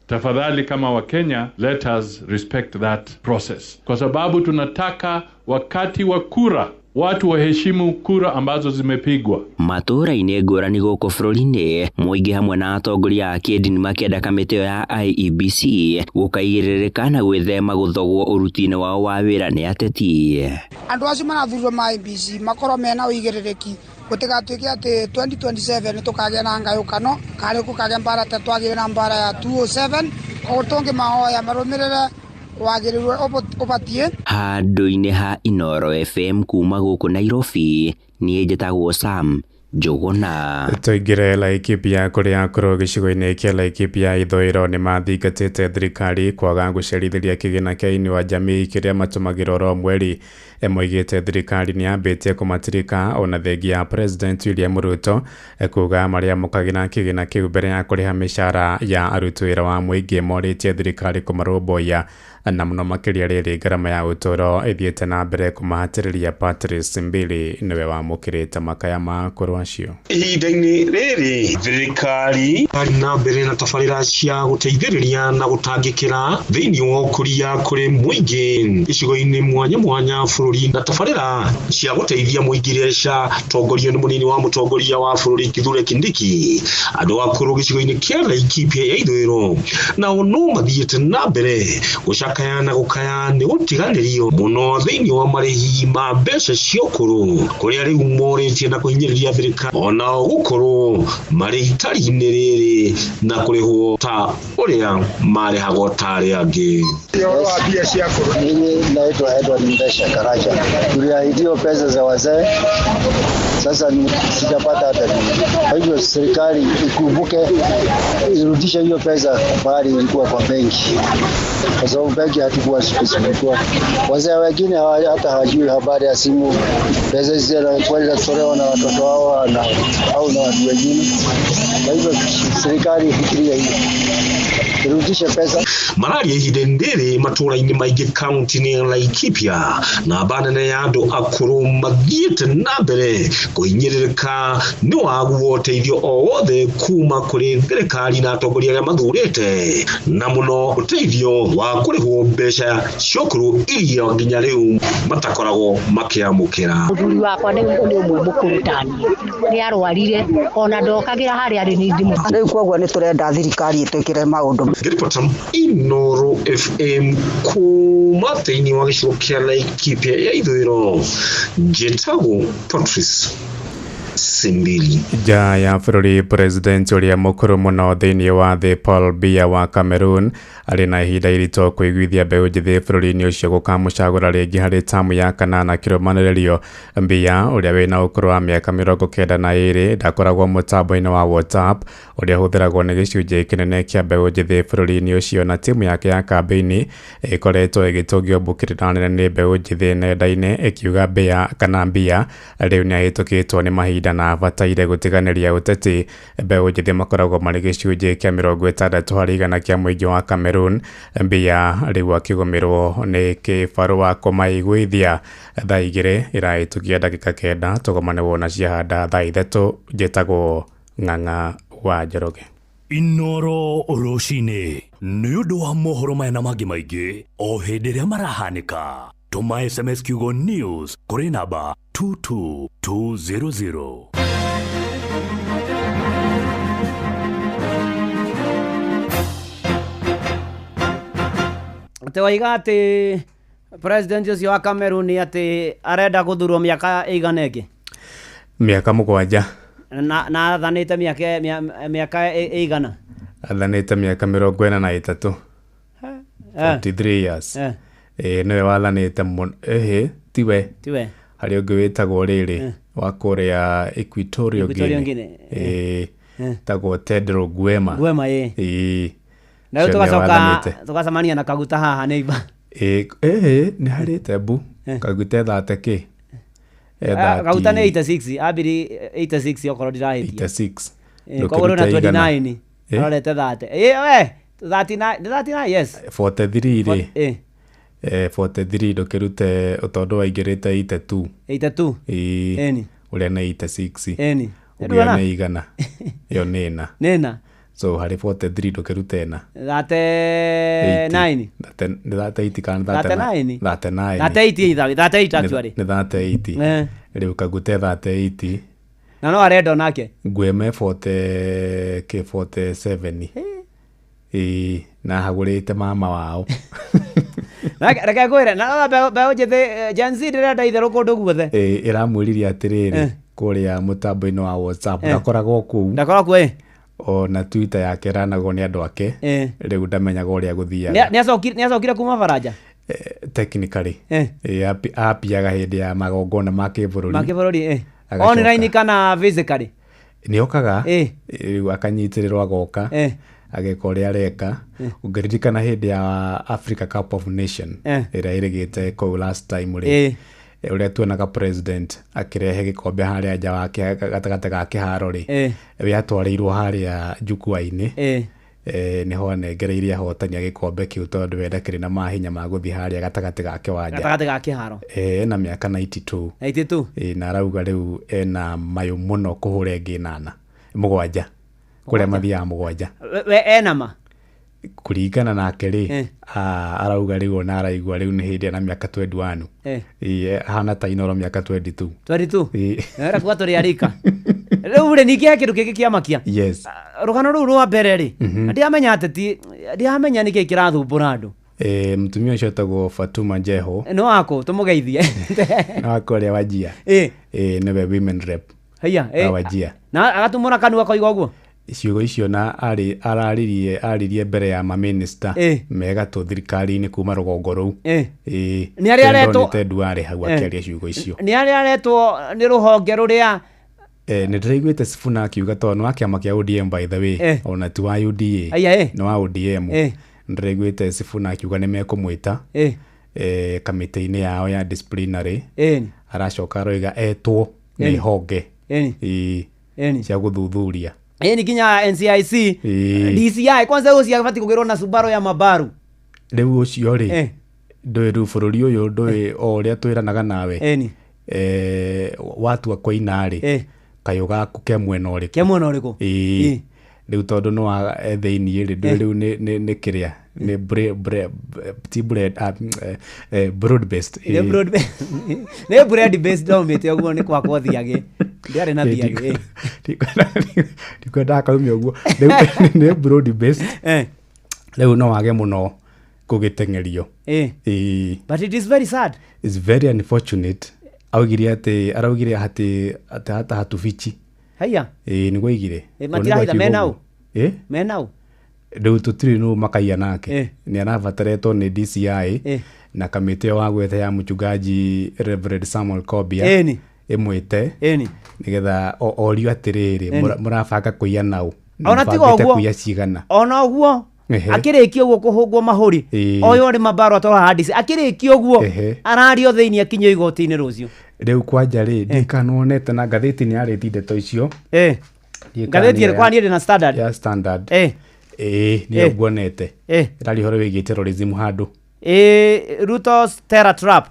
Tafadhali kama wa Kenya, let us respect that process, kwa sababu tunataka wakati wa kura watu waheshimu kura ambazo zimepigwa. Matura-ini ngurani guku bururi-ini muingi hamwe na atongoria a kidini makienda kamiti ya IEBC gukaigiririka na gwithema guthogwo uruti-ini wao wa wira ni ateti. Andu acio marathurwo ma IEBC makorwo mena uigiririki gutigatuike ati 2027 tukagĩa na ngayukano kari kukagĩa mbara ta twagire na mbara ya 207 koguo tungi mahoya marumirire wagirirwe ubatie. Handu-ini ha Inoro FM kuma guku Nairobi ni njĩtagwo Sam Njuguna. Tuingire Laikipia kuria akuru gicigo-ini kia Laikipia ithũĩro ni mathingatĩte thirikari kwaga gũcerithĩria kĩgĩna kĩa ini wa jamii kĩrĩa matũmagĩra oro mweri. Moigĩte thirikari ni yambĩtie kũmatirika ona thengia ya President William Ruto kuga marĩa mukagĩra kĩgĩna kĩu mbere ya kũrĩha mĩcara ya aruti wĩra wa mũingĩ morĩtie thirikari kũmarũmbũiya na mũno makĩria rĩrĩ ngarama ya ũtũũro ĩthiĩte na mbere kũmahatĩrĩria. Patrice Mbili niwe wamũkĩrĩte makaya ma akũrũ acio. Ihinda-inĩ rĩrĩ thirikari arĩ na mbere na tabarĩra cia gũteithĩrĩria na gũtangĩkĩra thĩinĩ wa ũkũria kũrĩ mũingĩ icigo-inĩ mwanya mwanya bũrũri na tabarĩra cia gũteithia mũingĩ iria ciatongorio nĩ mũnini wa mũtongoria wa bũrũri Kithure Kindiki. Andũ akũrũ gĩcigo-inĩ kĩa Laikipia ya ithũĩro nao no mathiĩte na mbere gũcakaya na gũkaya nĩ gũtiganĩrio mũno thĩinĩ wa marĩhi ma mbeca cia ũkũrũ kũrĩa rĩu morĩtie na kũhinyĩrĩria thirikari ona gũkorwo marĩ itari-inĩ rĩrĩ na kũrĩhwo ta ũrĩa marĩhagwo ta arĩa angĩ. Mimi naitwa Edward Mbesha Karaja. Tuliahidiwa pesa za wazee, sasa sijapata hata kitu. Kwa hivyo serikali ikumbuke irudishe hiyo pesa bali ilikuwa kwa benki, kwa sababu benki hatukuwa specifikiwa. Wazee wengine hata hawajui habari ya simu, pesa hizi zinatolewa na watoto wao au na watu wengine. Kwa hivyo serikali ifikirie hiyo, irudishe pesa. Malaria ihinda-inĩ rĩrĩ matũũra-inĩ maingĩ kaunti-inĩ ya Laikipia na banene ya andũ akũrũ mathiĩte na mbere kũhinyĩrĩrĩka nĩ waguo ũteithio o wothe kuma kũrĩ thirikari na atongoria arĩa mathurĩte, na mũno ũteithio wa kũrĩhwo mbeca cia ũkũrũ iria nginya rĩu matakoragwo makĩamũkĩra. Mũthuri wakwa nĩ ũmwe mũkũrũ ta niĩ, nĩ arwarire ona ndokagĩra harĩa arĩ nĩ thimũ. Rĩu koguo nĩ tũrenda thirikari ĩtwĩkĩre maũndũ. Inoro FM kuma thĩinĩ wa gĩcigo kĩa Laikipia ya ithũĩro, njĩtagwo Patrice Simbili. Ja ya bũrũri president ũrĩa mũkũrũ mũno thĩinĩ wa thĩ Paul Biya wa Cameroon arĩ na ihinda iritũ kũiguithia mbeũ njĩthĩ bũrũri-inĩ ũcio gũkamũcagũra rĩngĩ harĩ tamu ya kanana kĩrũmanĩrĩrio. Biya ũrĩa wĩna ũkũrũ wa mĩaka 92 ndakoragwo mũtambo-inĩ wa WhatsApp ũrĩa hũthĩragwo nĩ gĩcunjĩ kĩnene kĩa mbeũ njĩthĩ bũrũri-inĩ ũcio, na timu yake ya kambĩini ĩkoretwo ĩgĩtũngio mbũkĩrĩra nene nĩ mbeũ njĩthĩ nenda-inĩ ĩkiuga Biya rĩu nĩ ahĩtũkĩtwo nĩ mahinda na mabataire gutiganiria uteti mbeũ njĩthĩ makoragwo marĩ gĩcunjĩ kĩa 60% kĩa mũingĩ wa Cameroon mbia rĩu akĩgũmĩrwo nĩ kĩbarũ wa kũmaiguithia thaa 2 iraĩtukia ndagĩka 9 tũgomane wona ciahanda thaa 3 njĩtagwo Ng'ang'a wa Njoroge. Inoro Oroshine nĩ ũndũ wa mohoro maya na mangĩ maingĩ o hĩndĩ ĩrĩa marahanĩka. Tũma SMS kiugo news kũrĩ namba 22200. Tewaiga atĩ president ũcio wa Cameroon atĩ arenda gũthurwo mĩaka ĩigana ĩngĩ? Mĩaka 7. Na athanĩte mĩaka ĩigana? Athanĩte mĩaka 43. 43 years. Nĩwe wathanĩte tiwe harĩ ũngĩ wĩtagwo rĩrĩ wa kũrĩa Equatorial Guinea tagwo Tedro Guema. Na tũgacamania na Kaguta haha neighbor. Nĩ harĩ Tembu Kaguta ethate kĩ? Kaguta nĩ 86 abiri 86 okorwo ndirahĩtia 86 koguo na 29 arorete 30 39 yes 43 rĩ 43 ndũkĩrute ũtondũ waingĩrĩte 82 ĩni ũrĩa nĩ 86 ũrĩa nĩ igana yo nĩna so harĩ 43 ndũkĩrute na 39 38 kana 38 actually nĩ 38 rĩu Kaguta 38 na no arenda nake Guema 47 na hagũrĩte mama wao. Reke kwĩre na mbeũ njĩthĩ Gen Z ndĩrenda itherũ kũndũ guothe. Ĩramwĩririe atĩrĩrĩ kũrĩa mũtambo-inĩ wa WhatsApp ndakoragwo kũu. Ndakoragwo ona Twitter yake ranagwo nĩ andũ ake rĩu ndamenyaga ũrĩa gũthiaga. Nĩacokire kuma Faranja technically apiaga hĩndĩ ya magongona ma kĩbũrũri online kana physically nĩokaga rĩu akanyitĩrĩrwo agoka ageka ũrĩa areka ũngĩririkana hĩndĩ ya Africa Cup of Nation ĩrĩa ĩrĩgĩte kũu last time ũrĩa tuonaga president akĩrehe gĩkombe harĩa nja wa gatagatĩ ga kĩharo we atwarĩirwo harĩa njukua-inĩ nĩho anengereirie ahotani gĩkombe kĩu tondũ we ndakĩrĩ na mahinya ma gũthiĩ harĩa gatagatĩ ga kĩharo ena mĩaka 92 na arauga rĩu ena mayũ mũno kũhũra ĩngĩ 7 kũrĩa mathiaga 7 we enama kũringana nake rĩ arauga rĩu ona araigua rĩu nĩ hĩndĩ na mĩaka 21 hana ta Inoro mĩaka 22 era kwa tũrĩ arika rĩu rĩ ningĩ kĩndũ kĩngĩ kĩamakia rũgano rũu rwa mbere rĩ ndiamenya ateti ndiamenya nĩkĩ kĩrathumbũra andũ mtumia ũcio etagwo Fatuma Njeho no wako tũmũgeithie no wako ũrĩa Wajia nĩwe women rep Wajia na agatumũra kanua koiga ũguo ciugo icio na aririe mbere ya maminista megatũ thirikari-inĩ kuma rũgongo rũu nĩ arĩa aretwo Tedware hau akĩaria ciugo icio nĩ arĩa aretwo nĩ rũhonge rũrĩa nĩ ndĩraiguĩte Sifuna akiuga tondũ nĩ wa kĩama kĩa ODM by the way ona ti wa UDA nĩ wa ODM nĩ ndĩraiguĩte Sifuna akiuga nĩ mekũmwĩta kamĩtĩ-inĩ yao ya disciplinary aracoka aroiga etwo nĩ honge cia gũthuthuria ni kinya NCIC DCI kwanza ucio abati kugirwo na Subaru ya mabaru rĩu ũcio rĩ ndũĩ rĩu bũrũri ũyũ ndũĩ o ũrĩa twĩranaga nawe watua kũina rĩ kayũ gaku ke mwena ũrĩkũ rĩu tondũ no thĩiniĩ rĩ ndũĩ rĩu nĩ kĩrĩa nĩ broad based nĩ bread based domete ũguo nĩ kwakwo thiage ndiarĩ na thiage ndikwenda akaumia ũguo nĩ broad based rĩu no wage mũno kũgĩteng'erio but it is very sad, it's very unfortunate. Araugire atĩ hata hatufichi haya nĩguo igire matiraitha menau rĩu tũtirĩ nũ makaiya nake nĩ arabataretwo nĩ DCI na kamĩtĩ wa gwetha ya mũchungaji Reverend Samuel Kobia ĩmwĩte nĩgetha orio atĩrĩrĩ mũrabanga kũiya nau ona tiga ũguo ona ũguo akĩrĩkia ũguo kũhũngwo mahũri oyo rĩ mabaro atwara handisi akĩrĩkia ũguo arario thĩinĩ akinyo igoti-inĩ rũciũ Riu kwanja ri ndikanonete na gatheti ni ariti ndeto icio. Gatheti iri kwani na Standard. Ya Standard. Ni aguonete. Rali hore wigi terrorism handu. Ruto's terror trap.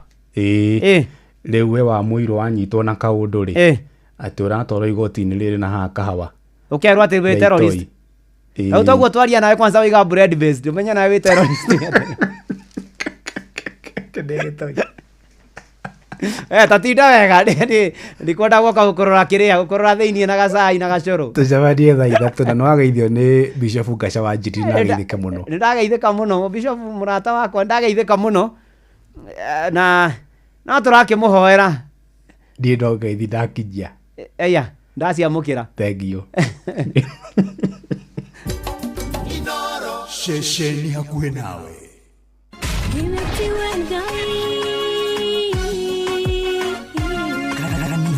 Riu we wa muiro wanyitwo na kaundu ri. Ati uratoro igoti-ini riri na ha kahawa. Ukerwa ati we terrorist. Au toguo twaria nawe kwanza wiga bread based. Umenya nawe we terrorist. Tatinda wega ni kwenda gwoka gukorora kiria gukorora thiini na gacai na gacoro. Tucabanie thaa ithatũ na nwageithio ni Bishop Gacha wa Njiri na geithika muno. Ndageithika muno Bishop murata wakwa ndageithika muno na turakimuhoera. Ndie ndogeithi ndakijia. Eya ndaciamukira. Thank you. Shesheni hakuhe nawe.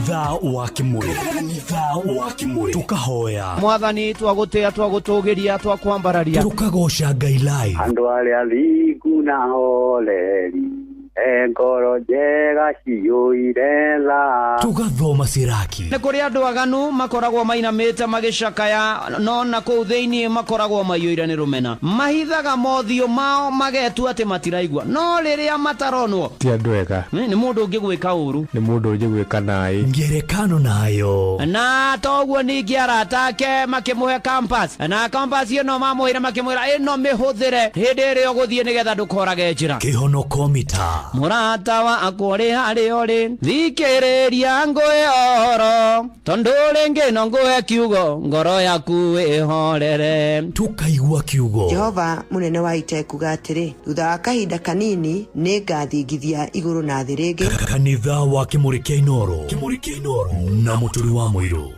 Kanitha wa Kimuri tukahoya Mwathani twagutia twagutugiria twakwambararia tukagosha Ngai live andu aria athingu na holeri ngoro njega ciyuire tha tugathoma ciraki nĩ kũrĩ andũ aganu makoragwo mainamĩte magĩcakaya no na kũu thĩinĩ makoragwo maiyũire nĩ rũmena mahithaga mothiũ mao magetua atĩ matiraigua no rĩrĩa mataronwo ti andũ ega nĩ mũndũ ũngĩ gwĩka ũru nĩ mũndũ ũngĩ gwĩka naĩ ngerekano nayo na toguo ningĩ arata ake makĩmũhe campus na campus ĩno mamũhĩre makĩmwĩra ĩno mĩhũthĩre hĩndĩ ĩrĩa ũgũthiĩ nĩgetha ndũkorage njĩra kĩhonoko mita mũrata wakwa ũrĩ harĩa ũrĩ thikĩrĩria ngũhe ũhoro tondũ rĩngĩ no ngũhe kiugo ngoro yaku ĩhorere tukaigua kiugo Jehova mũnene wa ita ekuga atĩrĩ thutha wa kahinda kanini nĩ ngathingithia igũrũ na thĩ rĩngĩ kanitha wa Kimuri kĩa Inoro na mũturi wa mũirũ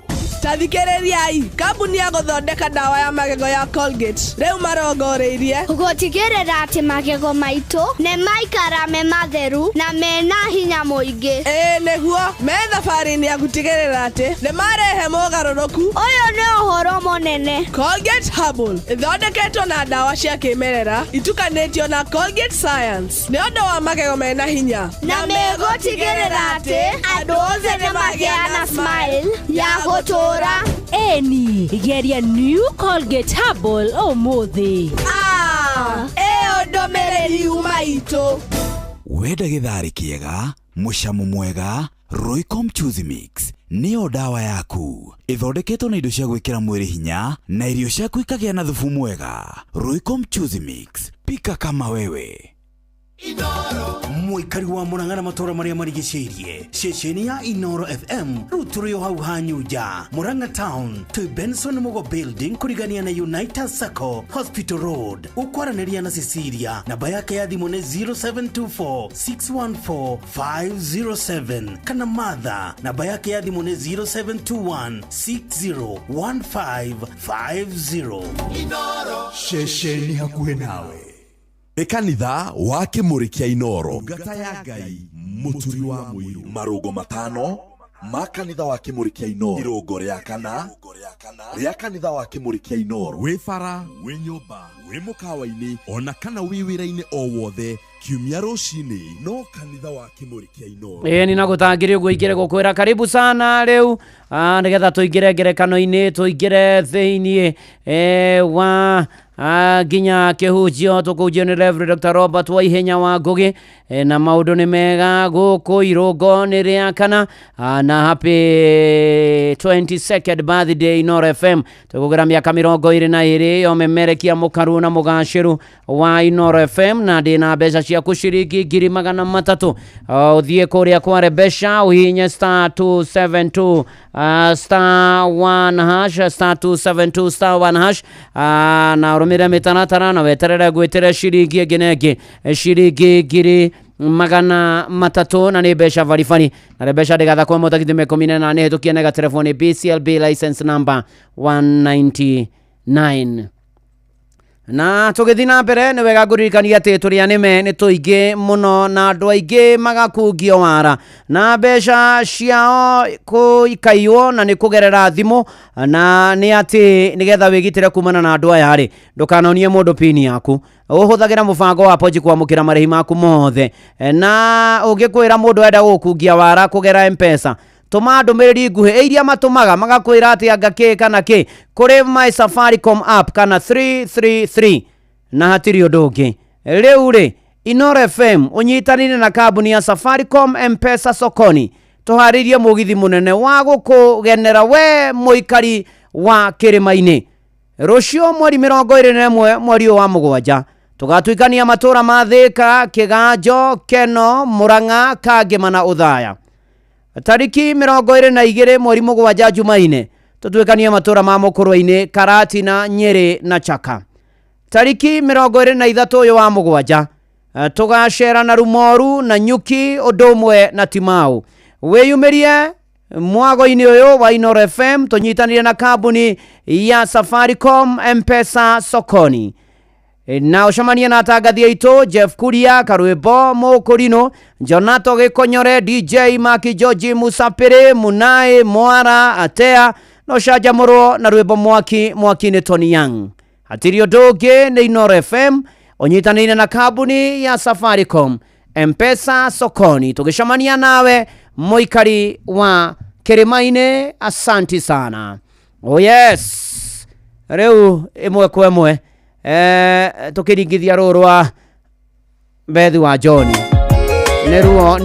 Tathikĩrĩriai kambuni ya gũthondeka ndawa ya magego ya Colgate rĩu marongoreirie gũtigĩrĩra atĩ magego maitũ nĩ maikara me matheru na mena hinya mũingĩ nĩguo me thabarĩ-inĩ ya gũtigĩrĩra atĩ nĩ marehe mũgarũrũku ũyũ nĩ ũhoro mũnene Colgate Herbal ĩthondeketwo na ndawa cia kĩmerera itukanĩtio na Colgate Science nĩ ũndũ wa magego mena hinya na megũtigĩrĩra atĩ andũ othe nĩ magĩa na smile ya gũtũra Eni geria new Colgate Herbal ũmũthĩ ĩyo ndũmĩrĩri maitũ wenda gĩtharĩ kĩega mũcamo mwega Royco Mchuzi Mix nĩyo ndawa yaku ĩthondeketwo na indo cia gwĩkĩra mwĩrĩ hinya na irio ciaku ikagĩa na thubu mwega Royco Mchuzi Mix pika kama wewe Muikari wa Murang'a na matora maria marigicĩirie ceceni ya Inoro FM rĩu tũrĩ o hau Hanyuja Murang'a Town to Benson Mugo Building kurigania na United Sacco Hospital Road ukwaranĩria na Cecilia namba yake ya thimũ nĩ 0724614507 kana Martha namba yake ya thimũ nĩ 0721601550 Inoro shesheni hakuhe nawe Kanitha wa Kimuri kĩa Inoro ngata ya Ngai mũturi wa mũirũ marũgo matano ma kanitha wa Kimuri kĩa Inoro irũngo rĩa kana rĩa kanitha wa Kimuri kĩa Inoro wĩ bara wĩ nyũmba wĩ mũkawa-inĩ ona kana wĩ wĩra-inĩ o wothe kiumia rũcinĩ no kanitha wa Kimuri kĩa Inoro ni nagũtangĩria ũguo ingĩre gũkwĩra karibu sana rĩu nĩgetha tũingĩre ngerekano-inĩ tũingĩre thĩinĩ wa nginya kĩhunjio tũkũnjio nĩ Reverend Dr. Robert Waihenya wa Ngũgĩ na maũndũ nĩ mega gũkũ irũngo-inĩ rĩa kana na happy 22nd birthday Inoro FM tũkũgera mĩaka 22 yo memerekia mũkaru na mũgacĩru wa Inoro FM na ndĩna mbeca ciaku ciringi 300 ũthiĩ kũrĩa kwa Rebesha ũhihinye *272 *1 na urumire mitaratara na weterere gwĩtĩre ciringi ĩngĩ na ĩngĩ ciringi 300 na nĩ mbeca baribari na Rebesha ndĩgathakwo mũtakithi 18 hĩtũkie nega telefoni BCLB license number 199 na tugithina mbere ni wega nguririkania ati turi anime ni tuingi muno na andu aingi magakungio wara na mbeca ciao kuikaiwo na ni kugerera thimu na ni ati nigetha wigitire kumana na andu aya ri ndukanonie mundu pini yaku uhuthagira mubango wa poji kwamukira marihi maku mothe na ungikwira mundu enda gukungia wara kugera M-Pesa tuma ndumiriri nguhi iria matumaga magakwira ati anga ki kana ki kuri my Safaricom app kana 333 na hatiri ndungi riu ri Inoro FM unyitanire na kambuni ya Safaricom M-Pesa sokoni tuharirie mugithi munene wa gukugenera we muikari wa Kirimaini rucio mweri 21 mweri wa mugwanja tugatuikania matura ma Thika Kiganjo Keno Murang'a Kangema na Uthaya tariki 22 mweri mugwanja Jumaine tutuikania matura ma Mukurwa-ini Karati na Nyeri na Chaka tariki 23 uyu wa mugwanja tugacera na Rumoru na Nyuki Odumwe na Timau weyumirie mwago-ini uyu wa Inoro FM tunyitanire na kambuni ya Safaricom M-Pesa sokoni na ucamania na atangathi aitu Jeff Kuria Karwebo Mukurino Jonato Gikonyore DJ Maki George Musapire Munai Mwara Atea no Shajamuro na Rwebo Mwaki ni Tony Young hatirio doge ni Inoro FM onyitanire na kambuni ya Safaricom M-Pesa sokoni tugicamania nawe muikari wa Kirimaini asanti sana oh yes reu imwe kwa imwe tukiringithia rurwa Bethi wa John neruo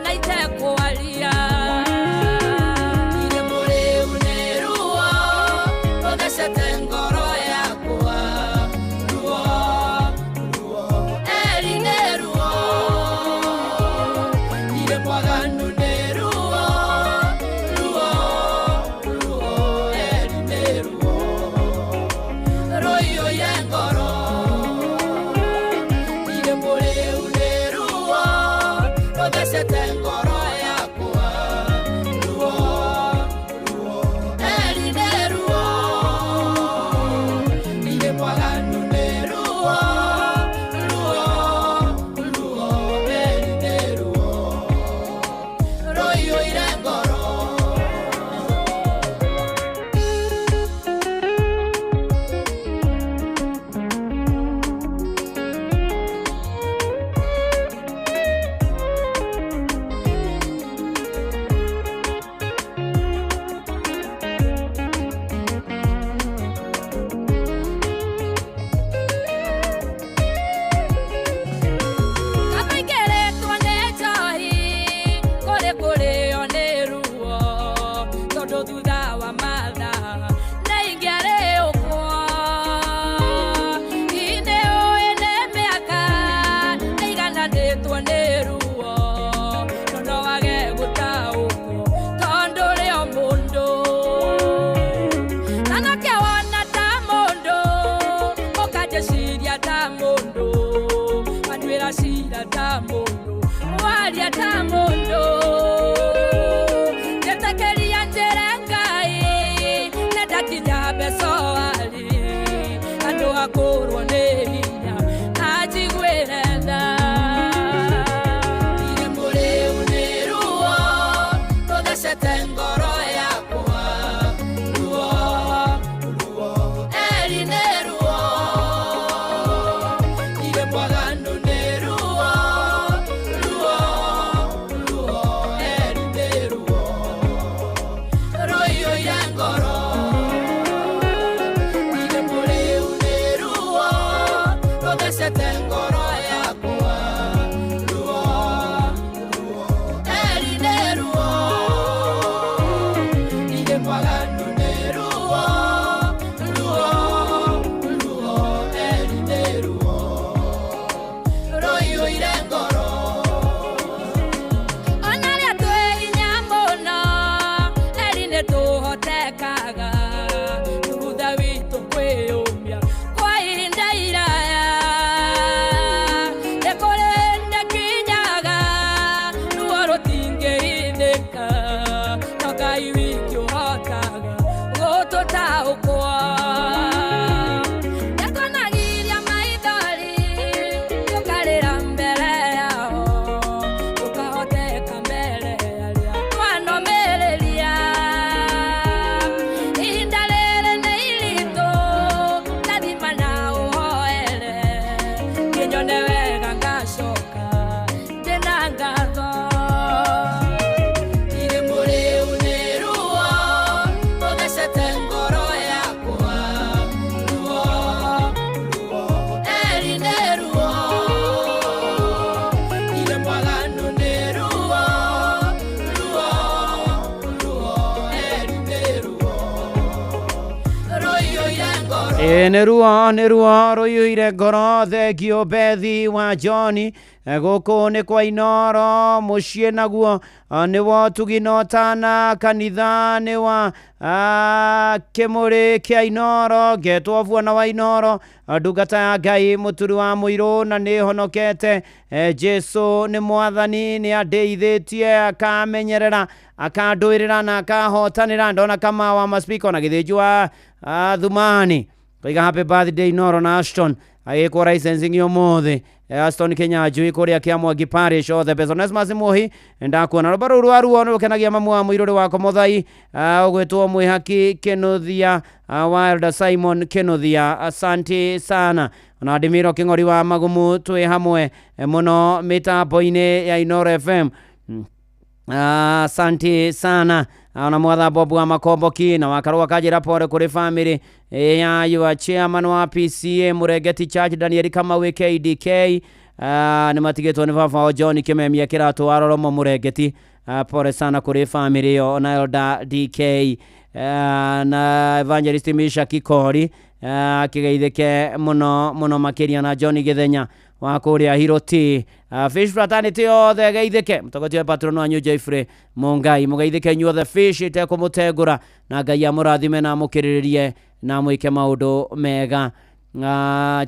Naite kualia ile mure unerua tuthekaga thutha witũ kwĩyũmia kwa ihinda iraya nĩkũrĩ kinyaga ruo rũtingĩinĩka no Ngai wiki ũhotaga gũtũtaũkwo nĩkũnagiria maithori tũkarĩra mbere yao tũkahoteka mbere arĩa twanomĩrĩria ihinda rĩrĩ nĩ iritũ ndathima na ũhoere kĩnyone wega ngacoka ndĩna ngatho irĩmũ rĩu nĩ ruo rũthecete ngoro yakwa ruo eri nĩ ruo irĩ mwaganu nĩ ruo eri nĩ ruo rũiyũire ngoro nĩ ruo rũiyũire ngoro. Thengio Bethi wa John gũkũ nĩ kwa Inoro mũciĩ naguo nĩwo tuginotana kanitha nĩ wa kĩmũrĩ kĩa Inoro ngetwo vuona wa Inoro ndungata ya Ngai mũturi wa mũirũ na nĩ honokete. Jesu nĩ mwathani nĩ andeithĩtie akamenyerera akandũĩrĩra na akahotanĩra. Ndona kama wa maspika na gĩthĩnju wa Thumani koiga happy birthday Inoro na Ashton agĩkwo licensing ũmũthĩ. Aston Kenya njui kũrĩa kĩa Mwangi Parish othe Besonesmas Muhi ndakuona rũba rũu rwa ruo nĩrũkenagia mamu wa mũirũrĩ wa Komothai ũgwĩtwo Mwĩhaki Kĩnuthia Wilder Simon Kĩnuthia asante sana. Na Ndimiro Kĩng'ori wa Magumu twĩ hamwe mũno mĩtambo-inĩ ya Inoro FM. Asante sana. Na mwatha Bob wa Makomboki na wakarua kajira pore kũrĩ family ya your chairman wa PCA Murengeti Church Daniel Kamau KDK nĩ matigĩtwo nĩ baba wa John Kimemia kĩratũ wa Roromo Murengeti. Pore sana kũrĩ family yo na Elder DK na Evangelist Misha Kikori kĩgeithĩke mũno makĩria na John Gĩthenya wa kũrĩa Hiroti Fish Fraternity yothe geithĩke mũtongoria patron wa New Jeffrey Mungai mũgeithĩke inyuothe Fish itekũmũtengũra na Ngai amũrathime na amũkĩrĩrĩrie na mwĩke maũndũ mega.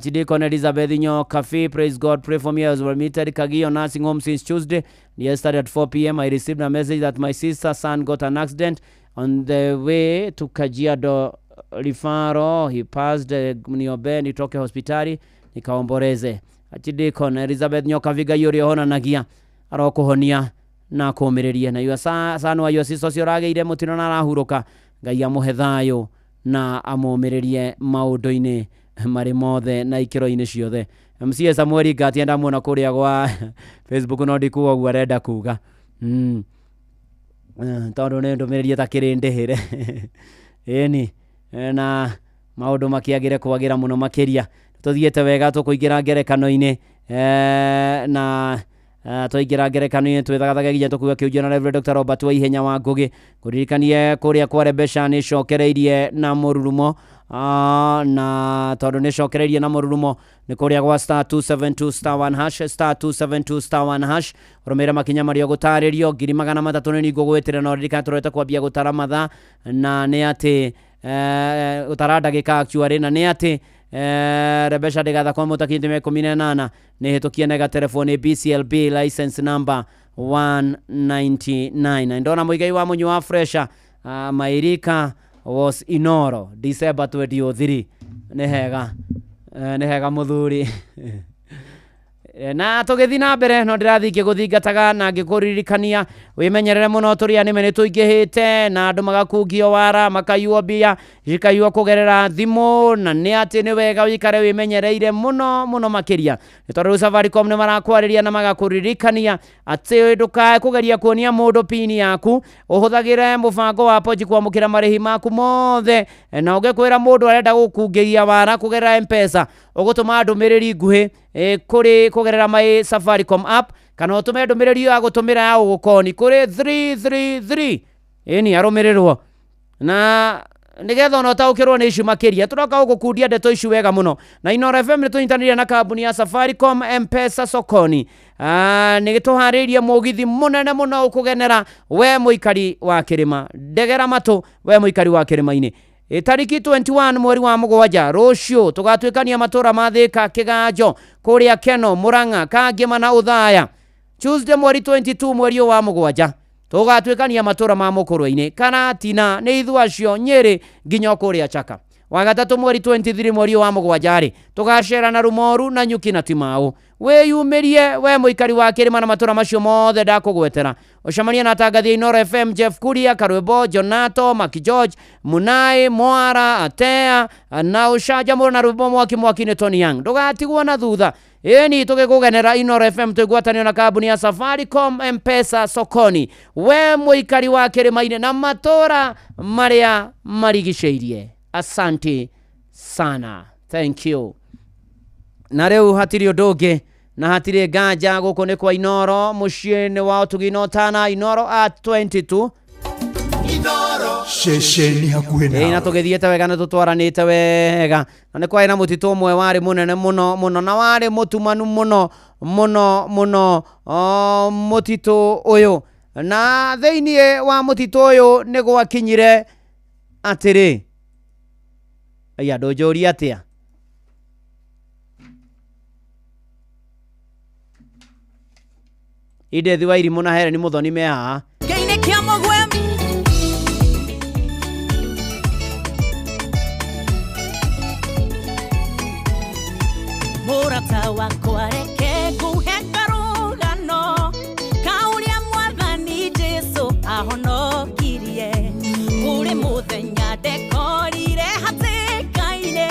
Chidikon Elizabeth Nyoka Fee, praise God, pray for me as well. Meter Kagio nursing home since Tuesday. Yesterday at 4 p.m. I received a message that my sister's son got an accident on the way to Kajiado Rifaro. He passed Niobe nitoke hospitali nikaomboreze. Chidikon Elizabeth Nyoka Viga yuri hona nagia arokuhonia na kũmĩrĩria na yua sana wa yua siso cioragĩire mũtino na arahuruka. Ngai amũhe thayũ na amũmĩrĩrie maũndũ-inĩ marĩ mothe na ikĩro-inĩ ciothe. MCA Samuel Ngati ndamuona kũrĩa gwa Facebook no ndikuo guo arenda kuga tondũ nĩ ndũmĩrĩrie ta kĩrĩndĩhĩre ĩni na maũndũ makĩagĩre kwagĩra mũno makĩria. Tũthiĩte wega tũkũingĩra ngerekano-inĩ na twaingĩra ngerekano-inĩ twĩthagathaga ginya tũkuga kĩũnjia na Reverend Dr. Robert wa ihenya wa Ngũgĩ kũririkanie kũrĩa kwa Rebesha nĩ cokereirie na mũrurumo na tondũ nĩ cokereirie na mũrurumo nĩ kũrĩa gwa star 272 star 1 hash star 272 star 1 hash romera makinya marĩa gũtarĩrio 300 nĩ ngũgwĩtĩra na ririkana tũrete kwambia gũtara mathaa na nĩ atĩ gũtara ndagĩka actually na nĩ atĩ Rebesha ndigatha kwa mũtakinti 18 nĩ hĩtũkie nega telefoni BCLB license number 199. Ndona mũigai wa mũnyu wa fresha Mairika was Inoro December 23 nĩ hega mũthuri na tũgĩthi na mbere no ndĩrathiĩ gũthingataga na ngĩkũririkania wĩmenyerere mũno tũrĩa nĩme nĩ tũingĩhĩte na andũ magakungio wara makayuo mbia cikayuo kũgerera thimũ na nĩ atĩ nĩ wega ũikare wĩmenyereire mũno makĩria nĩ tondũ Safaricom nĩ marakwarĩria na magakũririkania atĩ ndũkae kũgeria kuonia mũndũ pini yaku ũhũthagĩre mũbango wa Pochi kwamũkĩra marĩhi maku mothe na ũngĩkwĩra mũndũ arenda gũkungĩria wara kũgerera M-Pesa ũgũtũma ndũmĩrĩri nguhĩ kũrĩ kũgerera my Safaricom app kana ũtũme ndũmĩrĩri ya gũtũmĩra ya ũgũkoni kũrĩ 333 ĩni arũmĩrĩrwo na nigetha ona utaukirwo ni icu makiria turoka gukundia ndeto icu wega muno na Inooro FM nitunyitanire na kambuni ya Safaricom M-Pesa sokoni nigituharirie mugithi munene muno ukugenera we muikari wa kirima ndegera matu we muikari wa kirima-ini tariki 21 mweri wa mugwanja rucio tugatwikania matura mathika kiganjo kuria Keno Muranga Kangema na Uthaya Tuesday mweri 22 mweri wa mugwanja tugatwikania matura ma Mukurwe-ini kana tina ni ithu acio Nyeri nginya kuria Chaka wagatatu mweri 23 mweri wa mugwanja ri tugacera na Rumoru na Nyuki na Timau weyumirie we muikari wa kirima na matura macio mothe ndakugwetera ucamania na tangathia Inooro FM Jeff Kuria Karwebo Jonato Maki George Munai Mwara Atea na ucajamura na Rubo mwaki-ni Tony Young ndugatigwo na thutha eni tugikugenera Inooro FM twigwatanio na kambuni ya Safaricom M-Pesa sokoni we muikari wa kirima-ini na matura maria marigiceirie. Asante sana, thank you. Na reu hatiri undu na hatiri nganja guku ni kwa Inooro muciini wa Utugino Tana Inooro at 22 Inooro shesheni hakuhe nawe na tugithiete wega na tutwaranite wega na ni kwa ina mutito mwe wari munene muno na wari mutumanu muno mutito uyu na theinie wa mutito uyu ni gwakinyire atiri aya ndojori atia ide thiwa irimu na here ni muthoni me haha Ngai kia mugwe murata wakwa reke nguhe karugano kauria mwathani Jesu ahonokirie uri muthenya ndekorire hatikaine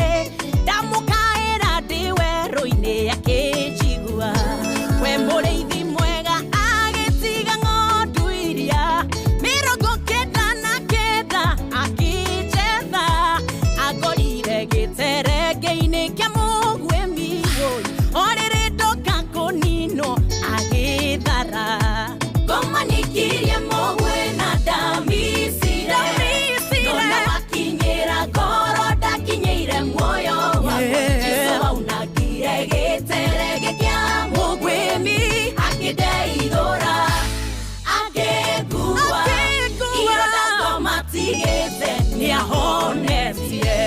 ndamukaira ndi werũ-inĩ akĩnjigua we mũrĩithi mwega agĩtiga ng'ondu iria 99 akĩnjetha agorire gĩterenge-inĩ kĩa mũguĩmi orĩrĩ ndoka kũninwo agĩthara ngomanikirie mũgwe na ndamisire nona wakinyĩra ngoro ndakinyĩire muoyo wakwa Jesũ aunagire gĩterenge kĩa mũguĩmi akĩndeithũra akĩngua ironda ngomatigĩte nĩahonetie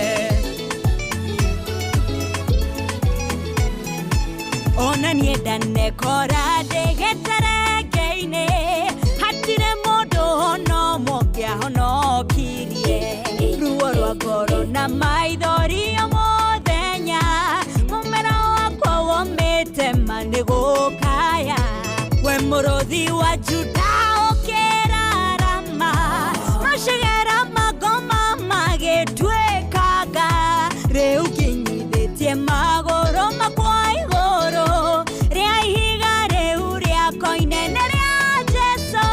ona niĩ ndanekora ndĩgĩterenge-inĩ hatirĩ mũndũ ono mũngĩahonokirie ruo rwa ngoro na maithori o mũthenya mũmero wakwa womĩte ma nĩ gũkaya we mũrũthi wa Juda ũkĩrarama macegera magoma magĩtuĩkanga rĩu kinyithĩtie magũrũ makwa igũrũ rĩa ihiga rĩu rĩakwa inene rĩa Jesũ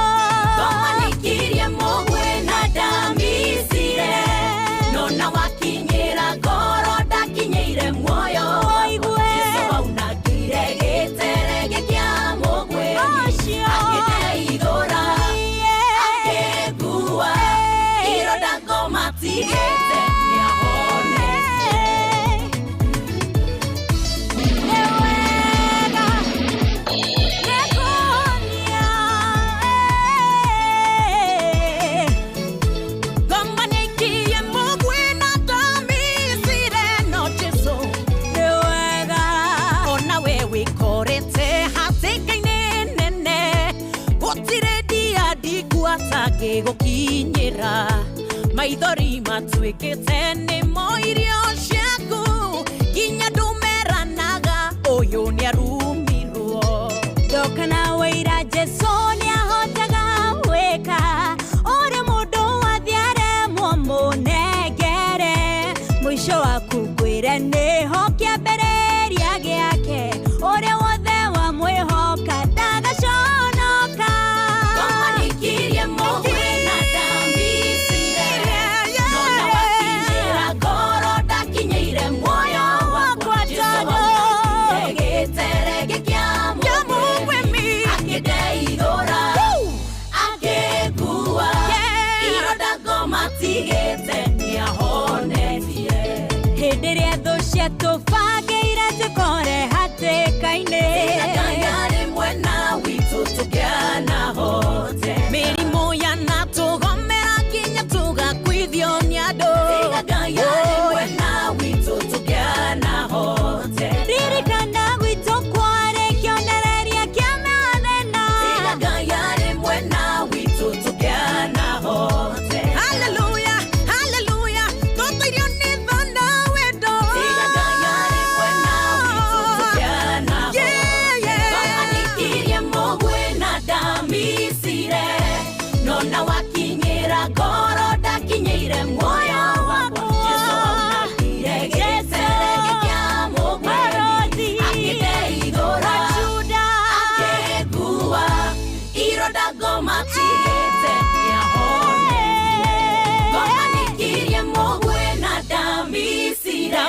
ngomanikirie mũgwe na ndamisire nona wakinyĩra ngoro ndakinyĩire muoyo wakwa Jesũ aunagire gĩterenge kĩa mũgwe akĩndeithũra akĩngua ironda ngomatigĩte nĩahonetie ngomanikirie mũgwe na ndamisire no Jesũ nĩ wega ona we wĩkorete hatĩka-inĩ nene gũtirĩ ndia ndingwata ngĩgũkinyĩra maithori matuĩkĩte nĩmo irio ciaku nginya ndũmeranaga ũyũ nĩarumirwo ndoka na wĩira Jesũ nĩahotaga gwĩka ũrĩa mũndũ wathiĩ aremwo mũnengere mũico waku ngwĩre nĩho kĩambĩrĩria gĩake ũrĩa wothe wamwĩhoka ndagaconoka ngomanikirie mũgwe na ndamisire nona wakinyĩra ngoro ndakinyĩire muoyo wakwa Jesũ aunagire gĩterenge kĩa mũguĩmi akĩndeithũra akĩngua ironda ngomatigĩte nĩaho tũbangĩire tũkore hatĩka-inĩ yarĩ mwena witũ tũgĩana hote mĩrimũ yanatũgomera nginya tũgakuithio nĩ andũ yarĩ mwena witũ tũgĩana hote ririkana gwitũ kwarĩ kĩonereria kĩa mathĩna yarĩ mwena witũ tũgĩana hote haleluya haleluya tũtairio nĩ thana wendo yarĩ mwena witũ tũgĩana twamanikirie mũgwĩ na ndamisire nona wakinyĩra ngoro ndakinyĩire muoyo wakwa Jesũ aunakire gĩterege kĩa mũgwĩ akĩndeithũra akĩngua ironda ngoma tigĩte nĩahonetie twamanikirie mũgwĩ na ndamisire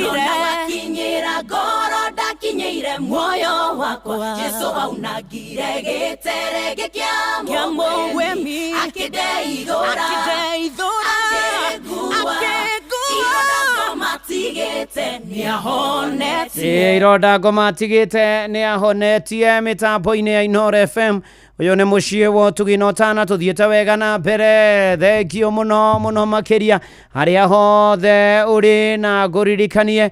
nona wakinyĩra ngoro ndakinyĩire muoyo wakwa Jesũ aunakire gĩterege kĩa mũgwĩ akĩndeithũra akĩngua ironda ngoma tigĩte nĩahonetie ironda ngoma tigĩte nĩahonetie mĩtambo-inĩ ya Inooro FM. Uyu nĩ mũciĩ wa tugino tana tuthiĩte wega na mbere thengio mũno mũno makĩria harĩa hothe ũrĩ na ngũririkanie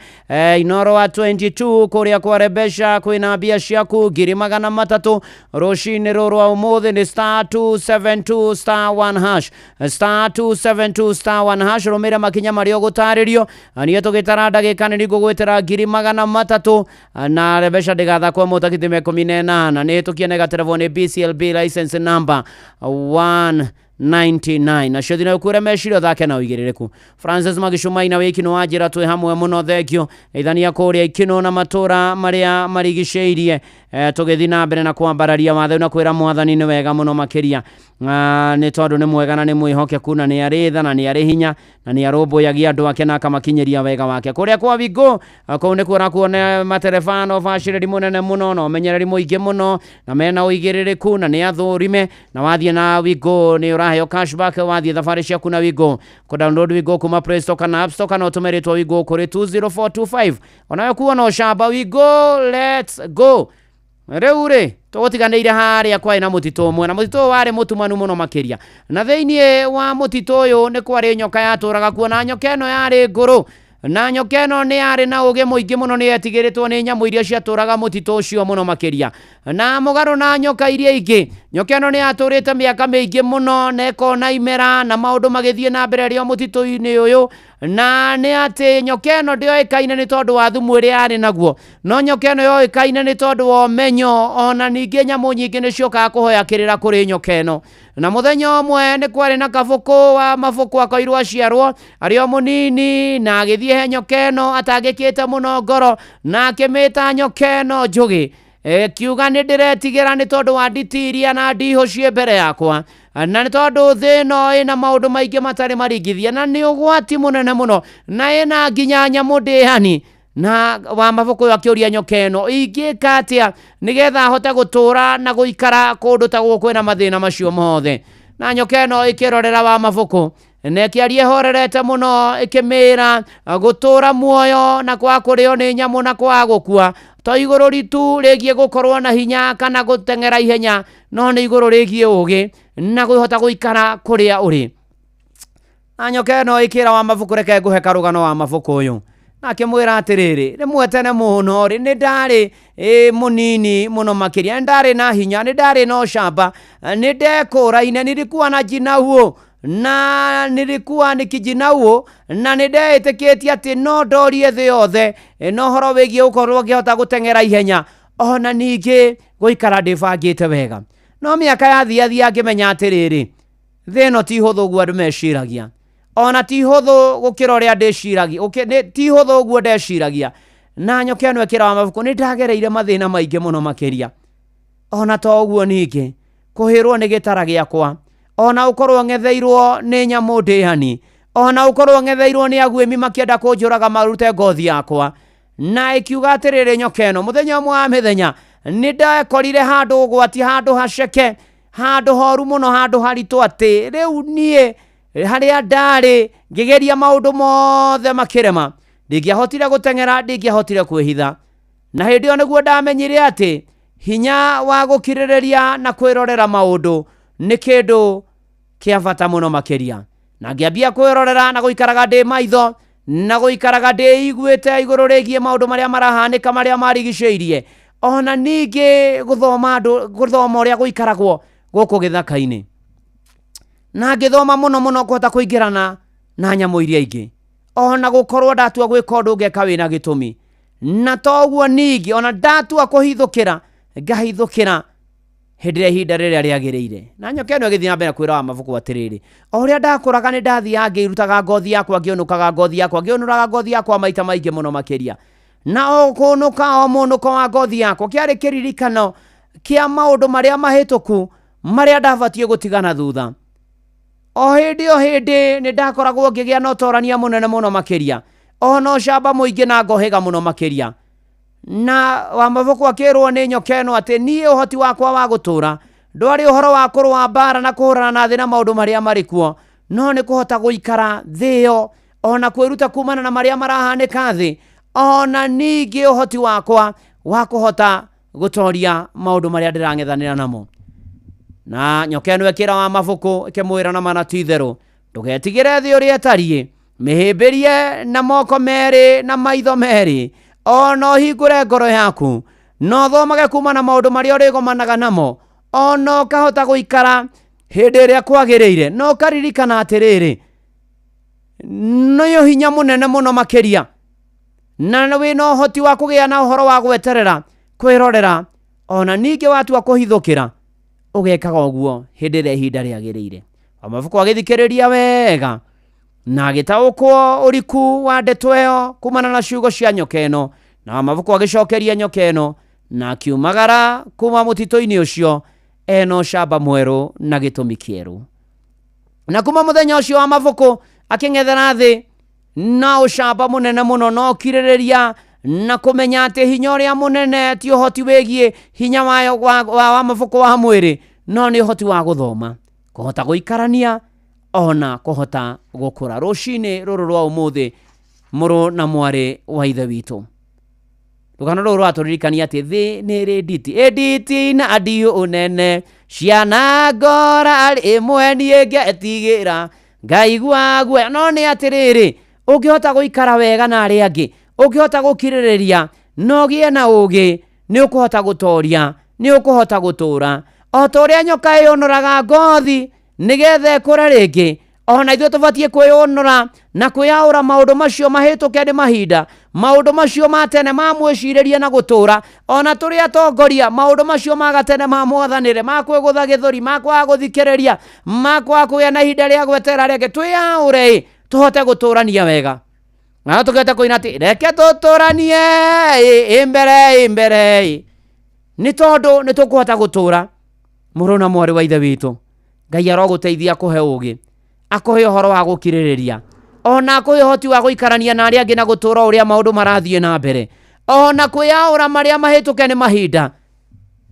Inooro wa 22 kũrĩa kwa Rebesha kwĩna mbia ciaku 300 rũcinĩ rũrũ wa ũmũthĩ nĩ *272 *1 hash *272 *1 hash rũmĩrĩra makinya marĩa ũgũtarĩrio niĩ tũgĩtara ndagĩka nĩ ngũgwĩtĩra 300 na Rebesha ndĩgathakwo mũtakithĩ 18 nĩ tũkienega telefoni BCLB license number 199 na shothina ukure mecirio thake na uigĩrĩrĩku Francis Magishumaina wĩkino wa njĩra twĩ hamwe mũno thengio ithania kũrĩa ikino na matũra marĩa marigicĩirie tũgĩthi na mbere na kwambararia watho na kwĩra mwathani nĩ wega mũno makĩria nĩ tondũ nĩ mwega na nĩ mwĩhokeku na nĩ arĩ tha na nĩ arĩ hinya na nĩ arũmbũyagia andũ ake na akamakinyĩria wega wake kũrĩa kwa Wingo kũu nĩ kuona kuona materefano bacĩrĩri mũnene mũno na ũmenyereri mũingĩ mũno na mena ũigĩrĩrĩku na nĩ athũrime na wathiĩ na Wingo nĩ ũraheo cashback wathiĩ thabarĩ ciaku na Wingo ku download Wingo kuma Play Store kana App Store kana ũtũme rĩtwa Wingo kũrĩ 20425 onayo kuona ũcamba Wingo let's go rĩu rĩ tũgũtiganĩire harĩa kwa ina mũtitũ ũmwe na mũtitũ warĩ mũtumanu mũno makĩria na thĩinĩ wa mũtitũ ũyũ nĩ kwarĩ nyoka yatũraga kuona nyoka ĩno yarĩ ngũrũ na nyoka ĩno nĩ yarĩ na ũgĩ mũingĩ mũno nĩ yetigĩrĩtwo nĩ nyamũ iria ciatũraga mũtitũ ũcio mũno makĩria na mũgarũ na nyoka iria ingĩ nyoka ĩno nĩ yatũrĩte mĩaka mĩingĩ mũno na ĩkona imera na maũndũ magĩthiĩ na mbere rĩo mũtitũ-inĩ ũyũ na nĩ atĩ nyoka ĩno ndĩoĩkaine nĩ tondũ wa thumu ũrĩa yarĩ naguo no nyoka ĩno yoĩkaine nĩ tondũ wa ũmenyo ona ningĩ nyamũ nyingĩ nĩ ciokaga kũhoya kĩrĩra kũrĩ nyoka ĩno na mũthenya ũmwe nĩ kwarĩ na kabũkũ wa mabuku akoirwo aciarwo arĩ o mũnini na agĩthiĩ he nyoka ĩno atangĩkĩte mũno ngoro na akĩmĩta nyoka ĩno njũgĩ kiuga nĩ ndĩretigĩra nĩ tondũ wa nditiria na ndiho ciĩ mbere yakwa na nĩ tondũ thĩ ĩno ĩna maũndũ maingĩ matarĩ maringithia na nĩ ũgwati mũnene mũno na ĩna nginya nyamũ ndĩani na wa mabuku akĩũria nyoka ĩno ingĩka atĩa nĩgetha hote gũtũra na gũikara kũndũ ta gũkũ na mathĩna macio mothe na nyoka ĩno ĩkĩrorera wa mabuku na ĩkĩaria horerete mũno ĩkĩmĩra gũtũra muoyo na kwa kũrĩo nĩ nyamũ na kwa gũkua to igũrũ ritu rĩgiĩ gũkorwo na hinya kana gũteng'era ihenya no nĩ igũrũ rĩgiĩ ũgĩ na kũhota gũikara kũrĩa ũrĩ na nyoka ĩno ĩkĩra wa mabuku reke ngũhe karũgano wa mabuku ũyũ na akĩmwĩra atĩrĩrĩ rĩmwe tene mũno nĩ ndarĩ mũnini mũno makĩria nĩ ndarĩ na hinya nĩ ndarĩ na ũcamba nĩ ndekũraine nilikuwa na jina huo na nilikuwa nikijina huo na nĩndeĩtĩkĩtie atĩ no ndorie thĩ yothe no ũhoro wĩgiĩ gũkorwo ngĩhota gũteng'era ihenya ona ningĩ gũikara ndĩbangĩte wega no mĩaka yathiathia ngĩmenya atĩrĩrĩ thĩ ĩno ti hũthũ ũguo andũ meciragia ona ti hũthũ gũkĩra ũrĩa ndĩciragia ti hũthũ ũguo ndeciragia na nyoka ĩno ĩkĩra wa mabuku nĩ ndagereire mathĩna maingĩ mũno makĩria ona to ũguo ningĩ kũhĩrwo nĩ gĩtara gĩakwa ona ũkorwo ng'etheirwo nĩ nyamũ ndĩani ona ũkorwo ng'etheirwo nĩ aguĩmi makĩenda kũnjũraga marute ngothi yakwa na ĩkiuga atĩrĩrĩ nyoka ĩno mũthenya ũmwe wa mĩthenya nĩ ndekorire handũ ũgwati handũ haceke handũ horu mũno handũ haritũ atĩ rĩu niĩ harĩa ndarĩ ngĩgeria maũndũ mothe makĩrema ndingiahotire gutengera ndingiahotire kwihitha na hindi yo niguo ndamenyire ati hinya wa gukirireria na kwirorera maundu ni kindu kia bata muno makiria na ngiambia kwirorera na guikaraga ndi maitho na guikaraga ndi iguite iguru rigie maundu maria marahanika maria marigiceirie ona ningi guthoma uria guikaragwo guku githaka-ini na ngithoma muno kuhota kuingirana na nyamu iria ingi ona gukorwo ndatua gwika undu ngeka wina gitumi na toguo ningi ona ndatua kuhithukira ngahithukira hindi ya ihinda riria riagiriire na nyoka ino igithia mbere kwira wa mabuku atiriri oria ndakuraga ni ndathia ngirutaga ngothi yakwa ngionukaga ngothi yakwa ngionuraga ngothi yakwa maita maingi muno makiria na okunuka o munuko wa ngothi yakwa kiari kiririkano kia maundu maria mahituku maria ndabatie gutigana thutha o hindi ni ndakoragwo ngigia na utorania munene muno makiria ona ucamba muingi na ngohega muno makiria na wa mabuku akirwo ni nyoka ino ati nie uhoti wakwa wa gutura ndwari uhoro wa kurwa mbara na kuhurana na thina maundu maria marikuo no ni kuhota guikara thio ona kwiruta kumana na maria marahanika thi ona ningi uhoti wakwa wa kuhota gutoria maundu maria ndirang'ethanira namo na nyoka ino ekira wa mabuku ikimwira na mana titheru ndugetigire thi uria etarie mihimbirie na moko meri na maitho meri ono hingure ngoro yaku no thomage kuma na maundu maria urigomanaga namo ono kahota guikara hindi iria kwagiriire no karirikana atiriri no yo hinya munene muno makiria na wina uhoti wa kugia na uhoro wa gweterera kwirorera ona ningi watua kuhithukira ugekaga uguo hindi iria ihinda riagiriire amabuku agithikiriria wega na gitaukwo uriku wa ndeto ĩyo kumana na ciugo cia nyoka ĩno na amabuku agicokeria nyoka ĩno na kiumagara kuma mutito-ini ucio eno camba mweru na gitumi kieru na kuma muthenya ucio wa mabuku aking'ethera thi na ucamba munene muno no kiririria na kumenya ati hinya uria munene ti uhoti wigie hinya wayo wa mabuku wa mwiri no ni uhoti wa guthoma kuhota guikarania ona kuhota gukura rucini ruru rwa umuthi muru na mwari wa ithe witu rugano ruru rwaturirikania ati thi ni rediti editi na adio unene ciana ngora imwe nie ngetigira ngaigua gwe no ni atiriri ungihota guikara wega na ari angi ungihota gukiririria no gie na ugi ni ukuhota gutoria ni ukuhota gutura o toria nyoka yonoraga ngothi nigethe kura ringi ona ithuĩ tũbatie kwĩyũnũra na kwĩyaũra maũndũ macio mahĩtũke nĩ mahinda maũndũ macio ma tene ma mwĩcirĩrie na gũtũra ona tũrĩ atongoria maũndũ macio ma gatene ma mwathanĩre ma kwĩgũtha gĩthũri ma kwaga gũthikĩrĩria ma kwaga kũgĩa na ihinda rĩa gwetera rĩngĩ twĩyaũre tũhote gũtũrania wega na tũkete kũina atĩ reke tũtũranie imbere nĩ tondũ nĩ tũkũhota gũtũra mũrũ na mwarĩ wa ithe witũ Ngai arogũteithia akuhe ũgĩ akuhe ũhoro wa gũkirĩrĩria ona akuhe ũhoti wa gũikarania na arĩa angĩ na gũtũra ũrĩa maũndũ marathiĩ na mbere ona kwĩyaũra marĩa mahĩtũke nĩ mahinda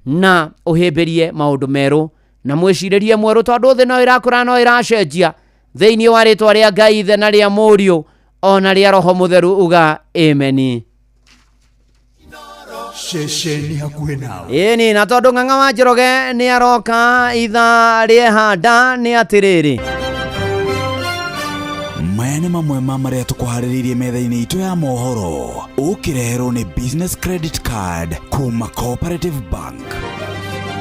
na ũhĩmbĩrie maũndũ merũ na mwĩcirĩrie mwerũ tondũ thĩ no ĩrakũra no ĩracenjia thĩinĩ wa rĩtwa rĩa Ngai ithe na rĩa Mũriũ ona rĩa Roho Mũtheru uga ameni. Shesheni hakuhe nawe. Ĩni na tondũ Ng'ang'a wa Njoroge nĩ aroka itha rĩehanda nĩ atĩrĩrĩ maya nĩ mamwe ma marĩa tũkũharĩrĩirie metha-inĩ itũ ya mohoro ũkĩreherwo nĩ business credit card kuma Cooperative Bank.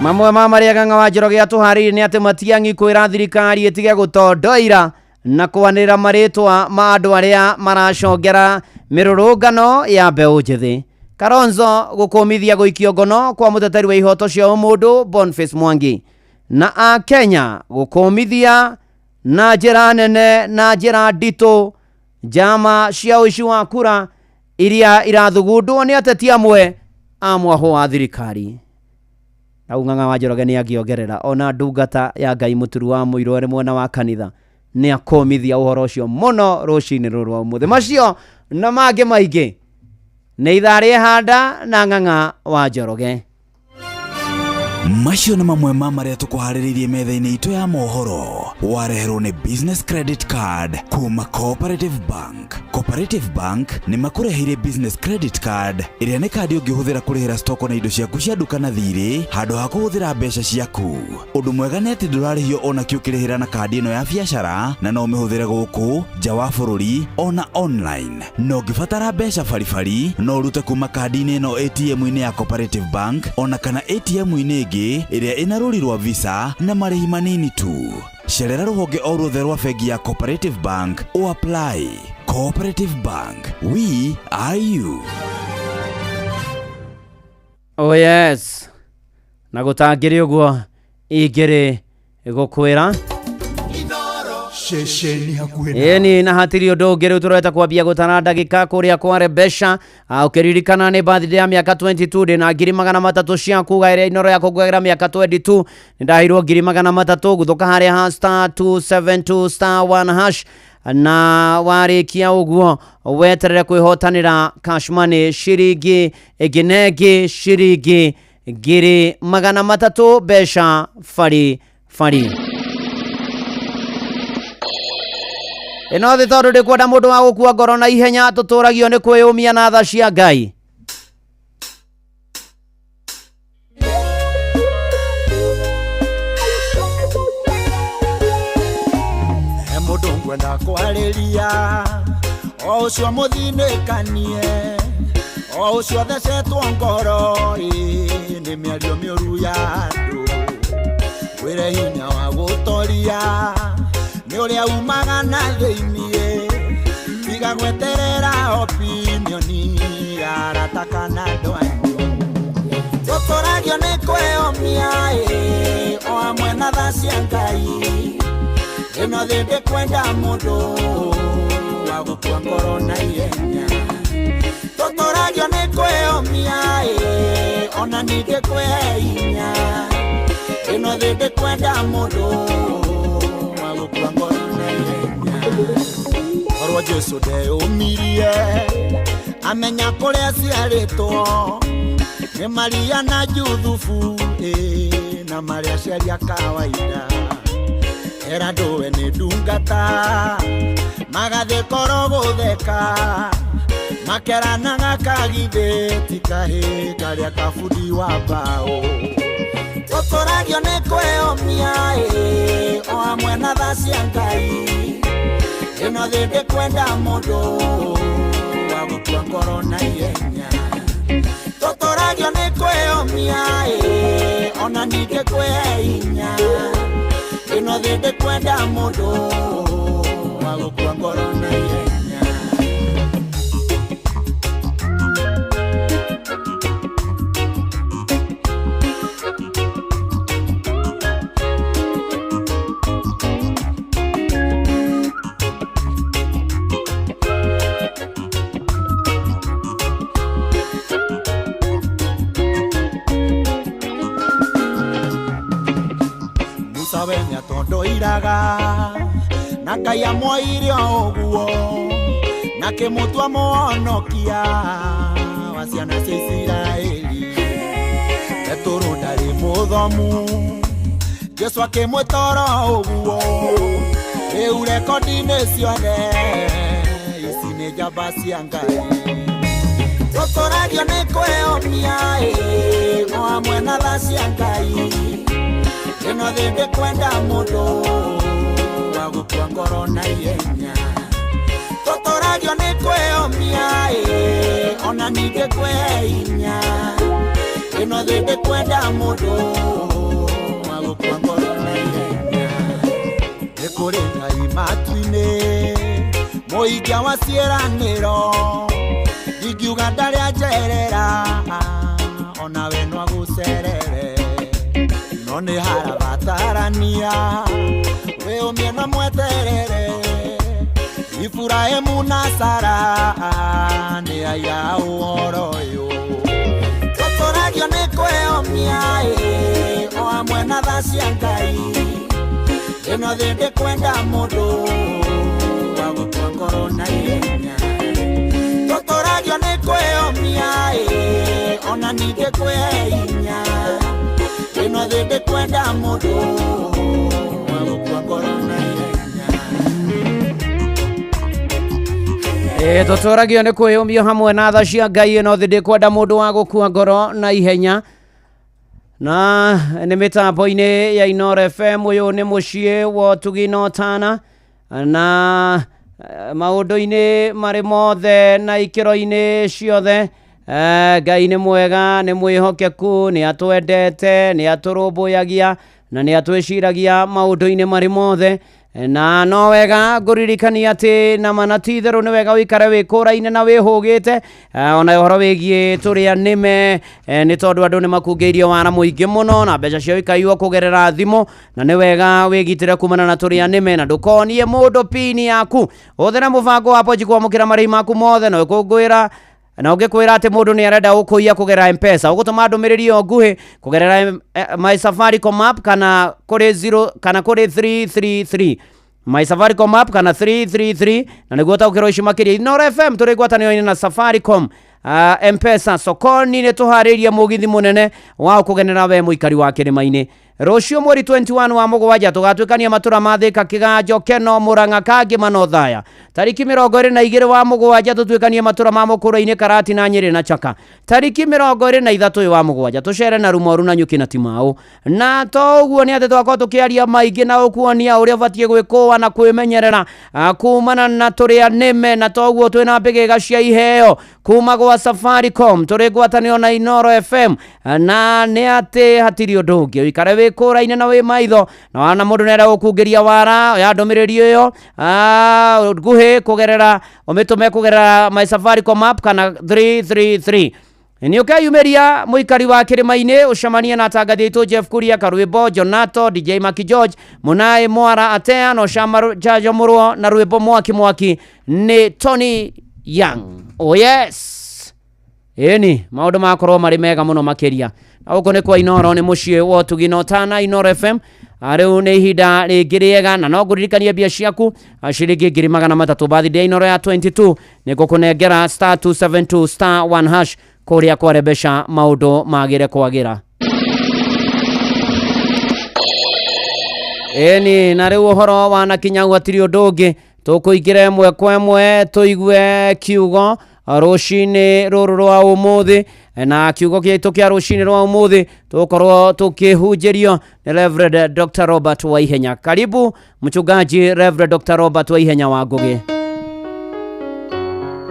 Mamwe ma marĩa Ng'ang'a wa Njoroge atũharĩirie nĩ atĩ matiang'i kwĩra thirikari ĩtige gũtondoira na kwanĩrĩra marĩtwa ma andũ arĩa maracongera mĩrũrũngano ya mbeũ njĩthĩ. Kalonzo gũkũmithia gũikio ngono kwa mũteteri wa ihoto cia ũmũndũ Boniface Mwangi na Akenya gũkũmithia na njĩra nene na njĩra nditũ njama cia ũici wa kura iria irathugundwo nĩ ateti amwe a mwahũ wa thirikari. Rĩu Ng'ang'a wa Njoroge nĩ angĩongerera ona ndungata ya Ngai Mũturu wa Mũirũ arĩ mwena wa kanitha nĩ akũmithia ũhoro ũcio mũno rũcinĩ rũrũ rwa ũmũthĩ. Macio na mangĩ maingĩ nĩ ithaa rĩehanda na Ng'ang'a wa Njoroge. Macio nĩ mamwe ma marĩa tũkũharĩrĩirie metha-inĩ itũ ya mohoro wareherwo nĩ business credit card kuma Cooperative Bank. Cooperative Bank nĩ makũreheire business credit card ĩrĩa nĩ kandi ũngĩhũthĩra kũrĩhĩra stoko na indo ciaku cia duka na thirĩ handũ ha kũhũthĩra mbeca ciaku. Ũndũ mwega nĩ atĩ ndũrarĩhio ona kĩ ũkĩrĩhĩra na kandi ĩno ya biacara na no ũmĩhũthĩre gũkũ nja wa bũrũri ona online. No ũngĩbatara mbeca baribari no ũrute kuma kandi-inĩ ĩno ATM-inĩ ya Cooperative Bank ona kana ATM-inĩ ĩngĩ ĩrĩa ĩna rũri rwa Visa na marĩhi manini tu. Cerera rũhonge o ruothe rwa bengi ya Cooperative Bank o apply. Cooperative Bank, we are you. Oh yes. Na gũtangĩrĩ ũguo ingĩrĩ gũkwĩra Shesheni hakuhĩ. Eni na hatiri ũndũ ũngĩ rĩu tũreta kwambia gũtara ndagĩka kũrĩa kwa Rebesha. Ũkĩririkana nĩ birthday ya mĩaka 22 ndĩ na 300 ciaku gaĩrĩa Inooro ya kũngũagĩra mĩaka 22 nĩ ndahirwo 300 gũthũka harĩa ha *272*1# na warĩkia ũguo weterere kwĩhotanĩra cash money ciringi ĩngĩ ciringi 300 mbeca fari. Ino thĩ tondũ ndĩkwenda mũndũ wa gũkua ngoro na ihenya tũtũragio nĩ kwĩyũmia na tha cia Ngai. Mũndũ ngwenda kwarĩria o ũcio mũthinĩkanie o ũcio thecetwo ngoro nĩ mĩario mĩũru ya andũ wĩre hinya wa gũtoria nĩ ũrĩa umaga na thĩiniĩ tiga gweterera opinioni ya arata kana andũ anyu tũtũragio nĩ kwĩyũmia o amwe na tha cia Ngai. Ino thĩ ndĩkwenda mũndũ wa gũkua ngoro na ihenya tũtũragio nĩ kwĩyũmia ona ningĩ kwĩhe hinya. Ino thĩ ndĩkwenda mũndũ wa gũkua ngoro na ihenya. Korwo Jesũ ndeyũmirie amenya kũrĩa ciarĩtwo nĩ Maria na Juthufu na marĩa aciari a kawaida era ndowe nĩ ndungata magathĩ koro gũtheka makeranaga kagithĩti kahĩ karĩa kabundi wa mbaũ tũtũragio nĩ kwĩyũmia o amwe na tha cia Ngai. Ino thĩ ndĩkwenda mũndũ wa gũkua ngoro na ihenya tũtũragio nĩ kwĩyũmia ona ningĩ kwĩhe hinya. Ino thĩ ndĩkwenda mũndũ wa gũkua ngoro na ihenya. Wenya tondo iraga na Ngai amwoire ũguo na kĩmũtua mũhonokia wa ciana cia Isiraeli etũrũ ndarĩ mũthomu Jesũ akĩmwĩtoro ũguo rĩu rekondi-inĩ ciothe ici nĩ njamba cia Ngai. Tũtũragio nĩ kwĩyũmia o amwe na tha cia Ngai. Ino thĩ ndĩkwenda mũndũ wa gũkua ngoro na ihenya tũtũragio nĩ kwĩyũmia ona ningĩ kwĩhe hinya. Ino thĩ ndĩkwenda mũndũ wa gũkua ngoro na ihenya. Nĩ kũrĩ Ngai matu-inĩ mũhingĩa wa ciĩranĩro ingiuga ndarĩ anjerera ona we no agũcerere no nĩ harabatarania wĩyũmie na mweterere. Iburahĩmu na Sara nĩ aya ũhoro ũyũ tũtũragio nĩ kwĩyũmia o amwe na tha cia Ngai. Ino thĩ ndĩkwenda mũndũ wa gũkua ngoro na ihenya tũtũragio nĩ kwĩyũmia ona ningĩ kwĩhe hinya. Ino thĩ ndĩkwenda mũndũ wa gũkua ngoro na ihenya. Tũtũragio nĩ kwĩyũmio hamwe na tha cia Ngai ĩno thĩ kwenda mũndũ wa gũkua ngoro na ihenya. Na nĩ mĩtambo-inĩ ya Inooro FM, ũyũ nĩ mũciĩ wa Ũtugi na Ũtana, na maũndũ-inĩ marĩ mothe na ikĩro-inĩ ciothe. Ngai nĩ mwega, nĩ mwĩhokeku, nĩ atwendete, nĩ atũrũmbũyagia na nĩ atwĩciragia maũndũ-inĩ marĩ mothe. Na no wega ngũririkania atĩ na manatitherũ nĩ wega wĩikare wĩkũraine na wĩhũgĩte ona ũhoro wĩgiĩ tũrĩa nĩme, nĩ tondũ andũ nĩ makungĩirio wara mũingĩ mũno na mbeca ciao ikaiywo kũgerera thimũ, na nĩ wega wĩgitĩre kumana na tũrĩa nĩme na ndũkonie mũndũ pini yaku. Ũthĩre mũbango wa Pochi kwamũkĩra marĩhi maku mothe na ũkũngũĩra na ũngĩkwĩra atĩ mũndũ nĩ arenda gũkũiya kũgerera M-Pesa, ũgũtũma ndũmĩrĩri ĩyo nguhĩ kũgerera My Safaricom app kana kũrĩ 333 My Safaricom app kana 333, na nĩguo ũtaũkĩrwo ici makĩria. Inooro FM tũrĩ ngwatanĩro-inĩ na Safaricom. M-Pesa sokoni nĩ tũharĩirie mũgithi mũnene wa kũgenera we mũikari wa kĩrĩma-inĩ. Rũciũ mweri 21 wa Mũgwanja tũgatwĩkania matũra ma Thika, Kĩganjo, Keno, Mũrang'a, Kangĩma na Othaya. Tariki 22 wa Mũgwanja tũtwĩkanie matũra ma Mũkũrũ-inĩ, Karati na Nyĩrĩ na Chaka. Tariki 23 wa Mũgwanja tũcere na Rumoru na Nyuki na Timau. Na to ũguo nĩ atĩ twakorwo tũkĩaria maingĩ na ũkuonia ũrĩa ũbatiĩ gwĩkũa na kwĩmenyerera kumana na tũrĩa nĩme, na to ũguo twĩna mbĩgĩga cia iheo kuma gwa Safaricom. Tũrĩ ngwatanĩro na Inooro FM, na nĩ atĩ hatirĩ ũndũ ũngĩ wĩikare wĩkũraine na wĩ maitho, na wana mũndũ nĩ arenda gũkungĩria wara ya ndũmĩrĩri ĩyo nguhĩ kũgerera ũmĩtũme kũgerera My Safaricom app kana 333. Nĩ ũkeyumĩria mũikari wa kĩrĩma-inĩ ũcemanie na atangathi aitũ Jeff Kuria, Karwĩmbo, Jonato, DJ Maki George, Mũnaĩ Mwara, Atea na Shama Jajo Mũrwo, na Rwĩmbo Mwaki nĩ Tony Young. Oh yes, ĩni maũndũ makorwo marĩ mega mũno makĩria. Na gũkũ nĩ kwa Inooro, nĩ mũciĩ wa Ũtugi na Ũtana, Inooro FM. Rĩu nĩ ihinda rĩngĩ rĩega, na no ngũririkanie mbia ciaku ciringi 300 birthday Inooro ya 22 nĩ ngũkũnengera *272*1# kũrĩa kwarebesha maũndũ magĩre kwagĩra. Ĩni na rĩu ũhoro wa Nakinyagu hatirĩ ũndũ ũngĩ, tũkũingĩra ĩmwe kwa ĩmwe tũigue kiugo rũcinĩ rũrũ rwa ũmũthĩ, na kiugo gĩtũ kĩa rũcinĩ rwa ũmũthĩ tũkorwo tũkĩhunjĩrio nĩ Reverend Dr. Robert Waihenya. Karibu mchungaji Reverend Dr. Robert Waihenya wa Ngũgĩ.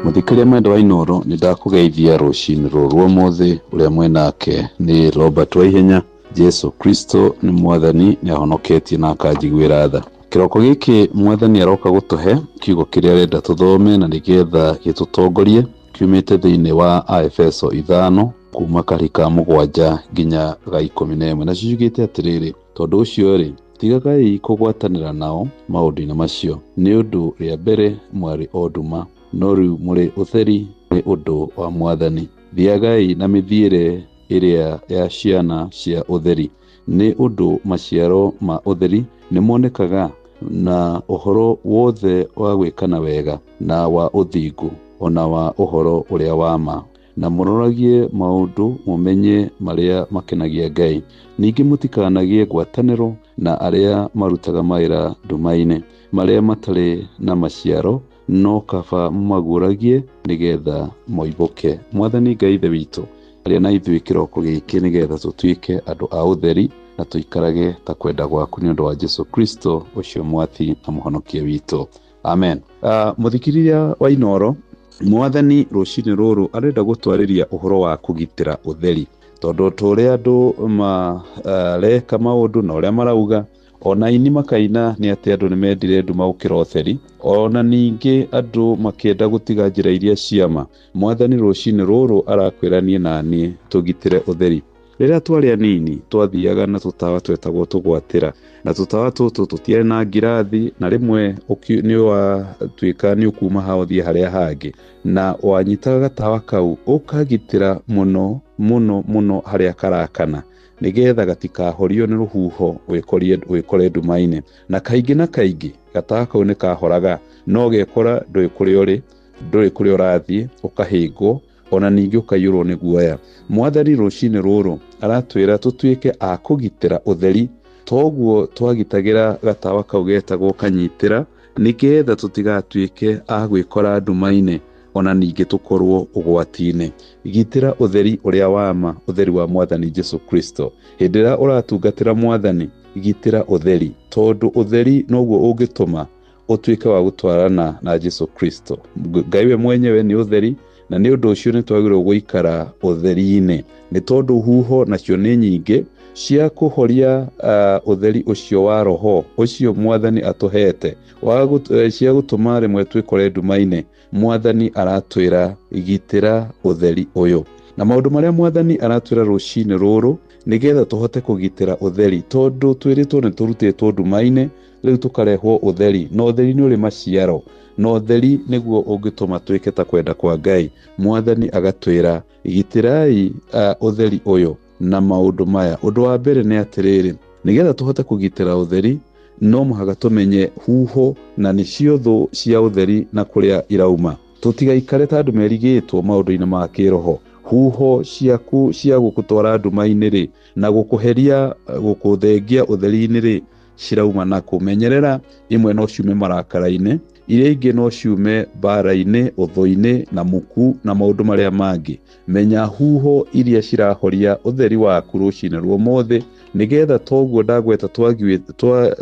Mũthikĩria mwendwa wa Inooro, nĩ ndakũgeithia rũcinĩ rũrũ rwa ũmũthĩ. Ũrĩa mwenake nĩ Robert Waihenya. Jesu Kristo nĩ mwathani, nĩ ahonoketie na akanjiguĩra tha. Kĩroko gĩkĩ mwathani aroka gũtũhe kiugo kĩrĩa arenda tũthome na nĩgetha gĩtũtongorie, kiumĩte thĩinĩ wa Aefeso 5 kuma karika 7 nginya 11, na ciugĩte atĩrĩrĩ: tondũ ũcio rĩ, tigagai kũgwatanĩra nao maũndũ-inĩ macio, nĩ ũndũ rĩa mbere mwarĩ o nduma, no rĩu mũrĩ ũtheri nĩ ũndũ wa mwathani. Thiagai na mĩthiĩre ĩrĩa ya ciana cia ũtheri, nĩ ũndũ maciaro ma ũtheri nĩ monekaga, na ũhoro wothe wa gwĩkana wega na wa ũthingu, ona wa ũhoro ũrĩa wa ma, na mũroragie maũndũ mũmenye marĩa makenagia Ngai. Ningĩ mũtikanagie ngwatanĩro na arĩa marutaga mawĩra nduma-inĩ, marĩa matarĩ na maciaro, no kaba maguũragie nĩgetha moimbũke. Mwathani Ngai ithe witũ, arĩa na ithuĩ kĩroko gĩkĩ nĩgetha tũtuĩke andũ a ũtheri na tũikarage ta kwenda gwaku nĩ ũndũ wa Jesu Kristo ũcio mwathi na mũhonokia witũ. Amen. Mũthikĩrĩria wa Inooro, mwathani rũcinĩ rũrũ arenda gũtwarĩria ũhoro wa kũgitĩra ũtheri, tondũ tũrĩa andũ mareka maũndũ na ũrĩa marauga, ona ini makaina nĩ atĩ andũ nĩ mendire nduma gũkĩra ũtheri, ona ningĩ andũ makĩenda gũtiga njĩra iria ciama. Mwathani rũcinĩ rũrũ arakwĩrania na niĩ tũgitĩre ũtheri. Rĩrĩa twarĩ anini twathiaga na tũtawa twetagwo tũgwatĩra, na tũtawa tũtũ tũtiarĩ na ngirathi, na rĩmwe nĩ watuĩka nĩ ũkuma hau ũthiĩ harĩa hangĩ, na wanyitaga gatawa kau ũkagitĩra mũno mũno mũno harĩa karakana, nĩgetha gatikahorio nĩ rũhuho wĩkore nduma-inĩ. Na kaingĩ na kaingĩ gatawa kau nĩ kahoraga, no gekora ndũĩ kũrĩa ũrathiĩ, ũkahĩngwo, ona ningĩ ũkaiyũrwo nĩ guoya. Mwathani rũcinĩ rũrũ aratwĩra tũtuĩke a kũgitĩra ũtheri, toguo twagitagĩra gatawa kau getagwo kanyitĩra, nigetha tutigatuike agwikora ndumaine ona ninge tukorwo ugwatine. Igitira utheri uria wama, utheri wa Mwathani Jesu Kristo. Hindira uratungatira Mwathani, igitira utheri, tondu utheri noguo ungituma utuike wa gutwarana na Jesu Kristo. Ngai we mwenyewe ni utheri, na ni undu ucio ni twagirwo guikara utheri-ine, ni tondu huho nacio ni nyinge cia kuhoria utheri ucio wa roho ucio Mwathani atuhete cia gutuma rimwe twikore ndumaine. Mwathani aratwira igitira utheri uyu, na maundu maria Mwathani aratwira rucini ruru nigetha tuhote kugitira utheri, tondu twiritwo ni turutitwo ndumaine riu tukarehwo utheri, no utheri ni uri maciaro, no utheri niguo ungituma twike ta kwenda kwa Ngai. Mwathani agatwira igitirai utheri uyu na maundu maya. Undu wa mbere ni atiriri, nigetha tuhote kugitira utheri no muhaga tumenye huho na nicio thu cia utheri na kuria irauma. Tutigaikare ta andu merigitwo maundu-ini ma kiroho. Huho ciaku cia gukutwara ndumaini ri na gukuheria gukuthengia utheri-ini ri cirauma na kumenyerera. Imwe no ciume marakara-ini, iria ingi no ciume bara-ini, uthu-ini na muku na maundu maria mangi. Menya huho iria cirahoria utheri waku rucini rwo mothe, nigetha toguo ndagweta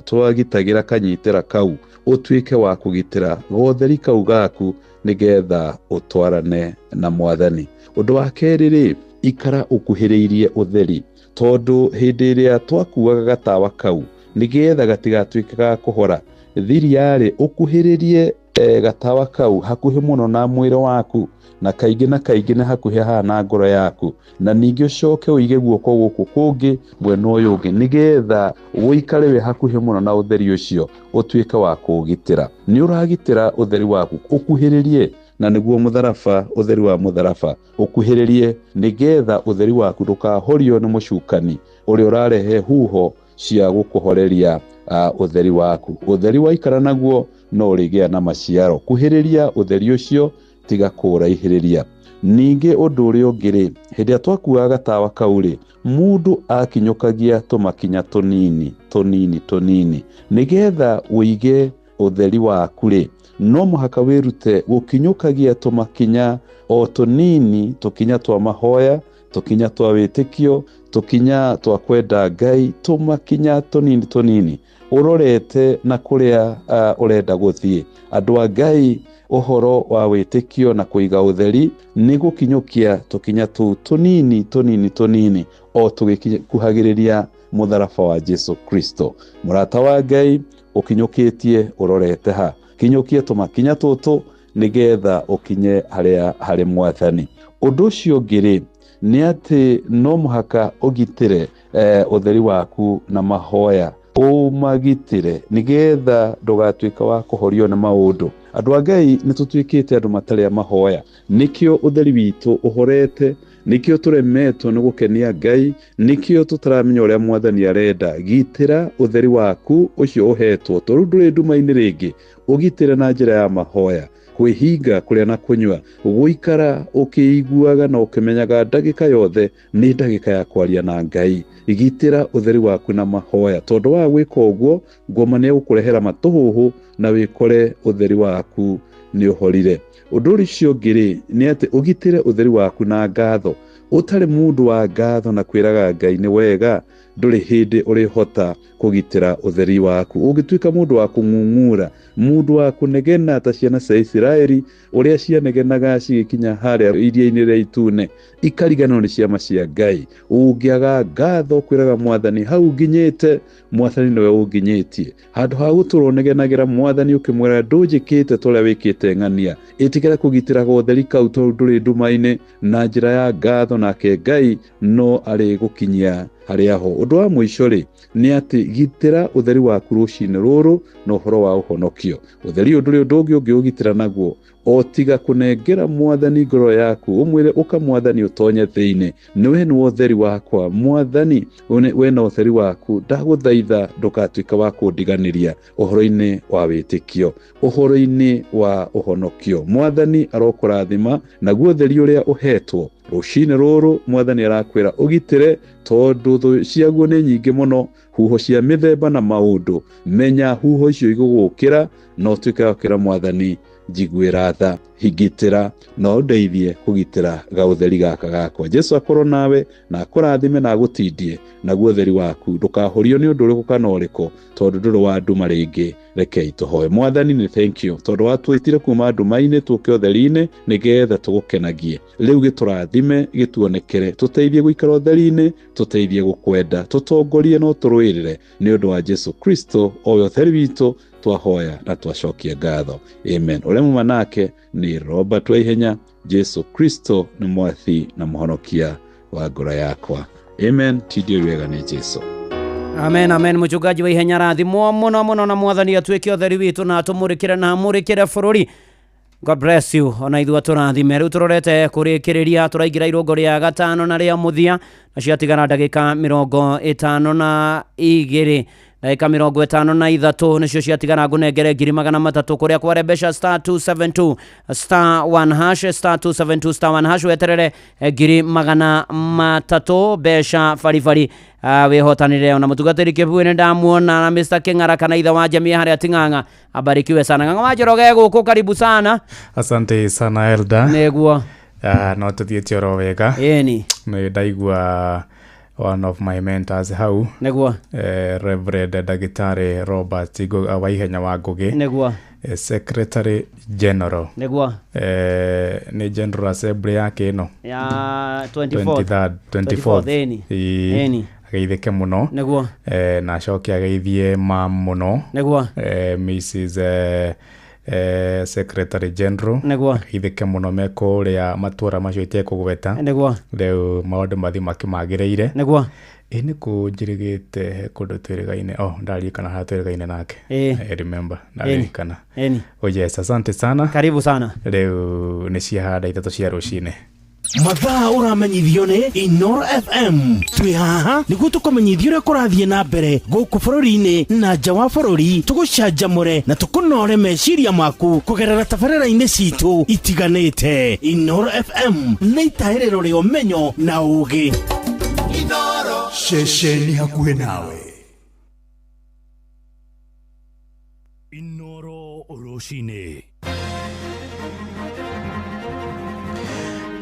twagitagira kanyitira kau utuike wa kugitira gotheri kau gaku nigetha utwarane na Mwathani. Undu wa keri ri, ikara ukuhiriirie utheri, tondu hindi iria twakuaga gatawa kau nigetha gatigatuike ga kuhora, thiriari ukuhiririe gatawa kau hakuhi muno na mwiri waku, na kaingi na hakuhi na ngoro yaku, na ningi ucoke uige guoko guku kungi mwena uyu ungi nigetha uikare we hakuhi muno na utheri ucio utuike wa kugitira. Ni uragitira utheri waku ukuhiririe, na niguo mutharaba, utheri wa mutharaba ukuhiririe nigetha utheri waku ndukahorio ni mucukani uria urarehe huho cia gukuhoreria utheri waku. Utheri waikara naguo no urigea na maciaro. Kuhiriria utheri ucio tiga kurahiriria. Ningi undu uria ungiri, hindi twakuaga gatawa kauri, mundu akinyukagia tumakinya tunini nigetha uige utheri waku ri, no muhaka wirute gukinyukagia tumakinya o tunini, tukinya twa mahoya, tukinya twa witikio, tukinya twa kwenda Ngai, tumakinya tunini urorete na kuria urenda guthie. Andu a Ngai, uhoro wa witikio na kuiga utheri ni gukinyukia tukinya tu tunini o tugikuhagiriria mutharaba wa Jesu Kristo. Murata wa Ngai ukinyukitie urorete ha, kinyukie tumakinya tutu nigetha ukinye haria hari Mwathani. Undu ucio ngiri ni ati no muhaka ugitire utheri waku na mahoya, umagitire nigetha ndugatuika wa kuhorio na maundu. Andu a Ngai ni tutuikite andu matari mahoya, nikio utheri witu uhorete, nikio turemetwo ni gukenia Ngai, nikio tutaramenya uria Mwathani arenda. Gitira utheri waku ucio uhetwo, tondu nduri ndumaini ringi, ugitire na njira ya mahoya, kwihinga kuria na kunywa, guikara ukiiguaga na ukimenyaga ndagika yothe ni ndagika ya kwaria na Ngai. Igitira utheri waku na mahoya, tondu wa gwika uguo ngoma ni gukurehera matuhuhu na wikore utheri waku ni uhorire. Undu ucio ngiri ni ati ugitire utheri waku na ngatho. Utari mundu wa ngatho na kwiraga Ngai ni wega, nduri hindi urihota kugitira utheri waku. Ugituika mundu wa kungungura, mundu wa kunegena ta ciana cia Israeli uria cianegenaga cigikinya haria iria-ini ria Itune, ikarigano ni ciama cia Ngai. Ungiaga ngatho kwiraga Mwathani hau nginyite, Mwathani niwe unginyitie. Handu ha guturonegenagira Mwathani ukimwira ndunjikite turia wikite ng'ania, itigera kugitira utheri kau tondu nduri ndumaine, na njira ya ngatho nake Ngai no ari gukinyia haria ho. Undu wa mwisho ri ni ati gitira utheri waku rucini ruru no horo wa uhonokio. Utheri nduri undu ugitira naguo, o tiga kunengera Mwathani ngoro yaku, umwire uka Mwathani utonye thiini, niwe ni utheri wakwa Mwathani, we na utheri waku ndaguthaitha ndukatuika wa kundiganiria uhoro-ini wa witikio, uhoro-ini wa uhonokio. Mwathani arokurathima, naguo utheri uria uhetwo rucine ruru mwathani arakwira ugitire tondu thu ciaguo ni nyingi muno huho cia mithemba na maundu menya huho icio igugukira no tukakira mwathani njiguira tha higitira no ndeithie kugitira gautheri gaka gakwa Jesu akorwo nawe na akurathime na agutindie naguo utheri waku ndukahorio ni undu uriku kana uriku tondu nduru wa nduma ringi rekei tuhoe mwathani ni thank you tondu watwitire kuma nduma-ini tuke utheri-ini nigetha tugukenagie riu giturathime gituonekere tuteithie guikara utheri-ini tuteithie gukwenda tutongorie no turwirire ni undu wa Jesu Kristo oyo utheri witu twahoya na twacokia ngatho amen uremu manake ni Robert Waihenya Jesu Kristo ni mwathi na muhonokia wa ngoro yakwa amen tidio wega ni Jesu amen amen muchungaji Waihenya rathimwo muno muno na mwathani atwike utheri witu na atumurikire na amurikire bururi God bless you ona ithu aturathime riu turorete kurikiriria turaigira irongo ria gatano na ria muthia na ciatigana ndagika 52 Daika 53 nicio ciatigana ngunengere 300 kuria kware besha star 272 star 1 hash star 272 star 1 hash weterere 300 besha farifari wehotanire ona mutugatiri Kibuene ndamuona na Mr. King'ara kana itha wa jamii haria Ting'ang'a abarikiwe sana ng'ang'a majoroge guku karibu sana asante sana Elda neguo no tuthiete oro wega eni me ndaigua one of my mentors how neguo Reverend Dagitari Robert Waihenya wa Ngugi neguo Secretary General neguo ni General Assembly yake no ya 24 eni ageithike muno neguo na cokia ageithie muno neguo Mrs Secretary General neguo ageithike muno meko ria matura macio itekugweta neguo riu maundu mathi makimagireire neguo ini kunjirigite kundu twirigaine ndarikana ha twirigaine nake I remember ndarikana oh yes asante sana karibu sana riu ni ciahanda itatu cia rucine mathaa uramenyithio ni Inoro FM twi haha niguo tukumenyithio uria kurathie na mbere guku bururi-ini na nja wa bururi tugucanjamure na tukunore meciria maku kugerera tabarĩra-inĩ citu itiganĩte Inoro FM na itaĩrĩro rĩa ũmenyo na ũũgĩ Inoro ceceni hakuhĩ nawe Inoro rucine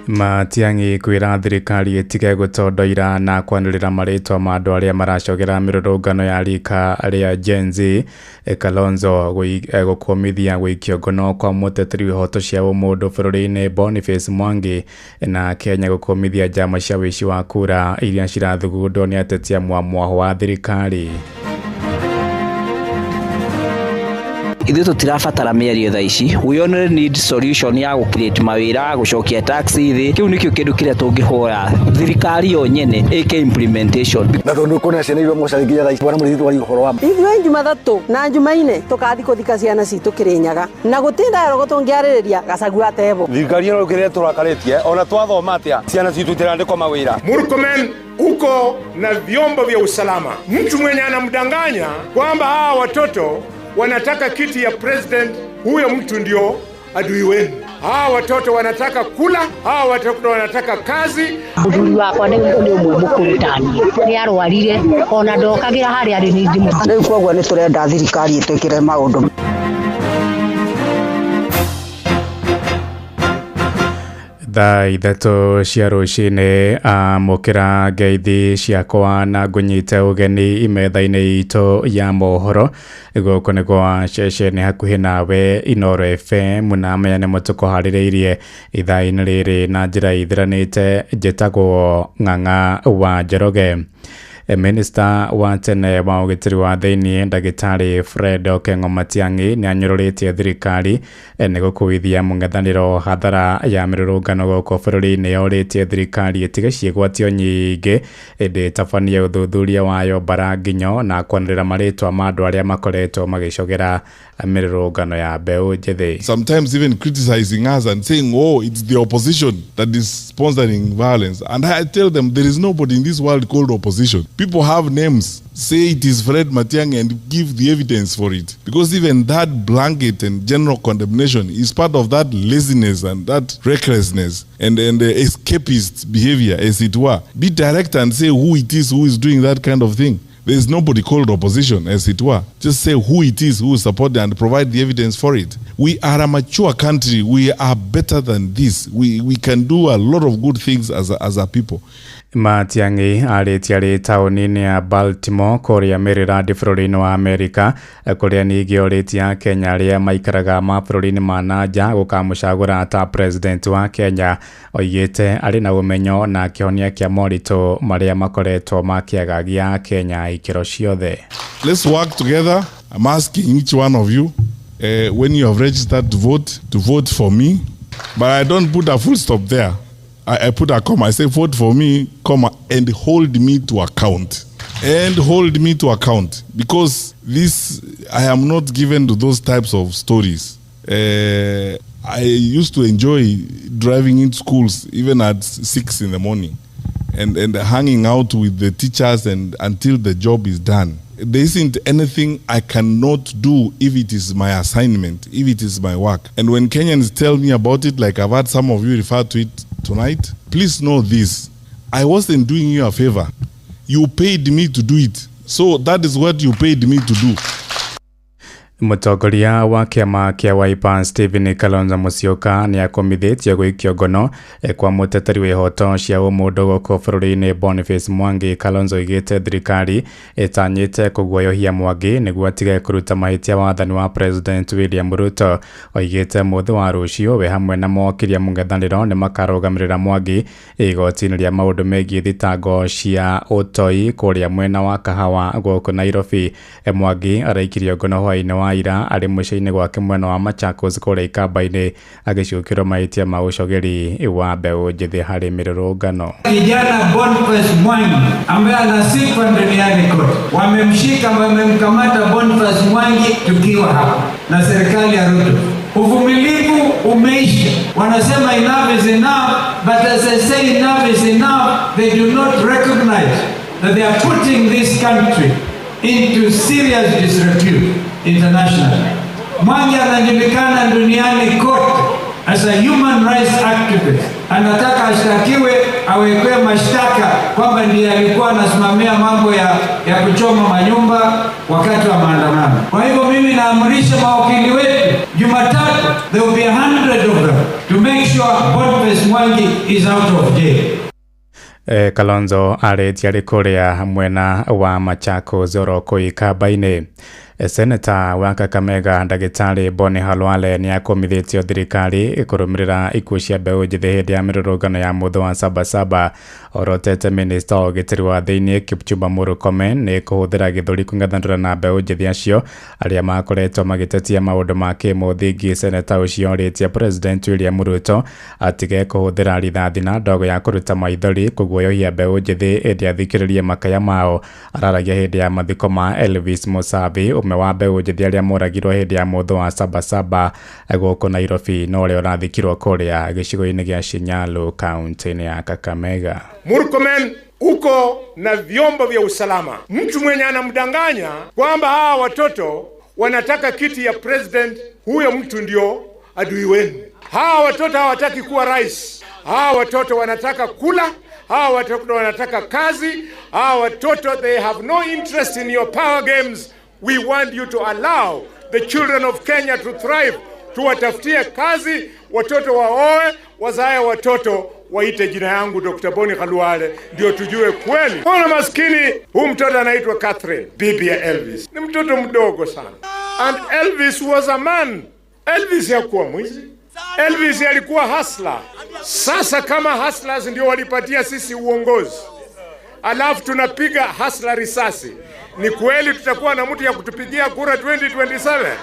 Matiang'i kwira thirikari itige gutondoira na kwanirira maritwa ma andu aria maracogera mirurungano ya rika ria Gen Z Kalonzo gukomithia gwikio ngono kwa muteteri wihoto cia umundu bururi-ini Boniface Mwangi na Kenya gukomithia njama cia wici wa kura iria cirathugundwo ni ateti amwe wa thirikari ithu tutirabatara mĩario thaa ici we only need solution ya gu create mawira gucokia taxi thi kiu nikio kindu kiria tungihora thirikari yo nyene eke implementation na tondu kona ciana irio mucarikia thaa ici bwana mũrĩithi twari uhoro wa ithuĩ Jumathatũ na Jumaine tukathi kuthika ciana citu Kirinyaga na gutinda rogo tungiarĩrĩria Gachagua atebo thirikari ĩno kirĩa tũrakarĩtie ona twathoma atĩa ciana citu itirandĩkwo mawĩra Murkomen uko na vyombo vya usalama mtu mwenye anamdanganya kwamba hawa watoto wanataka kiti ya president, huyo mtu ndio adui wenu. Hawa watoto wanataka kula, hawa watoto wanataka kazi. Muthuri wakwa ni umwe mukurutani ni arwarire ona ndokagira hari ari ni ndimu riu kwoguo ni turenda thirikari itwikire maundu thaa ithatu cia rucini mukira ngeithi ciakwa na ngunyite ugeni imetha-ini itu ya mohoro guku ni gwa ceceni hakuhi nawe Inoro FM na menya ni mutukuhaririirie ithaa-ini riri na njira ithiranite njitagwo Ng'ang'a wa Njoroge Minister wa tene wa ugitiri wa thiini Ndagitari Fred Okengo Matiang'i ni anyururitie thirikari ni gukuithia mung'ethaniro hathara ya mirurungano guku bururi-ini yoritie thirikari itige ciigwatio nyingi indi tabanie uthuthuria wayo bara nginyo na kwanirira maritwa ma andu aria makoretwo magicogera mirurungano ya mbeu njithi sometimes even criticizing us and saying it's the opposition that is sponsoring violence and I tell them there is nobody in this world called opposition. people have names, say it is Fred Matiang'i and give the evidence for it. Because even that blanket and general condemnation is part of that laziness and that recklessness and escapist behavior, as it were. Be direct and say who it is who is doing that kind of thing. There is nobody called opposition, as it were. Just say who it is who is supporting and provide the evidence for it. We are a mature country. We are better than this. We can do a lot of good things as a people. Matiang'i arĩtiarĩ taũni-inĩ ya Baltimore kũrĩa Maryland bũrũri-inĩ wa Amerika kũrĩa ningĩ orĩtie Kenya arĩa maikaraga mabũrũri-inĩ ma nanja gũkamũcagũra ta president wa Kenya. Oigĩte arĩ na ũmenyo na kĩhonia kĩa moritũ marĩa makoretwo makĩagagia Kenya ikĩro ciothe. Let's work together. I'm asking each one of you when you have registered to vote for me, but I don't put a full stop there. I put a comma. I say vote for me, comma, and hold me to account. And hold me to account. Because I am not given to those types of stories. I used to enjoy driving in schools even at 6 in the morning and hanging out with the teachers and until the job is done. There isn't anything I cannot do if it is my assignment, if it is my work. And when Kenyans tell me about it, like I've had some of you refer to it tonight, please know this. I wasn't doing you a favor. You paid me to do it. So that is what you paid me to do. Mũtongoria wa kĩama kĩa Wiper Stephen Kalonzo Musyoka nĩ akomithĩtie gũikio ngono kwa mũteteri wa ihoto cia ũmũndũ gũkũ bũrũri-inĩ Boniface Mwangi. Kalonzo oigĩte thirikari ĩtanyĩte kũguoyohia Mwangi nĩguo atige kũruta mahĩtia wathani wa President William Ruto. Oigĩte mũthĩ wa rũciũ we hamwe na mokiria mũng'ethanĩro nĩ makarũgamĩrĩra Mwangi igoti-inĩ rĩa maũndũ megiĩ thitango cia ũtoi kũrĩa mwena wa Kahawa gũkũ Nairobi. Mwangi araikirio ngono hwaĩ-inĩ wa ira arĩ mũico-inĩ gwake mwena wa Machakos kũrĩa ikamba-inĩ agĩcukĩrwo mahĩtia ma ũcogeri wa mbeũ njĩthĩ harĩ mĩrũrũngano. Kijana Boniface Mwangi ambaye ana sifa duniani kote, wamemkamata Boniface Mwangi tukiwa hapa na serikali ya Ruto. Uvumilivu umeisha. Wanasema enough is enough, but as I say enough is enough, they do not recognize that they are putting this country into serious disrepute internationally. Mwangi anajulikana duniani kote as a human rights activist. Anataka ashtakiwe, awekwe mashtaka kwamba ndiye alikuwa anasimamia mambo ya kuchoma manyumba wakati wa maandamano. Kwa hivyo mimi naamrisha mawakili wetu Jumatatu, there will be 100 of them to make sure Boniface Mwangi is out of jail. Kalonzo arĩtie kũrĩa mwena wa Machakos oroko ikamba-inĩ. Seneta wa Kakamega ndagĩtarĩ Boni Halwale nĩ akomithĩtio thirikari kũrũmĩrĩra ikuũ cia mbeũ njĩthĩ hĩndĩ ya mĩrũrũngano ya mũthĩ wa Sabasaba. Orotete minista wa ũgitĩri wa thĩinĩ Kipchumba Murkomen nĩ kũhũthĩra gĩthũri kũng'ethanĩra na mbeũ njĩthĩ acio arĩa makoretwo magĩtetia maũndũ ma kĩmũthingi. Seneta ũcio orĩtie President William Ruto atige kũhũthĩra rithathi na ndogo ya kũruta maithori kũguoyohia mbeũ njĩthĩ ĩrĩa athikĩrĩrie makaya mao. Araragia hĩndĩ ya mathiko ma Elvis Musavi, ũmwe wa mbeũ njĩthĩ arĩa moragirwo hĩndĩ ya mũthĩ wa Sabasaba gũkũ Nairobi na ũrĩa ũrathikirwo kũrĩa gĩcigo-inĩ gĩa Shinyalu kaunti-inĩ ya Kakamega. Murkomen, uko na vyombo vya usalama. Mtu mwenye anamdanganya kwamba hawa watoto wanataka kiti ya president, huyo mtu ndio adui wenu. Hawa watoto hawataki kuwa rais. Hawa watoto wanataka kula. Hawa watoto wanataka kazi. Hawa watoto, they have no interest in your power games. We want you to allow the children of Kenya to thrive. Tuwatafutie kazi, watoto waoe, wazae watoto, waite jina yangu Dr. Boni Khalwale, ndio tujue kweli. Mbona maskini huyu mtoto anaitwa Catherine, bibi ya Elvis. Ni mtoto mdogo sana. And Elvis was a man. Elvis hakuwa mwizi. Elvis alikuwa hustler. Sasa kama hustlers ndio walipatia sisi uongozi, alafu tunapiga hustler risasi, ni kweli tutakuwa na mtu ya kutupigia kura 2027?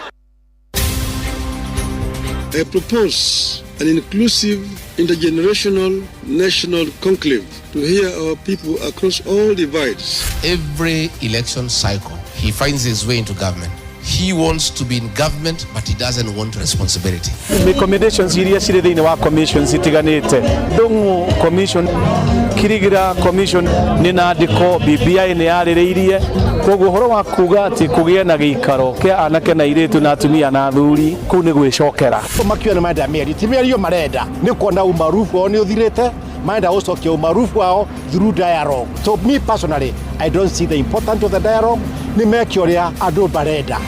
I propose an inclusive intergenerational national conclave to hear our people across all divides. Every election cycle, he finds his way into government. He wants to be in government, but he doesn't want responsibility. Recommendations iria cirĩ thĩinĩ wa commissions itiganĩte. Ndung'u commission Kirigira Commission nĩ nandĩko BBI nĩ yarĩrĩirie koguo horo wa kuga atĩ kũgĩe na gĩikaro kĩa anake na airĩtu na atumia na athuri kũu nĩ gwĩcokera makiwa nĩ marenda mĩario ti mĩario marenda nĩ kuona umaarufu wao nĩ ũthirĩte marenda gũcokia umaarufu wao through dialogue. So me personally I don't see the importance of the dialogue. Nĩ mekio ũrĩa andũ barenda.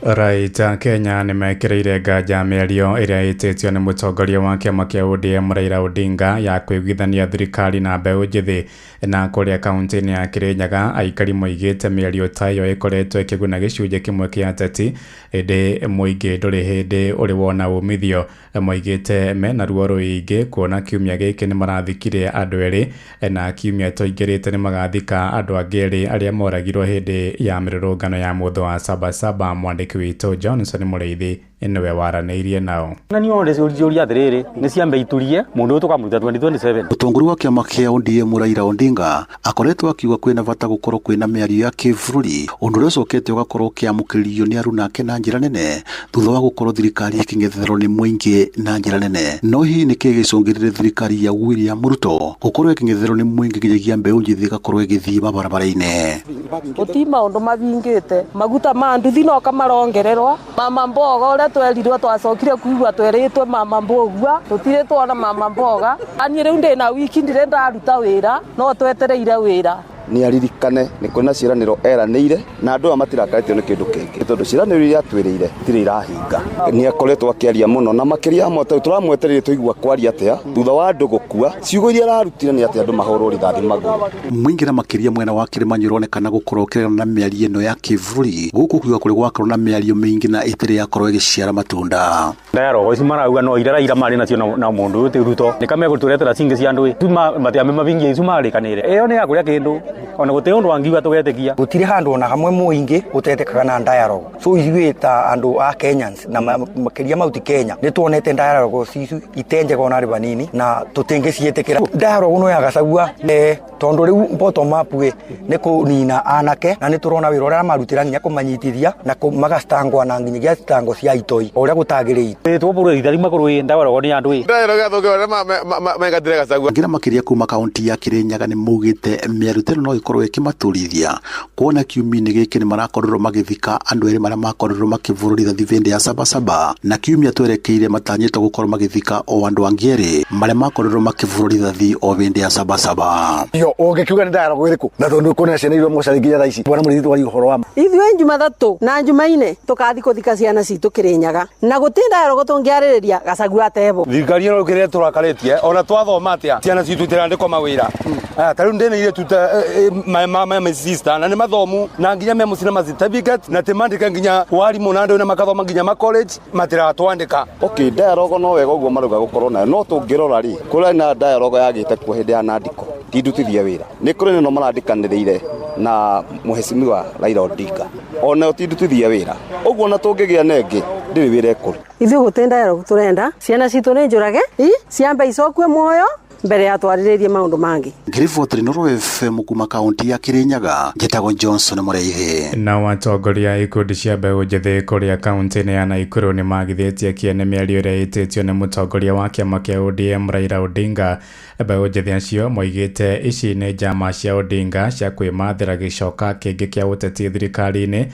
Right, Kenya nĩ mekĩrĩire nganja mĩario ĩrĩa ĩtĩtio nĩ mũtongoria wa kĩama kĩa ODM Raila Odinga ya kwĩiguithania thirikari na mbeũ njĩthĩ na kũrĩa kaunti-inĩ ya Kirinyaga. Aikari moigĩte mĩario ta ĩyo ĩkoretwo ĩkĩguna gĩcunjĩ kĩmwe kĩa ateti ĩndĩ mũingĩ ndũrĩ hĩndĩ ũrĩ wona umithio. Moigĩte mena ruo rũingĩ kuona kiumia gĩkĩ nĩ marathikire andũ erĩ na kiumia tũingĩrĩte nĩ magathika andũ angĩ erĩ arĩa moragirwo hĩndĩ ya mĩrũrũngano ya mũthĩ wa Sabasaba. Mwandĩki witũ Johnson Mũrĩithi niwe waranĩirie nao. Na niĩ onde ciũria atĩrĩrĩ nĩ ciambe iturie mũndũ tũkamũruta 2027. Mũtongoria wa kĩama kĩa ODM Raila Odinga akoretwo akiuga kwĩna bata gũkorwo kwĩna mĩario ya kĩbũrũri, ũndũ ũrĩa ũcokete ũgakorwo ũkĩamũkĩrĩrio nĩ aruna ake na njĩra nene thutha wa gũkorwo thirikari ĩkĩng'etherwo nĩ mũingĩ na njĩra nene. No hihi nĩkĩ gĩcũngĩrĩire thirikari ya William Ruto gũkorwo ĩkĩng'etherwo nĩ mũingĩ nginyagia mbeũ njĩthĩ ĩgakorwo ĩgĩthiĩ mabarabara-inĩ? Gũtirĩ maũndũ mabingĩte, maguta ma nduthi no kamarongererwa, mama mboga twerirwo twacokire kuigua tweritwe mama mbogua tutire twona mama mboga. Ani riu ndina wiki ndire ndaruta wira no twetereire wira ni aririkane ni kwina ciraniro eranĩire na andũ matirakarĩtio nĩ kĩndũ kĩngĩ tondũ ciraniro iria twĩrĩire tirĩ irahinga. Ni akoretwo akĩaria mũno na makĩria moto turamwetereire tuigua kwaria atĩa thutha wa andũ gũkua ciugo iria ararutire ni atĩ andũ mahũrwo rithathi magũrũ. Mũingĩ na makĩria mwena wa Kĩrĩma nĩũronekana gũkorwo ũkĩregana na mĩario ĩno ya kĩbũrũri gũkũ kuga kũrĩ gwakorwo na mĩario mĩingĩ na ĩtĩrĩ yakorwo ĩgĩciara matunda. Dialogue ici marauga no ira mari nacio na mũndũ ũyũ Ruto nĩ kamegũtũretera cinge cia andũ tuma matiame mavingi icu marĩkanĩre ĩyo nĩ yakũrĩa kĩndũ ona gũtĩ ũndũ wangiuga tũgetĩkia gũtirĩ handũ ona hamwe mũingĩ ũtetĩkaga na dialogue. So ithuĩ ta andũ a Kenyans na makĩria mauti Kenya nĩ tuonete dialogue cicu itenjega ona rĩ banini na tũtingĩciĩtĩkĩra. Dialogue no yagacagua tondũ rĩu bottom up nĩ kũnina anake na nĩ tũrona wĩra ũrĩa marutĩra nginya kũmanyitithia na magacitangwa na nginyagia citango cia itoi ũrĩa gũtagĩrĩire. Twabũrũri thari makorwo dialogue nĩ andũ dialogue athũke megatire gacagua. Ngira makĩria kuma kaunti ya Kirinyaga nĩ maugĩte mĩarutĩro no ĩkorwo ĩkĩmaturithia kuona kiumia-inĩ gĩkĩ nĩ marakorirwo magĩthika andũ erĩ marĩa makorirwo makĩbũrũritha thibindi ya Sabasaba na kiumia twerekeire matanyĩtwo gũkorwo magĩthika o andũ angĩ erĩ marĩa makorirwo makĩbũrũritha thi o bindi ya Sabasaba. Yo ũngĩkiuga nĩ dialogue ĩrĩkũ na tondũ kuna ciana irio mũcari nginya thaa ici bwana mũrĩithi twari ũhoro wa ithuĩ Jumathatũ na Jumaine tũkathi kũthika ciana citũ Kirinyaga na gũtirĩ dialogue tũngĩarĩrĩria Gachagua atebo. Thirikari ĩno rĩu tũrakarĩtie ona twathoma atĩa ciana citũ itirandĩkwo mawĩra tarĩu ndĩnĩire tuta my sister na nĩ mathomu na nginya me mũcina ma certificate na temandĩka nginya warimũ na andũ na makathoma nginya ma college matiratwandĩka. Okay, dialogue no wega ũguo marauga gũkorwo nayo no tũngĩrora rĩ kũrĩ na dialogue yagĩte kuo hĩndĩ ya nandĩko tindutithia wĩra nĩ kũrĩ no marandĩkanĩrĩire na mũheshimiwa Raila Odinga ona tindutithia wĩra ũguo na tũngĩgĩa nengĩ ndĩrĩ wĩra ekũrĩ. Ithuĩ gũtirĩ dialogue tũrenda ciana citũ nĩ njũrage ciambe icokue muoyo mbere ya twarĩrĩrie maũndũ mangĩ. Ngiriboti Noro FM kuma kaunti ya Kirinyaga njĩtagwo Johnson Mũrĩithi. Na atongoria ikundi cia mbeũ njĩthĩ kũrĩa kaunti-inĩ ya Naikuru nĩ magithĩtie kĩene mĩario ĩrĩa ĩtĩtio nĩ mũtongoria wa kĩama kĩa ODM Raila Odinga. Mbeũ njĩthĩ acio moigĩte ici nĩ njama cia Odinga cia kwĩmathĩra gĩcoka kĩngĩ kĩa ũteti thirikari-inĩ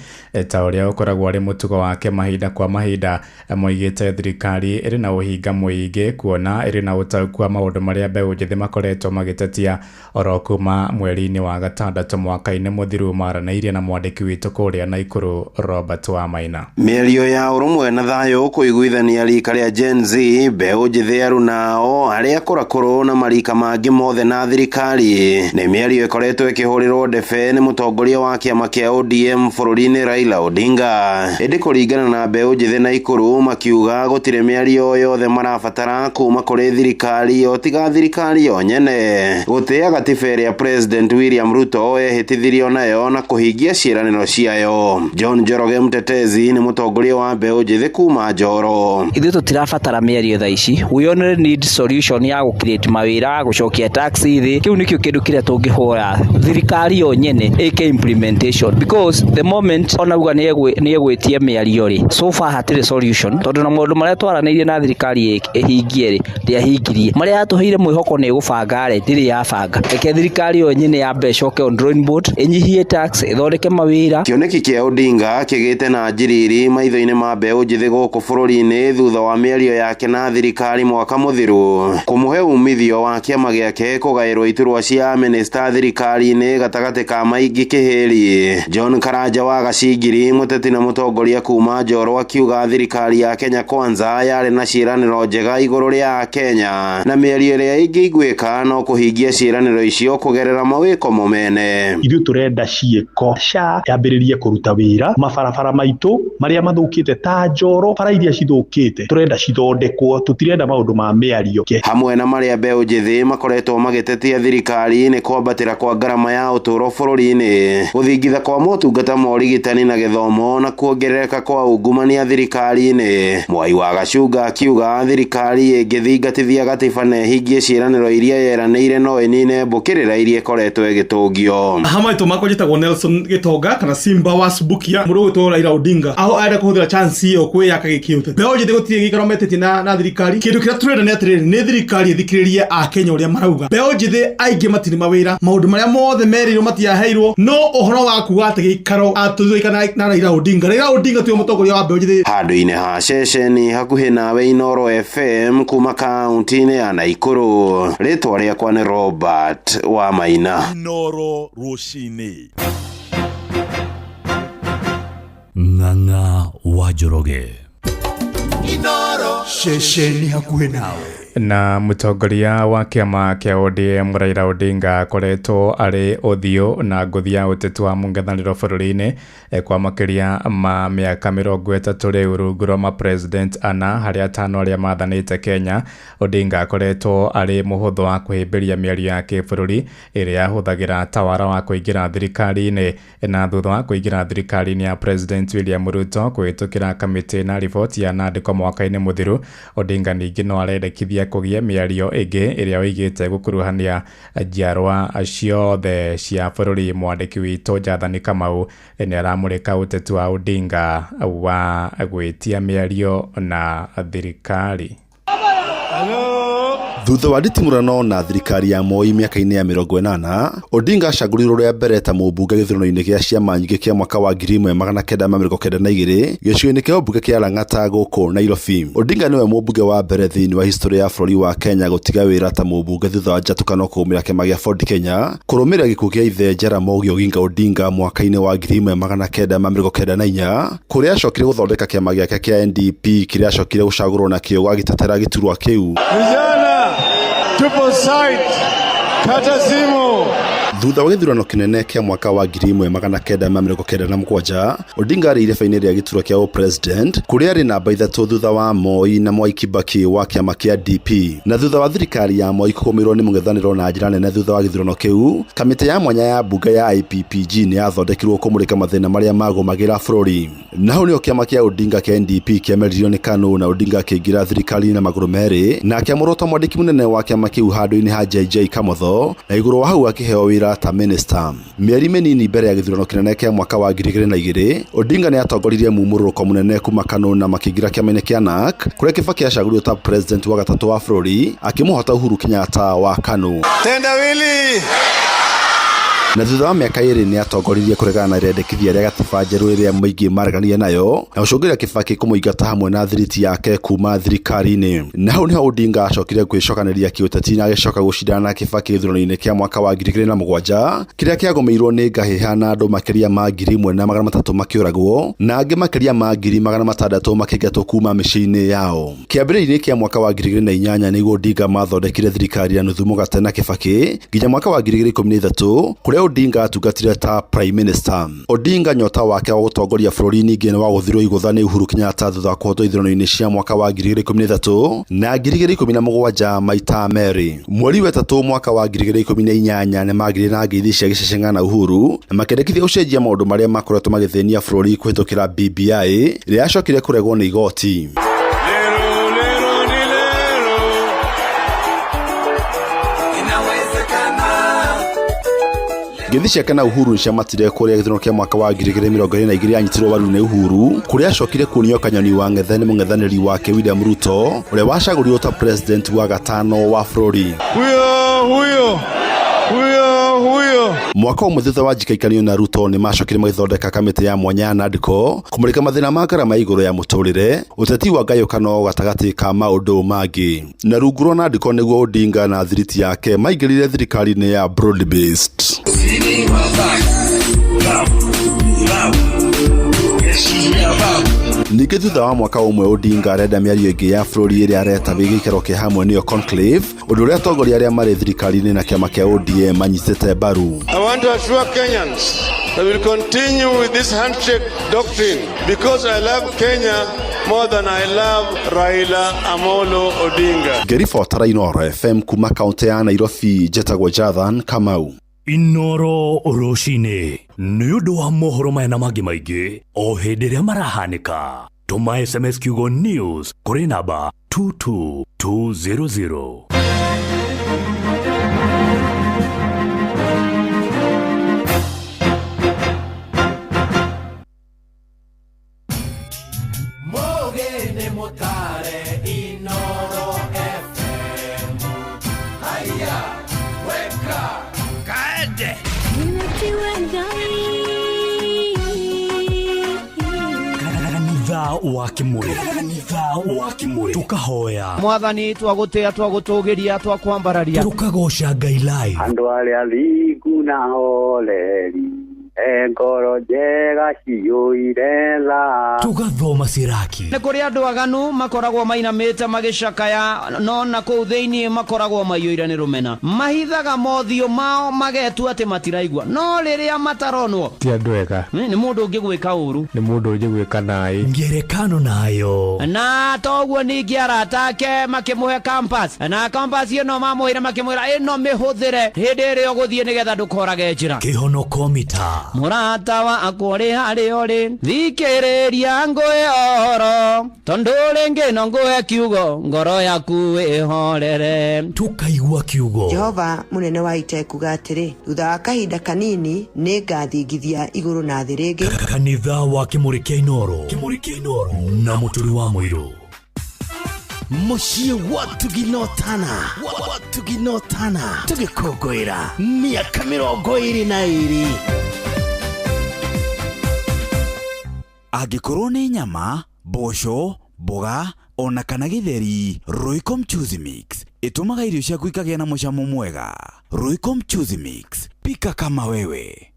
ta ũrĩa ũkoragwo arĩ mũtugo wake mahinda kwa mahinda. Moigĩte thirikari ĩrĩ na ũhinga mũingĩ kuona ĩrĩ na ũtaũku wa maũndũ marĩa mbeũ njĩthĩ makoretwo magĩtetia oro kuma mweri-inĩ wa gatandatũ mwaka-inĩ mũthiru. Maranĩirie na mwandĩki witũ kũrĩa Naikuru Robert Wamaina. Mĩario ya ũrũmwe na thayũ kũiguithania rika rĩa Gen Z mbeũ njĩthĩ arunao arĩa kũrakũrũ na marika mangĩ mothe na thirikari nĩ mĩario ĩkoretwo ĩkĩhũrĩrwo ndebe nĩ mũtongoria wa kĩama kĩa ODM bũrũri-inĩ Raila Odinga. Ĩndĩ kũringana na mbeũ njĩthĩ Naikuru makiuga gũtirĩ mĩario yothe marabatara kuma kũrĩ thirikari o tiga thirikari yo nyene gũtĩa gatiba ĩrĩa President William Ruto ehĩtithirio nayo na kũhingia ciĩranĩro ciayo. John Njoroge mũtetezi nĩ mũtongoria wa mbeũ njĩthĩ kuma Njoro. Ithuĩ tũtirabatara mĩario thaa ici, we only need solution ya gũcreate mawĩra, gũcokia tax thĩ. Kĩu nĩkĩo kĩndũ kĩrĩa tũngĩhoya thirikari yo nyene ĩke implementation, because the moment onauga nĩ egwĩtie mĩario rĩ so far hatirĩ solution tondũ na maũndũ marĩa twaranĩirie na thirikari ĩhingie rĩ ndĩahingirie marĩa yatũheire mwihoko ni gubanga ndiri ya banga eke thirikari yo nyine ya mbecoke on drawing board enyihie tax ithondeke mawira. Kioneki kia Odinga kigite na njiriri maitho-ini ma mbeũ njithi guku bururi-ini thutha wa mĩario yake na thirikari mwaka muthiru kumuhe umithio wa kiama giake kugairwo iturwa cia minista thirikari-ini gatagati ka maingi kihiri. John Karanja wa Gacingiri muteti na mutongoria kuma Njorua akiuga thirikari ya Kenya Kwanza yari na ciiraniro njega iguru ria Kenya na mĩario ĩrĩa ingĩiguĩka no kuhingia ciiraniro icio kugerera mawiko momene. Ithuĩ turenda ciĩko SHA yambĩrĩrie kuruta wĩra mabarabara maitu maria mathukite ta Njoro bara iria cithukite turenda cithondekwo tutirenda maundu ma mĩario. Hamwe na maria mbeũ njithi makoretwo magĩtetia thirikari ni kwambatĩra kwa ngarama ya ũtũũro bũrũri-inĩ gũthingitha kwa motungata ma ũrigitani na gĩthomo na kuongerereka kwa ungumania thirikari-inĩ. Mwai wa Gacunga akiuga thirikari ĩngĩthingatithia gatiba na ĩhingie ciĩranĩro iria yeranĩire no ĩnine mbũkĩrĩra iria ĩkoretwo ĩgĩtũngio. Hamwe tũmako njĩtagwo Nelson Gitonga kana Simba wa Subukia mũndũ gwĩtwo Raila Odinga aho arenda kũhũthĩra chance iyo kwĩyaka gĩkĩũte. Mbeũ njĩthĩ gũtirĩ gĩikaro metĩtie na thirikari. Kĩndũ kĩrĩa tũrenda nĩ atĩrĩrĩ nĩ thirikari ĩthikĩrĩrie Akenya ũrĩa marauga. Mbeũ njĩthĩ aingĩ matirĩ mawĩra maũndũ marĩa mothe merirwo matiaheirwo no ũhoro wa kuga atĩ gĩikaro atũthũikana na Raila Odinga. Raila Odinga tiwe mũtongoria wa mbeũ njĩthĩ. Handũ-inĩ ha ceceni hakuhĩ nawe Inoro FM kuma kaunti-inĩ ya Naikuru. Rĩtwa rĩakwa nĩ Robert wa Maina. Inoro Rucini. Ng'ang'a wa Njoroge. Inoro ceceni hakuhĩ nawe. Na mutongoria wa kiama kia ODM Raila Odinga akoretwo ari uthio na nguthi ya ũteti wa mũng'ethanĩro bũrũri-inĩ kwa makĩria ma mĩaka 30 rĩu rungu rwa president ana harĩa atano arĩa mathanĩte Kenya. Odinga akoretwo ari mũhũthũ wa kũhĩmbĩria mĩario ya kĩbũrũri ĩrĩa ahũthagĩra tawara wa kũingĩra thirikari-inĩ. Na thutha wa kũingĩra thirikari-inĩ ya President William Ruto kũhĩtũkĩra kamĩtĩ na riboti ya nandĩko mwaka-inĩ mũthiru, Odinga ningĩ no arendekithia kugia mĩario ĩngĩ ĩrĩa oigĩte gũkuruhania njiarwa ciothe cia bũrũri. Mwandĩki witũ Njathani Kamau nĩ aramũrĩka ũteti wa Odinga wa gwĩtia mĩario na thirikari. Thutha wa nditimũrano na thirikari ya Moi mĩaka-inĩ ya 80, Odinga acagũrirwo rĩa mbere ta mũmbunge gĩthurano-inĩ gĩa ciama nyingĩ kĩa mwaka wa 1992 gĩcigo-inĩ kĩa ũmbunge kĩa Lang'ata gũkũ Nairobi. Odinga nĩwe mũmbunge wa mbere thĩinĩ wa history ya bũrũri wa Kenya gũtiga wĩra ta mũmbunge thutha wa njatũkano kũrũmĩrĩra kĩama gĩa Ford Kenya kũrũmĩrĩra gĩkuũ kĩa ithe Jaramogi Oginga Odinga mwaka-inĩ wa 1994 kũrĩa acokire gũthondeka kĩama gĩake kĩa NDP kĩrĩa acokire gũcagũrwo nakĩo agĩtetera gĩturwa kĩu. Tupo site, kata simu. Thutha wa gĩthurano kĩnene kĩa mwaka wa 1997, Odinga arĩ ireba-inĩ rĩa gĩturwa kĩa president kũrĩa arĩ namba 3 thutha wa Moi na Mwai Kibaki wa kĩama kĩa DP. Na thutha wa thirikari ya Moi kũgũmĩrwo nĩ mũng'ethanĩro na njĩra nene thutha wa gĩthurano kĩu, kamĩtĩ ya mwanya ya mbunge ya IPPG nĩ yathondekirwo kũmũrĩka mathĩna marĩa magũmagĩra bũrũri. Na hau nĩho kĩama kĩa Odinga kĩa NDP kĩameririo nĩ KANU na Odinga akĩingĩra thirikari na magũrũ merĩ na akĩamũrwo ta mwandĩki mũnene wa kĩama kĩu handũ-inĩ ha JJ Kamotho na igũrũ wa hau akĩheo wĩra ta minister. Mĩeri mĩnini mbere ya gĩthurano kĩnene kĩa mwaka wa 2002, Odinga nĩ atongoririe mumũrũrũko mũnene kuma KANU na makĩingĩra kĩama-inĩ kĩa NARC kũrĩa Kibaki acagũrirwo ta president wa gatatũ wa bũrũri akĩmũhota Uhuru Kenyatta wa KANU. Tendawili. Na thutha wa mĩaka 2 nĩ atongoririe kũregana na irendekithia rĩa gatiba njerũ ĩrĩa mũingĩ mareganire nayo na gũcũngĩrĩria Kibaki kũmũingata hamwe na thiriti yake kuma thirikari-inĩ. Na hau nĩho Odinga acokire kwĩcokanĩria kĩũteti na agĩcoka gũcindana na Kibaki gĩthurano-inĩ kĩa mwaka wa 2007 kĩrĩa kĩagũmĩirwo nĩ ngahĩha na andũ makĩria ma 1,300 makĩũragwo na angĩ makĩria ma 600,000 makĩingatwo kuma mĩciĩ-inĩ yao. Kĩambĩrĩria-inĩ kĩa mwaka wa 2008 nĩguo Odinga mathondekire thirikari ya nuthu mũgate na Kibaki nginya mwaka wa 2013 kũrĩa Odinga atungatire ta prime minister. Odinga nyota wake wa gũtongoria bũrũri ningĩ nĩ wagũthirwo igũtha nĩ Uhuru Kenyatta thutha wa kũhotwo ithurano-inĩ cia mwaka wa 2013 na 2017 maita merĩ. Mweri wa gatatu mwaka wa 2018 nĩ magĩrĩire na ngeithi cia gĩceceng'a na Uhuru na makĩendekithia gũcenjia maũndũ marĩa makoretwo magĩthĩnia bũrũri kũhĩtũkĩra BBI ĩrĩa yacokire kũregwo nĩ igoti. Ngeithi ciake na Uhuru ciamatire kuria githurano kia mwaka wa 2022 anyitirwo baru ni Uhuru kuria acokire kuonio Kanyoni wa Ng'ethe ni mung'ethaniri wake William Ruto uria wacagũrirwo ta president wa gatano wa bũrũri. Huyo mwaka umwe thutha wa njikaikanio na Ruto ni macokire magithondeka kamiti ya mwanya ya NADCO kumurika mathina ma ngarama iguru ya muturire uteti wa ngayukano gatagati ka maundu mangi na rungu rwa NADCO niguo Odinga na thiriti yake maingirire thirikari-ini ya broad based. Ningĩ thutha wa mwaka umwe Odinga arenda mĩario ĩngĩ ya bũrũri ĩrĩa areta gĩikaro kĩa hamwe nĩyo conclave ũndũ ũrĩa atongoria arĩa marĩ thirikari-inĩ na kĩama kĩa ODM manyitĩte mbaru. I want to assure Kenyans that we will continue with this handshake doctrine because I love Kenya more than I love Raila Amolo Odinga. Ngĩribotera Inoro FM kuma kaunti ya Nairobi, Jetagwo Jathan Kamau. Inoro Roshine nĩ ũndũ wa mohoro maya na mangĩ maingĩ o hĩndĩ ĩrĩa marahanĩka. Tũma SMS kiugo news kũrĩ namba 22200. Wakimuri tukahoya mwathani twagutea twagutugiria twakwambararia tukagosha Ngai live andu aria lingu na holeri engoro njega ciyuire tha tugathoma Siraki nĩ kũrĩ andũ aganu makoragwo mainamĩte magĩcakaya no na kũu thĩinĩ makoragwo maiyũire nĩ rũmena mahithaga mothiũ mao magetua atĩ matiraigua no rĩrĩa mataronwo ti andũ ega nĩ mũndũ ũngĩ gwĩka ũru nĩ mũndũ ũngĩ gwĩka naĩ ngerekano nayo na toguo ningĩ arata ake makĩmũhe campus na campus ĩno mamũhĩre makĩmwĩra ĩno mĩhũthĩre hĩndĩ ĩrĩa ũgũthiĩ nĩgetha ndũkorage njĩra kĩhonoko mita mũrata wa akũrĩ harĩ ũrĩ thikĩrĩria ngũĩ ohoro tondũ rĩngĩ no ngũhe kiugo ngoro yaku ĩhorere tukaigua kiugo Jehova mũnene wa ita kuga atĩrĩ thutha wa kahinda kanini nĩ ngathingithia igũrũ na thĩ rĩngĩ kanitha wa Kĩmũrĩ kĩa Inoro na mũtũri wa mũirũ Moshie watu ginotana tugikũngũĩra mĩaka 22 angĩkorwo nĩ nyama mboco mboga ona kana gĩtheri Royco Mchuzi Mix ĩtũmaga irio ciaku ikagĩa na mũcamo mwega. Royco Mchuzi Mix, pika kama wewe.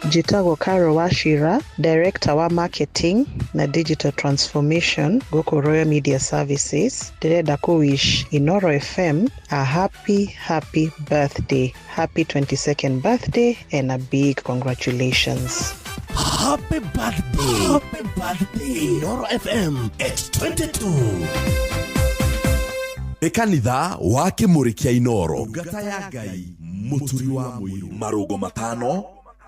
Njitagwo Carol Wachira, Director wa Marketing na Digital Transformation gũkũ Royal Media Services. Ndĩrenda kũwish Inoro FM a happy birthday. Happy 22nd birthday and a big congratulations. Happy birthday Inoro FM at 22. Ekanitha wa Kĩmũrĩ kĩa Inoro ngata ya Ngai mũturi wa mũirũ marũgo matano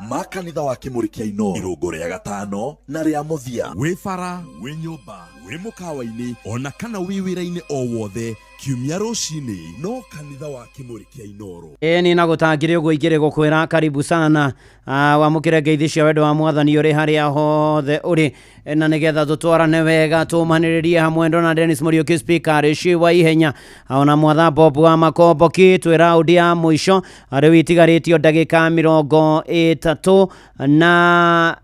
makanitha wa Kĩmũrĩ kĩa Inoro irũngo rĩa gatano na rĩa mũthia wĩ bara wĩ nyũmba wĩ mũkawa-inĩ ona kana wĩ wĩra-inĩ o wothe kiumia rũcinĩ no kanitha wa Kĩmũrĩ kĩa Inoro ni nagũtangire ũguo ingĩrĩ gũkwĩra karibu sana wamũkĩre ngeithi cia wendo wa mwathani ũrĩ harĩa hothe ũrĩ na nĩgetha tũtwarane wega tũmanĩrĩrie hamwe Ndona Dennis Mũriũki speaker rĩci wa ihenya ona mwatha Bob wa Makomboki twĩ raundi ya mũico rĩu itigarĩtio ndagĩka 30 na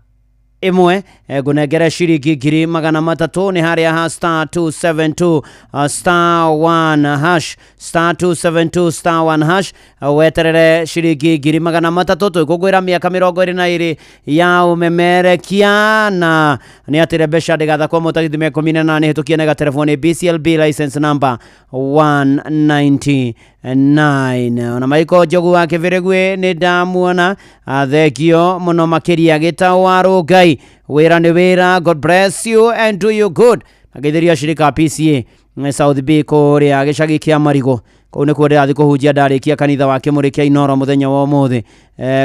imwe gunengere shiringi 300 ni harĩa ha star 272 star 1 hash star 272 star 1 hash weterere shiringi 300 twĩkũngũĩra mĩaka 22 ya umemerekia na ni atĩre mbeca ndĩgathakwo mũtagithi 18 hĩtũkie na telefoni BCLB license number 199 ona Michael Njogu wa Kĩbĩrĩgwi nĩ ndamuona thegio mũno makĩria gĩtawa Ngai wĩra nĩ wĩra. God bless you and do you good. Agetheria shirika PCA South B kũrĩa gĩcagi kĩa Marigũ kũu nĩ kũrĩa athi kũhunjia ndarĩkia kanitha wa Kĩmũrĩ kĩa Inoro mũthenya wa ũmũthĩ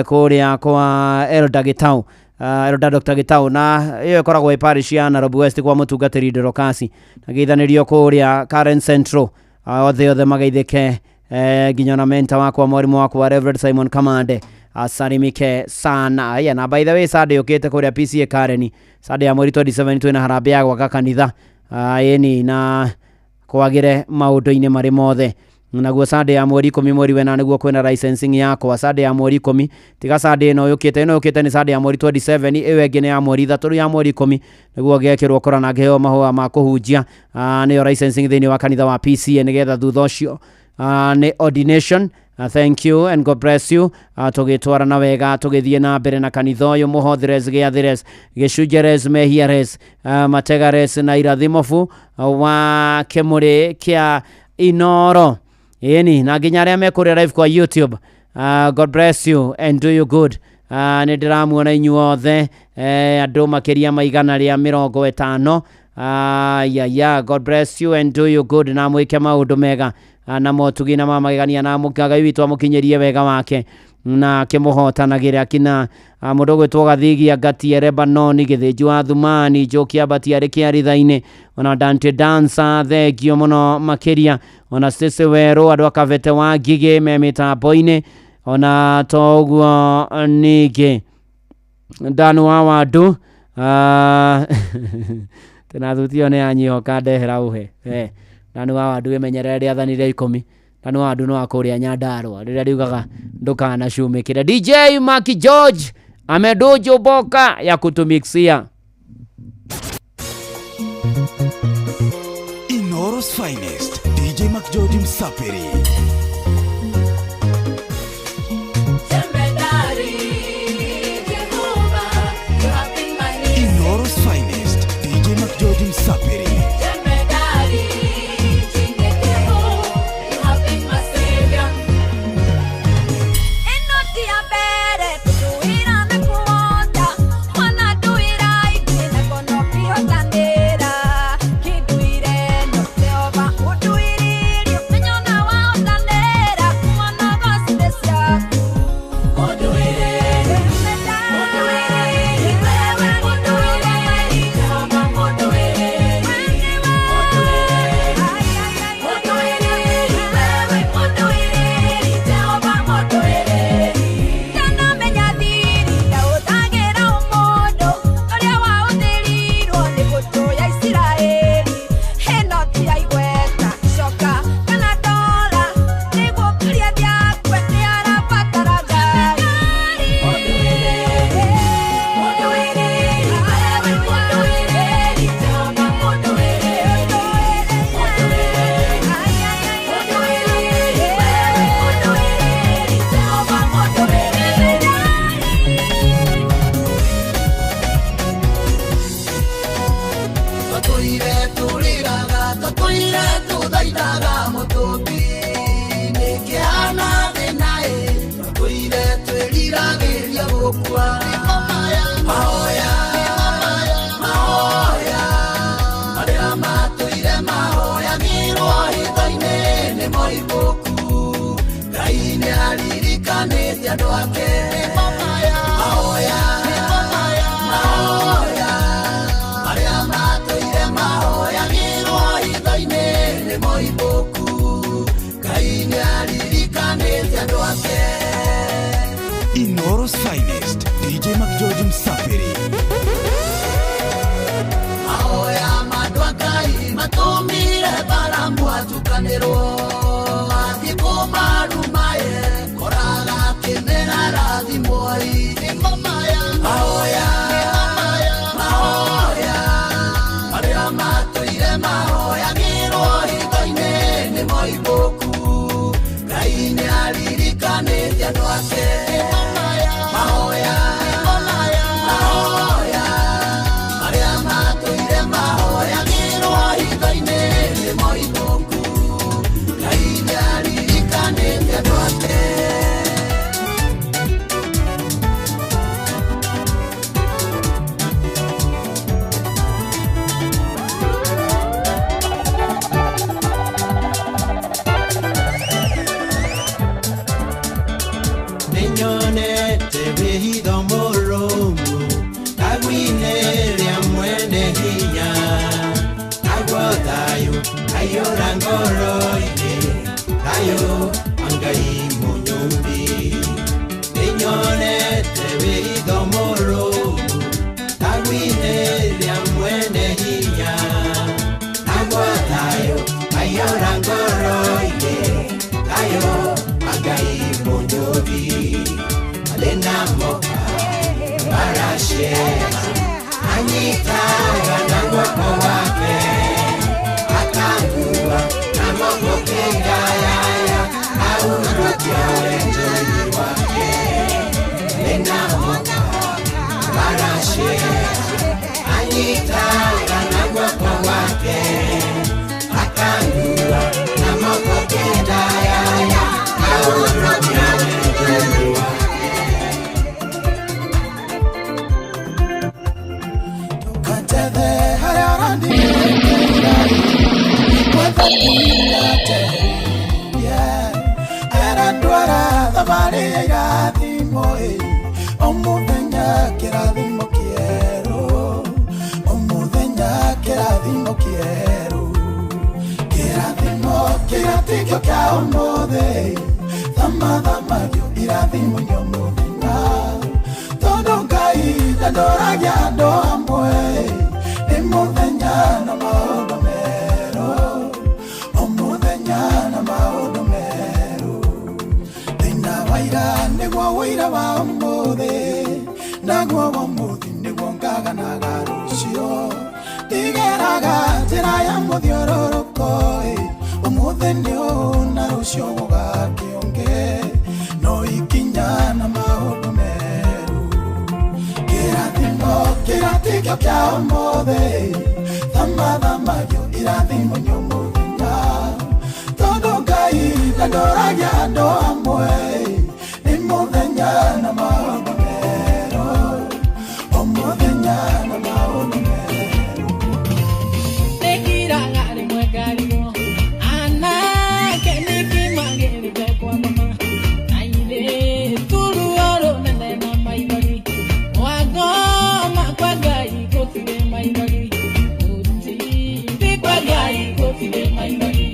kũrĩa kwa Elder Gitau Elder Dr. Gitau na ĩyo ĩkoragwo parish ya Nairobi West kwa mũtungatĩri Dorokasi na gĩthanĩrio kũrĩa Karen Central othe mageithĩke nginya na mentor wakwa mwarimu wakwa Reverend Simon Kamande asalimike sana. Aya, na by the way Sunday ukite kuria PCA Karen Sunday ya mweri 27 twina harambee ya gwaka kanitha yeni na kwagire maundu-ini mari mothe. Naguo Sunday ya mweri 10 mweri wena niguo kwina licensing yako. Sunday ya mweri 10 tiga Sunday no yukite ni Sunday ya mweri 27 iwe ingĩ ya mweri 3 ya mweri 10 niguo gekirwo kora na ngeheo mahua ma kuhunjia niyo licensing thini wa kanitha wa PCA nigetha thutha ucio ni ordination. Thank you and God bless you. Tugitwara na wega tugithie na mbere na kanitha uyu muhothires giathires gicunjeres mehiares mategares na irathimofu wa kimuri kia Inoro yeni na nginya aria mekuria live kwa YouTube. God bless you and do you good. Ni ndiramuona inyuothe andu makiria maigana ria 50. God bless you and do you good na mwike maundu mega na motugi na mamagania na mukagai witu amukinyerie wega wake na kimuhotanagira kina mundu gwitwo Gathigia Gatie Lebanon githijwa Thumani Jokia Batiari kiarithaine ona Dante Dancer thegio muno makiria ona Stacey Wero andu akavete wa Gige memitambo-ini ona toguo nige Danu wa Wandu tena thutio ne anyihoka ndehera uhe Danu wa Wandu emenyerere riathanire 10 Danu wa Wandu no akuria Nyandarua riria riugaga ndukana shumikire. DJ Maki George amedojo boka ya kutumixia Inoro's finest DJ Maki George Msapiri. Inoro's finest DJ Maki George Msapiri. Inoro's finest DJ Maki George Msapiri. Ahoya madwakai matumire barambu atukanero atiko marumaye koraga kimera rathimoi nimamaya ahoya aria matuire mahoya ngirwo hitho-ini ni moiboku Ngai ni aririkanite andu ake Nĩnyonete wĩtho mũrũmu tagwinĩria mwene hinya agwa thayũ aiyũra ngoro-inĩ thayũ Ngai mũnyũthi arĩ na moka baracera anyitaga na guoko wake akangua na moko kengayaya aurukia wenjoni wake nena moka barashia anyitaga na guoko wake akangua na moko kengayaya aurukia wenjoni wake tukatete hararandi era ndwara thabari ya irathimo omuthenya kirathimo kieru omuthenya kirathimo kieru kirathimo kirathikio kia omothe thamathamario irathimo nyomuthenya tondu Ngai ndandoragia andu amwe ni muthenya na maundu meru omuthenya na maundu meru thina waira niguo wira wa umuthi naguo wa umuthi niguo ngaganaga rucio ndigeraga njira ya muthiũrũrũko umuthi nĩũ na rucio gũgakĩũngĩ no ikinya na maundu meru kĩrathimo kĩrathikio kia ũmũthĩ thamathamario irathimo nyũmũthenya tondu Ngai ndandoragia andũ amwe nĩ mũthenya na maũndũ merũ mũthenya na maũndũ merũ Nekiraga rĩmwe ngarimwo anake nĩkĩmagĩrĩte kwa mama na airĩtu ruo rũnene na maithori wangoma kwa Ngai gũtirĩ maithori gũtirĩ kwa Ngai gũtirĩ maithori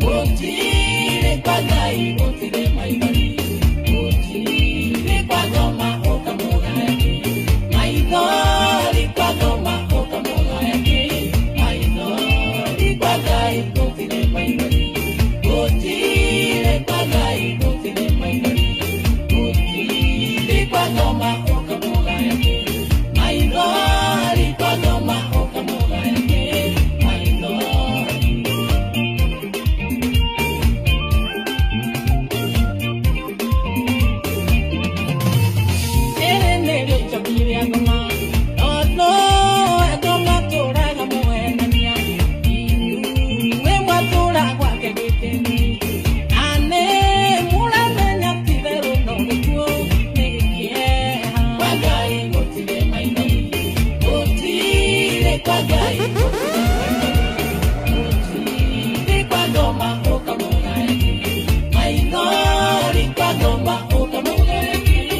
gũtirĩ kwa Ngai gũtirĩ maithori gũtirĩ kwa ngoma ũkamũgayaki maithori kwa ngoma ũkamũgayaki maithori kwa Ngai gũtirĩ maithori gũtirĩ kwa Ngai gũtirĩ maithori gũtirĩ kwa ngoma ũkamũgayaki maithori kwa ngoma ũkamũgayaki maithori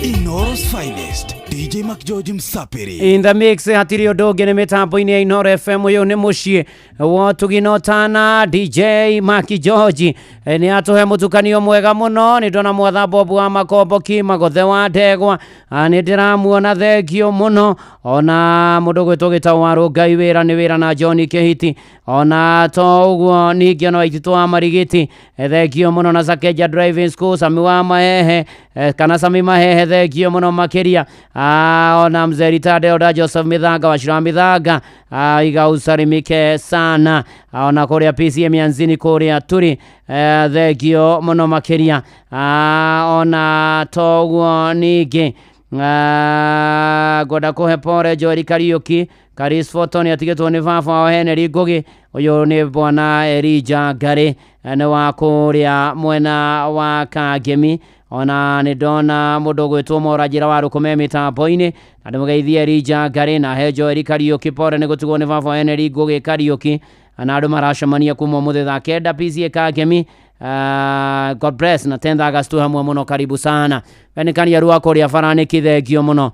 Inoros finest DJ Mac George Msapiri in the mix hatiri odoge nĩ mĩtambo-inĩ ya Inoro FM ũyũ nĩ mũciĩ wa tuginotana DJ Mac George nĩ atũhe mũtukanio mwega mũno nĩ ndona mwatha Bob wa Makomboki Magothe wa Ndegwa nĩ ndĩramuona thengio mũno ona mũndũ gwĩtwo gĩtaũ Ngai wĩra nĩ wĩra na John Kĩhiti ona to ũguo ningĩ no Aititũ wa Marigiti thengio mũno na Sakeja Driving School Sami wa Mahehe kana Sami Mahehe thengio mũno makĩria ona mzee Ritade Oda Joseph Mithanga wa Shira Mithanga iga usarimike sana ona kũrĩa PCM Yanzini kũrĩa turi thengio mũno makĩria ona to ũguo ningĩ ngoda kũhe pore Joel Kariuki Karis Photo nĩ atigĩtwo nĩ baba wa Henry Ngugi ũyũ nĩ bwana Elijah Ngari nĩ wa kũrĩa mwena wa Kangemi ona nĩ ndona mũndũ gwĩtwo Morajĩra wa Rũkũme mĩtambo-inĩ na ndĩmũgeithie Elijah Ngari na he Joel Kariuki pore nĩ gũtigwo nĩ baba wa Henry Ngugi Kariuki na andũ maracemania kuma mũthĩ thaa kenda PCA Kangemi God bless na 10th August hamwe mũno karibu sana wenikania ruwa kũrĩa barani kĩthengio mũno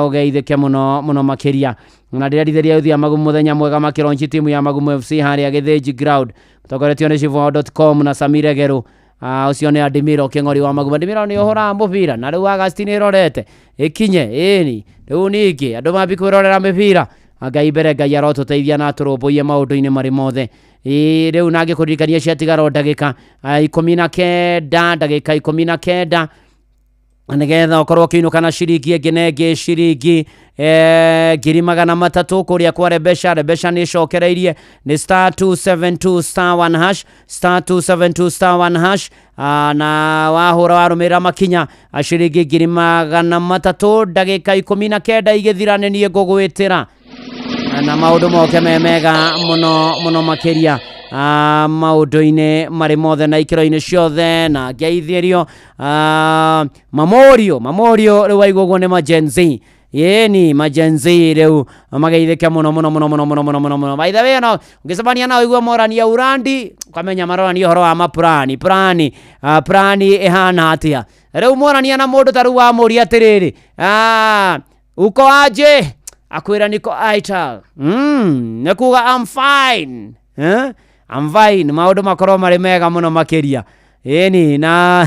ũgeithĩke mũno mũno makĩria na ndĩrendithĩria uthia magumu mũthenya mwega makĩronji timu ya Magumu FC harĩa Gĩthĩnji ground mũtongoretio nĩ Shivo.com na Samire Geru ucio nĩ Adimiro Kĩng'ori wa Maguma. Adimiro nĩ ũhũraga mũbira na rĩu Agasti nĩ ĩrorete ĩkinye ĩni rĩu ningĩ andũ mambi kwĩrorera mĩbira Ngai mbere Ngai arotũteithia na tũrũmbũiye maũndũ-inĩ marĩ mothe. Rĩu nangĩ kũririkania ciatigaro ndagĩka 19 nĩgetha ũkorwo ũkĩinũka na ciringi ĩngĩ na ĩngĩ ciringi 300 kũrĩa kwa Rebesha nĩ cokereirie nĩ *272 *1 hash *272 *1 hash na wahũra warũmĩrĩra makinya ciringi 300 ndagĩka 19 igĩthira nĩ niĩ ngũgwĩtĩra na maũndũ moke mega mũno makĩria maũndũ-inĩ marĩ mothe na ikĩro-inĩ ciothe na ngeithĩrio Mamorio rĩu waigua ũguo nĩ majenzi yeni majenzi rĩu mageithĩke mũno. By the way no ũngĩcemania nao igua morania urandi ukamenya marorania ũhoro wa maplani ĩhana atĩa. Rĩu morania na mũndũ ta rĩu wamũria atĩrĩrĩ uko aje akwĩra niko aital nĩkuga I'm fine I'm fine. Maũndũ makorwo marĩ mega mũno makĩria ĩni na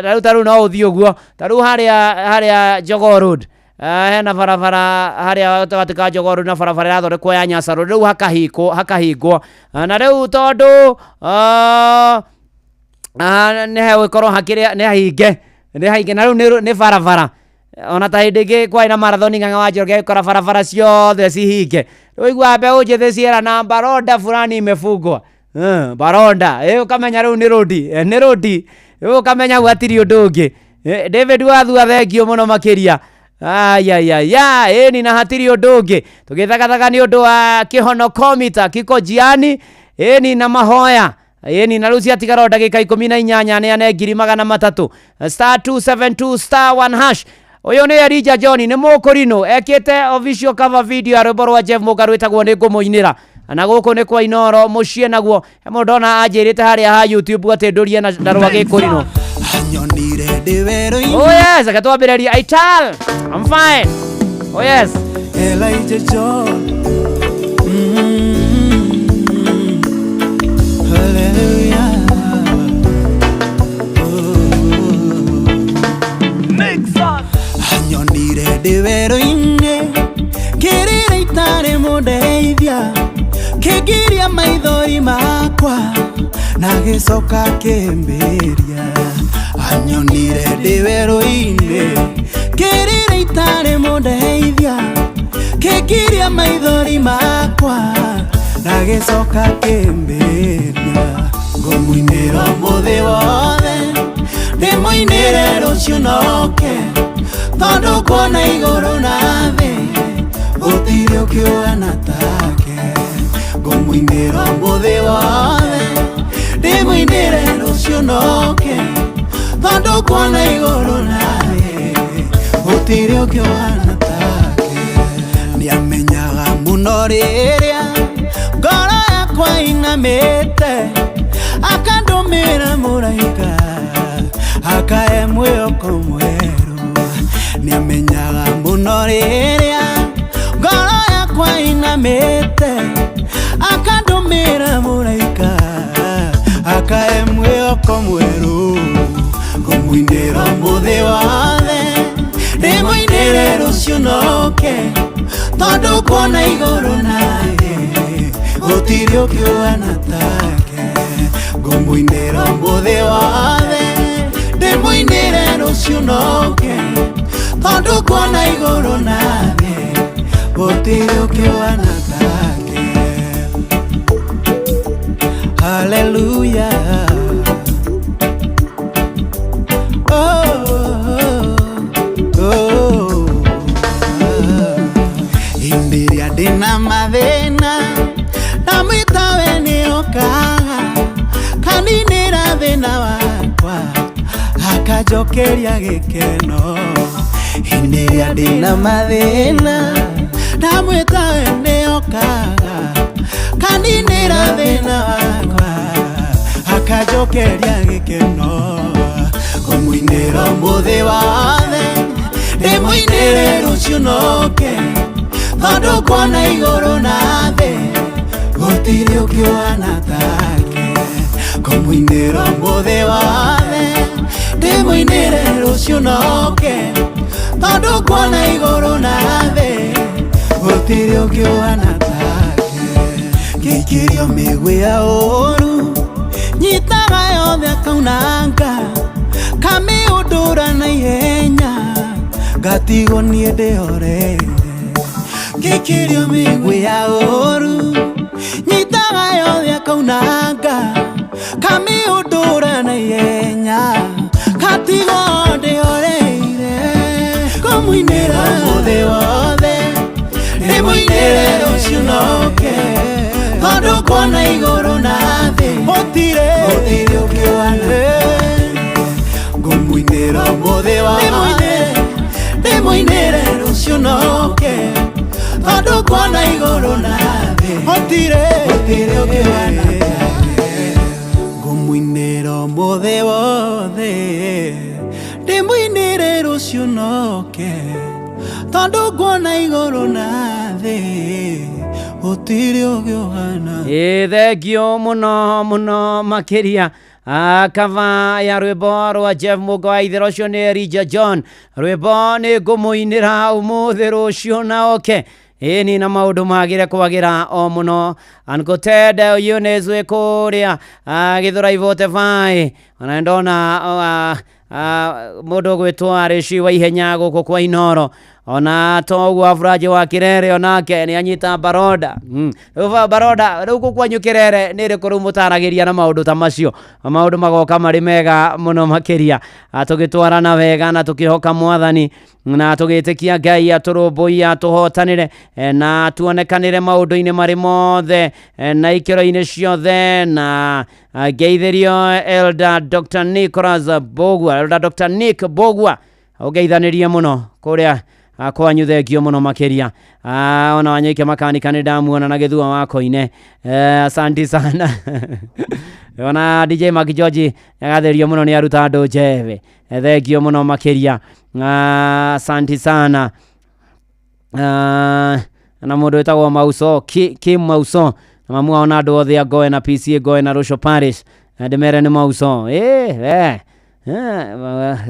rĩu ta rĩu no ũthiĩ ũguo ta rĩu harĩa Jogoo Road hena barabara harĩa gatagatĩ ka Jogoo Road na barabara ĩrathondekwo ya Nyasa Road rĩu hakahingwo na rĩu tondũ nĩ hegũkorwo nĩ hahinge na rĩu nĩ barabara ona ta hĩndĩ ĩngĩ kwarĩ na marathoni Ng'ang'a wa Njoroge gĩkora barabara ciothe cihinge. Rĩu igua mbeũ njĩthĩ ciera na baronda fulani imefungwa baronda ũkamenya rĩu nĩ rodi rĩu ũkamenya gwatirĩ ũndũ ũngĩ. David Wathua thengio mũno makĩria ĩni na hatirĩ ũndũ ũngĩ tũgĩthagathaga nĩ ũndũ wa kĩhono komita Kiko Jiani ĩni na mahoya ĩni na rĩu ciatigara ndagĩka 18 nĩ 300 *272 *1 hash. Uyu ni Elijah John ni mũkũrinũ ekĩte official cover video ya rwĩmbo rwa Jeff Mũnga rwĩtagwo nĩ ngũmũinĩra na gũkũ nĩ kwa Inoro mũciĩ naguo mũndũ ona anjĩrĩte harĩa ha YouTube atĩ ndũrie na ndarwa gĩkũrinũ. Oh yes, akatwambĩrĩria Aital I'm fine. Oh yes, Elijah John hallelujah nyonire ndĩwerũ-inĩ kĩrĩra itarĩ mũndeithia kĩngiria maithori makwa na gĩcoka kĩmbĩria. Anyonire ndĩwerũ-inĩ kĩrĩra itarĩ mũndeithia kĩngiria maithori makwa na gĩcoka kĩmbĩria. Ngũmũinĩra mũthĩ wothe ndĩmũinĩre rũciũ noke tondũ kuona igũrũ na thĩ gũtirĩ ũkĩũgana take. Ngũmũinĩra mũthĩ wothe ndĩmũinĩre rũciũ noke tondũ kuona igũrũ na thĩ gũtirĩ ũkĩũgana take. Nĩamenyaga mũno rĩrĩa ngoro yakwa inamĩte akandũmĩra mũraika akahe mwĩhoko mwerũ. Nĩamenyaga mũno rĩrĩa ngoro yakwa inamĩte akandũmĩra mũraika akahe mwĩhoko mwerũ. Ngũmũinĩra mũthĩ wothe ndĩmũinĩre rũciũ noke tondũ kuona igũrũ na thĩ gũtirĩ ũkĩũgana take. Ngũmũinĩra mũthĩ wothe ndĩmũinĩre rũciũ noke tondũ kuona igũrũ na thĩ gũtirĩ ũkĩũgana take. Hallelujah. Imbĩrĩa ndĩna mathĩna ndamwĩtawe nĩokaga kaninĩra thĩna wakwa akajokeria gĩkeno. Imbĩrĩa ndĩna mathĩna ndamwĩtawe nĩokaga kaninĩra thĩna wakwa akajokeria gĩkeno. Ngũmũinĩra mũthĩ wothe ndĩmũinĩre rũciũ noke tondũ kuona igũrũ na thĩ gũtirĩ ũkĩũgana take. Kumuinĩra mũthĩ wothe ndĩmũinĩre rũciũ noke tondũ kuona igũrũ na thĩ gũtirĩ ũngĩ ũhana take ngĩikĩrio mĩguĩ ya ũru nyitaga yothe akaunanga kamĩũndũra na ihenya ngatigwo niĩ ndĩhorere ngĩikĩrio mĩguĩ ya ũru nyitaga yothe akaunanga kamĩũndũra na ihenya ngatigwo ndĩhoreire kũmũinĩra mũthĩ wothe ndĩmũinĩre rũciũ noke tondũ kuona igũrũ na thĩ gũtirĩ ũngĩ ũhana ngũmũinĩra mũthĩ wothe ndĩmũinĩre rũciũ noke tondũ kuona igũrũ na thĩ gũtirĩ ũngĩ ũhana ngũmũinĩra mũthĩ wothe ndĩmũinĩre rũciũ noke tondũ kuona igũrũ na thĩ gũtirĩ ũngĩ ũhana. Thengio mũno mũno makĩria kava ya rwĩmbo rwa Jeff Mũngai thero cio nĩ Elijah John rwĩmbo nĩ ngũmũinĩra ũmũthĩ rũciũ na oke ĩni na maũndũ magĩre kwagĩra o mũno ankotede Eunice wĩ kũrĩa Gĩthũrai vote vai ona ndona mũndũ gwĩtwo Rishi wa ihenya gũkũ kwa Inoro ona toguo Afraji wa Kirere onake nĩ anyita baroda baroda rĩu gũkwanyu Kirere nĩ rĩkũ rĩu mũtaragĩria na maũndũ ta macio maũndũ magoka marĩ mega mũno makĩria tũgĩtwarana wega na tũkĩhoka Mwathani na tũgĩtĩkia Ngai atũrũmbũiya tũhotanĩre na tuonekanĩre maũndũ-inĩ marĩ mothe na ikĩro-inĩ ciothe na ngeithĩrio Elder Dr. Nicholas Bogwa Elder Dr. Nick Bogwa ũgeithanĩrie mũno kũrĩa kwanyu thengio mũno makĩria ona Wanyike makanika nĩ ndamuona na Gĩthua wa Koine asante sana ona DJ Mark George agatherio mũno nĩ aruta andũ njeve thengio mũno makĩria asante sana na mũndũ wĩtagwo Mauso Kim Mauso na mamu ona andũ othe agoe na PC goe na Rusho Parish ndemere nĩ Mauso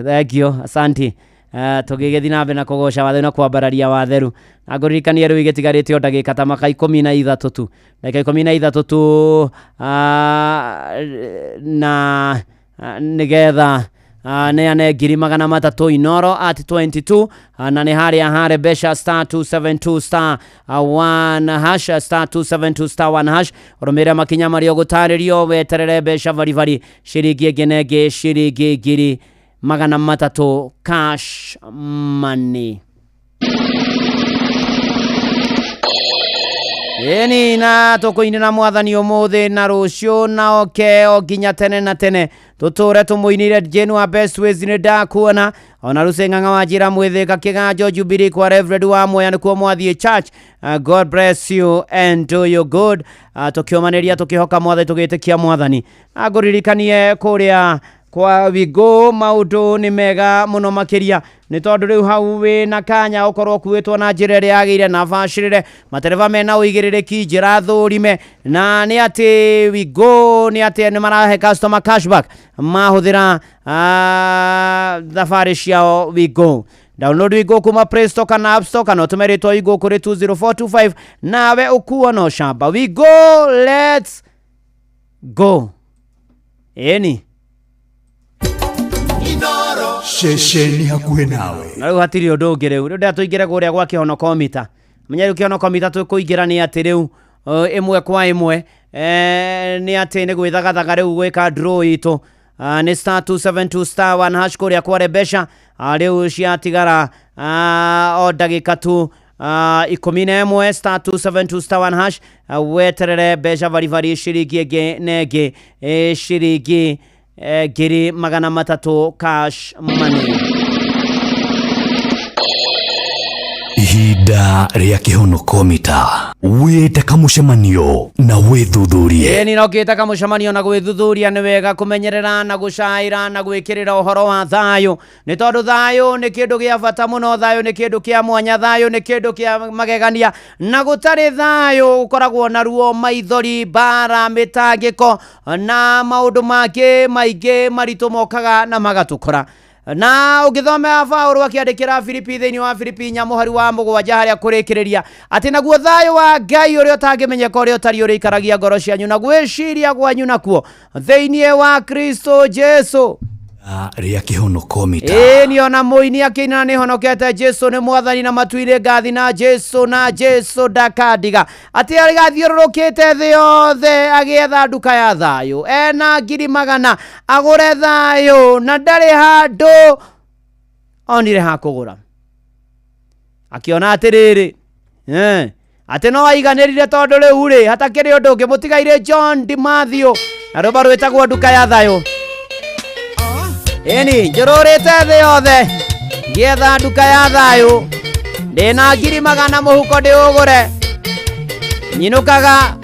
thengio asante tũgĩgĩthi na mbere na kũgoca watheru na kwambararia watheru agũririkania rĩu igĩtigarĩte o ndagĩka ta maka 13 tu ndagĩka 13 tu na nĩgetha neane ngiri 300 Inoro at 22 na nĩ harĩa hare besha star 272 star 1 hash star 272 star 1 hash ũrũmĩrĩra makinya marĩa ũgũtarĩrio weterere besha varivari ciringi ĩngĩ ciringi ngiri 300 cash money. Eni na tũkũinĩra Mwathani ũmũthĩ na rũciũ na oke o nginya tene na tene tũtũre tũmũinĩre Jane wa Best Ways nĩ ndakuona ona Ruseng'ang'a wa njĩra mwĩthĩka kĩganjo Jubilee kwa Reverend wa Mwea nĩkuo mwathiĩ church God bless you and do you good tũkĩomanĩria tũkĩhoka Mwathani tũgĩtĩkia Mwathani agũririkanie kũrĩa kwa Wigo maũndũ nĩ mega mũno makĩria nĩ tondũ rĩu hau wĩ na kanya ũkorwo kuĩtwo na njĩra ĩrĩa yagĩrĩire na bacĩrĩre matereba mena ũigĩrĩrĩki njĩra thũrime na nĩ atĩ Wigo nĩ atĩ nĩ marahe customer cashback mahũthĩra thabarĩ ciao Wigo. Download Wigo kuma Play Store kana App Store kana ũtũme rĩtwa Wigo kũrĩ 20425 nawe ũkuo no shamba Wigo. Let's go. Eni Shesheni hakuhĩ nawe na rĩu hatirĩ ũndũ ũngĩ rĩu rĩu tũingĩre kũrĩa gwa kĩhono komita menya rĩu kĩhono komita tũkũingĩra nĩ atĩ rĩu ĩmwe kwa ĩmwe nĩ atĩ nĩ gwĩthagathaga rĩu gwĩka draw itũ nĩ star 272 star 1 hash kũrĩa kware besha rĩu ciatigara o ndagĩka tu 11 star 272 star 1 hash weterere besha varivari ciringi ĩngĩ na ĩngĩ ciringi ngiri 300 cash money. ihinda rĩa kĩhonoko mita wĩte kamũcemanio na wĩthuthurie. Ni nokĩte kamũcemanio na gwĩthuthuria nĩ wega kũmenyerera na gũcaĩra na gwĩkĩrĩra ũhoro wa thayũ, nĩ tondũ thayũ nĩ kĩndũ gĩa bata mũno, thayũ nĩ kĩndũ kĩa mwanya, thayũ nĩ kĩndũ kĩa magegania, na gũtarĩ thayũ ũkoragwo na ruo, maithori, mbara, mĩtangĩko na maũndũ mangĩ maingĩ maritũ mokaga na magatũkora. Na ũgĩthomera Paulo akĩandĩkĩra Filipi thĩinĩ wa Filipi nyamuhari wa 7 harĩa kũrĩkĩrĩria atĩ naguo thayũ wa Ngai ũrĩa ũtangĩmenyeka ũrĩa ũtari ũrĩikaragia ngoro cianyu na gwĩciria gwanyu nakuo thĩinĩ wa Kristo Jesu rĩa kĩhonoko mita. Ni ona mũini akĩina nĩ honokete Jesu nĩ mwathani na matuire ngathi na Jesu ndakandiga atĩ arĩgathiũrũrũkĩte thĩ yothe agĩetha nduka ya thayũ, ena 100,000 agũre thayũ na ndarĩ handũ onire ha kũgũra, akĩona atĩrĩrĩ atĩ no aiganĩrire tondũ rĩu rĩ hatakĩrĩ ũndũ ũngĩ mũtigaire John Di Matthew na rũmba rwĩtagwo nduka ya thayũ. Eni njũrũrĩte thĩ yothe ngĩetha nduka ya thayũ, ndĩna 100,000 mũhuko ndĩũgũre, nyinũkaga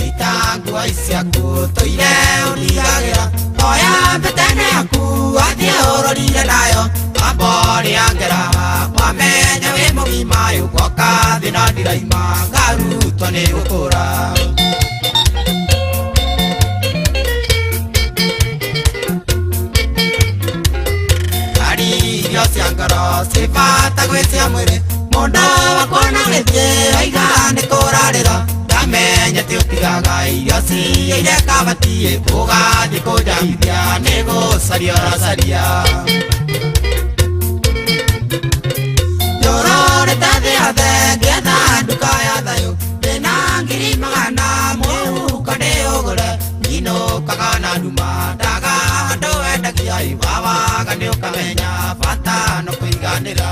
itangua isiaku toire unigagĩra oya mbetene yaku athiĩ ũrorire nayo ambori angera wamenya wĩ mũgima yũgoka thĩ na ndiraima ngarutwo nĩ gũkũra. Irio cia ngoro cibata gwĩcia mwĩrĩ mũndũ wakwa na gĩthiĩ aiga nĩ kũrarĩra ndamenya tĩ ũtigaga irio ciĩire kabatiĩ ũgathiĩ kũnjahithia nĩ gũcaria ũracaria. Njũrũrĩte thĩ yothe ngĩetha nduka ya thayũ, ndĩna 100,000 mũhuko ndĩũgũre, nyinũkaga na nduma ndaga handũ wendagia wawaga nĩ ũkamenya bata no kũiganĩra.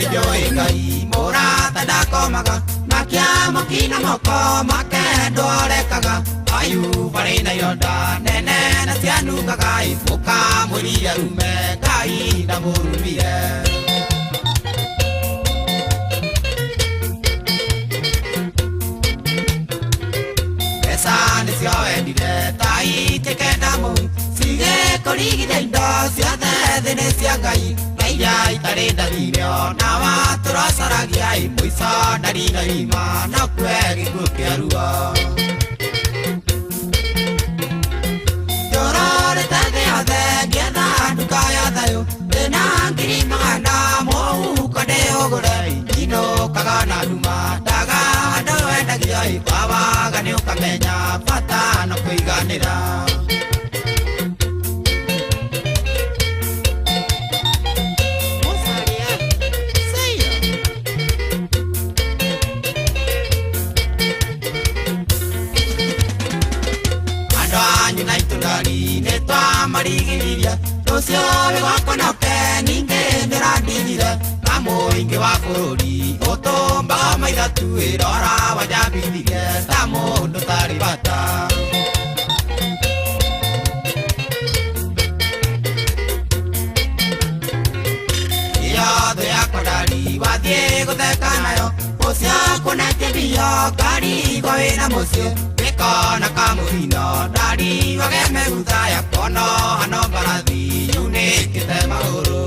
Nĩnjũĩ Ngai mũrata ndakomaga na kĩamo kina moko make ndwarekaga Ayuba rĩ na ironda nene na cianungaga ibũka mũria rume Ngai ndamũrumire. Mbeca nĩcio wendire ta itĩke ndamu cigĩ kũrigithia indo ciothe thĩ nĩ cia Ngai na iria itarĩ ndathire ona watũrocaragia mũico ndarina ima no kue gĩkuũ kĩa ruo. Njũrũrĩte thĩ yothe ngĩetha nduka ya thayũ, ndĩna 100,000 mũhuko ndĩũgũre, nyinũkaga na nduma ndaga handũ wendagia wawaga nĩ ũkamenya bata no kũiganĩra. Nĩ twamarigĩrĩria rũcio wĩgwakonoke ningĩ ndĩrandinyire na mũingĩ wa bũrũri ũtũmbaga maithatu ĩrora wanjambithirie ta mũndũ tarĩ bata. Yothe yakwa ndari wathiĩ gũtheka nayo ũcio kũnetie mbio karigwo wĩna mũciĩ kona kamũhino ndari wage megutha ya kono hano mbarathi yunĩkĩte magũrũ.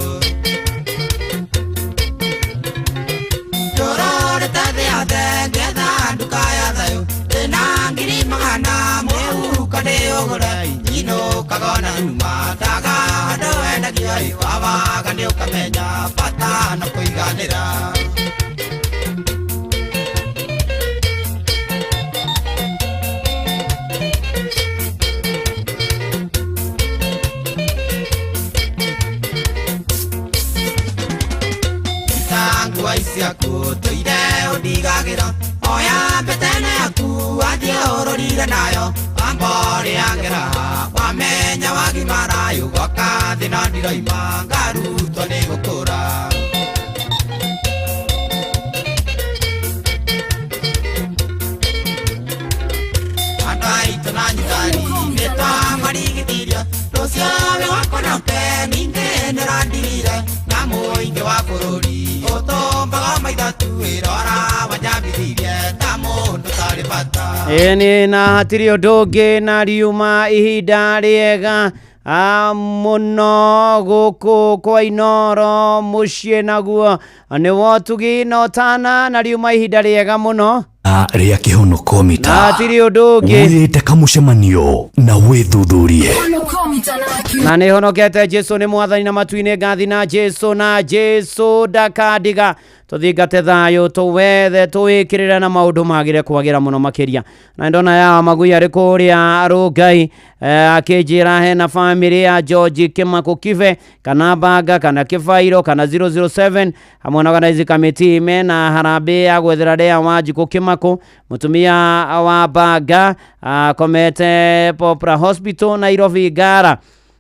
Njũrũrĩte thĩ yothe ngĩetha nduka ya thayũ, ndĩna 100,000 mũhuko ndĩũgũre, nyinũkaga na nduma ndaga handũ wendagia wawaga nĩ ũkamenya bata no kũiganĩra. Isiaku toire unigagĩra oya mbetene yaku athiĩ ũrorire nayo ambori angera wamenya wagimara yũgoka thĩ na ndiraima ngarutwo nĩ gũkũra. FM inde nerandirire na muingi wa bururi utombaga maithatu irora wanyambithirie ta mundu tari bata eni na hatiri odonge na riuma ihinda riega muno guku kwa Inoro mucie naguo ni wotugi no tana na riuma ihinda riega muno ria kihono mita na hatiri odonge mwirite kamucemanio na withuthurie na ni honokete Jesu ni mwathani na matuine ngathi na Jesu dakadiga tuthingate thayo tuwethe tuwikirira na maundu magire kwagira muno makiria na ndona ya magui ari kuria Rongai akijira he na family ya George Kimako Kive kana Baga kana Kifairo kana 007 hamwe na organize committee mena harambe ya gwethera ria Wanjiku Kimako mutumia wa Baga komete Popra Hospital Nairobi Gara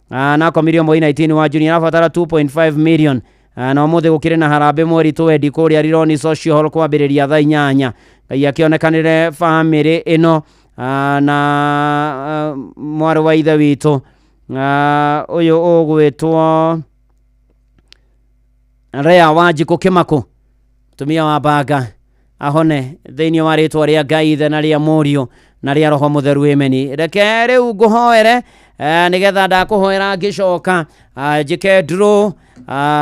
na kwa milioni 19 wa junior afatara 2.5 million na muthe gukire na harambe mweri twendi kuria Rironi social hall kwambiriria thaa 8 ngai akionekanire family ino na mwari wa ithe witu uyu ugwitwo Rea Wanjiku Kimako tumia wa Baga ahone thiini wa ritwa ria Ngai ithe na ria Murio na ria Roho Mutheru emeni reke riu nguhoere nigetha ndakuhoera ngicoka njike draw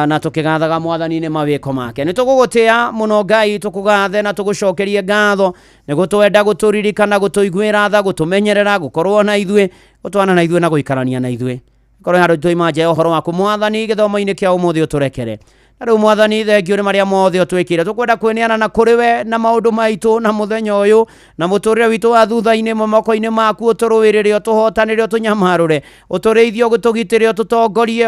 na tukigathaga mwathani-ini mawiko make ni tugugutia muno Ngai tukugathe na tugucokerie ngatho ni gutwenda guturirikana gutuiguira tha gutumenyerera gukorwo na ithue gutwana na ithue na guikarania na ithue korwo handu tuimanje uhoro waku mwathani githomo-ini kia umuthi uturekere Riu mwathani thengio ni maria mothe twikire tukwenda kweneana na kuriwe na maundu maitu na muthenya uyu na muturire witu wa thutha-ini momoko-ini maku uturuwirire utuhotanire utunyamarure utureithio gutugitire ututongorie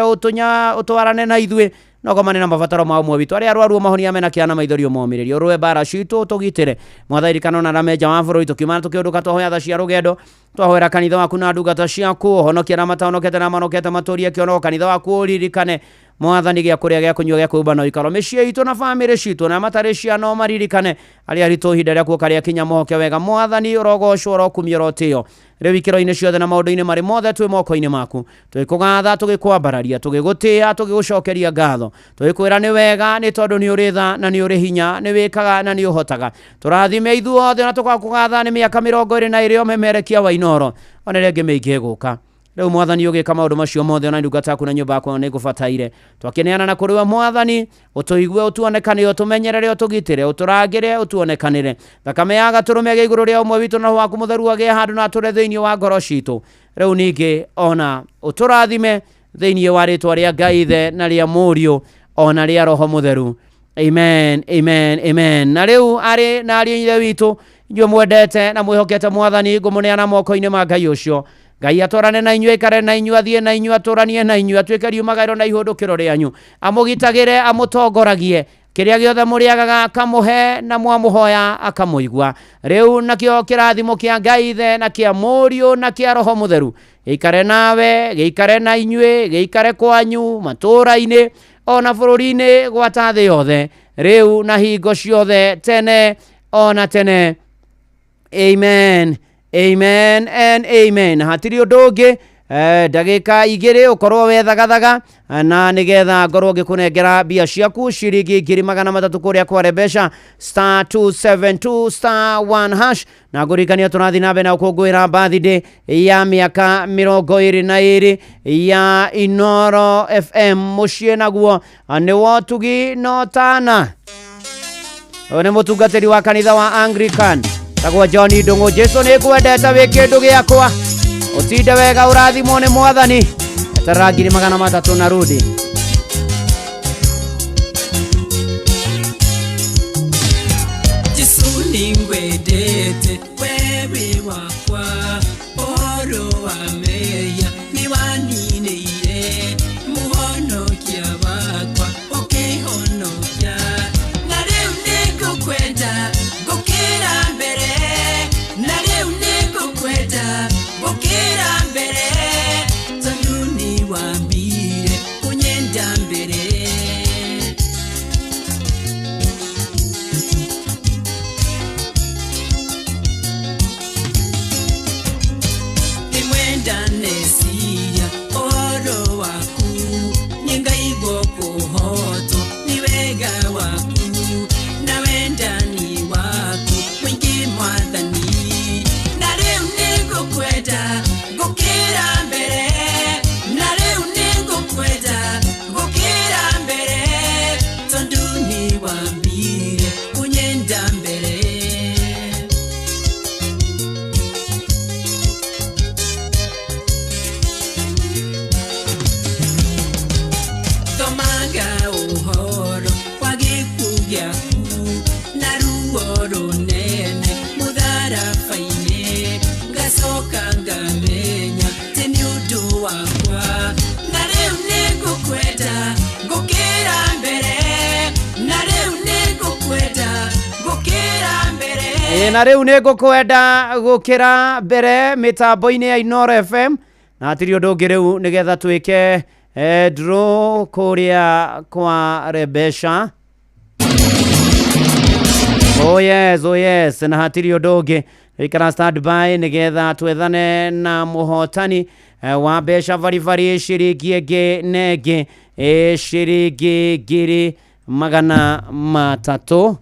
utwarane na ithue nogomane na mabataro ma umwe witu aria arwaru mahonia mena kiana maithorio momiririo ruwe bara citu utugitire mwathani kanona na meja wa bũrũri tukiumana tukiunduka twahoya tha cia rugendo twahoera kanitha waku na ndungata ciaku honokia na matahonokete na manokete maturie kiono kanitha waku uririkane mwathani gia kuria gia kunyua gia kuuba no ikaro mĩciĩ itu na family citu na matari cia no maririkane aria ritu hinda ria kuokaria kinya mohoke wega mwathani urogocwo rokumia rotio riu ikiro-ini ciothe na maundu-ini mari mothe twi moko-ini maku twikugatha tugikwambararia tugigutia tugigucokeria ngatho twikwira ni wega ni tondu ni uri tha na ni uri hinya ni wikaga na ni uhotaga turathime ithuothe na tugakugatha ni miaka 22 omemerekia wa Inoro ona rege meige guka riu mwathani ugika maundu macio mothe ona ndungata yaku na nyumba yaku ni gubataire twakineana na kuriwa mwathani utuigue utuonekane utumenyerere utugitire uturangire utuonekanire thakame ya gaturume ge iguru ria umwe witu na waku mutheru age handu na ture thiini wa ngoro citu riu ningi ona uturathime thiini wa ritwa ria Ngai ithe na ria Murio ona ria Roho Mutheru amen amen amen na riu ari na ari ithe witu njue mwendete na mwihokete mwathani ngumuneana moko-ini ma Ngai ucio Ngai atwarane na inyue ikare na inyue athie na inyue aturanie na inyue atuike riumagairo na ihundukiro rianyu amugitagire amutongoragie kiria giothe muriagaga akamuhe na mwamuhoya akamuigua riu nakio kirathimo kia Ngai ithe na kia Murio na kia Roho Mutheru giikare nawe giikare na inyue giikare kwanyu matura-ini ona bururi-ini gwata thi yothe riu na hingo ciothe tene ona tene amen amen and amen hatiri undu ungi ndagika igiri ukorwo wethagathaga na nigetha ngorwo ngikunengera mbia ciaku ciringi 300 kuria kwa rebesha *272*1# na ngurikania turathi nabe na ukungwira birthday ya miaka 22 ya Inoro FM mucie naguo ni wotugi no tana one mutungatiri wa kanitha wa Anglican tagwa John Ndungu Jesu ni kwendete wi kindu giakwa utinde wega urathimwo ni mwathani eterera 300 na rudi Jesu ni ngwendete wewe wakwa oro wa meya ni waninire muhonokia wakwa ukihonokia na riu nigukwenda gukira mbere na riu nigukwenda gukira mbere tondu ni wambire kunyenda mbere na riu nigukwenda gukira mbere mitambo-ini ya Inoro FM na atiri undu ungi riu nigetha twike draw kuria kwa Rebesha. Oh yes, na hatiri undu ungi ikara stand by nigetha twethane na muhotani wa besha vari shiringi enge nenge shiringi ngiri 300.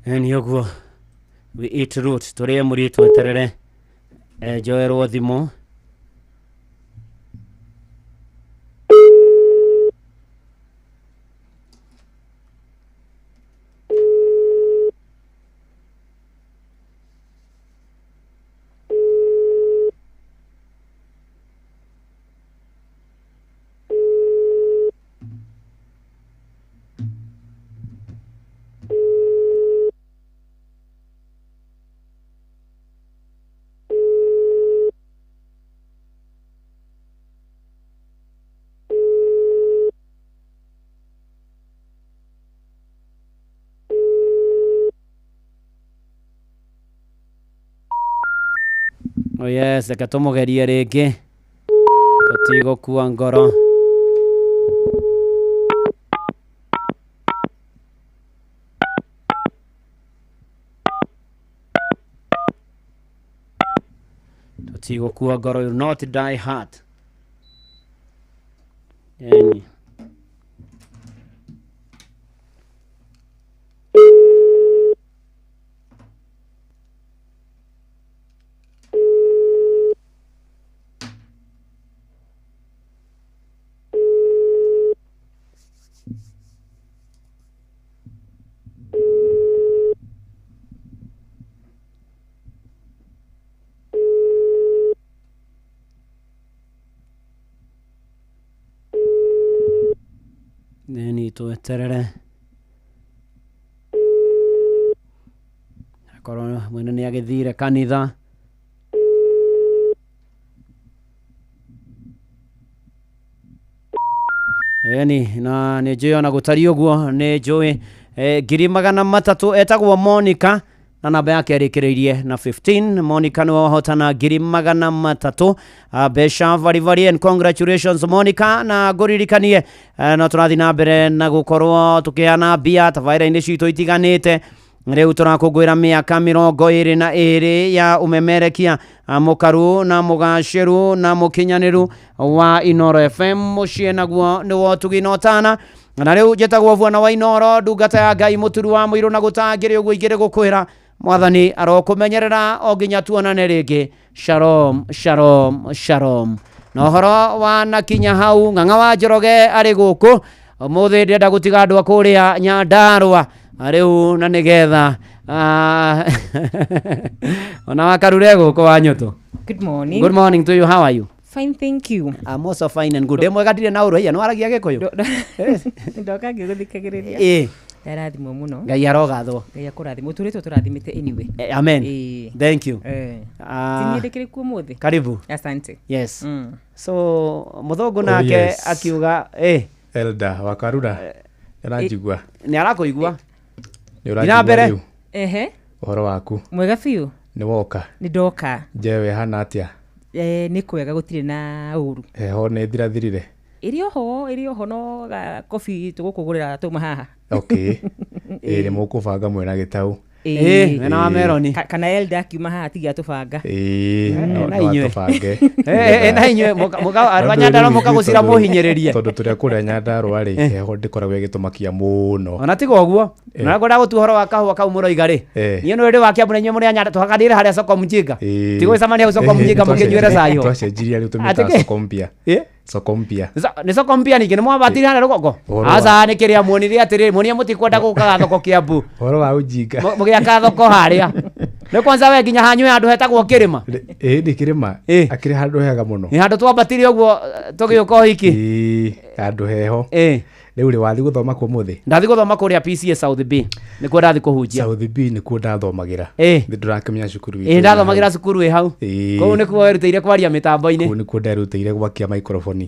Eni oguo we eat root turie muri tweterere joerwo thimu. Oh yes, reka tumugerie ringi tutigukua ngoro. Tutigukua ngoro, will not die hard. Yani neni tweterere akorwo mwene ni agithire kanitha. Yani na ni njui ona gutari uguo ni njui 300,000 etagwo Monica na namba yake arikiriirie na 15. Monica ni wahotana 300,000 besha vari and congratulations Monica, na nguririkanie no turathi na mbere na gukorwo tukiana bia tabaira-ini citu itiganite. Riu turakungwira miaka 22 ya umemerekia mukaru na mugashiru na mukinyaniru wa Inoro FM mucie naguo ni wotuginotana. Na riu jetagwo vuana wa Inoro ndungata ya Ngai muturu wa muiru na gutangire uguo igire gukwira mwathani arokumenyerera o nginya tuonane ringi. Shalom shalom shalom. Na horo wa nakinya hau ng'ang'a wa Njoroge ari guku umuthi ndenda gutiga andu akuria Nyandarua riu na nigetha ona wakarure guku wa nyoto. Good morning. Good morning to you. How are you? Fine, thank you. I'm also fine and good. Demo gatire na uruhia no aragia gikuyu. Ndoka ngiguthikagiriria. Ndarathimwo muno. Ngai arogathwo. Ngai akurathimwo turitwo turathimite anyway. Amen. Thank you. Tinyendekire muthi. Karibu. Asante. Yes. So muthongo nake akiuga Elda wakarura aranjigua. Ni arakuigua. Ni urajigua. Uhoro waku. Mwega fiu. Ni woka. Ni ndoka. Jewe hana atia. Ni kwega gutire na uru. Ho ni thirathirire. Iri oho no coffee tugukugurira tuma haha. Okay. Ni mukubanga mwena gitau. Mena wa Meroni. Kana Elda akiuma haha tigia tubanga. Na inywe tubange. Na inywe muka Nyandarua muka gucira muhinyiririe. Tondu turia kuria Nyandarua ri heho ndikoragwo igitumakia muno. Ona tigo guo. Na ngoda gutuhoro wa kahua kau muroigari. Niĩ no ndi wakia munenye muri Nyandarua tuhakanire haria soko mjinga. Tigo samani au soko mjinga mukinywera sayo. Twacenjiria riu tumita soko mpya. Soko mpya. Ni soko mpya ningĩ nĩ mwabatire hana rũgongo. Aca nĩ kĩrĩa muonire atĩrĩ muonie mũtikwenda gũkaga thoko Kiambu. Horo wa ujinga. Mũgĩaka thoko harĩa. Nĩ kwanza we nginya hanyu handũ hetagwo kĩrĩma. Ndi kĩrĩma akĩrĩ handũ hega mũno. Nĩ handũ twambatire ũguo tũgĩũka hiki. Handũ heho. Rĩu rĩ wathi gũthoma kuo mũthĩ? Ndathi gũthoma kũrĩa PCA South B. Nĩkuo ndathi kũhunjia. South B nĩkuo ndathomagĩra. Nĩ ndĩrakĩmenya cukuru witũ. Ndathomagĩra cukuru ĩ hau. Kũu nĩkuo werutĩire kwaria mĩtambo-inĩ. Kũu nĩkuo nderutĩire gwakia microphone.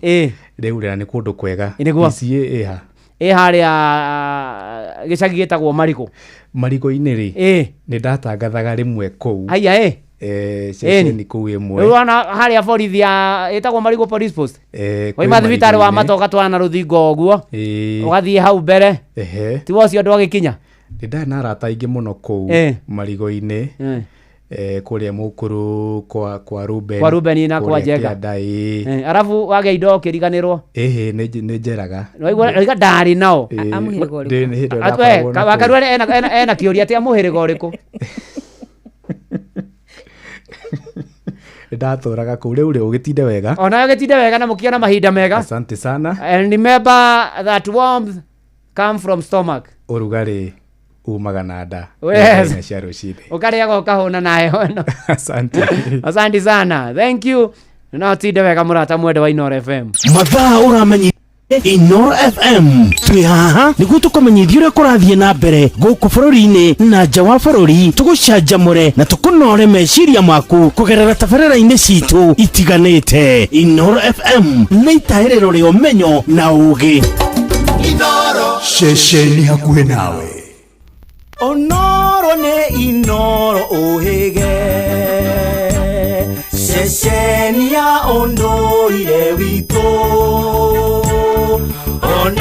Rĩu rĩ nĩ kũndũ kwega. PCA ha. Harĩa gĩcagi gĩtagwo Marigũ. Marigũ-inĩ rĩ nĩ ndatangathaga rĩmwe kũu. Haya ceceni kũu ĩmwe. Rĩu ona harĩa borithi ĩtagwo Marigũ Police Post. Waima thibitarĩ wa Matoka twana rũthingo ũguo ũgathiĩ hau mbere. Ti wocio andũ agĩkinya. Nĩ ndarĩ na arata aingĩ mũno kũu Marigũ-inĩ. Kũrĩa mũkũrũ kwa Ruben. Kwa Ruben na kwa Njenga. Arabu wagĩa indo ũkĩriganĩrwo. Nĩ njeraga. Waigua ndarĩ nao. Amũhĩrĩga ũrĩkũ? Wakaru ena kĩũria atĩ amũhĩrĩga ũrĩkũ? Ndatũraga kũu rĩu rĩ ũgĩtinde wega. Ona ũgĩtinde wega na mũkĩona mahinda mega. Asante sana. And remember that warmth come from stomach. Ũrugarĩ umaga na nda. Yes. Cia rũcinĩ. Ũkarĩaga ũkahũna nayo. Asante. Asante sana. Thank you. Na tinde wega mũrata mwende wa Inoro FM. Mathaa ũramenyi Inoro FM twĩ haha nĩguo tũkũmenyithia ũrĩa kũrathiĩ na mbere gũkũ bũrũri-inĩ na nja wa bũrũri, tũgũcanjamũre na tũkũnore meciria maku kũgerera tabarĩra-inĩ citũ itiganĩte. Inoro FM nĩ itaĩrĩro rĩa ũmenyo na ũũgĩ. Inoro ceceni hakuhĩ nawe. Onoro nĩ Inoro ũhĩge ceceni ya ũndũ